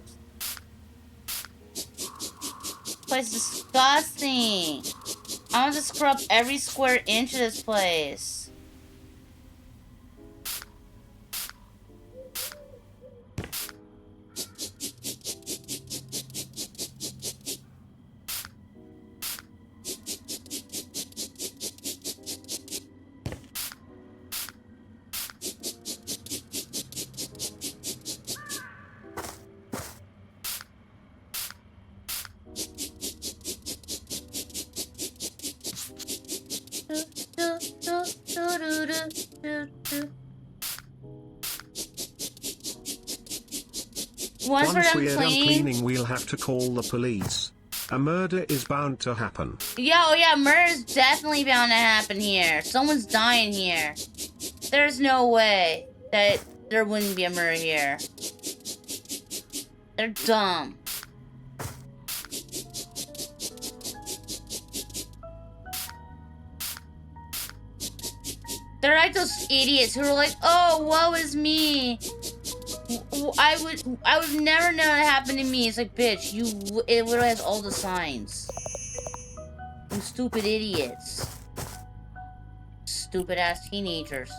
This place is disgusting. I want to scrub every square inch of this place. Once we are done cleaning, we'll have to call the police. A murder is bound to happen. Yeah, murder is definitely bound to happen here. Someone's dying here. There's no way that there wouldn't be a murder here. They're dumb. They're like those idiots who are like, oh, woe is me. I would never know it happened to me. It's like, bitch, it literally has all the signs. You stupid idiots. Stupid ass teenagers.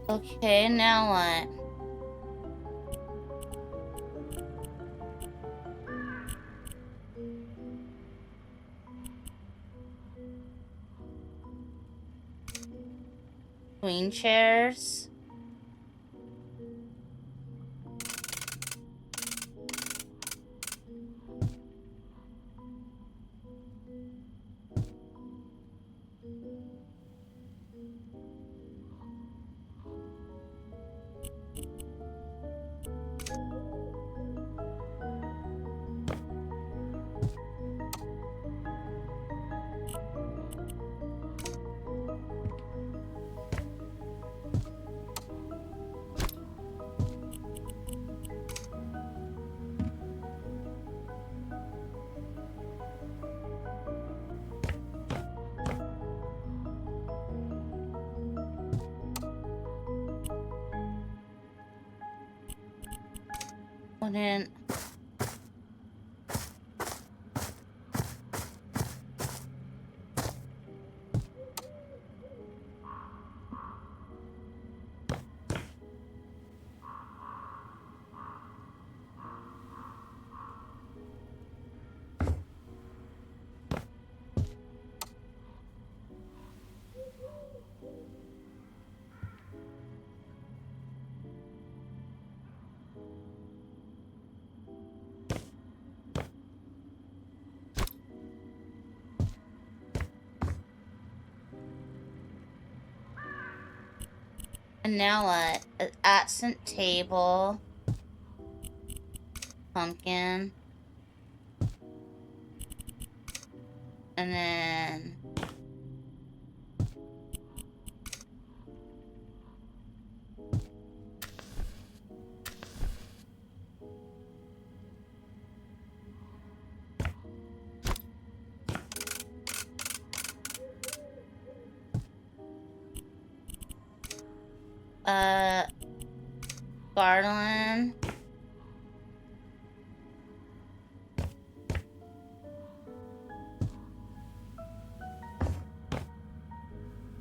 Okay, now what? Queen chairs. Put in. And now what? An accent table. Pumpkin. And then... garland.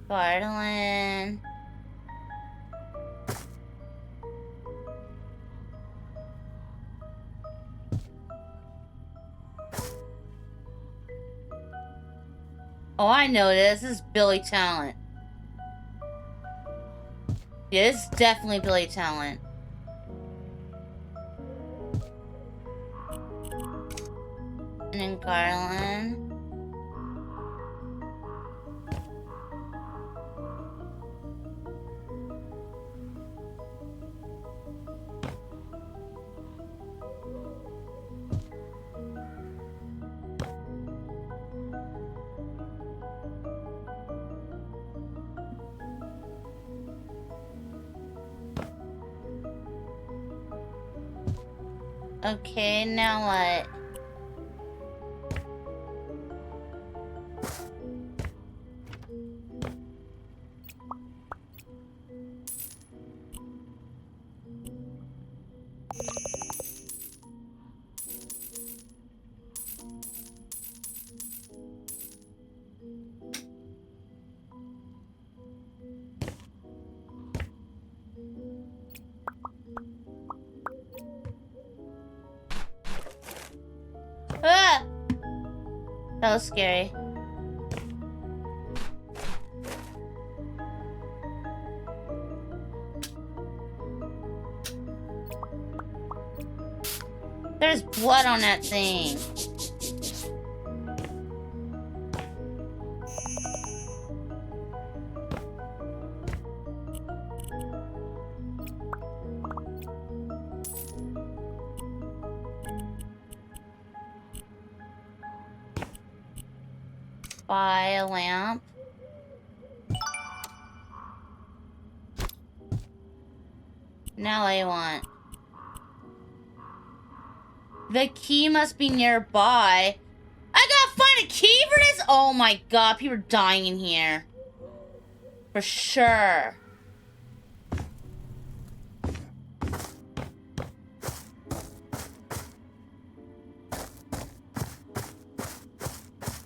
Garland. Oh, I know this. This is Billy Talent. Yeah, this is definitely Billy Talent. And then garland. Okay, now what? Ah! That was scary. There's blood on that thing. Buy a lamp. Now what do you want? The key must be nearby. I gotta find a key for this? Oh my god, people are dying in here. For sure.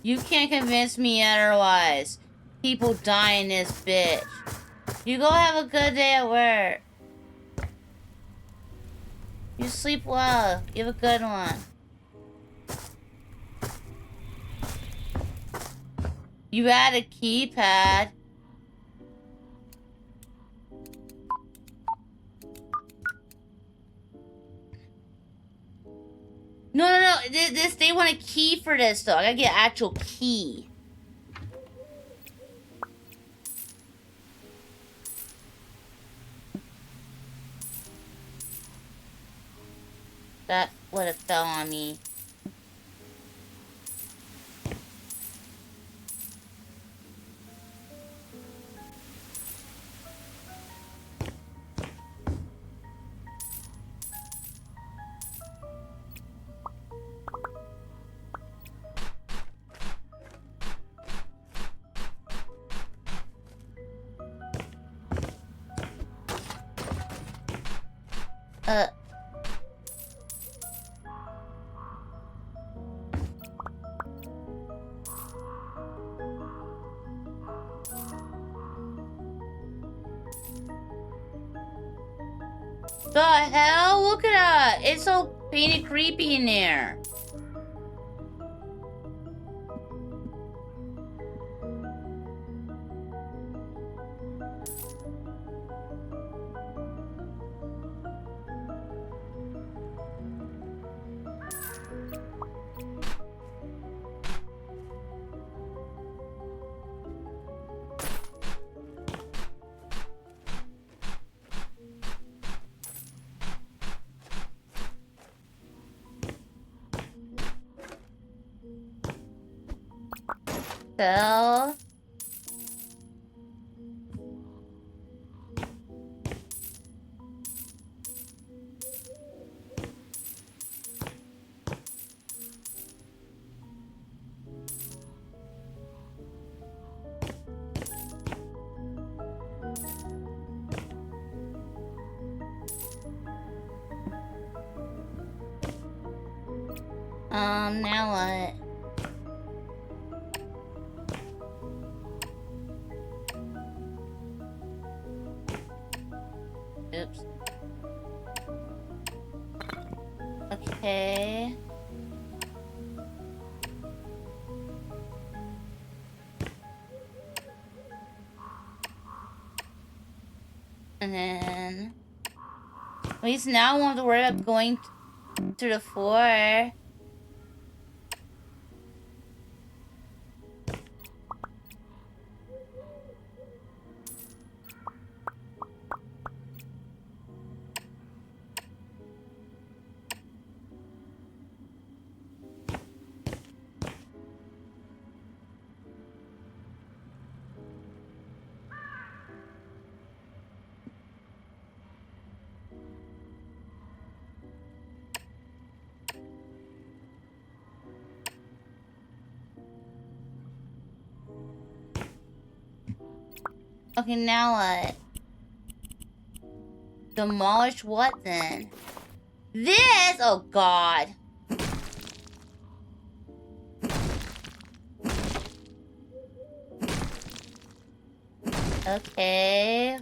You can't convince me otherwise. People die in this bitch. You go have a good day at work. You sleep well. You have a good one. You had a keypad. No. They want a key for this though. I gotta get an actual key. That would have fell on me. The hell? Look at that. It's so painted creepy in there. So... now what? Oops. Okay. And then... At least now I won't have to worry about going to the floor. Okay, now what? Demolish what then? This? Oh god. Okay.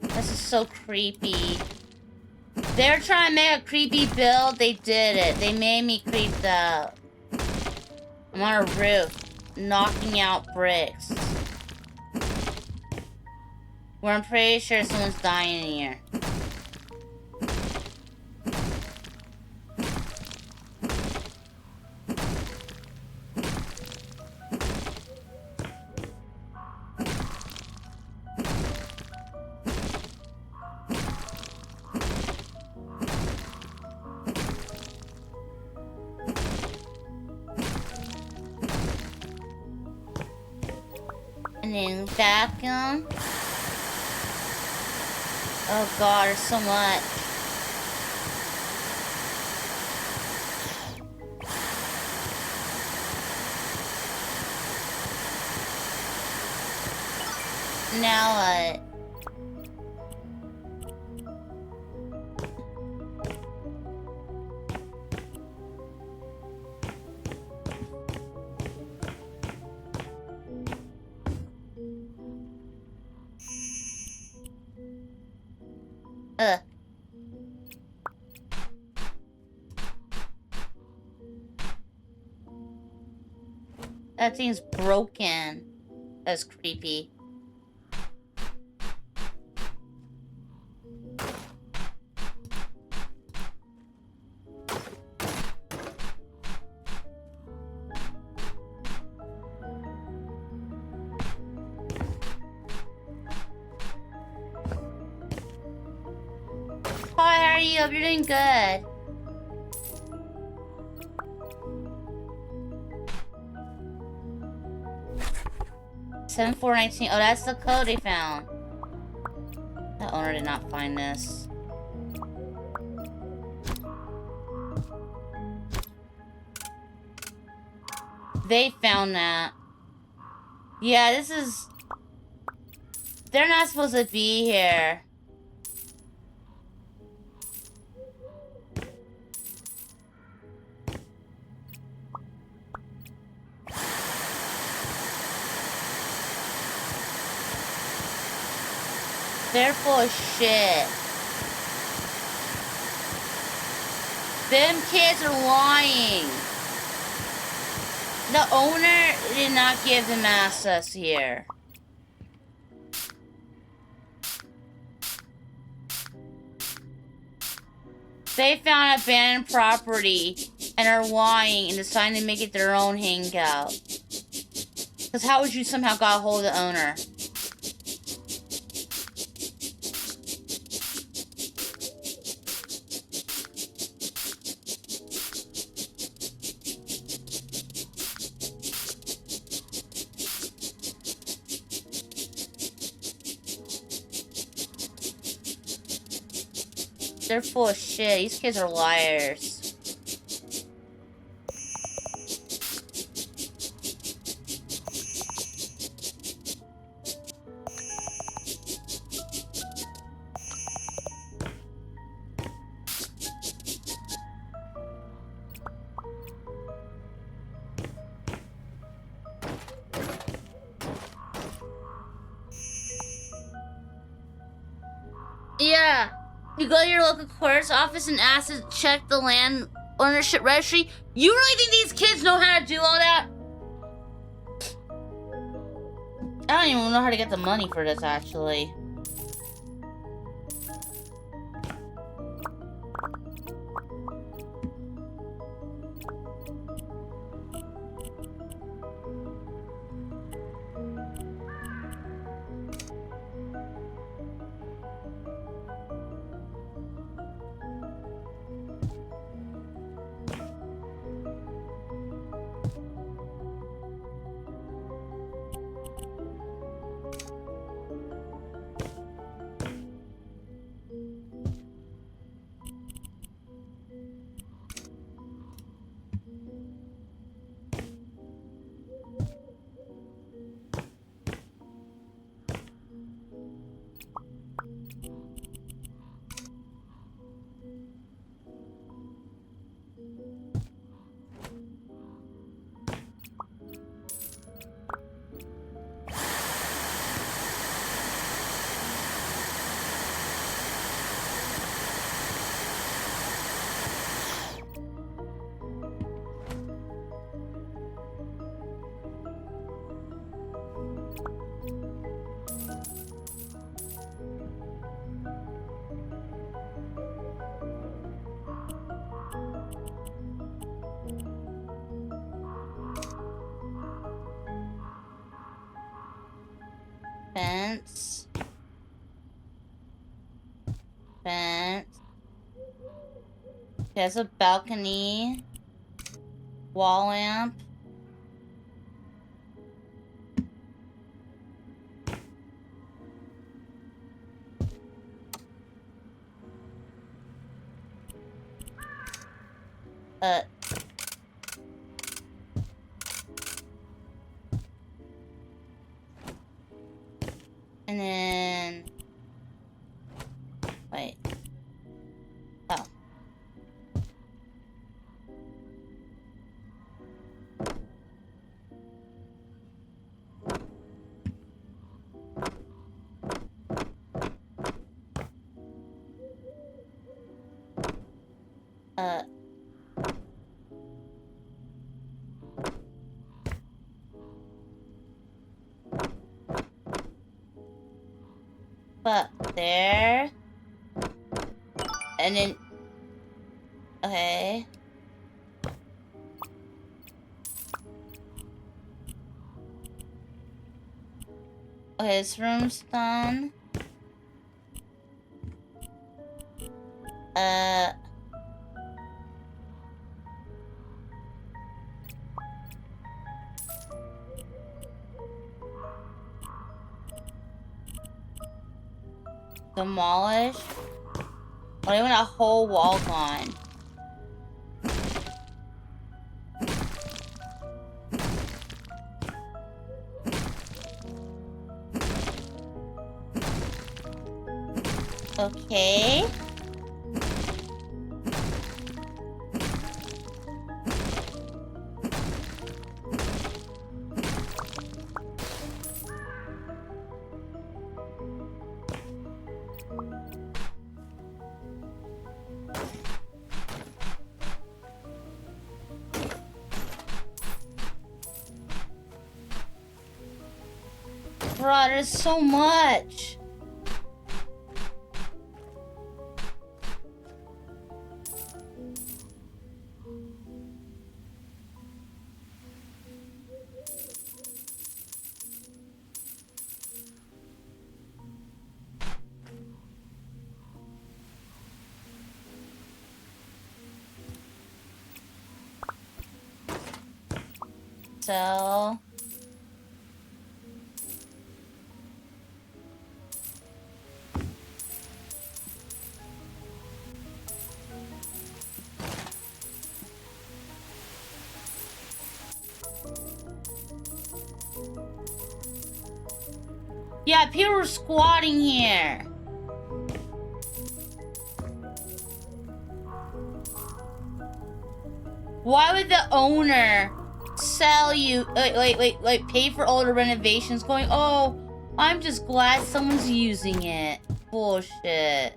This is so creepy. They're trying to make a creepy build. They did it. They made me creeped out. I'm on a roof, knocking out bricks. Where I'm pretty sure someone's dying in here. And then vacuum. Oh god, there's so much. Now what? That thing's broken. That's creepy. Hi, how are you? Hope you're doing good. Seven 419. Oh, that's the code they found. The owner did not find this. They found that. Yeah, this is... They're not supposed to be here. They're full of shit. Them kids are lying. The owner did not give them access here. They found abandoned property and are lying and deciding to make it their own hangout. Because how would you somehow got a hold of the owner? They're full of shit. These kids are liars. Yeah. You go to your local clerk's office and ask to check the land ownership registry. You really think these kids know how to do all that? I don't even know how to get the money for this, actually. Fence. Fence. There's a balcony. Wall lamp. And then... Wait. Oh. But there. And then... Okay. Okay, this room's done. Demolish. Or even a whole wall gone. Okay. Bro, there's so much. So... Yeah, people were squatting here. Why would the owner sell you, like pay for all the renovations going, oh, I'm just glad someone's using it. Bullshit.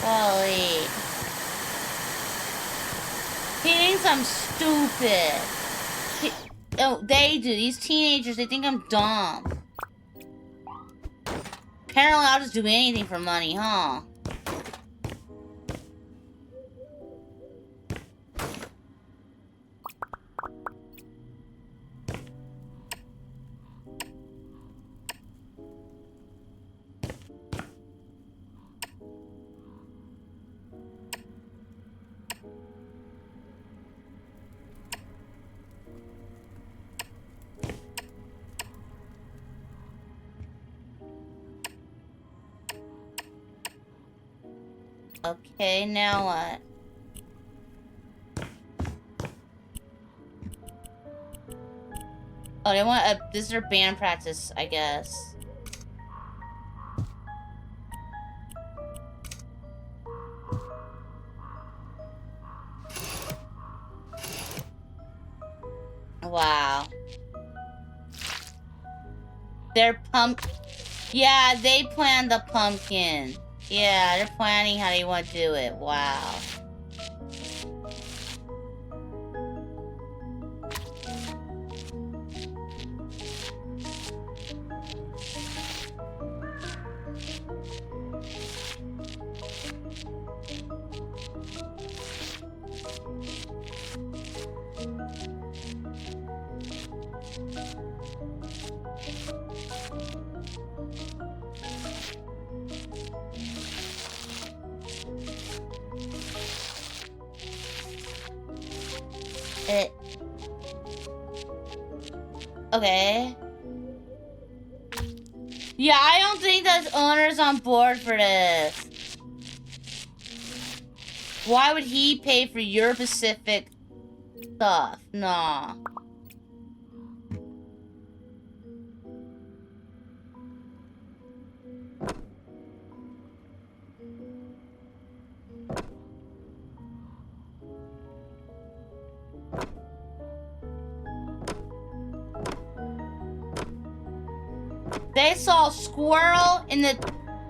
Holy. He thinks I'm stupid. Oh, they do. These teenagers, they think I'm dumb. Apparently, I'll just do anything for money, huh? Okay, now what? Oh, they want a... This is their band practice, I guess. Wow. They're Yeah, they planned the pumpkin. Yeah, they're planning how they want to do it. Wow. Okay. Yeah, I don't think the owner's on board for this. Why would he pay for your specific stuff? Nah. They saw a squirrel in the...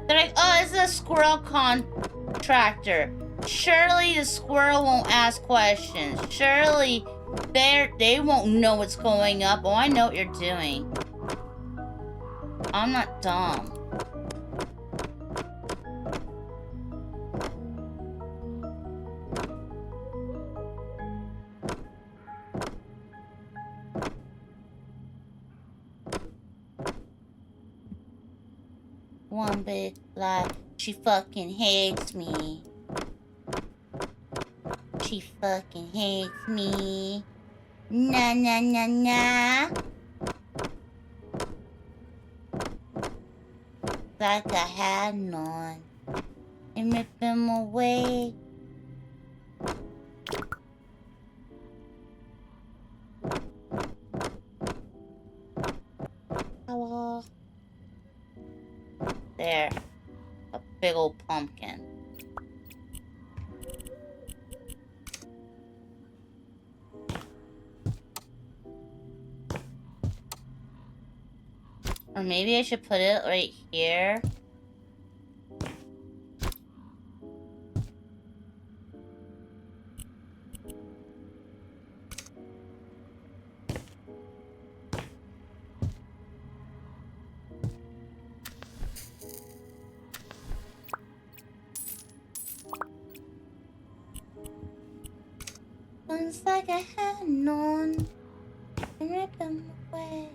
They're like, oh, this is a squirrel contractor. Surely the squirrel won't ask questions. Surely they won't know what's going up. Oh, I know what you're doing. I'm not dumb. One big lie. She fucking hates me. She fucking hates me. Nah, nah, nah, nah. Like I had none. And rip them away. Hello. There. A big old pumpkin. Or maybe I should put it right here. Once like I had none. And rip them away.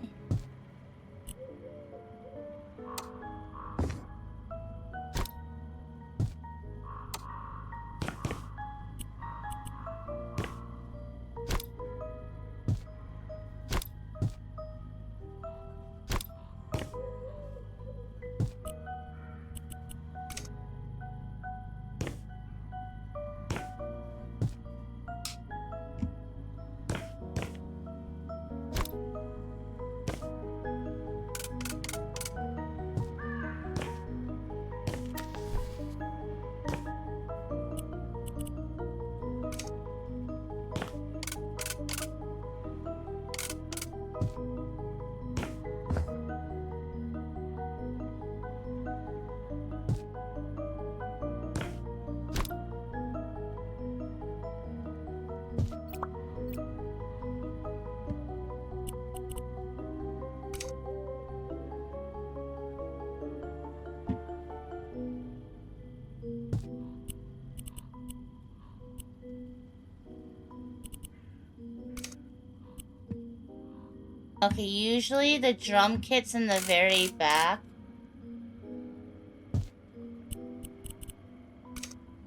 Okay, usually the drum kit's in the very back.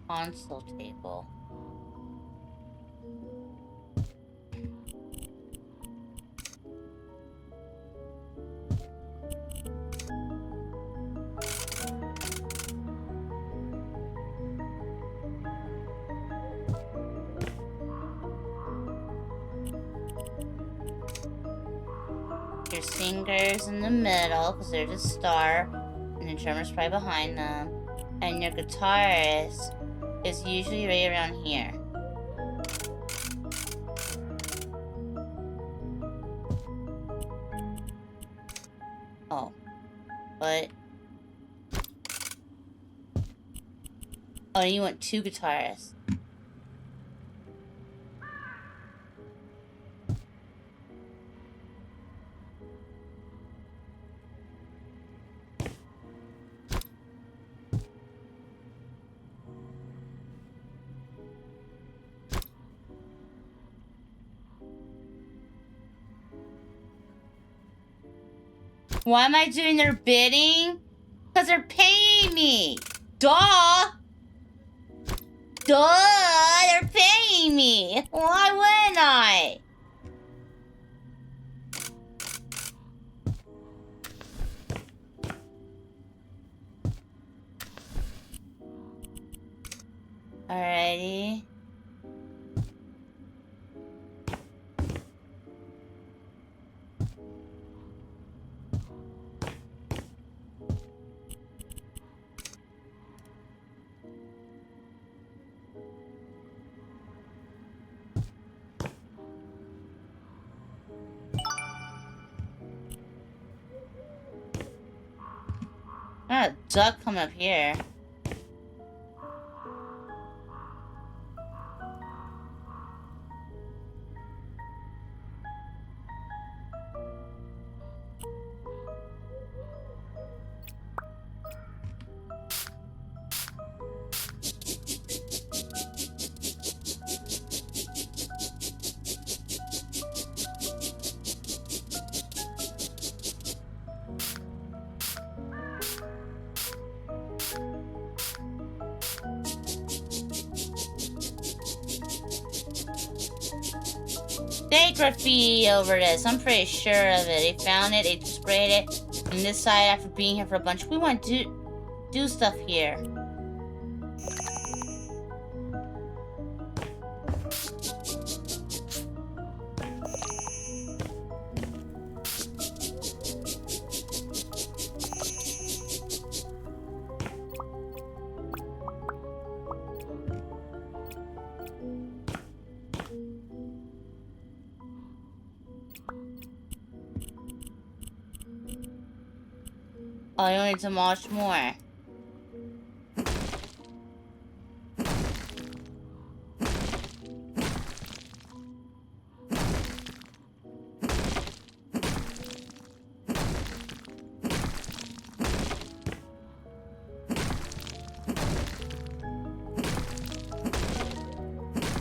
Console table. Your singers in the middle, because they're the star, and the drummer's probably behind them. And your guitarist is usually right around here. Oh. But... oh, you want 2 guitarists. Why am I doing their bidding? Because they're paying me. Duh. Duh, they're paying me. Why wouldn't I? Alrighty. Not a duck coming up here. They graffiti over this. I'm pretty sure of it. They found it, they sprayed it, and this side after being here for a bunch. We want to do stuff here. Oh, you need to demolish more.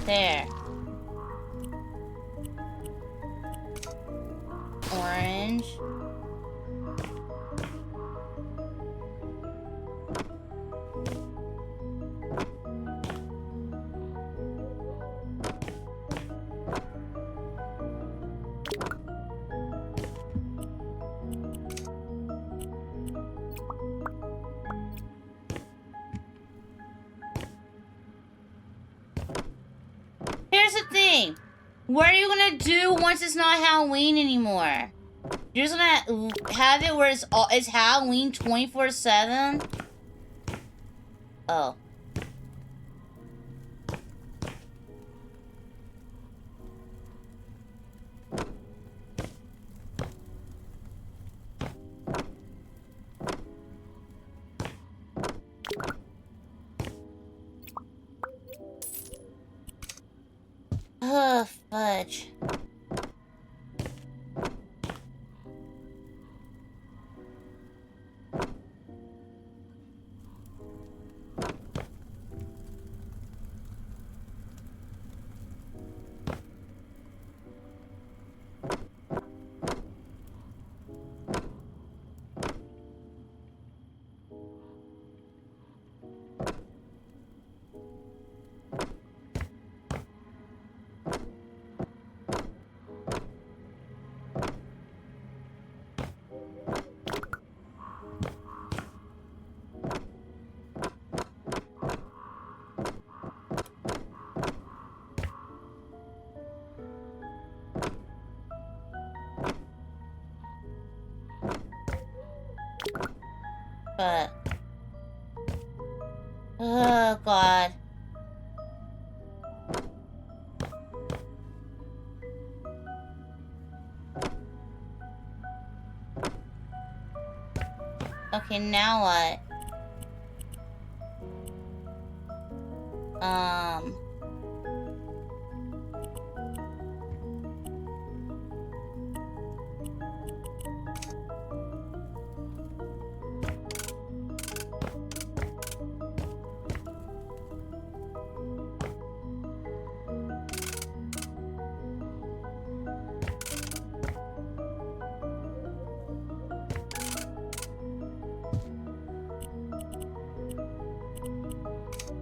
There. Orange. Here's the thing. What are you gonna do once it's not Halloween anymore? You're just gonna have it where it's Halloween 24/7? Oh. Ugh, fudge. but... Oh, God. Okay, now what?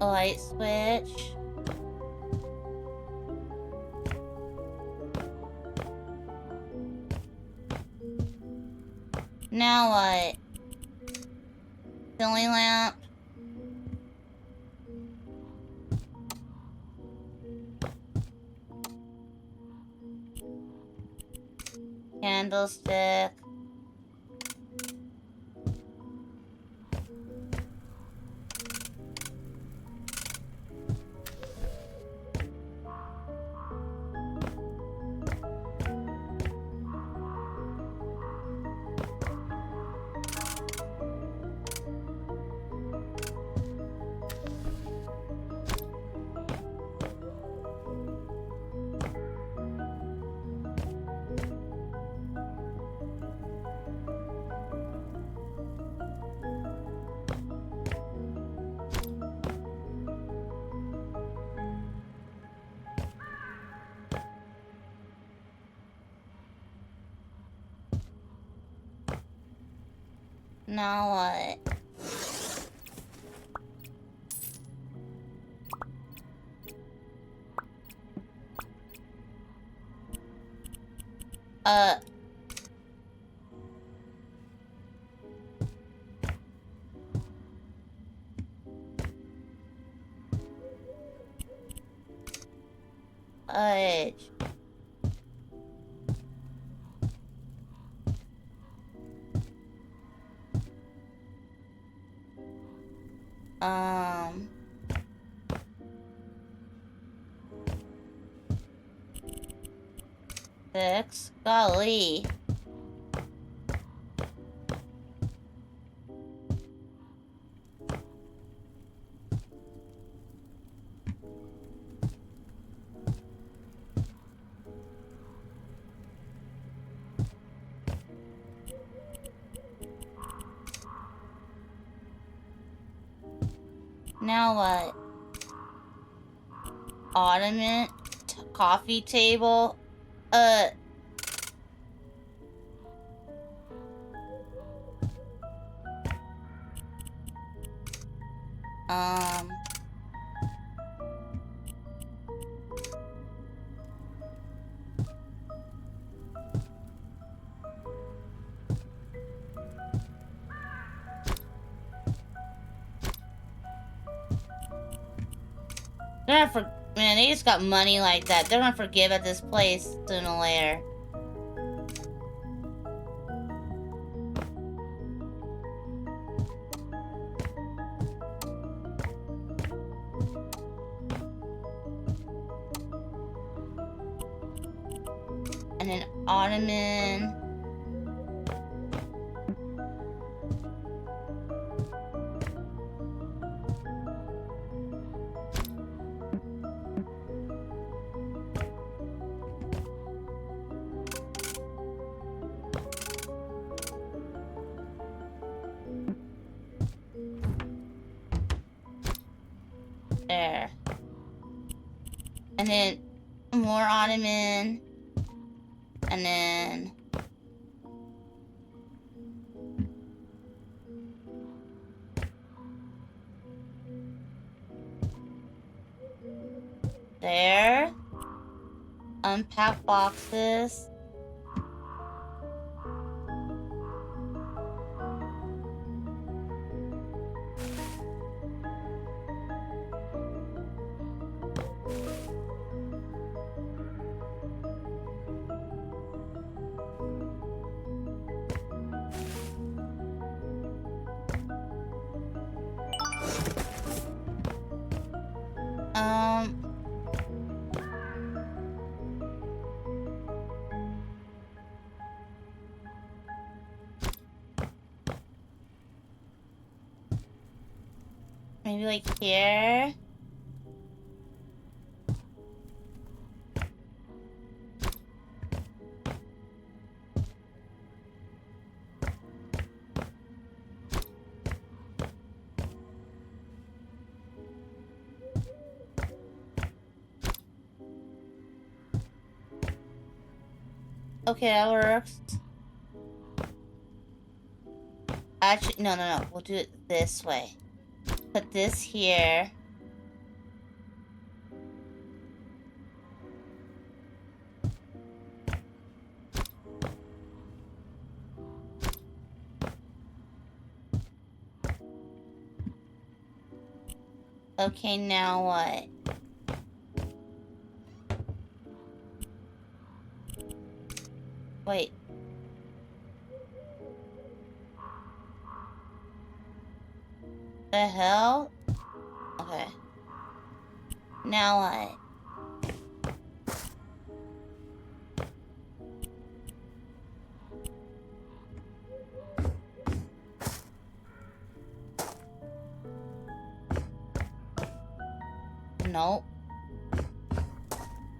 A light switch. Now what? Ceiling lamp. Candlestick. Now what? Fudge. Six. Golly. Now what? Ottoman, coffee table, man, they just got money like that. They're gonna forgive at this place sooner or later. And an ottoman. There. And then more ottoman. And then there. Unpack boxes. Maybe like here. Okay, that works. Actually, no. We'll do it this way. Put this here. Okay, now what? Wait. The hell? Okay. Now what? Nope.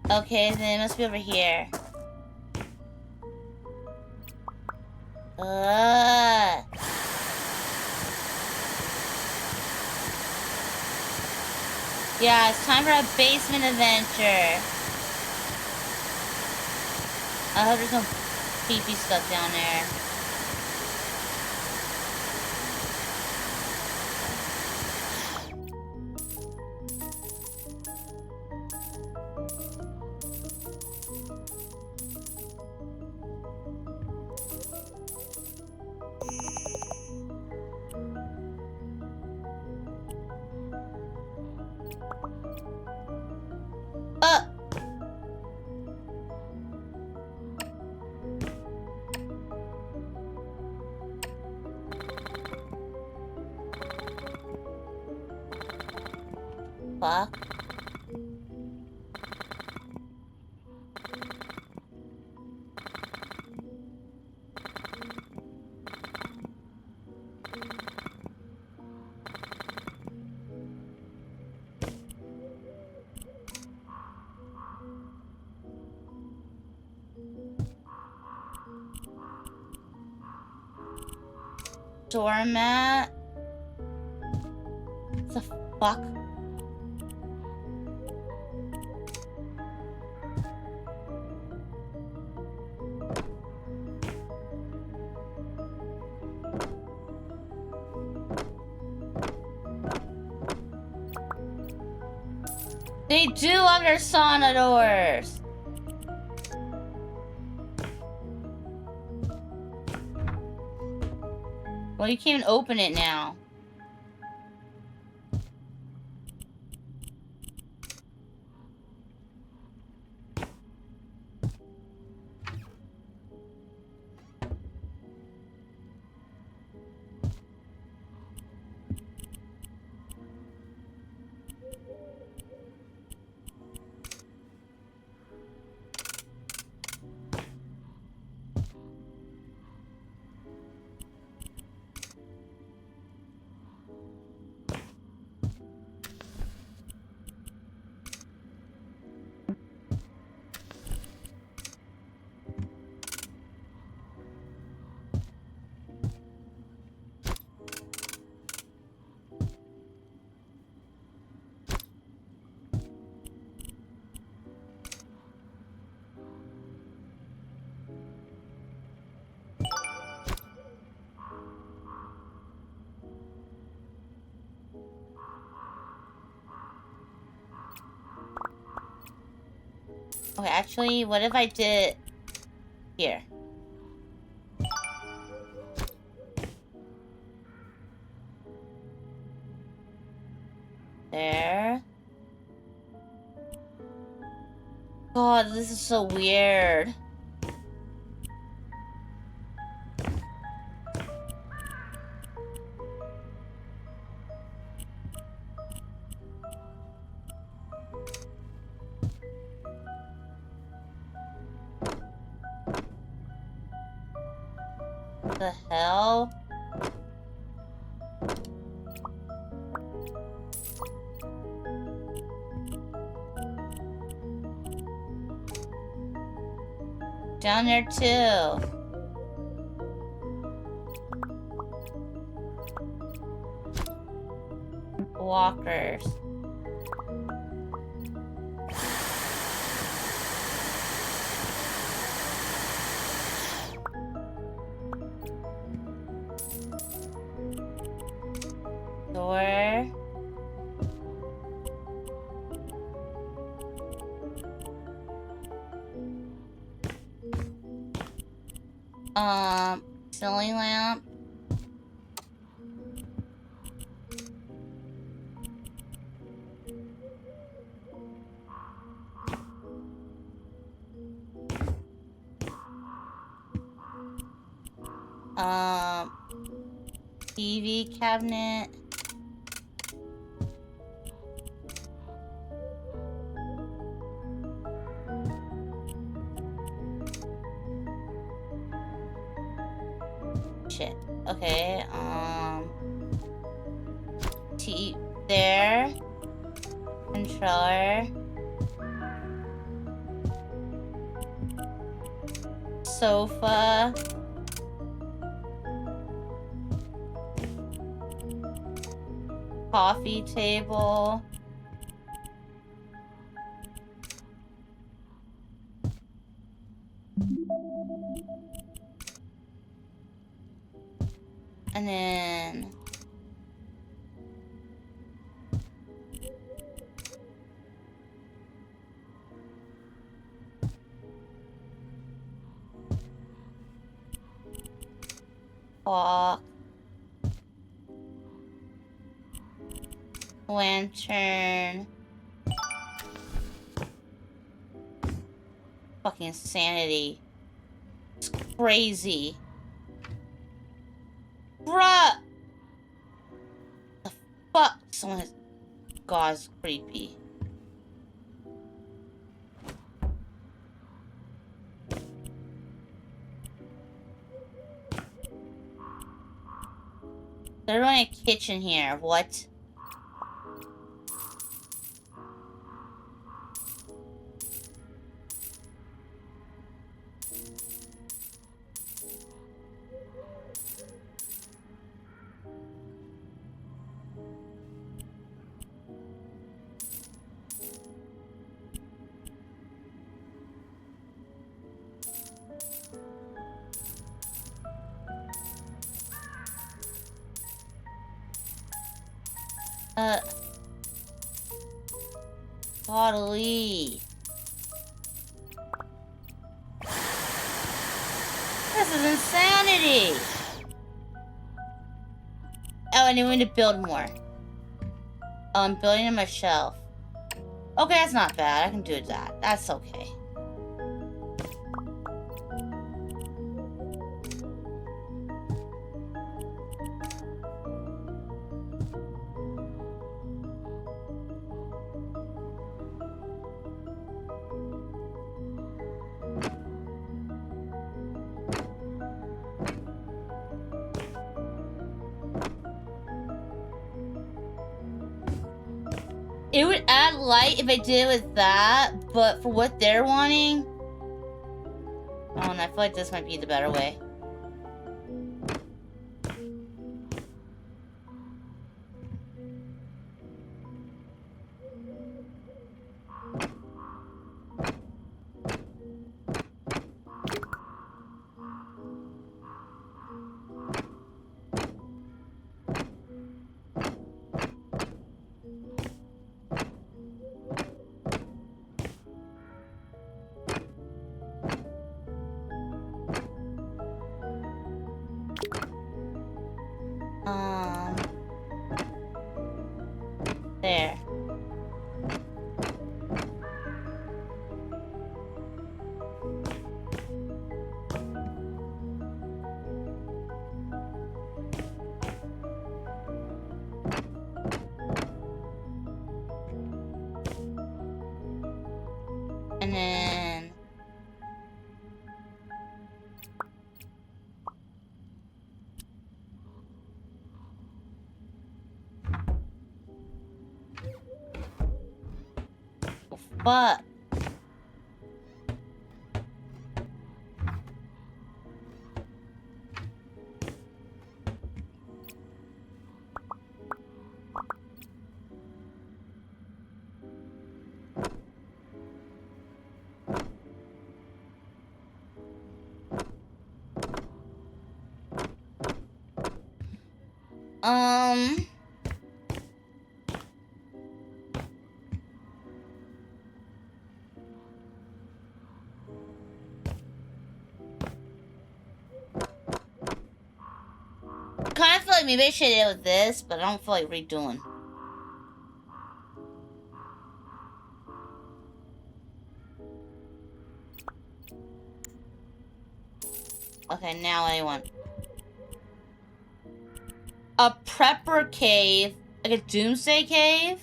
Okay, then it must be over here. Yeah, it's time for a basement adventure. I hope there's no creepy stuff down there. Fuck. Doormat. What the fuck? They do have their sauna doors. Well, you can't even open it now. Okay, actually, what if I did here? There. God, this is so weird. The hell? Down there too. Walkers. Door. Ceiling lamp. TV cabinet. Shit. Okay, there. Controller. Sofa. Coffee table. And then clock. Lantern. Fucking insanity. It's crazy. Bruh! The fuck? Someone has... God, it's creepy. There's only a kitchen here. What? Bodily. This is insanity. Oh, and I need to build more. Oh, I'm building him a shelf. Okay, that's not bad. I can do that. That's okay. It would add light if I did it with that, but for what they're wanting... Oh, and I feel like this might be the better way. There. And then... Fuck. Kind of feel like maybe I should end with this, but I don't feel like redoing. Okay, now what do I want? A prepper cave, like a doomsday cave.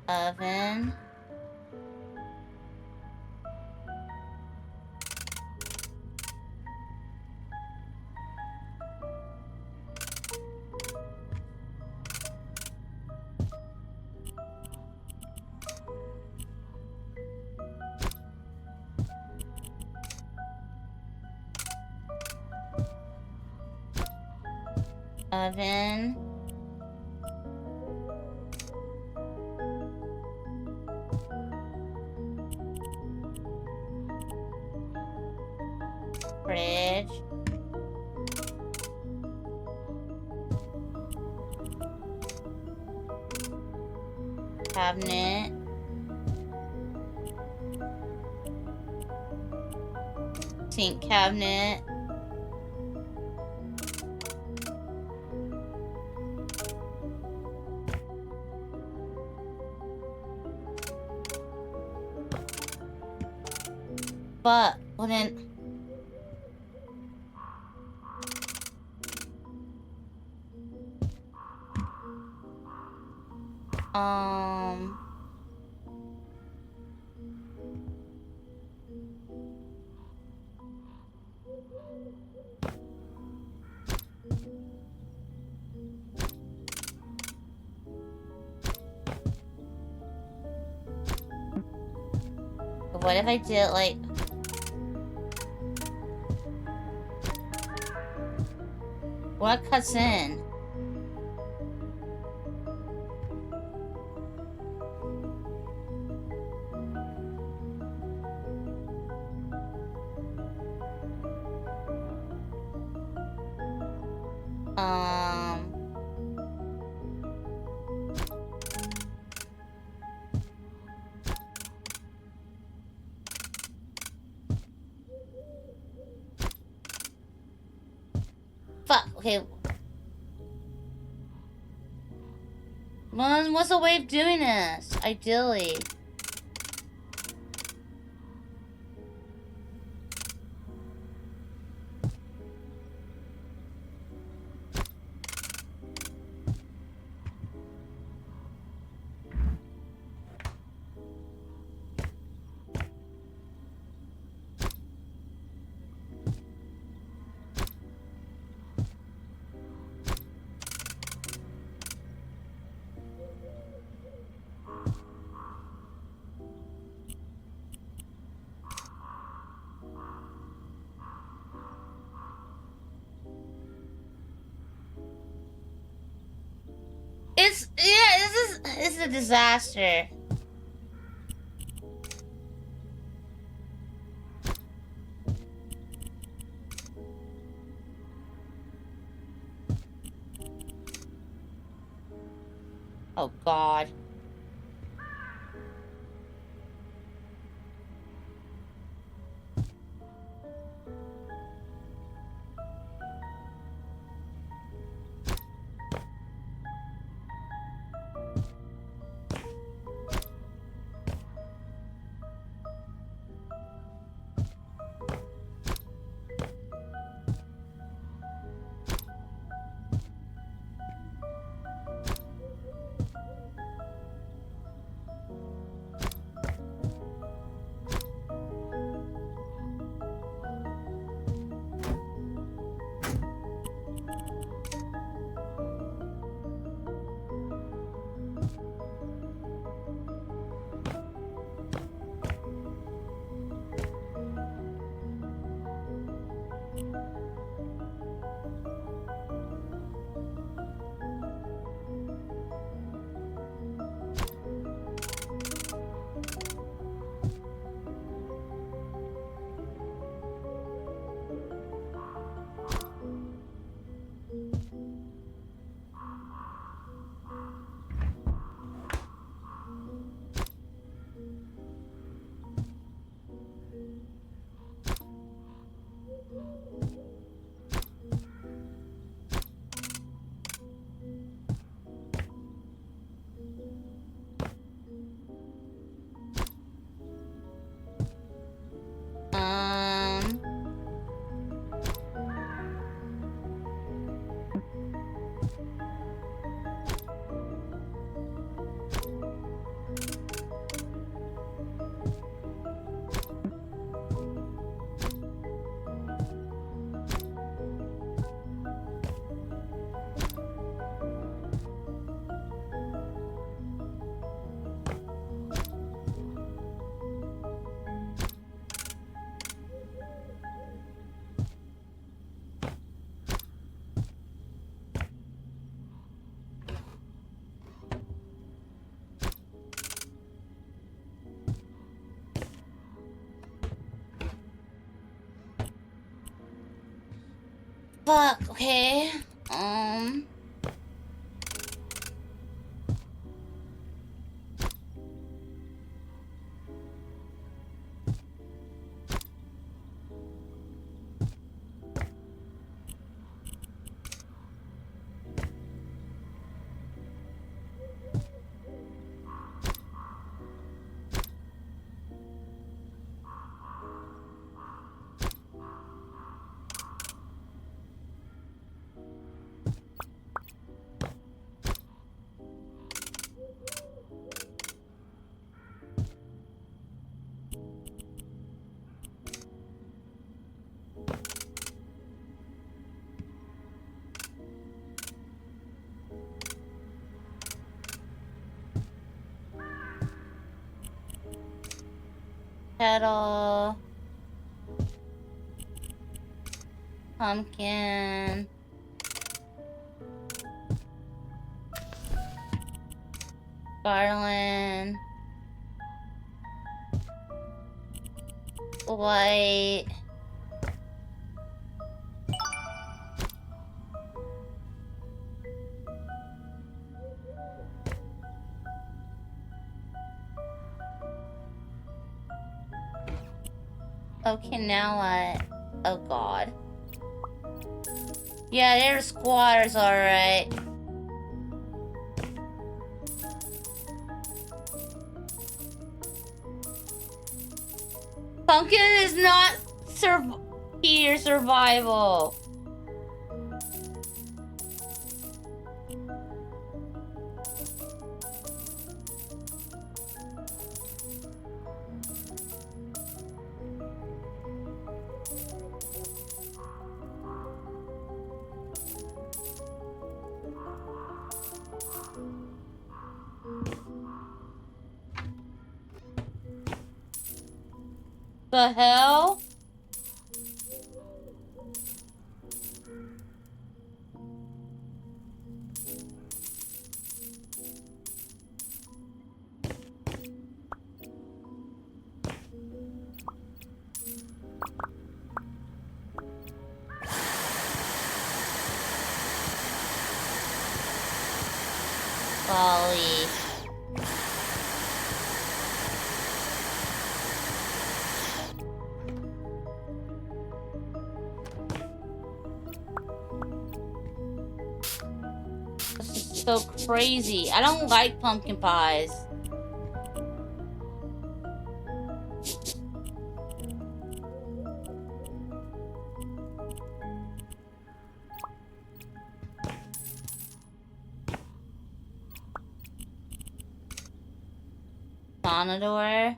Oven. Oven. Fridge. Cabinet. Sink cabinet. But, well then... What if I did, like... What cuts in? Fuck, okay. Well, what's the way of doing this? Ideally. This is a disaster. Oh God. Fuck, okay. Kettle. Pumpkin. Garland. White. Okay, now what? Oh god. Yeah, they're squatters, alright. Pumpkin is not key or survival. The hell? Golly. This is so crazy. I don't like pumpkin pies. Sonador.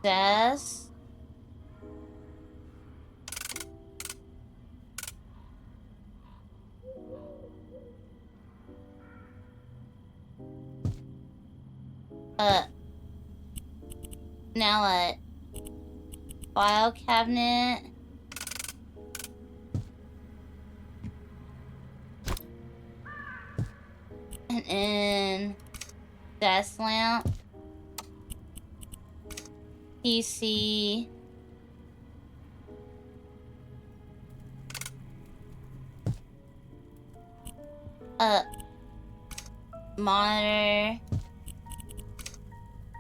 Des. Now what? File cabinet. And then desk lamp. PC. Monitor.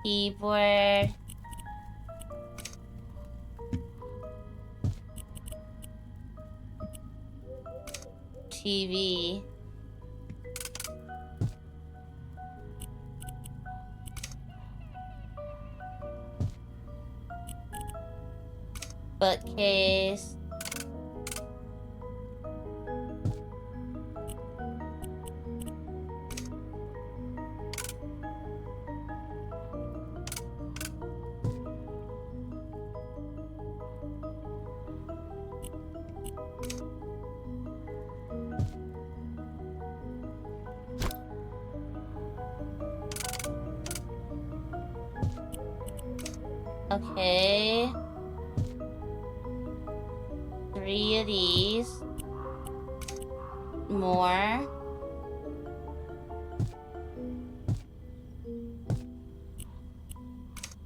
Keyboard. TV. Bookcase. Okay. 3 of these. More.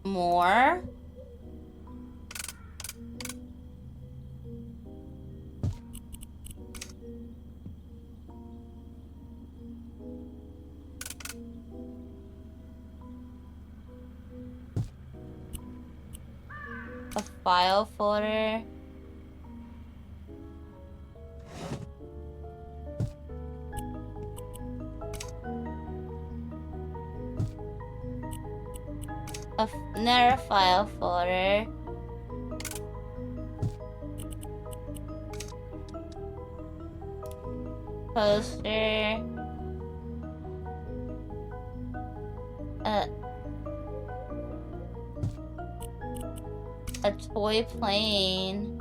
More. A file folder. Another file folder. Poster. A toy plane.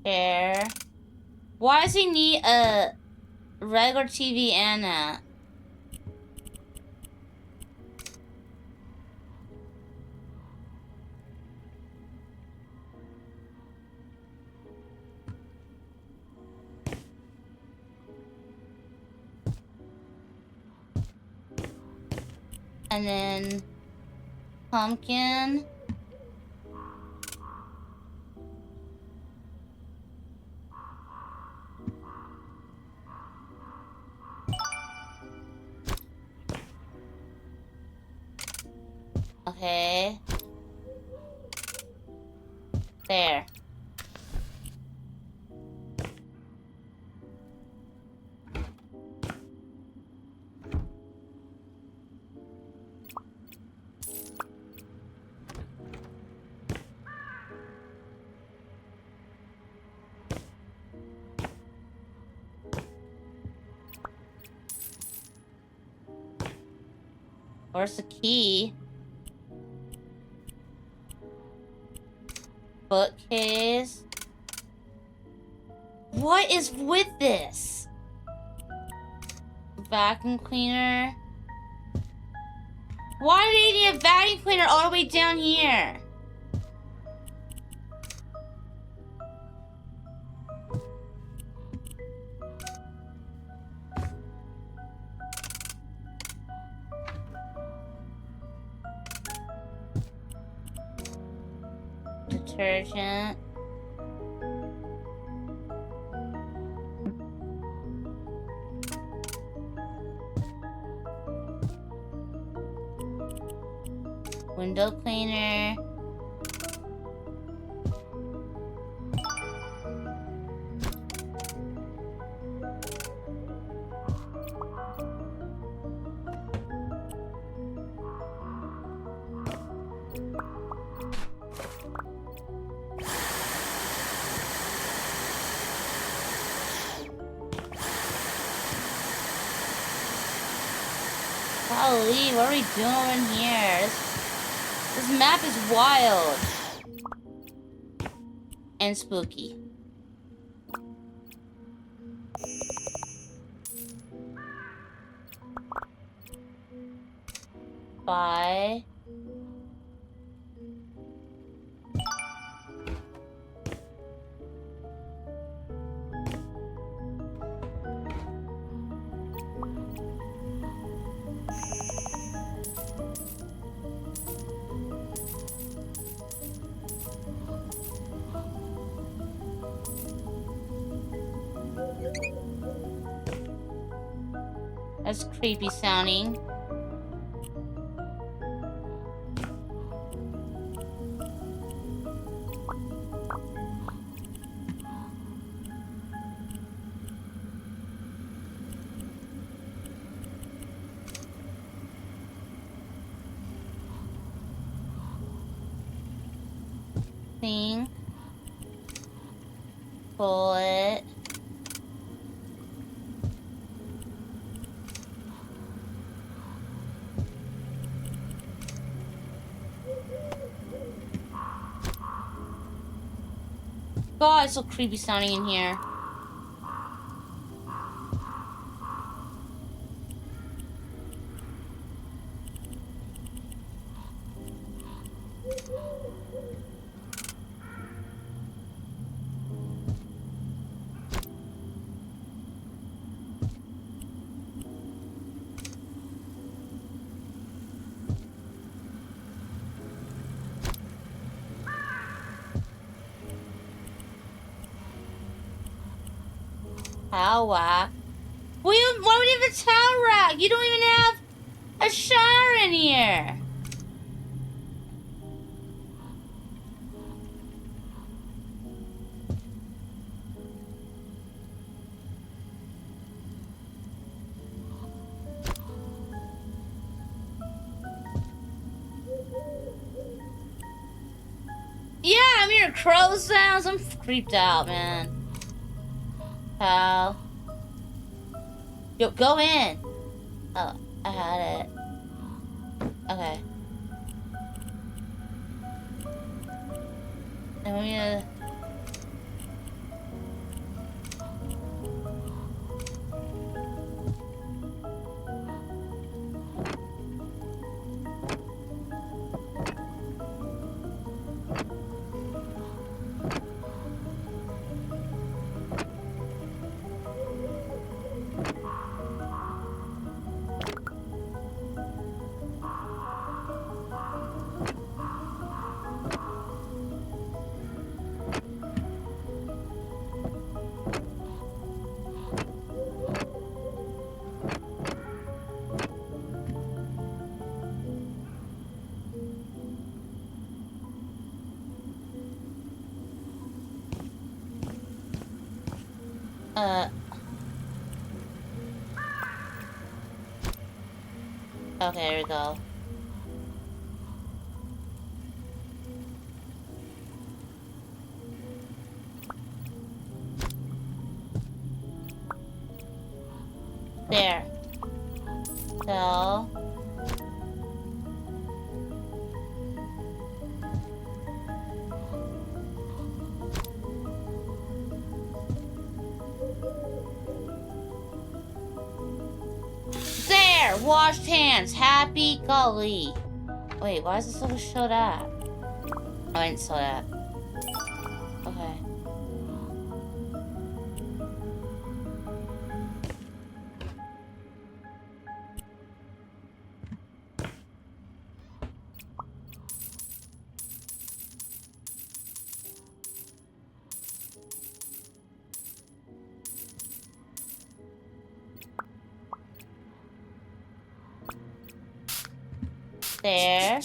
Chair. Why does he need a regular TV and that? And then pumpkin. Okay. There. Where's the key? Bookcase. What is with this? Vacuum cleaner. Why do they need a vacuum cleaner all the way down here? Detergent. Window cleaner. Golly, what are we doing in here? This map is wild. And spooky. Bye. That's creepy sounding. Thing. Bullet. God, it's so creepy sounding in here. Towel rack. Why would you have a towel rack? You don't even have a shower in here. Yeah, I'm hearing crow sounds. I'm creeped out, man. Pal. Yo, go in. Oh, I had it. Okay. And we're gonna... Okay, here we go. There. So... There! Washed hands. Happy golly. Wait, why is it supposed to show that? Oh, I didn't saw that. Okay. There.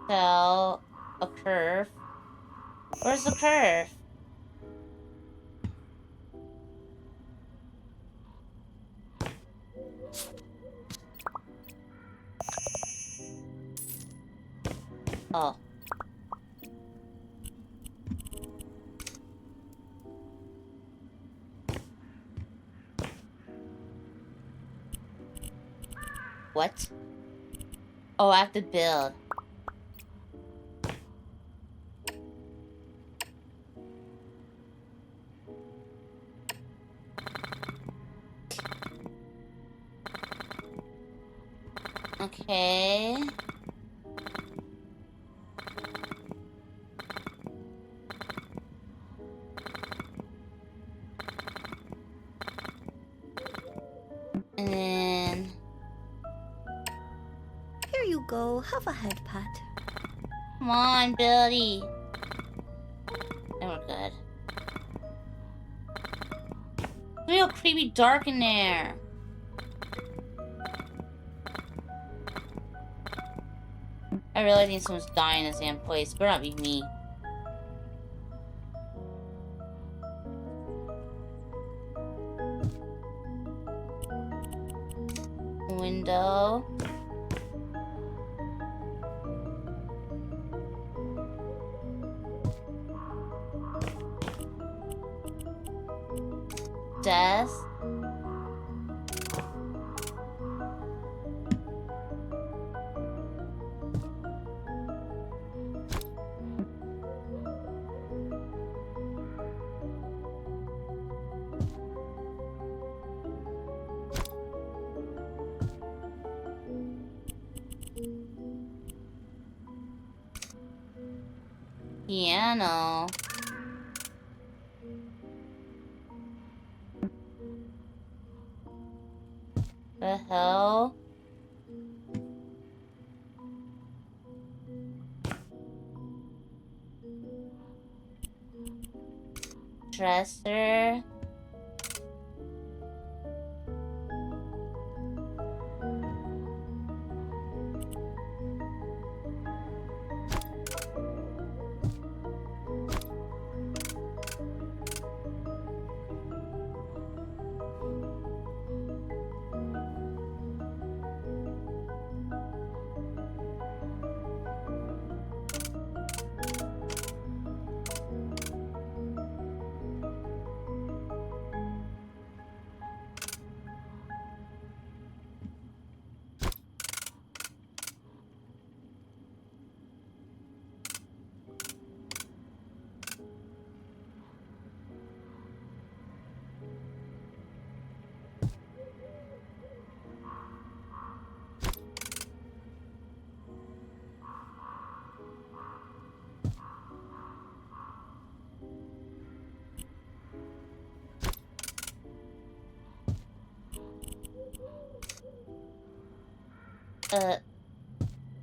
So, a curve. Where's the curve? Oh. What? Oh, I have to build. Okay. And then... Here you go. Have a head pat. Come on, Billy. And we're good. It's real creepy dark in there. I really think someone's dying in this damn place. Better not be me. Window. Desk. piano. The hell? Dresser.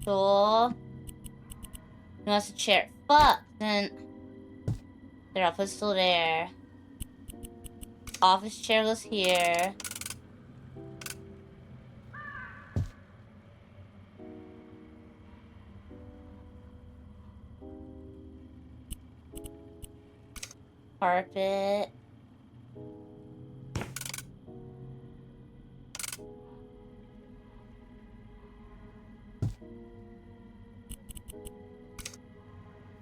Stool. He wants a chair. Fuck. Then there, I'll put stool there. Office chair goes here. Carpet.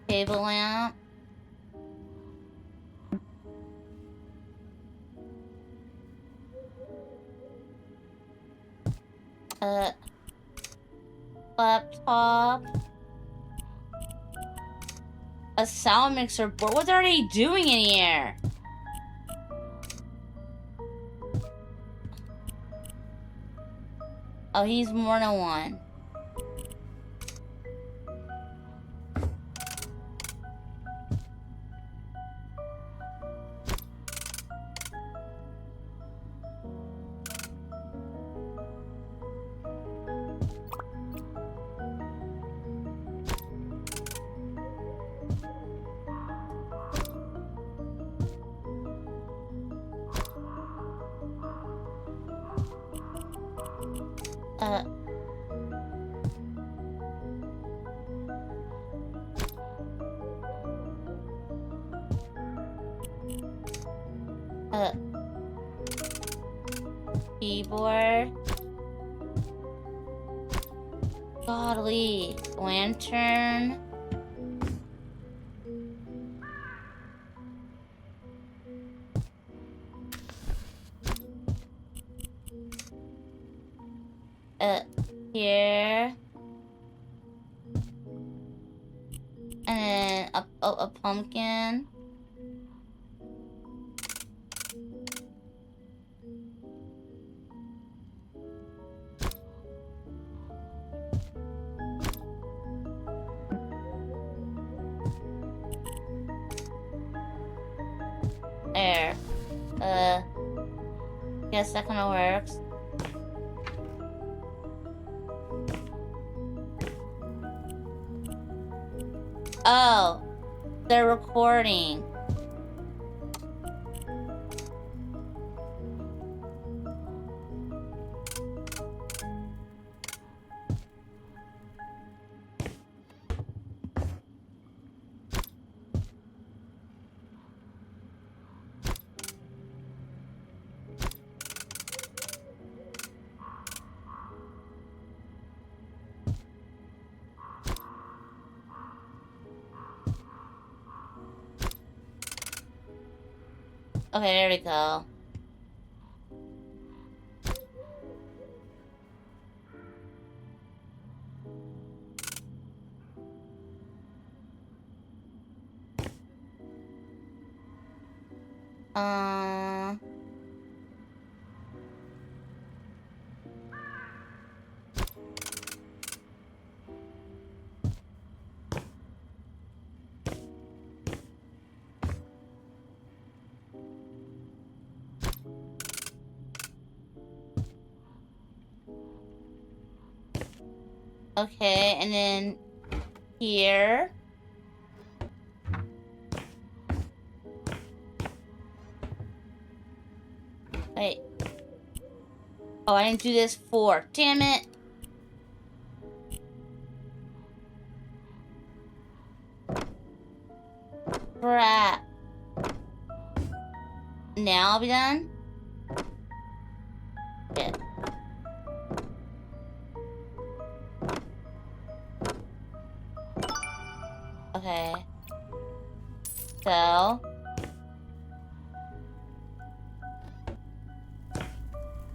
Table lamp. Laptop. A sound mixer board. What are they doing in here? Oh, he's more than one. Keyboard. Godly. Lantern. Here. And then a pumpkin. There. Guess that kind of works. Oh, they're recording. Okay, there we go. Okay, and then here. Wait. Oh, I didn't do this 4. Damn it. Crap. Now I'll be done? Shit. Okay. So.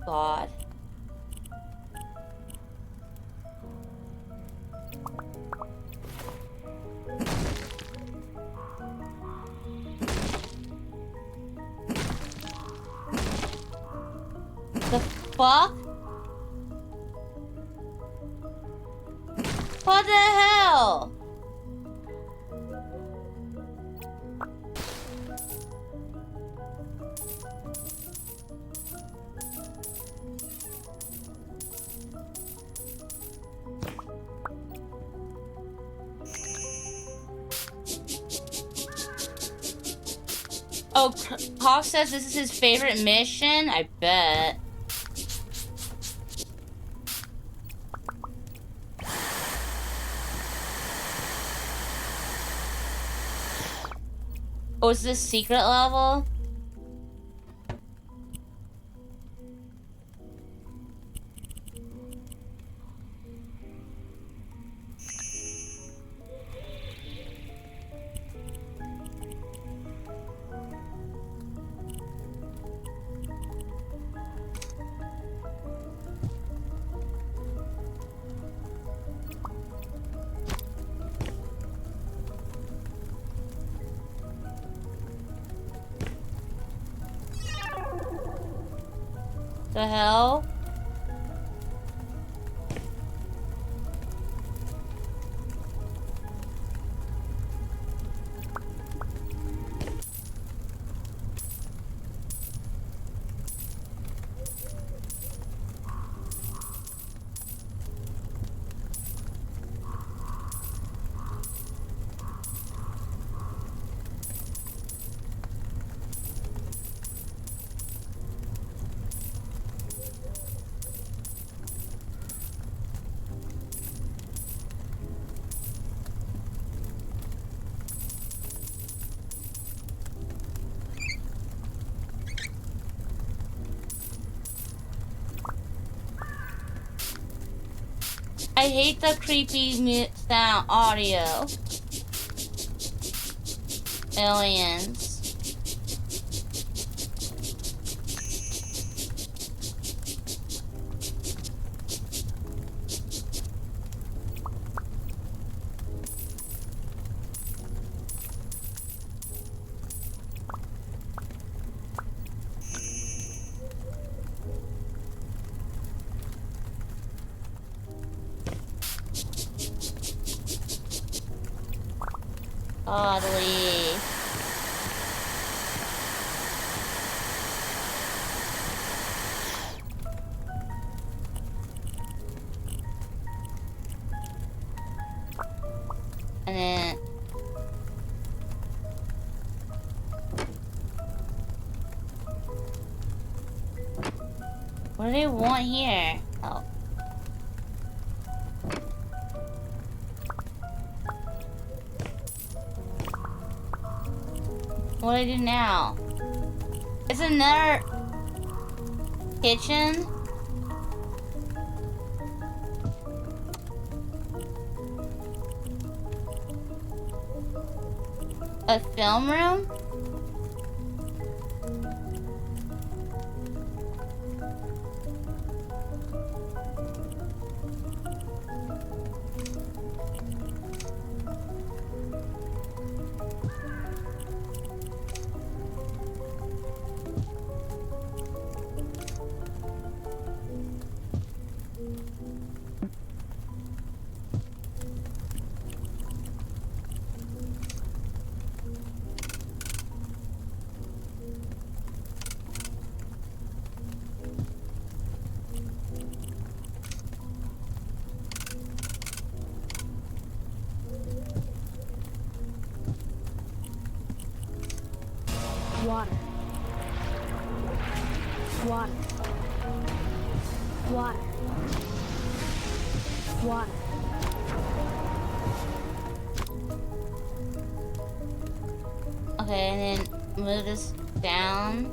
God. The fuck? What the hell? Oh, Hawk says this is his favorite mission? I bet. Oh, is this secret level? The hell? I hate the creepy sound audio. Aliens. Oddly. And then what do they want here? Oh. What do I do now? It's another kitchen. A film room? Water. Water. Okay, and then move this down.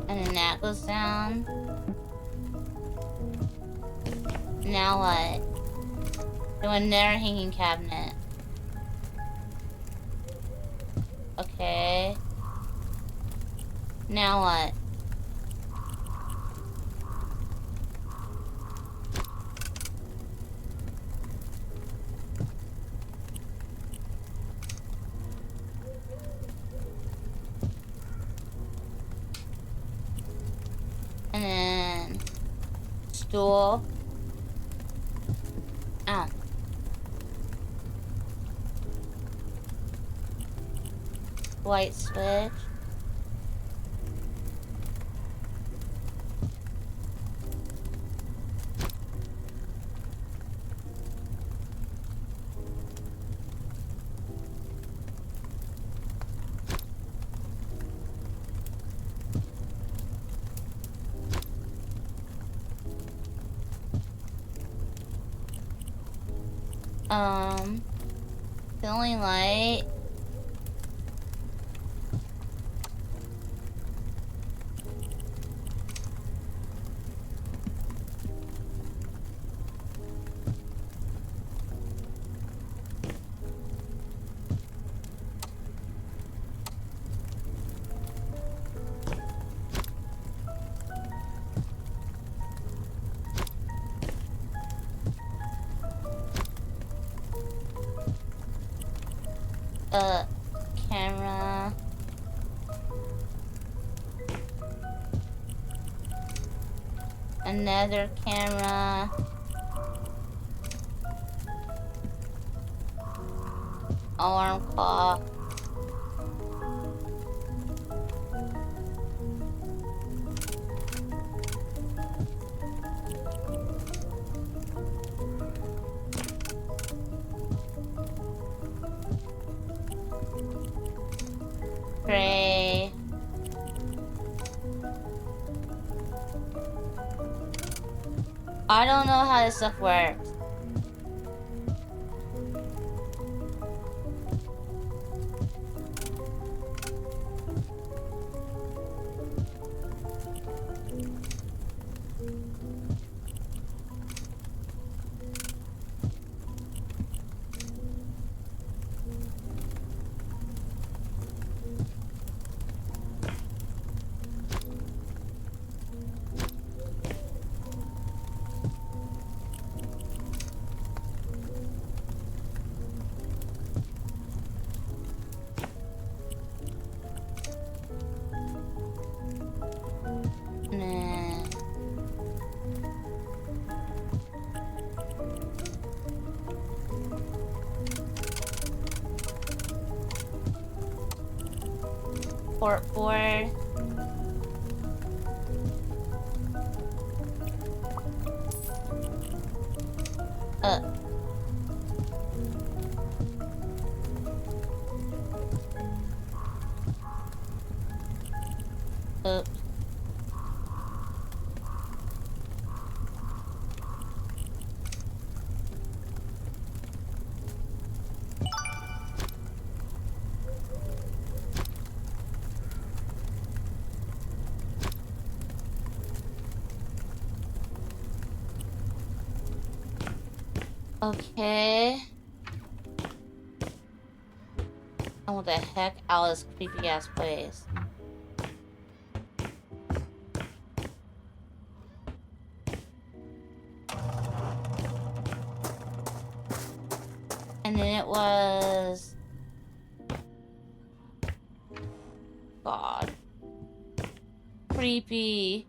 And then that goes down. Now what? Do another hanging cabinet. Okay. Now what? And then stool. Ow. Light switch. Ceiling light. Camera. Another camera. Alarm clock. Tray. I don't know how this stuff works. Nah. Port board. Oops. Okay. Oh, what the heck? Alice, creepy ass place. And then it was... God. Creepy.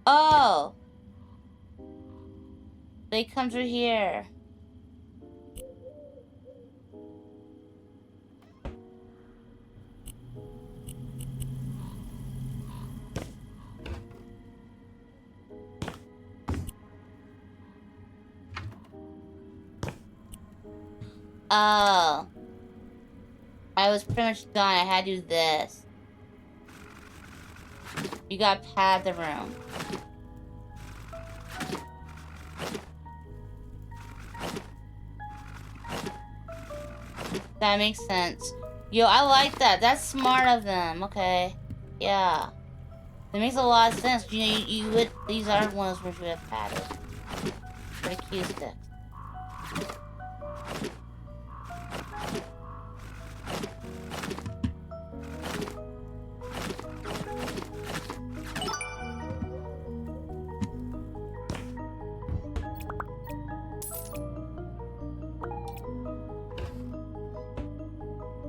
Oh! They come through here. Oh. I was pretty much done. I had to do this. You gotta pad the room. That makes sense. Yo, I like that. That's smart of them. Okay. Yeah. That makes a lot of sense. You know, you would. These are ones where you would have padded. For the cue sticks.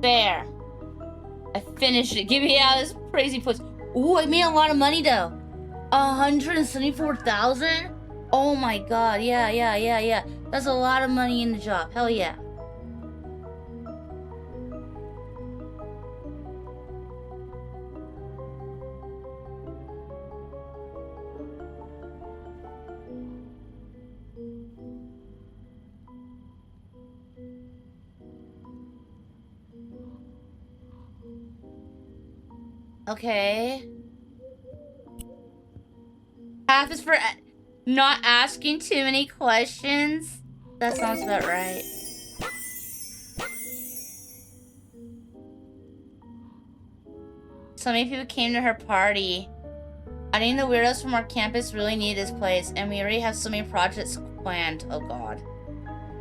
There. I finished it. Give me out this crazy puss. Ooh, I made a lot of money though. 174,000? Oh my god. Yeah. That's a lot of money in the job. Hell yeah. Okay. Half is for not asking too many questions. That sounds about right. So many people came to her party. I think the weirdos from our campus really need this place, and we already have so many projects planned. Oh god.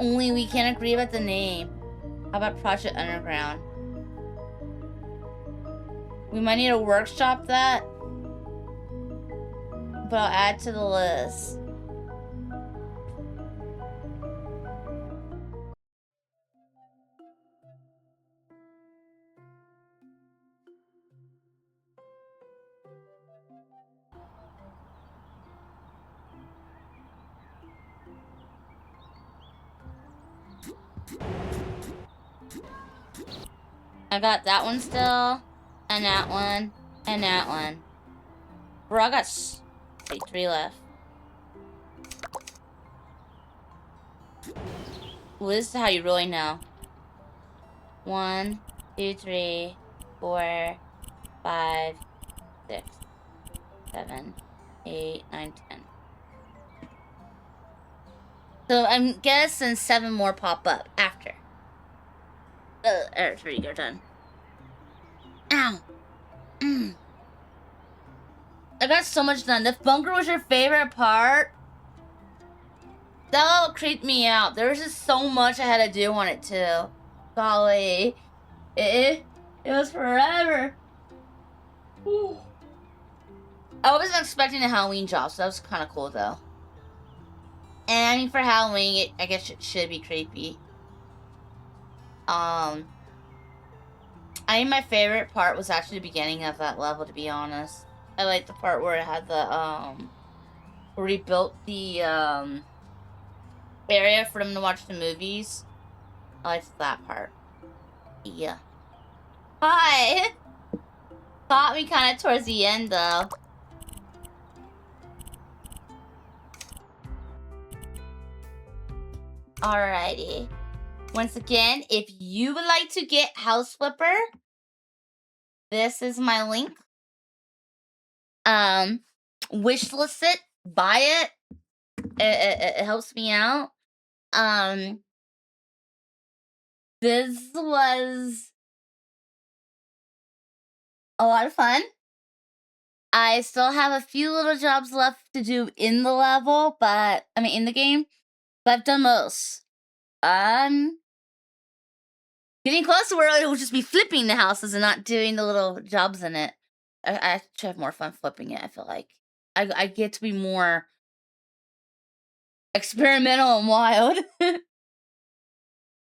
Only we can't agree about the name. How about Project Underground? We might need to workshop that, but I'll add to the list. I got that one still, and that one, and that one. Bro, I got like 3 left. Well, this is how you really know. 1, 2, 3, 4, 5, 6, 7, 8, 9, 10. So I'm guessing 7 more pop up after. That's pretty good. Done. Ow. I got so much done. The bunker was your favorite part? That all creeped me out. There was just so much I had to do on it too. Golly. It was forever. Whew. I wasn't expecting a Halloween job, so that was kind of cool though. And I mean, for Halloween, I guess it should be creepy. I think my favorite part was actually the beginning of that level, to be honest. I like the part where it had the, where we built the, area for them to watch the movies. I liked that part. Yeah. Hi! Caught me kind of towards the end, though. Alrighty. Once again, if you would like to get House Flipper, this is my link. Wishlist it, buy it. It helps me out. This was a lot of fun. I still have a few little jobs left to do in the level, in the game, but I've done most. Getting close to where it will just be flipping the houses and not doing the little jobs in it. I actually have more fun flipping it, I feel like. I get to be more experimental and wild.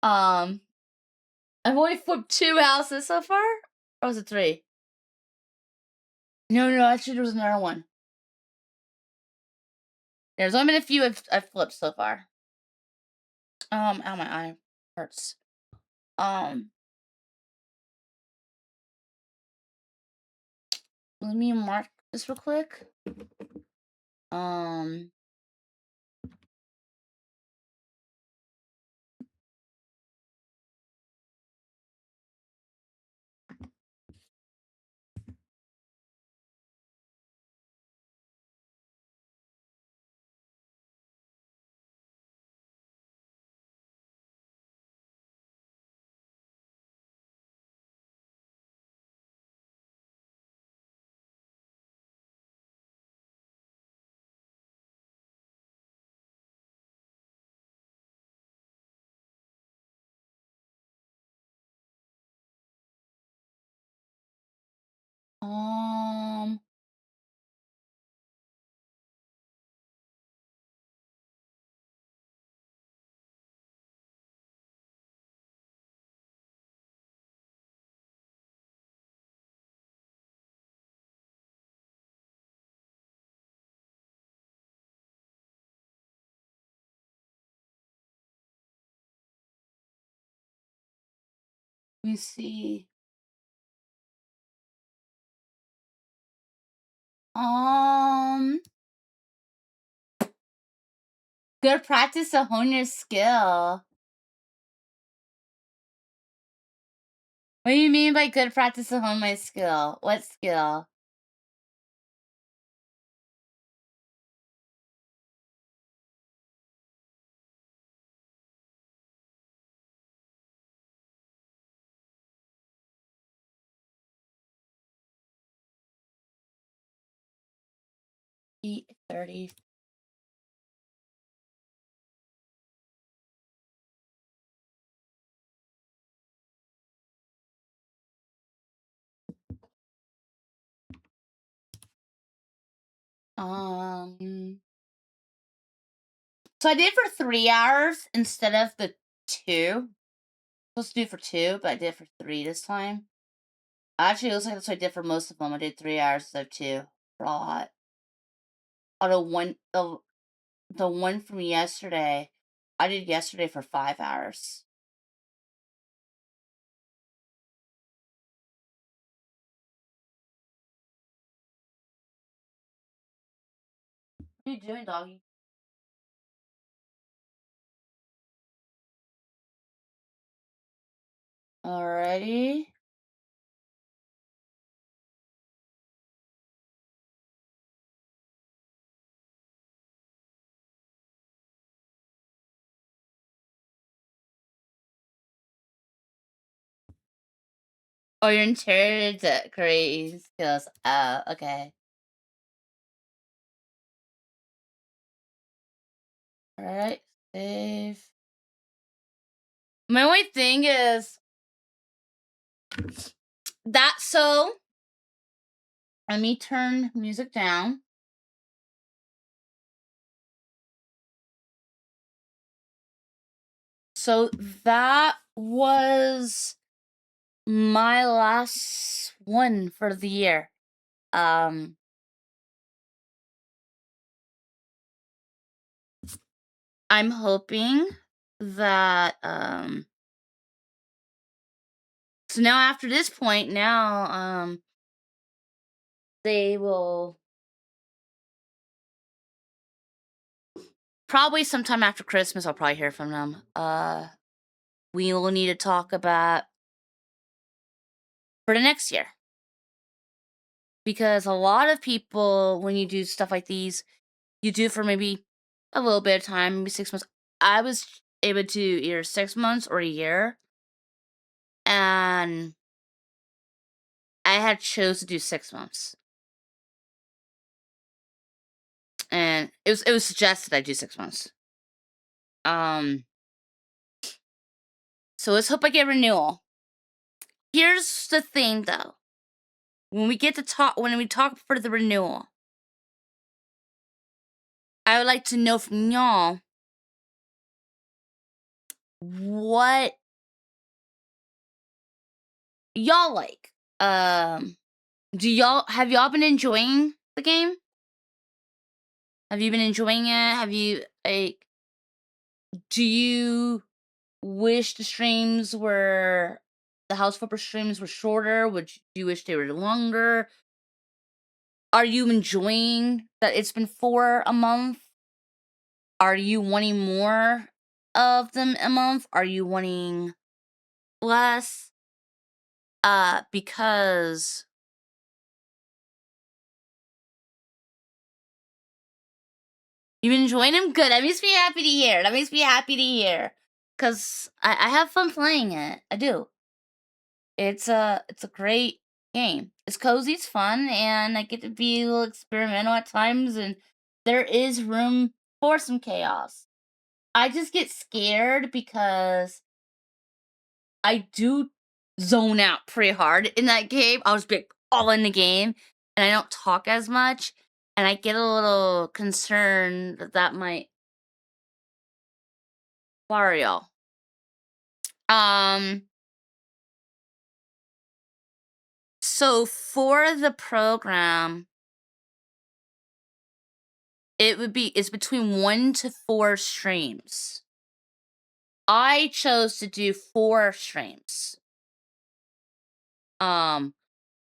I've only flipped 2 houses so far? Or was it 3? No, actually there was another one. There's only been a few I've flipped so far. Ow, my eye hurts. Let me mark this real quick. Let me see. Good practice to hone your skill. What do you mean by good practice to hone my skill? What skill? Eat 30. So I did for 3 hours instead of the 2. Supposed to do for 2, but I did for 3 this time. Actually, it looks like that's what I did for most of them. I did 3 hours instead of 2 for a lot. Oh, the one from yesterday, I did yesterday for 5 hours. What are you doing, doggy? Alrighty. Oh, you're interior decorating skills. Oh, okay. Alright, save. My only thing is that, so let me turn music down. So that was my last one for the year. I'm hoping that so now after this point, now they will probably sometime after Christmas I'll probably hear from them. We will need to talk about for the next year. Because a lot of people, when you do stuff like these, you do for maybe a little bit of time, maybe 6 months. I was able to either 6 months or a year. And I had chose to do 6 months. And it was suggested I do 6 months. So let's hope I get renewal. Here's the thing though. When we talk for the renewal, I would like to know from y'all what y'all like. Have y'all been enjoying the game? Have you been enjoying it? Do you wish the House Flipper streams were shorter? Do you wish they were longer? Are you enjoying that it's been 4 a month? Are you wanting more of them a month? Are you wanting less? Because you've been enjoying them? Good. That makes me happy to hear. Because I have fun playing it. I do. It's a great game. It's cozy, it's fun, and I get to be a little experimental at times, and there is room for some chaos. I just get scared because I do zone out pretty hard in that game. I'll just be all in the game, and I don't talk as much, and I get a little concerned that might worry y'all. So for the program, it's between 1 to 4 streams. I chose to do 4 streams.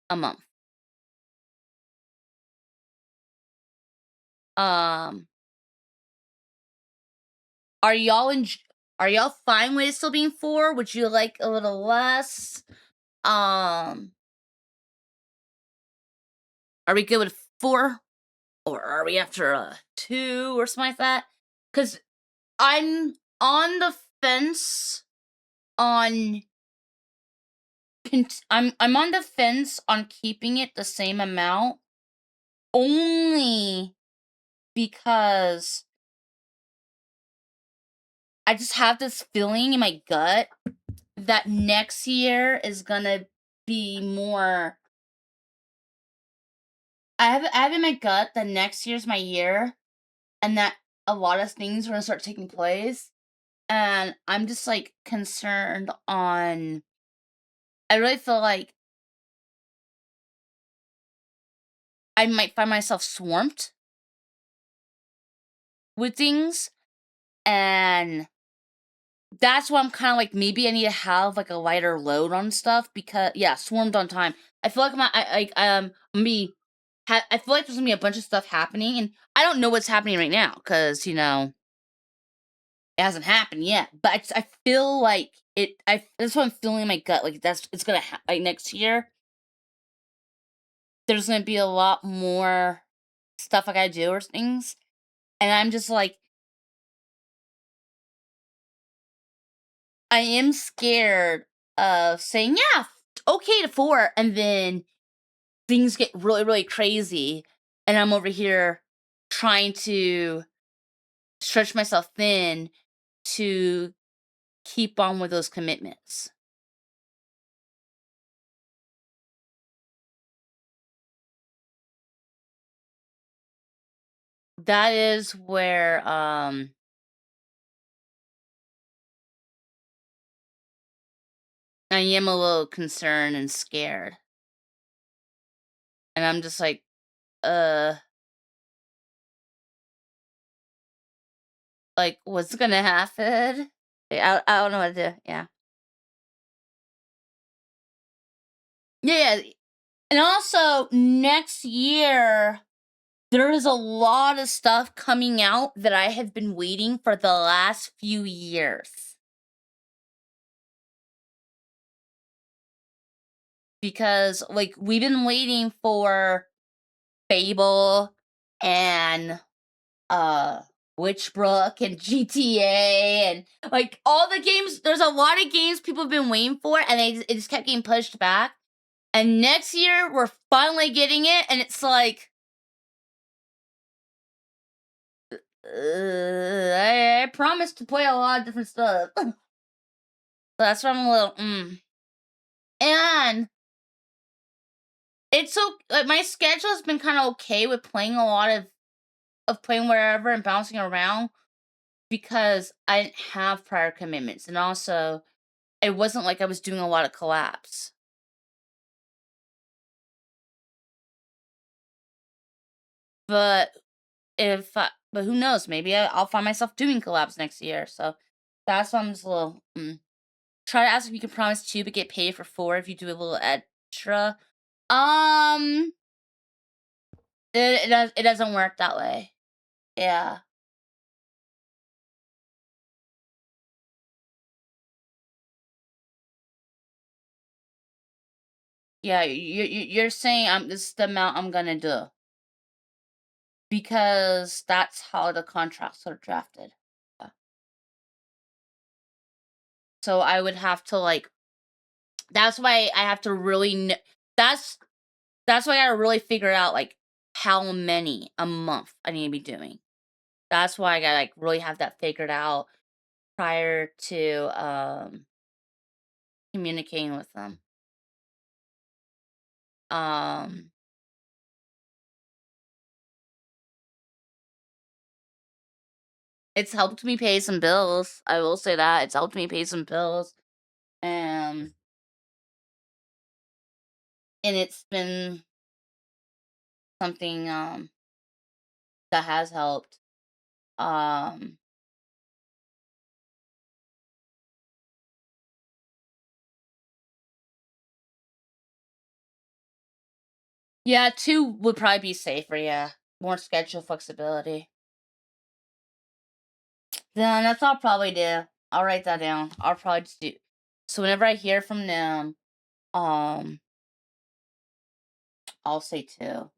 a month. Um, are y'all fine with it still being 4? Would you like a little less? Are we good with 4? Or are we after a 2 or something like that? Because I'm on the fence on I'm on the fence on keeping it the same amount, only because I just have this feeling in my gut that next year is gonna be more. I have in my gut that next year's my year, and that a lot of things are gonna start taking place, and I'm just like concerned on. I really feel like I might find myself swamped with things, and that's why I'm kind of like, maybe I need to have like a lighter load on stuff, because swarmed on time. I feel like I feel like there's gonna be a bunch of stuff happening, and I don't know what's happening right now because it hasn't happened yet. But I feel like that's what I'm feeling in my gut. Like it's gonna like next year. There's gonna be a lot more stuff I gotta do or things, and I'm just like, I am scared of saying okay to 4, and then things get really, really crazy, and I'm over here trying to stretch myself thin to keep on with those commitments. That is where I am a little concerned and scared. And I'm just like, like, what's gonna happen? I don't know what to do. Yeah. Yeah. And also, next year, there is a lot of stuff coming out that I have been waiting for the last few years. Because, like, we've been waiting for Fable and Witchbrook and GTA and like all the games. There's a lot of games people have been waiting for, and it just kept getting pushed back. And next year we're finally getting it, and it's like, I promised to play a lot of different stuff. So that's why I'm a little and it's so my schedule has been kind of okay with playing a lot of playing wherever and bouncing around, because I didn't have prior commitments, and also it wasn't like I was doing a lot of collabs. But but who knows? Maybe I'll find myself doing collabs next year. So that's why I'm just a little. Try to ask if you can promise 2 but get paid for 4 if you do a little extra. It doesn't work that way. Yeah. Yeah, you're saying this is the amount I'm gonna do, because that's how the contracts are drafted. Yeah. So I would have to like. That's why I have to really. That's why I gotta really figure out like how many a month I need to be doing. That's why I gotta like really have that figured out prior to communicating with them. Um it's helped me pay some bills. I will say that. It's helped me pay some bills. Um and it's been something that has helped. Um Yeah, 2 would probably be safer, yeah. More schedule flexibility. Then that's all I'll probably do. I'll write that down. I'll probably just do. So whenever I hear from them, I'll say 2.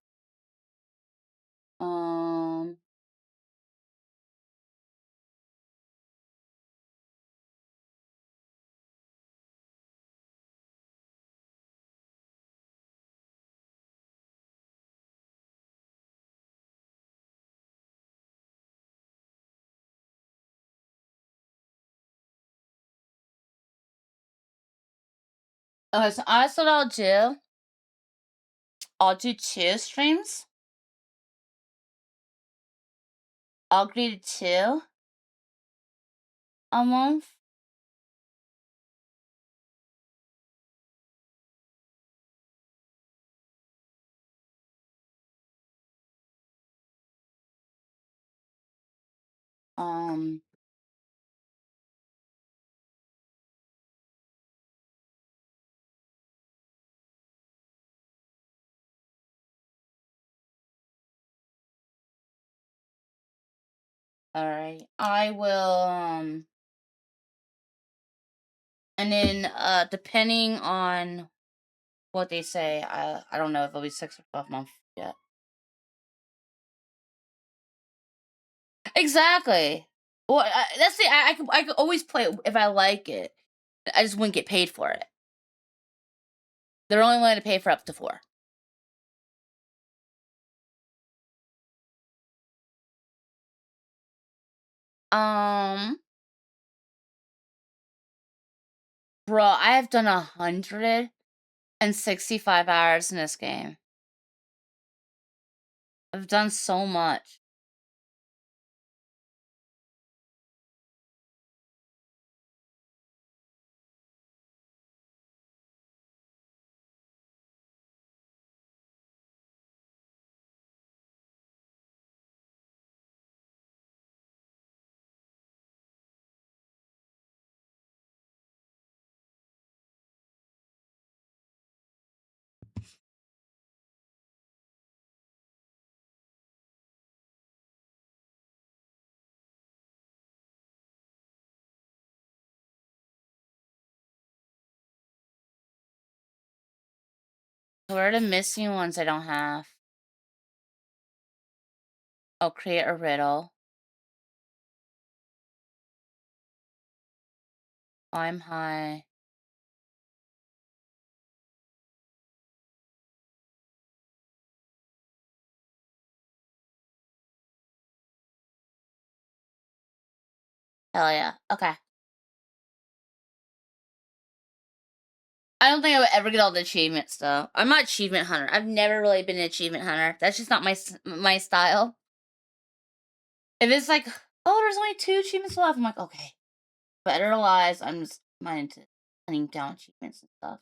Okay, so that's what I'll do. I'll do 2 streams. I'll agree to 2 a month. Alright. I will, and then, depending on what they say, I don't know if it'll be 6 or 12 months yet. Exactly. Well, that's the I could always play it if I like it. I just wouldn't get paid for it. They're only willing to pay for up to 4. Bro, I have done 165 hours in this game. I've done so much. Where are the missing ones I don't have? I'll create a riddle. I'm high. Hell yeah. Okay. I don't think I would ever get all the achievements though. I'm not achievement hunter. I've never really been an achievement hunter. That's just not my style. If it's like, oh, there's only 2 achievements left, I'm like, okay. But otherwise, I'm just minded to hunting down achievements and stuff.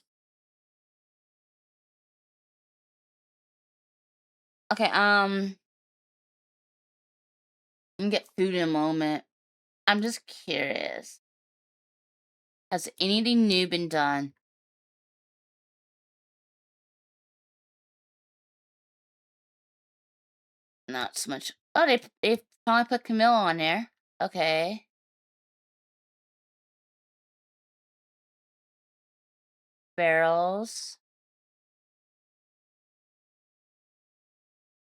Okay, I'm gonna get food in a moment. I'm just curious. Has anything new been done? Not so much. Oh, they finally put Camille on there. Okay. Barrels.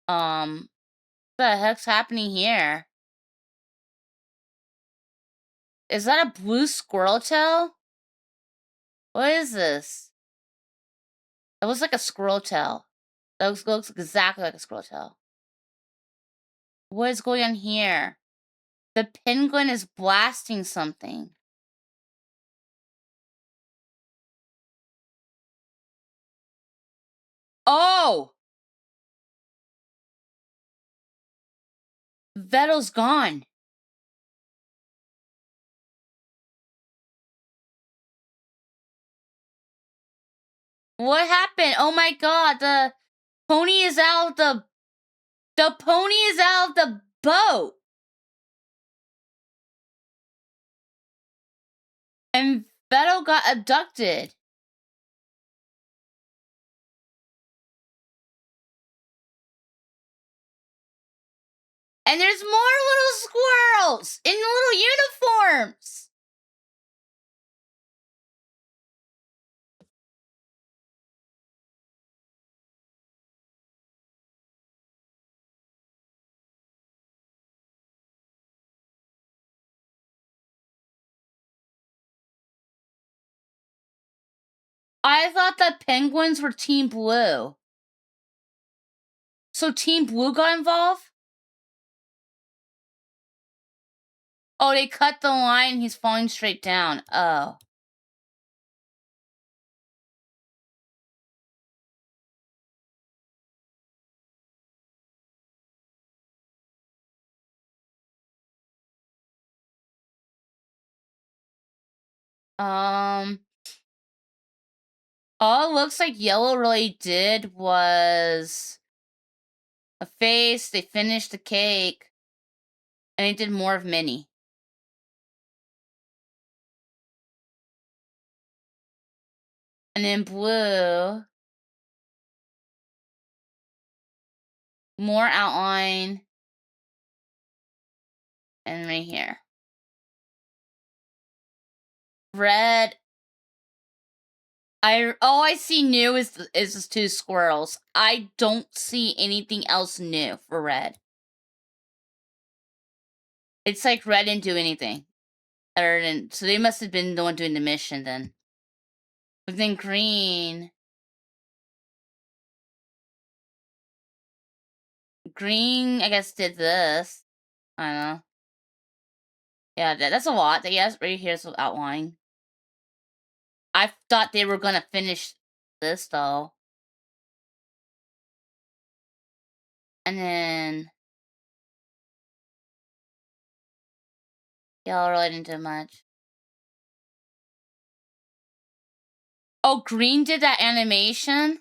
What the heck's happening here? Is that a blue squirrel tail? What is this? It looks like a squirrel tail. That looks exactly like a squirrel tail. What is going on here? The penguin is blasting something. Oh! Vettel's gone. What happened? Oh my god, the pony is out of the pony is out of the boat. And Vettel got abducted. And there's more little squirrels in little uniforms. I thought the penguins were Team Blue. So Team Blue got involved? Oh, they cut the line. He's falling straight down. Oh. All it looks like Yellow really did was a face. They finished the cake. And they did more of Minnie. And then Blue, more outline. And right here. Red. All I see new is the two squirrels. I don't see anything else new for Red. It's like Red didn't do anything. So they must have been the one doing the mission then. But then Green. Green, I guess, did this. I don't know. Yeah, that's a lot. Yes, right here's the outline. I thought they were gonna finish this though. And then Yellow really didn't do much. Oh, Green did that animation?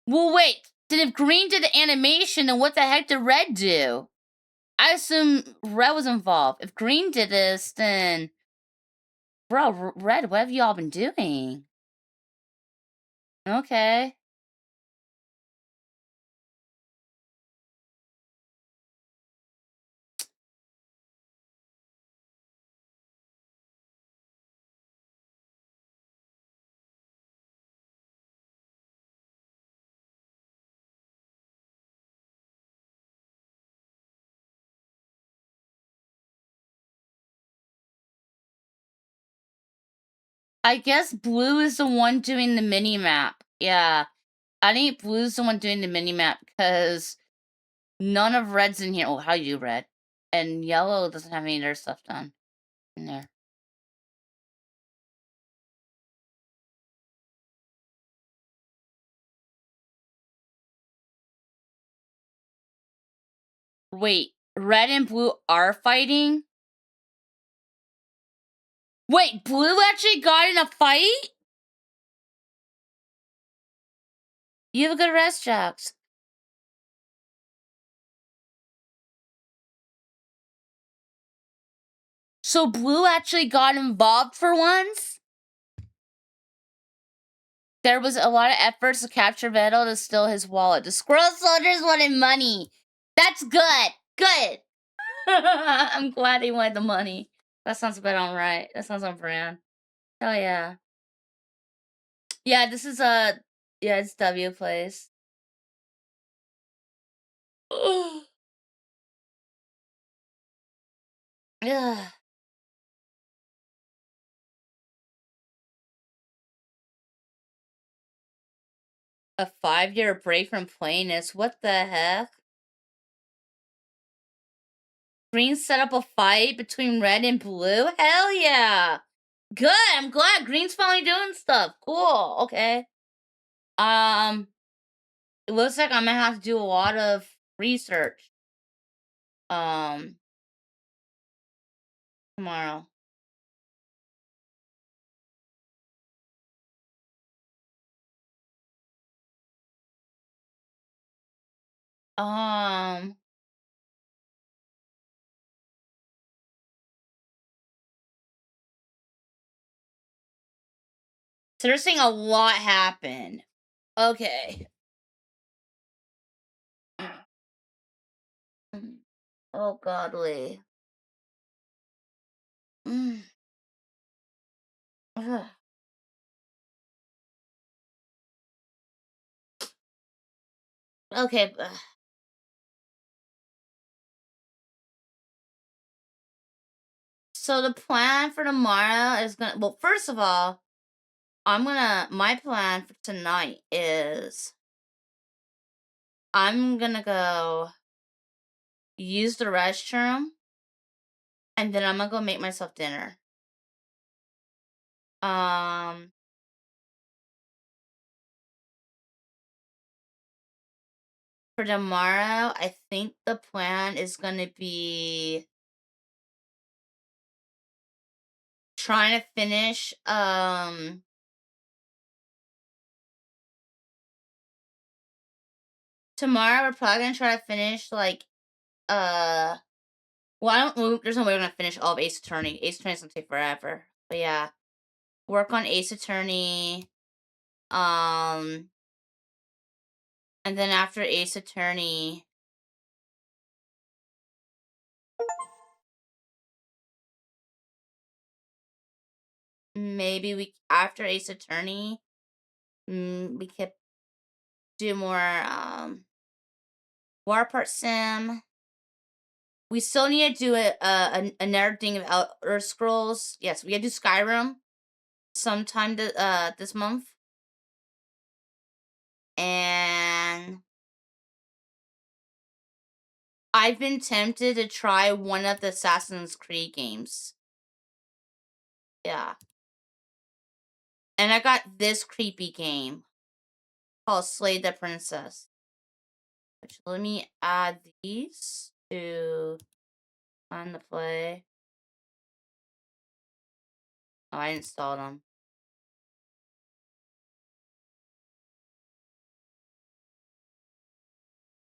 Well, wait. Then if Green did the animation, then what the heck did Red do? I assume Red was involved. If Green did this, then... Bro, Red, what have y'all been doing? Okay. I guess Blue is the one doing the mini-map. Yeah. I think Blue's the one doing the mini-map because none of Red's in here. Oh, how you do, Red? And Yellow doesn't have any of their stuff done in there. Wait, Red and Blue are fighting? Wait, Blue actually got in a fight? You have a good rest, Jax. So Blue actually got involved for once? There was a lot of efforts to capture Vettel to steal his wallet. The squirrel soldiers wanted money. That's good. Good. I'm glad they wanted the money. That sounds about on right. That sounds on brand. Oh yeah. Yeah, this is yeah, it's W place. Ugh. A 5-year break from playing this. What the heck? Green set up a fight between Red and Blue? Hell yeah! Good! I'm glad Green's finally doing stuff. Cool. Okay. It looks like I'm gonna have to do a lot of research. Tomorrow. So they're saying a lot happened. Okay. Oh godly. Mm. Ugh. Okay. So the plan for tomorrow is gonna. Well, first of all, My plan for tonight is I'm gonna go use the restroom, and then I'm gonna go make myself dinner. Um, for tomorrow, I think the plan is gonna be trying to finish. Tomorrow we're probably gonna try to finish like well, I don't. Well, there's no way we're gonna finish all of Ace Attorney. Ace Attorney's gonna take forever. But yeah, work on Ace Attorney. Um, and then after Ace Attorney, maybe we after Ace Attorney, we could do more Warpart Sim. We still need to do another thing of Elder Scrolls. Yes, we gotta do Skyrim sometime this month. And I've been tempted to try one of the Assassin's Creed games. Yeah. And I got this creepy game called Slay the Princess. Which let me add these to on the play. Oh, I installed them.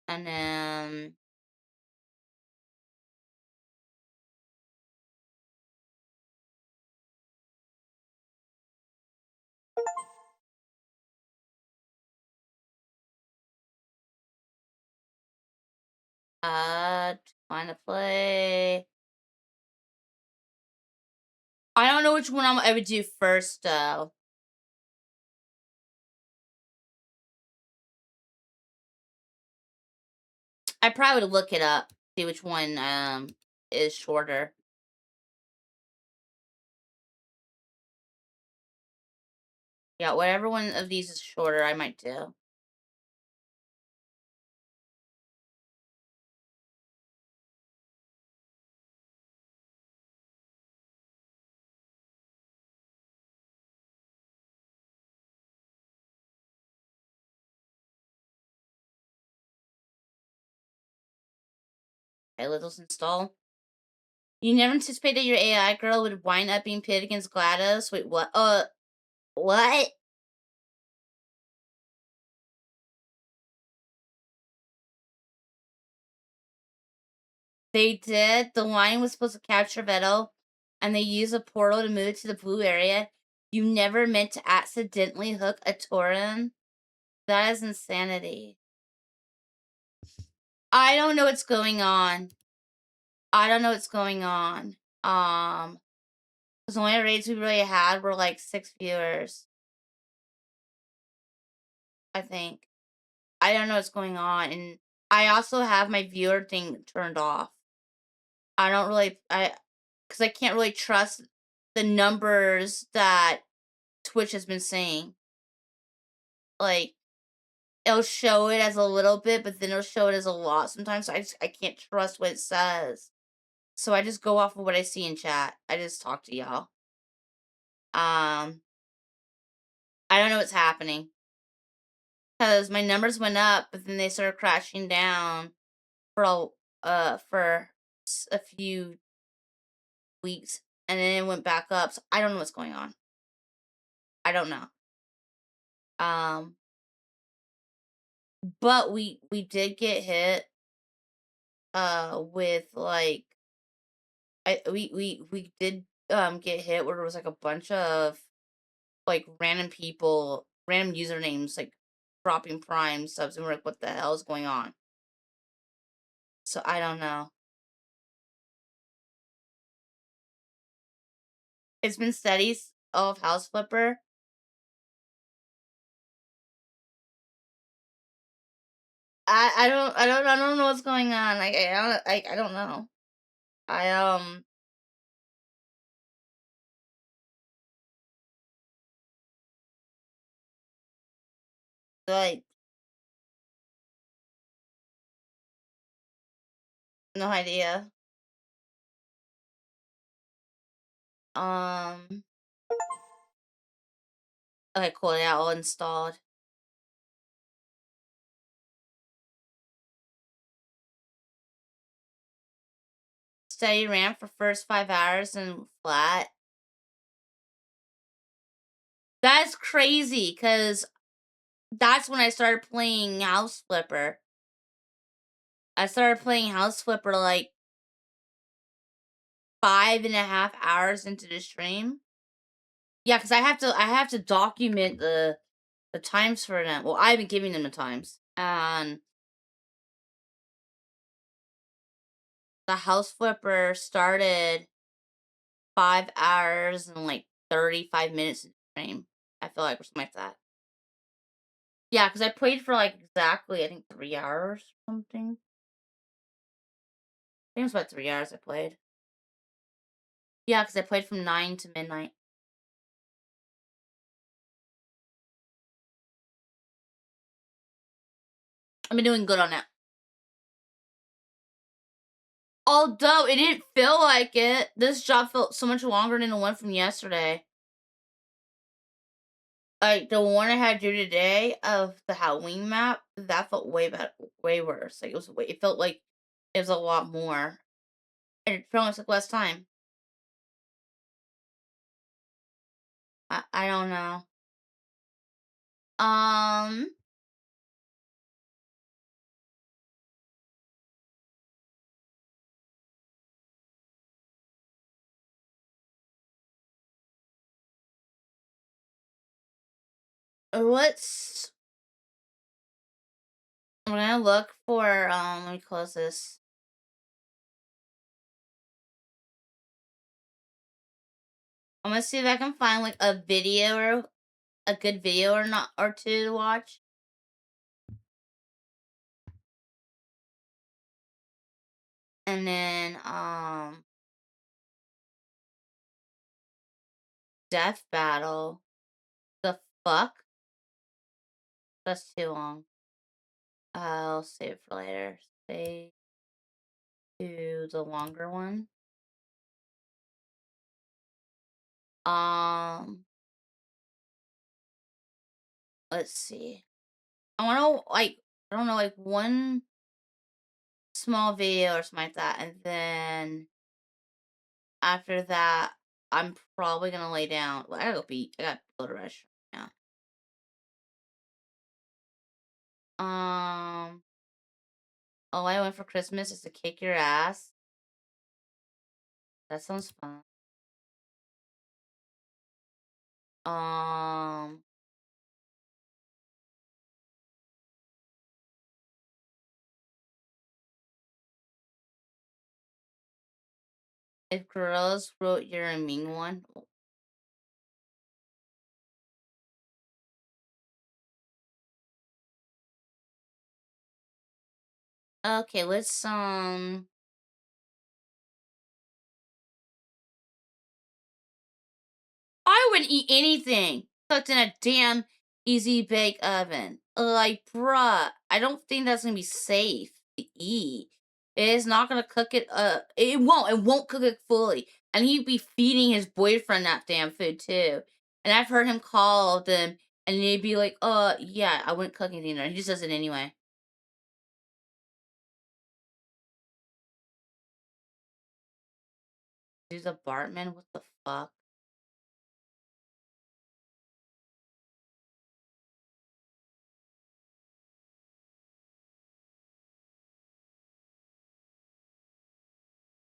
And then find the play. I don't know which one I would do first though. I probably would look it up, see which one is shorter. Yeah, whatever one of these is shorter, I might do. Okay, let's install. You never anticipated your AI girl would wind up being pitted against GLaDOS? Wait, what? What? They did. The line was supposed to capture Vettel, and they used a portal to move to the blue area. You never meant to accidentally hook a Tauren? That is insanity. I don't know what's going on. Because the only raids we really had were like 6 viewers. I think. I don't know what's going on, and I also have my viewer thing turned off. Because I can't really trust the numbers that Twitch has been saying. Like, it'll show it as a little bit, but then it'll show it as a lot sometimes. So I can't trust what it says. So I just go off of what I see in chat. I just talk to y'all. I don't know what's happening. Because my numbers went up, but then they started crashing down for a few weeks, and then it went back up. So I don't know what's going on. I don't know. But we did get hit with like we did get hit where there was like a bunch of like random people, random usernames like dropping prime subs, and we're like, what the hell is going on? So I don't know. It's been steady of House Flipper. I don't know what's going on. I don't know. Like, no idea. Okay, cool. Yeah, all installed. Steady ramp for first 5 hours and flat. That's crazy, because that's when I started playing House Flipper. I started playing House Flipper like 5.5 hours into the stream. Yeah, because I have to document the times for them. Well, I've been giving them the times. And the House Flipper started 5 hours and like 35 minutes in the stream. I feel like, or something like that. Yeah, because I played for like exactly, I think, 3 hours or something. I think it was about 3 hours I played. Yeah, because I played from 9 to midnight. I've been doing good on that. Although it didn't feel like it. This job felt so much longer than the one from yesterday. Like, the one I had to do today of the Halloween map, that felt way better, way worse. Like, it felt like it was a lot more. And it felt like took less time. I don't know. Let's I'm gonna look for, let me close this. I'm gonna see if I can find, like, a video or a good video or not or two to watch. And then, Death Battle. The fuck? That's too long. I'll save it for later. Save to the longer one. Let's see. I wanna, like, I don't know, like, one small video or something like that, and then after that, I'm probably gonna lay down. Well, I gotta I gotta go to the restroom now. All I want for Christmas is to kick your ass. That sounds fun. Um, if girls wrote you're a mean one. Okay, let's I wouldn't eat anything cooked in a damn easy bake oven. Like, bruh, I don't think that's gonna be safe to eat. It is not gonna cook it. It won't. It won't cook it fully. And he'd be feeding his boyfriend that damn food too. And I've heard him call them, and they'd be like, yeah, I wouldn't cook anything." And he just does it anyway. He's a Bartman. What the fuck?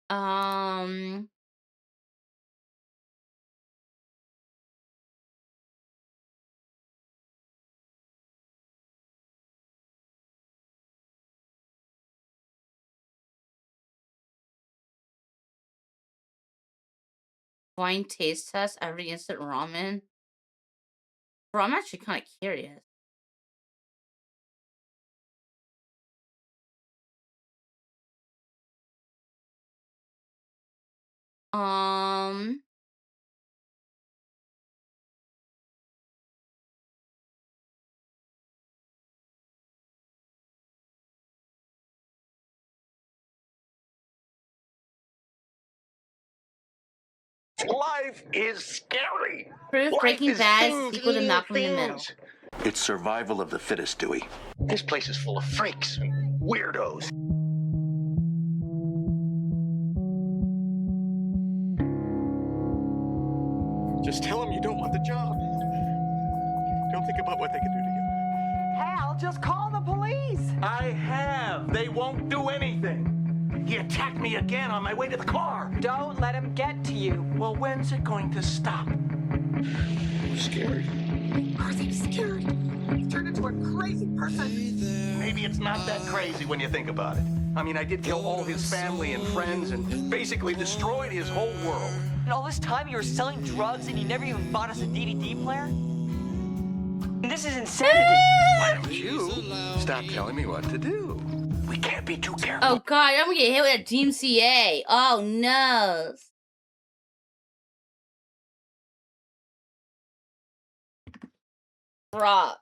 Um. Blind taste test every instant ramen. Bro, I'm actually kind of curious. Life is scary. Proof Life Breaking is Bad things sequel to eating Malcolm in the Middle. things. It's survival of the fittest, Dewey. This place is full of freaks and weirdos. Just tell them you don't want the job. Don't think about what they can do to you. Hal, just call the police. I have. They won't do anything. He attacked me again on my way to the car. Don't let him get to you. Well, when's it going to stop? I'm scared. Are they scared? He turned into a crazy person. Maybe it's not that crazy when you think about it. I mean, I did kill all his family and friends and basically destroyed his whole world. And all this time you were selling drugs and you never even bought us a DVD player? This is insanity. Why don't you stop telling me what to do? We can't be too careful. Oh god, I'm gonna get hit with a DMCA. Oh no. Bruh.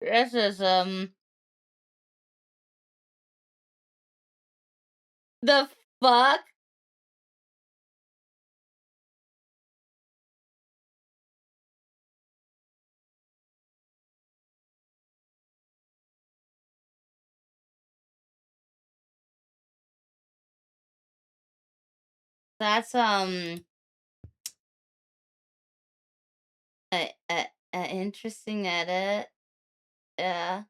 This is the fuck? That's a interesting edit. Yeah.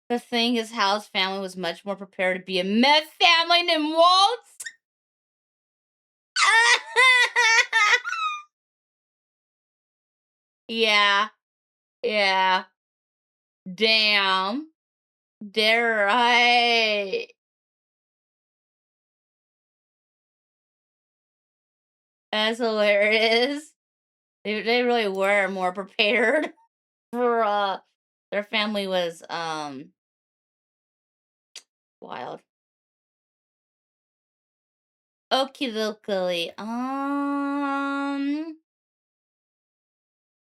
The thing is, Hal's family was much more prepared to be a meth family than Walt's. Yeah. Yeah. Damn. They're right. That's hilarious. They really were more prepared for their family was wild. Okie dokie. Is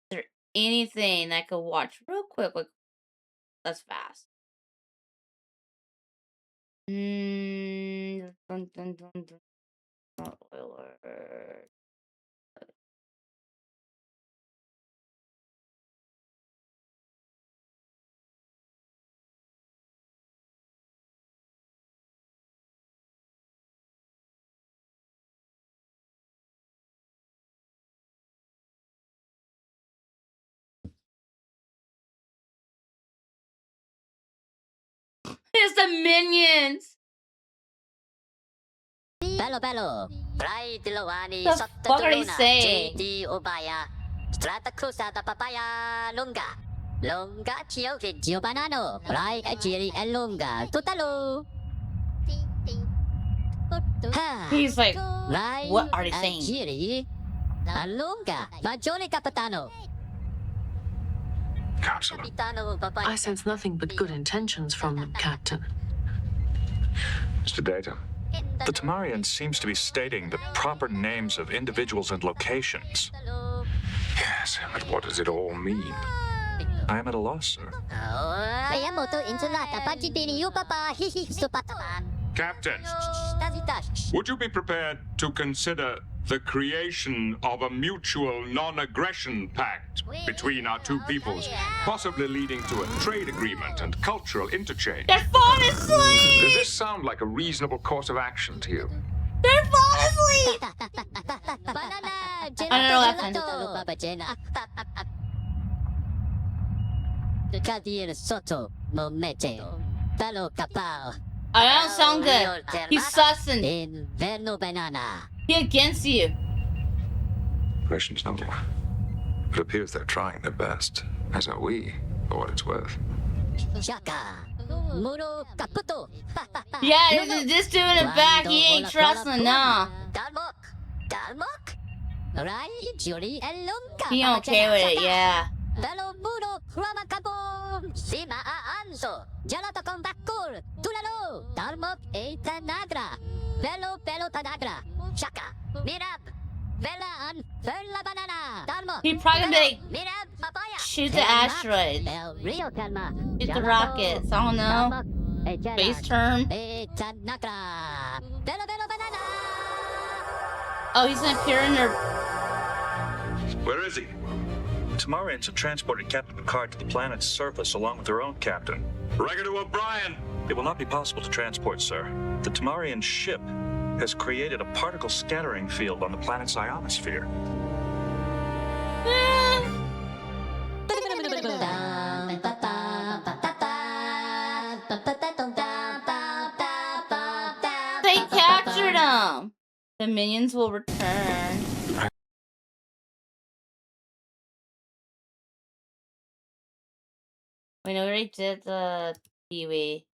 there anything I could watch real quick? Like, that's fast. Dun, dun, dun, dun. Spoiler. It's the minions. Bello bello. Try dilawani The fuck are you saying? Di obaya. Strata cruza da papaya lunga. Lunga chio vigio banano. Rai agiri e lunga. Tutalo. He's like, what are they saying? Agiri. Lunga. Magione capitano. Counselor. I sense nothing but good intentions from them, Captain. Mr. Data, the Tamarian seems to be stating the proper names of individuals and locations. Yes, but what does it all mean? I am at a loss, sir. Captain, would you be prepared to consider the creation of a mutual non-aggression pact between our two peoples, possibly leading to a trade agreement and cultural interchange. They're falling asleep! Does this sound like a reasonable course of action to you? They're falling asleep! I don't know what happened. I don't sound good. He's sussing. He against you. Questions number one. It appears they're trying their best, as are we, for what it's worth. Yeah, this dude in the back, he ain't trusting, nah. He okay with it, yeah. He probably gonna be like, shoot the asteroids, shoot the rockets, I don't know. Base term. Oh, he's gonna appear in their... Where is he? Tamarians have transported Captain Picard to the planet's surface along with their own captain. Record to O'Brien! It will not be possible to transport, sir. The Tamarian ship has created a particle scattering field on the planet's ionosphere. They captured him! The minions will return. We already did the Kiwi.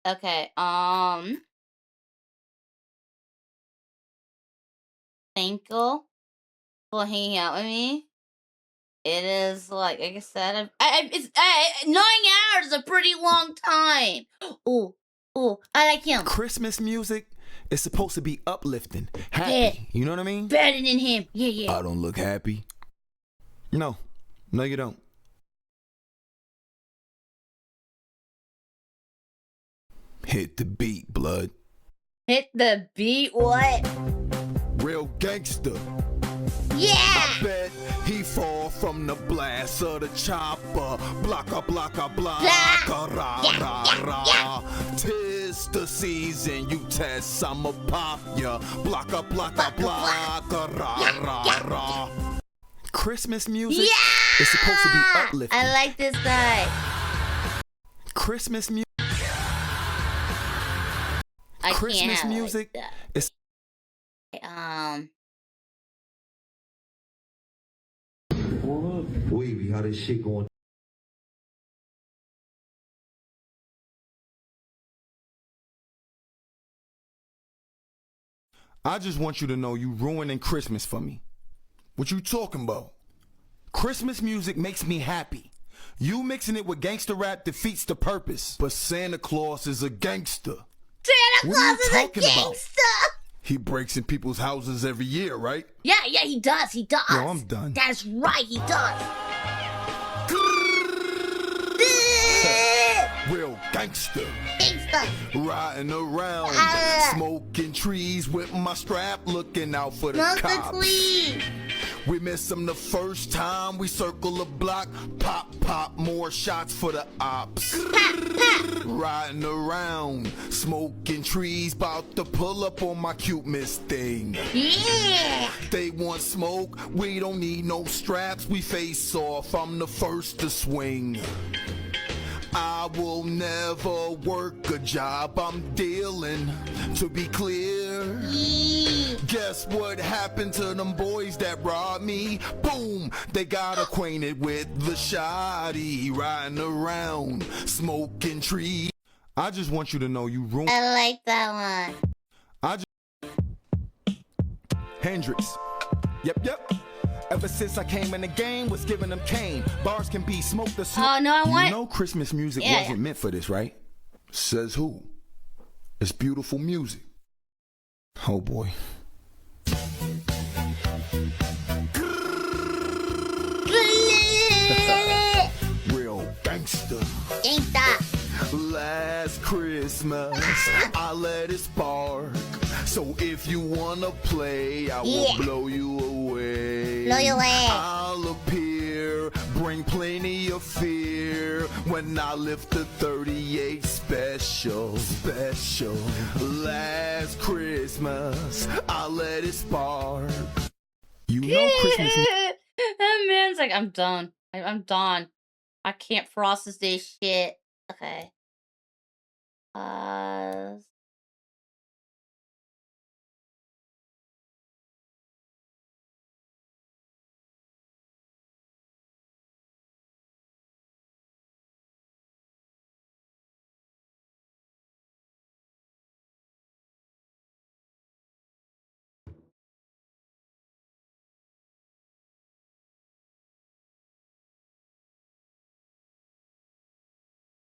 Okay, thank you for hanging out with me. It is like I said, it's 9 hours is a pretty long time. Oh, I like him. Christmas music is supposed to be uplifting, happy. Yeah. You know what I mean? Better than him. Yeah. I don't look happy. No, you don't. Hit the beat, blood. Hit the beat, what? Real gangster. Yeah! I bet he fall from the blast of the chopper. Blocka, rah. Tis the season, you test, I'ma pop ya. Blocka, rah. Christmas music is supposed to be uplifting. I like this guy. Christmas music. Christmas music is. Wavy, how this shit going? I just want you to know you ruining Christmas for me. What you talking about? Christmas music makes me happy. You mixing it with gangster rap defeats the purpose. But Santa Claus is a gangster. Santa Claus is a gangster. He breaks in people's houses every year, right? Yeah, he does. Yo, I'm done. That's right, he does. Real gangster. Riding around, smoking trees with my strap, looking out for the cops. We miss him the first time we circle the block. Pop, more shots for the ops. Riding around, smoking trees, about to pull up on my cute miss thing. Yeah! They want smoke, we don't need no straps. We face off, I'm the first to swing. I will never work a job I'm dealing. To be clear, guess what happened to them boys that robbed me? Boom, they got acquainted with the shoddy. Riding around, smoking trees. I just want you to know you ruined. I like that one. Hendrix. Yep. Ever since I came in the game, was giving them cane. Bars can be smoked or smoke. Oh, no, I want... You know Christmas music wasn't meant for this, right? Says who? It's beautiful music. Oh, boy. Real gangster. Gangsta. Last Christmas, I let it spark. So if you wanna play, I will blow you away. Blow you away. I'll appear, bring plenty of fear when I lift the 38 special. Last Christmas, I let it spark. You know Christmas. That man's like, I'm done. I'm done. I can't process this shit. Okay.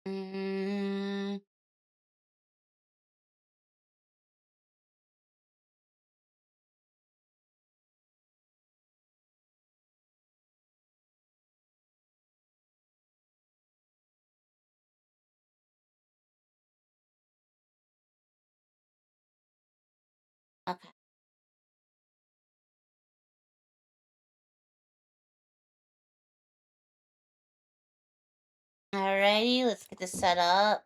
Mm. Okay. Alrighty, let's get this set up.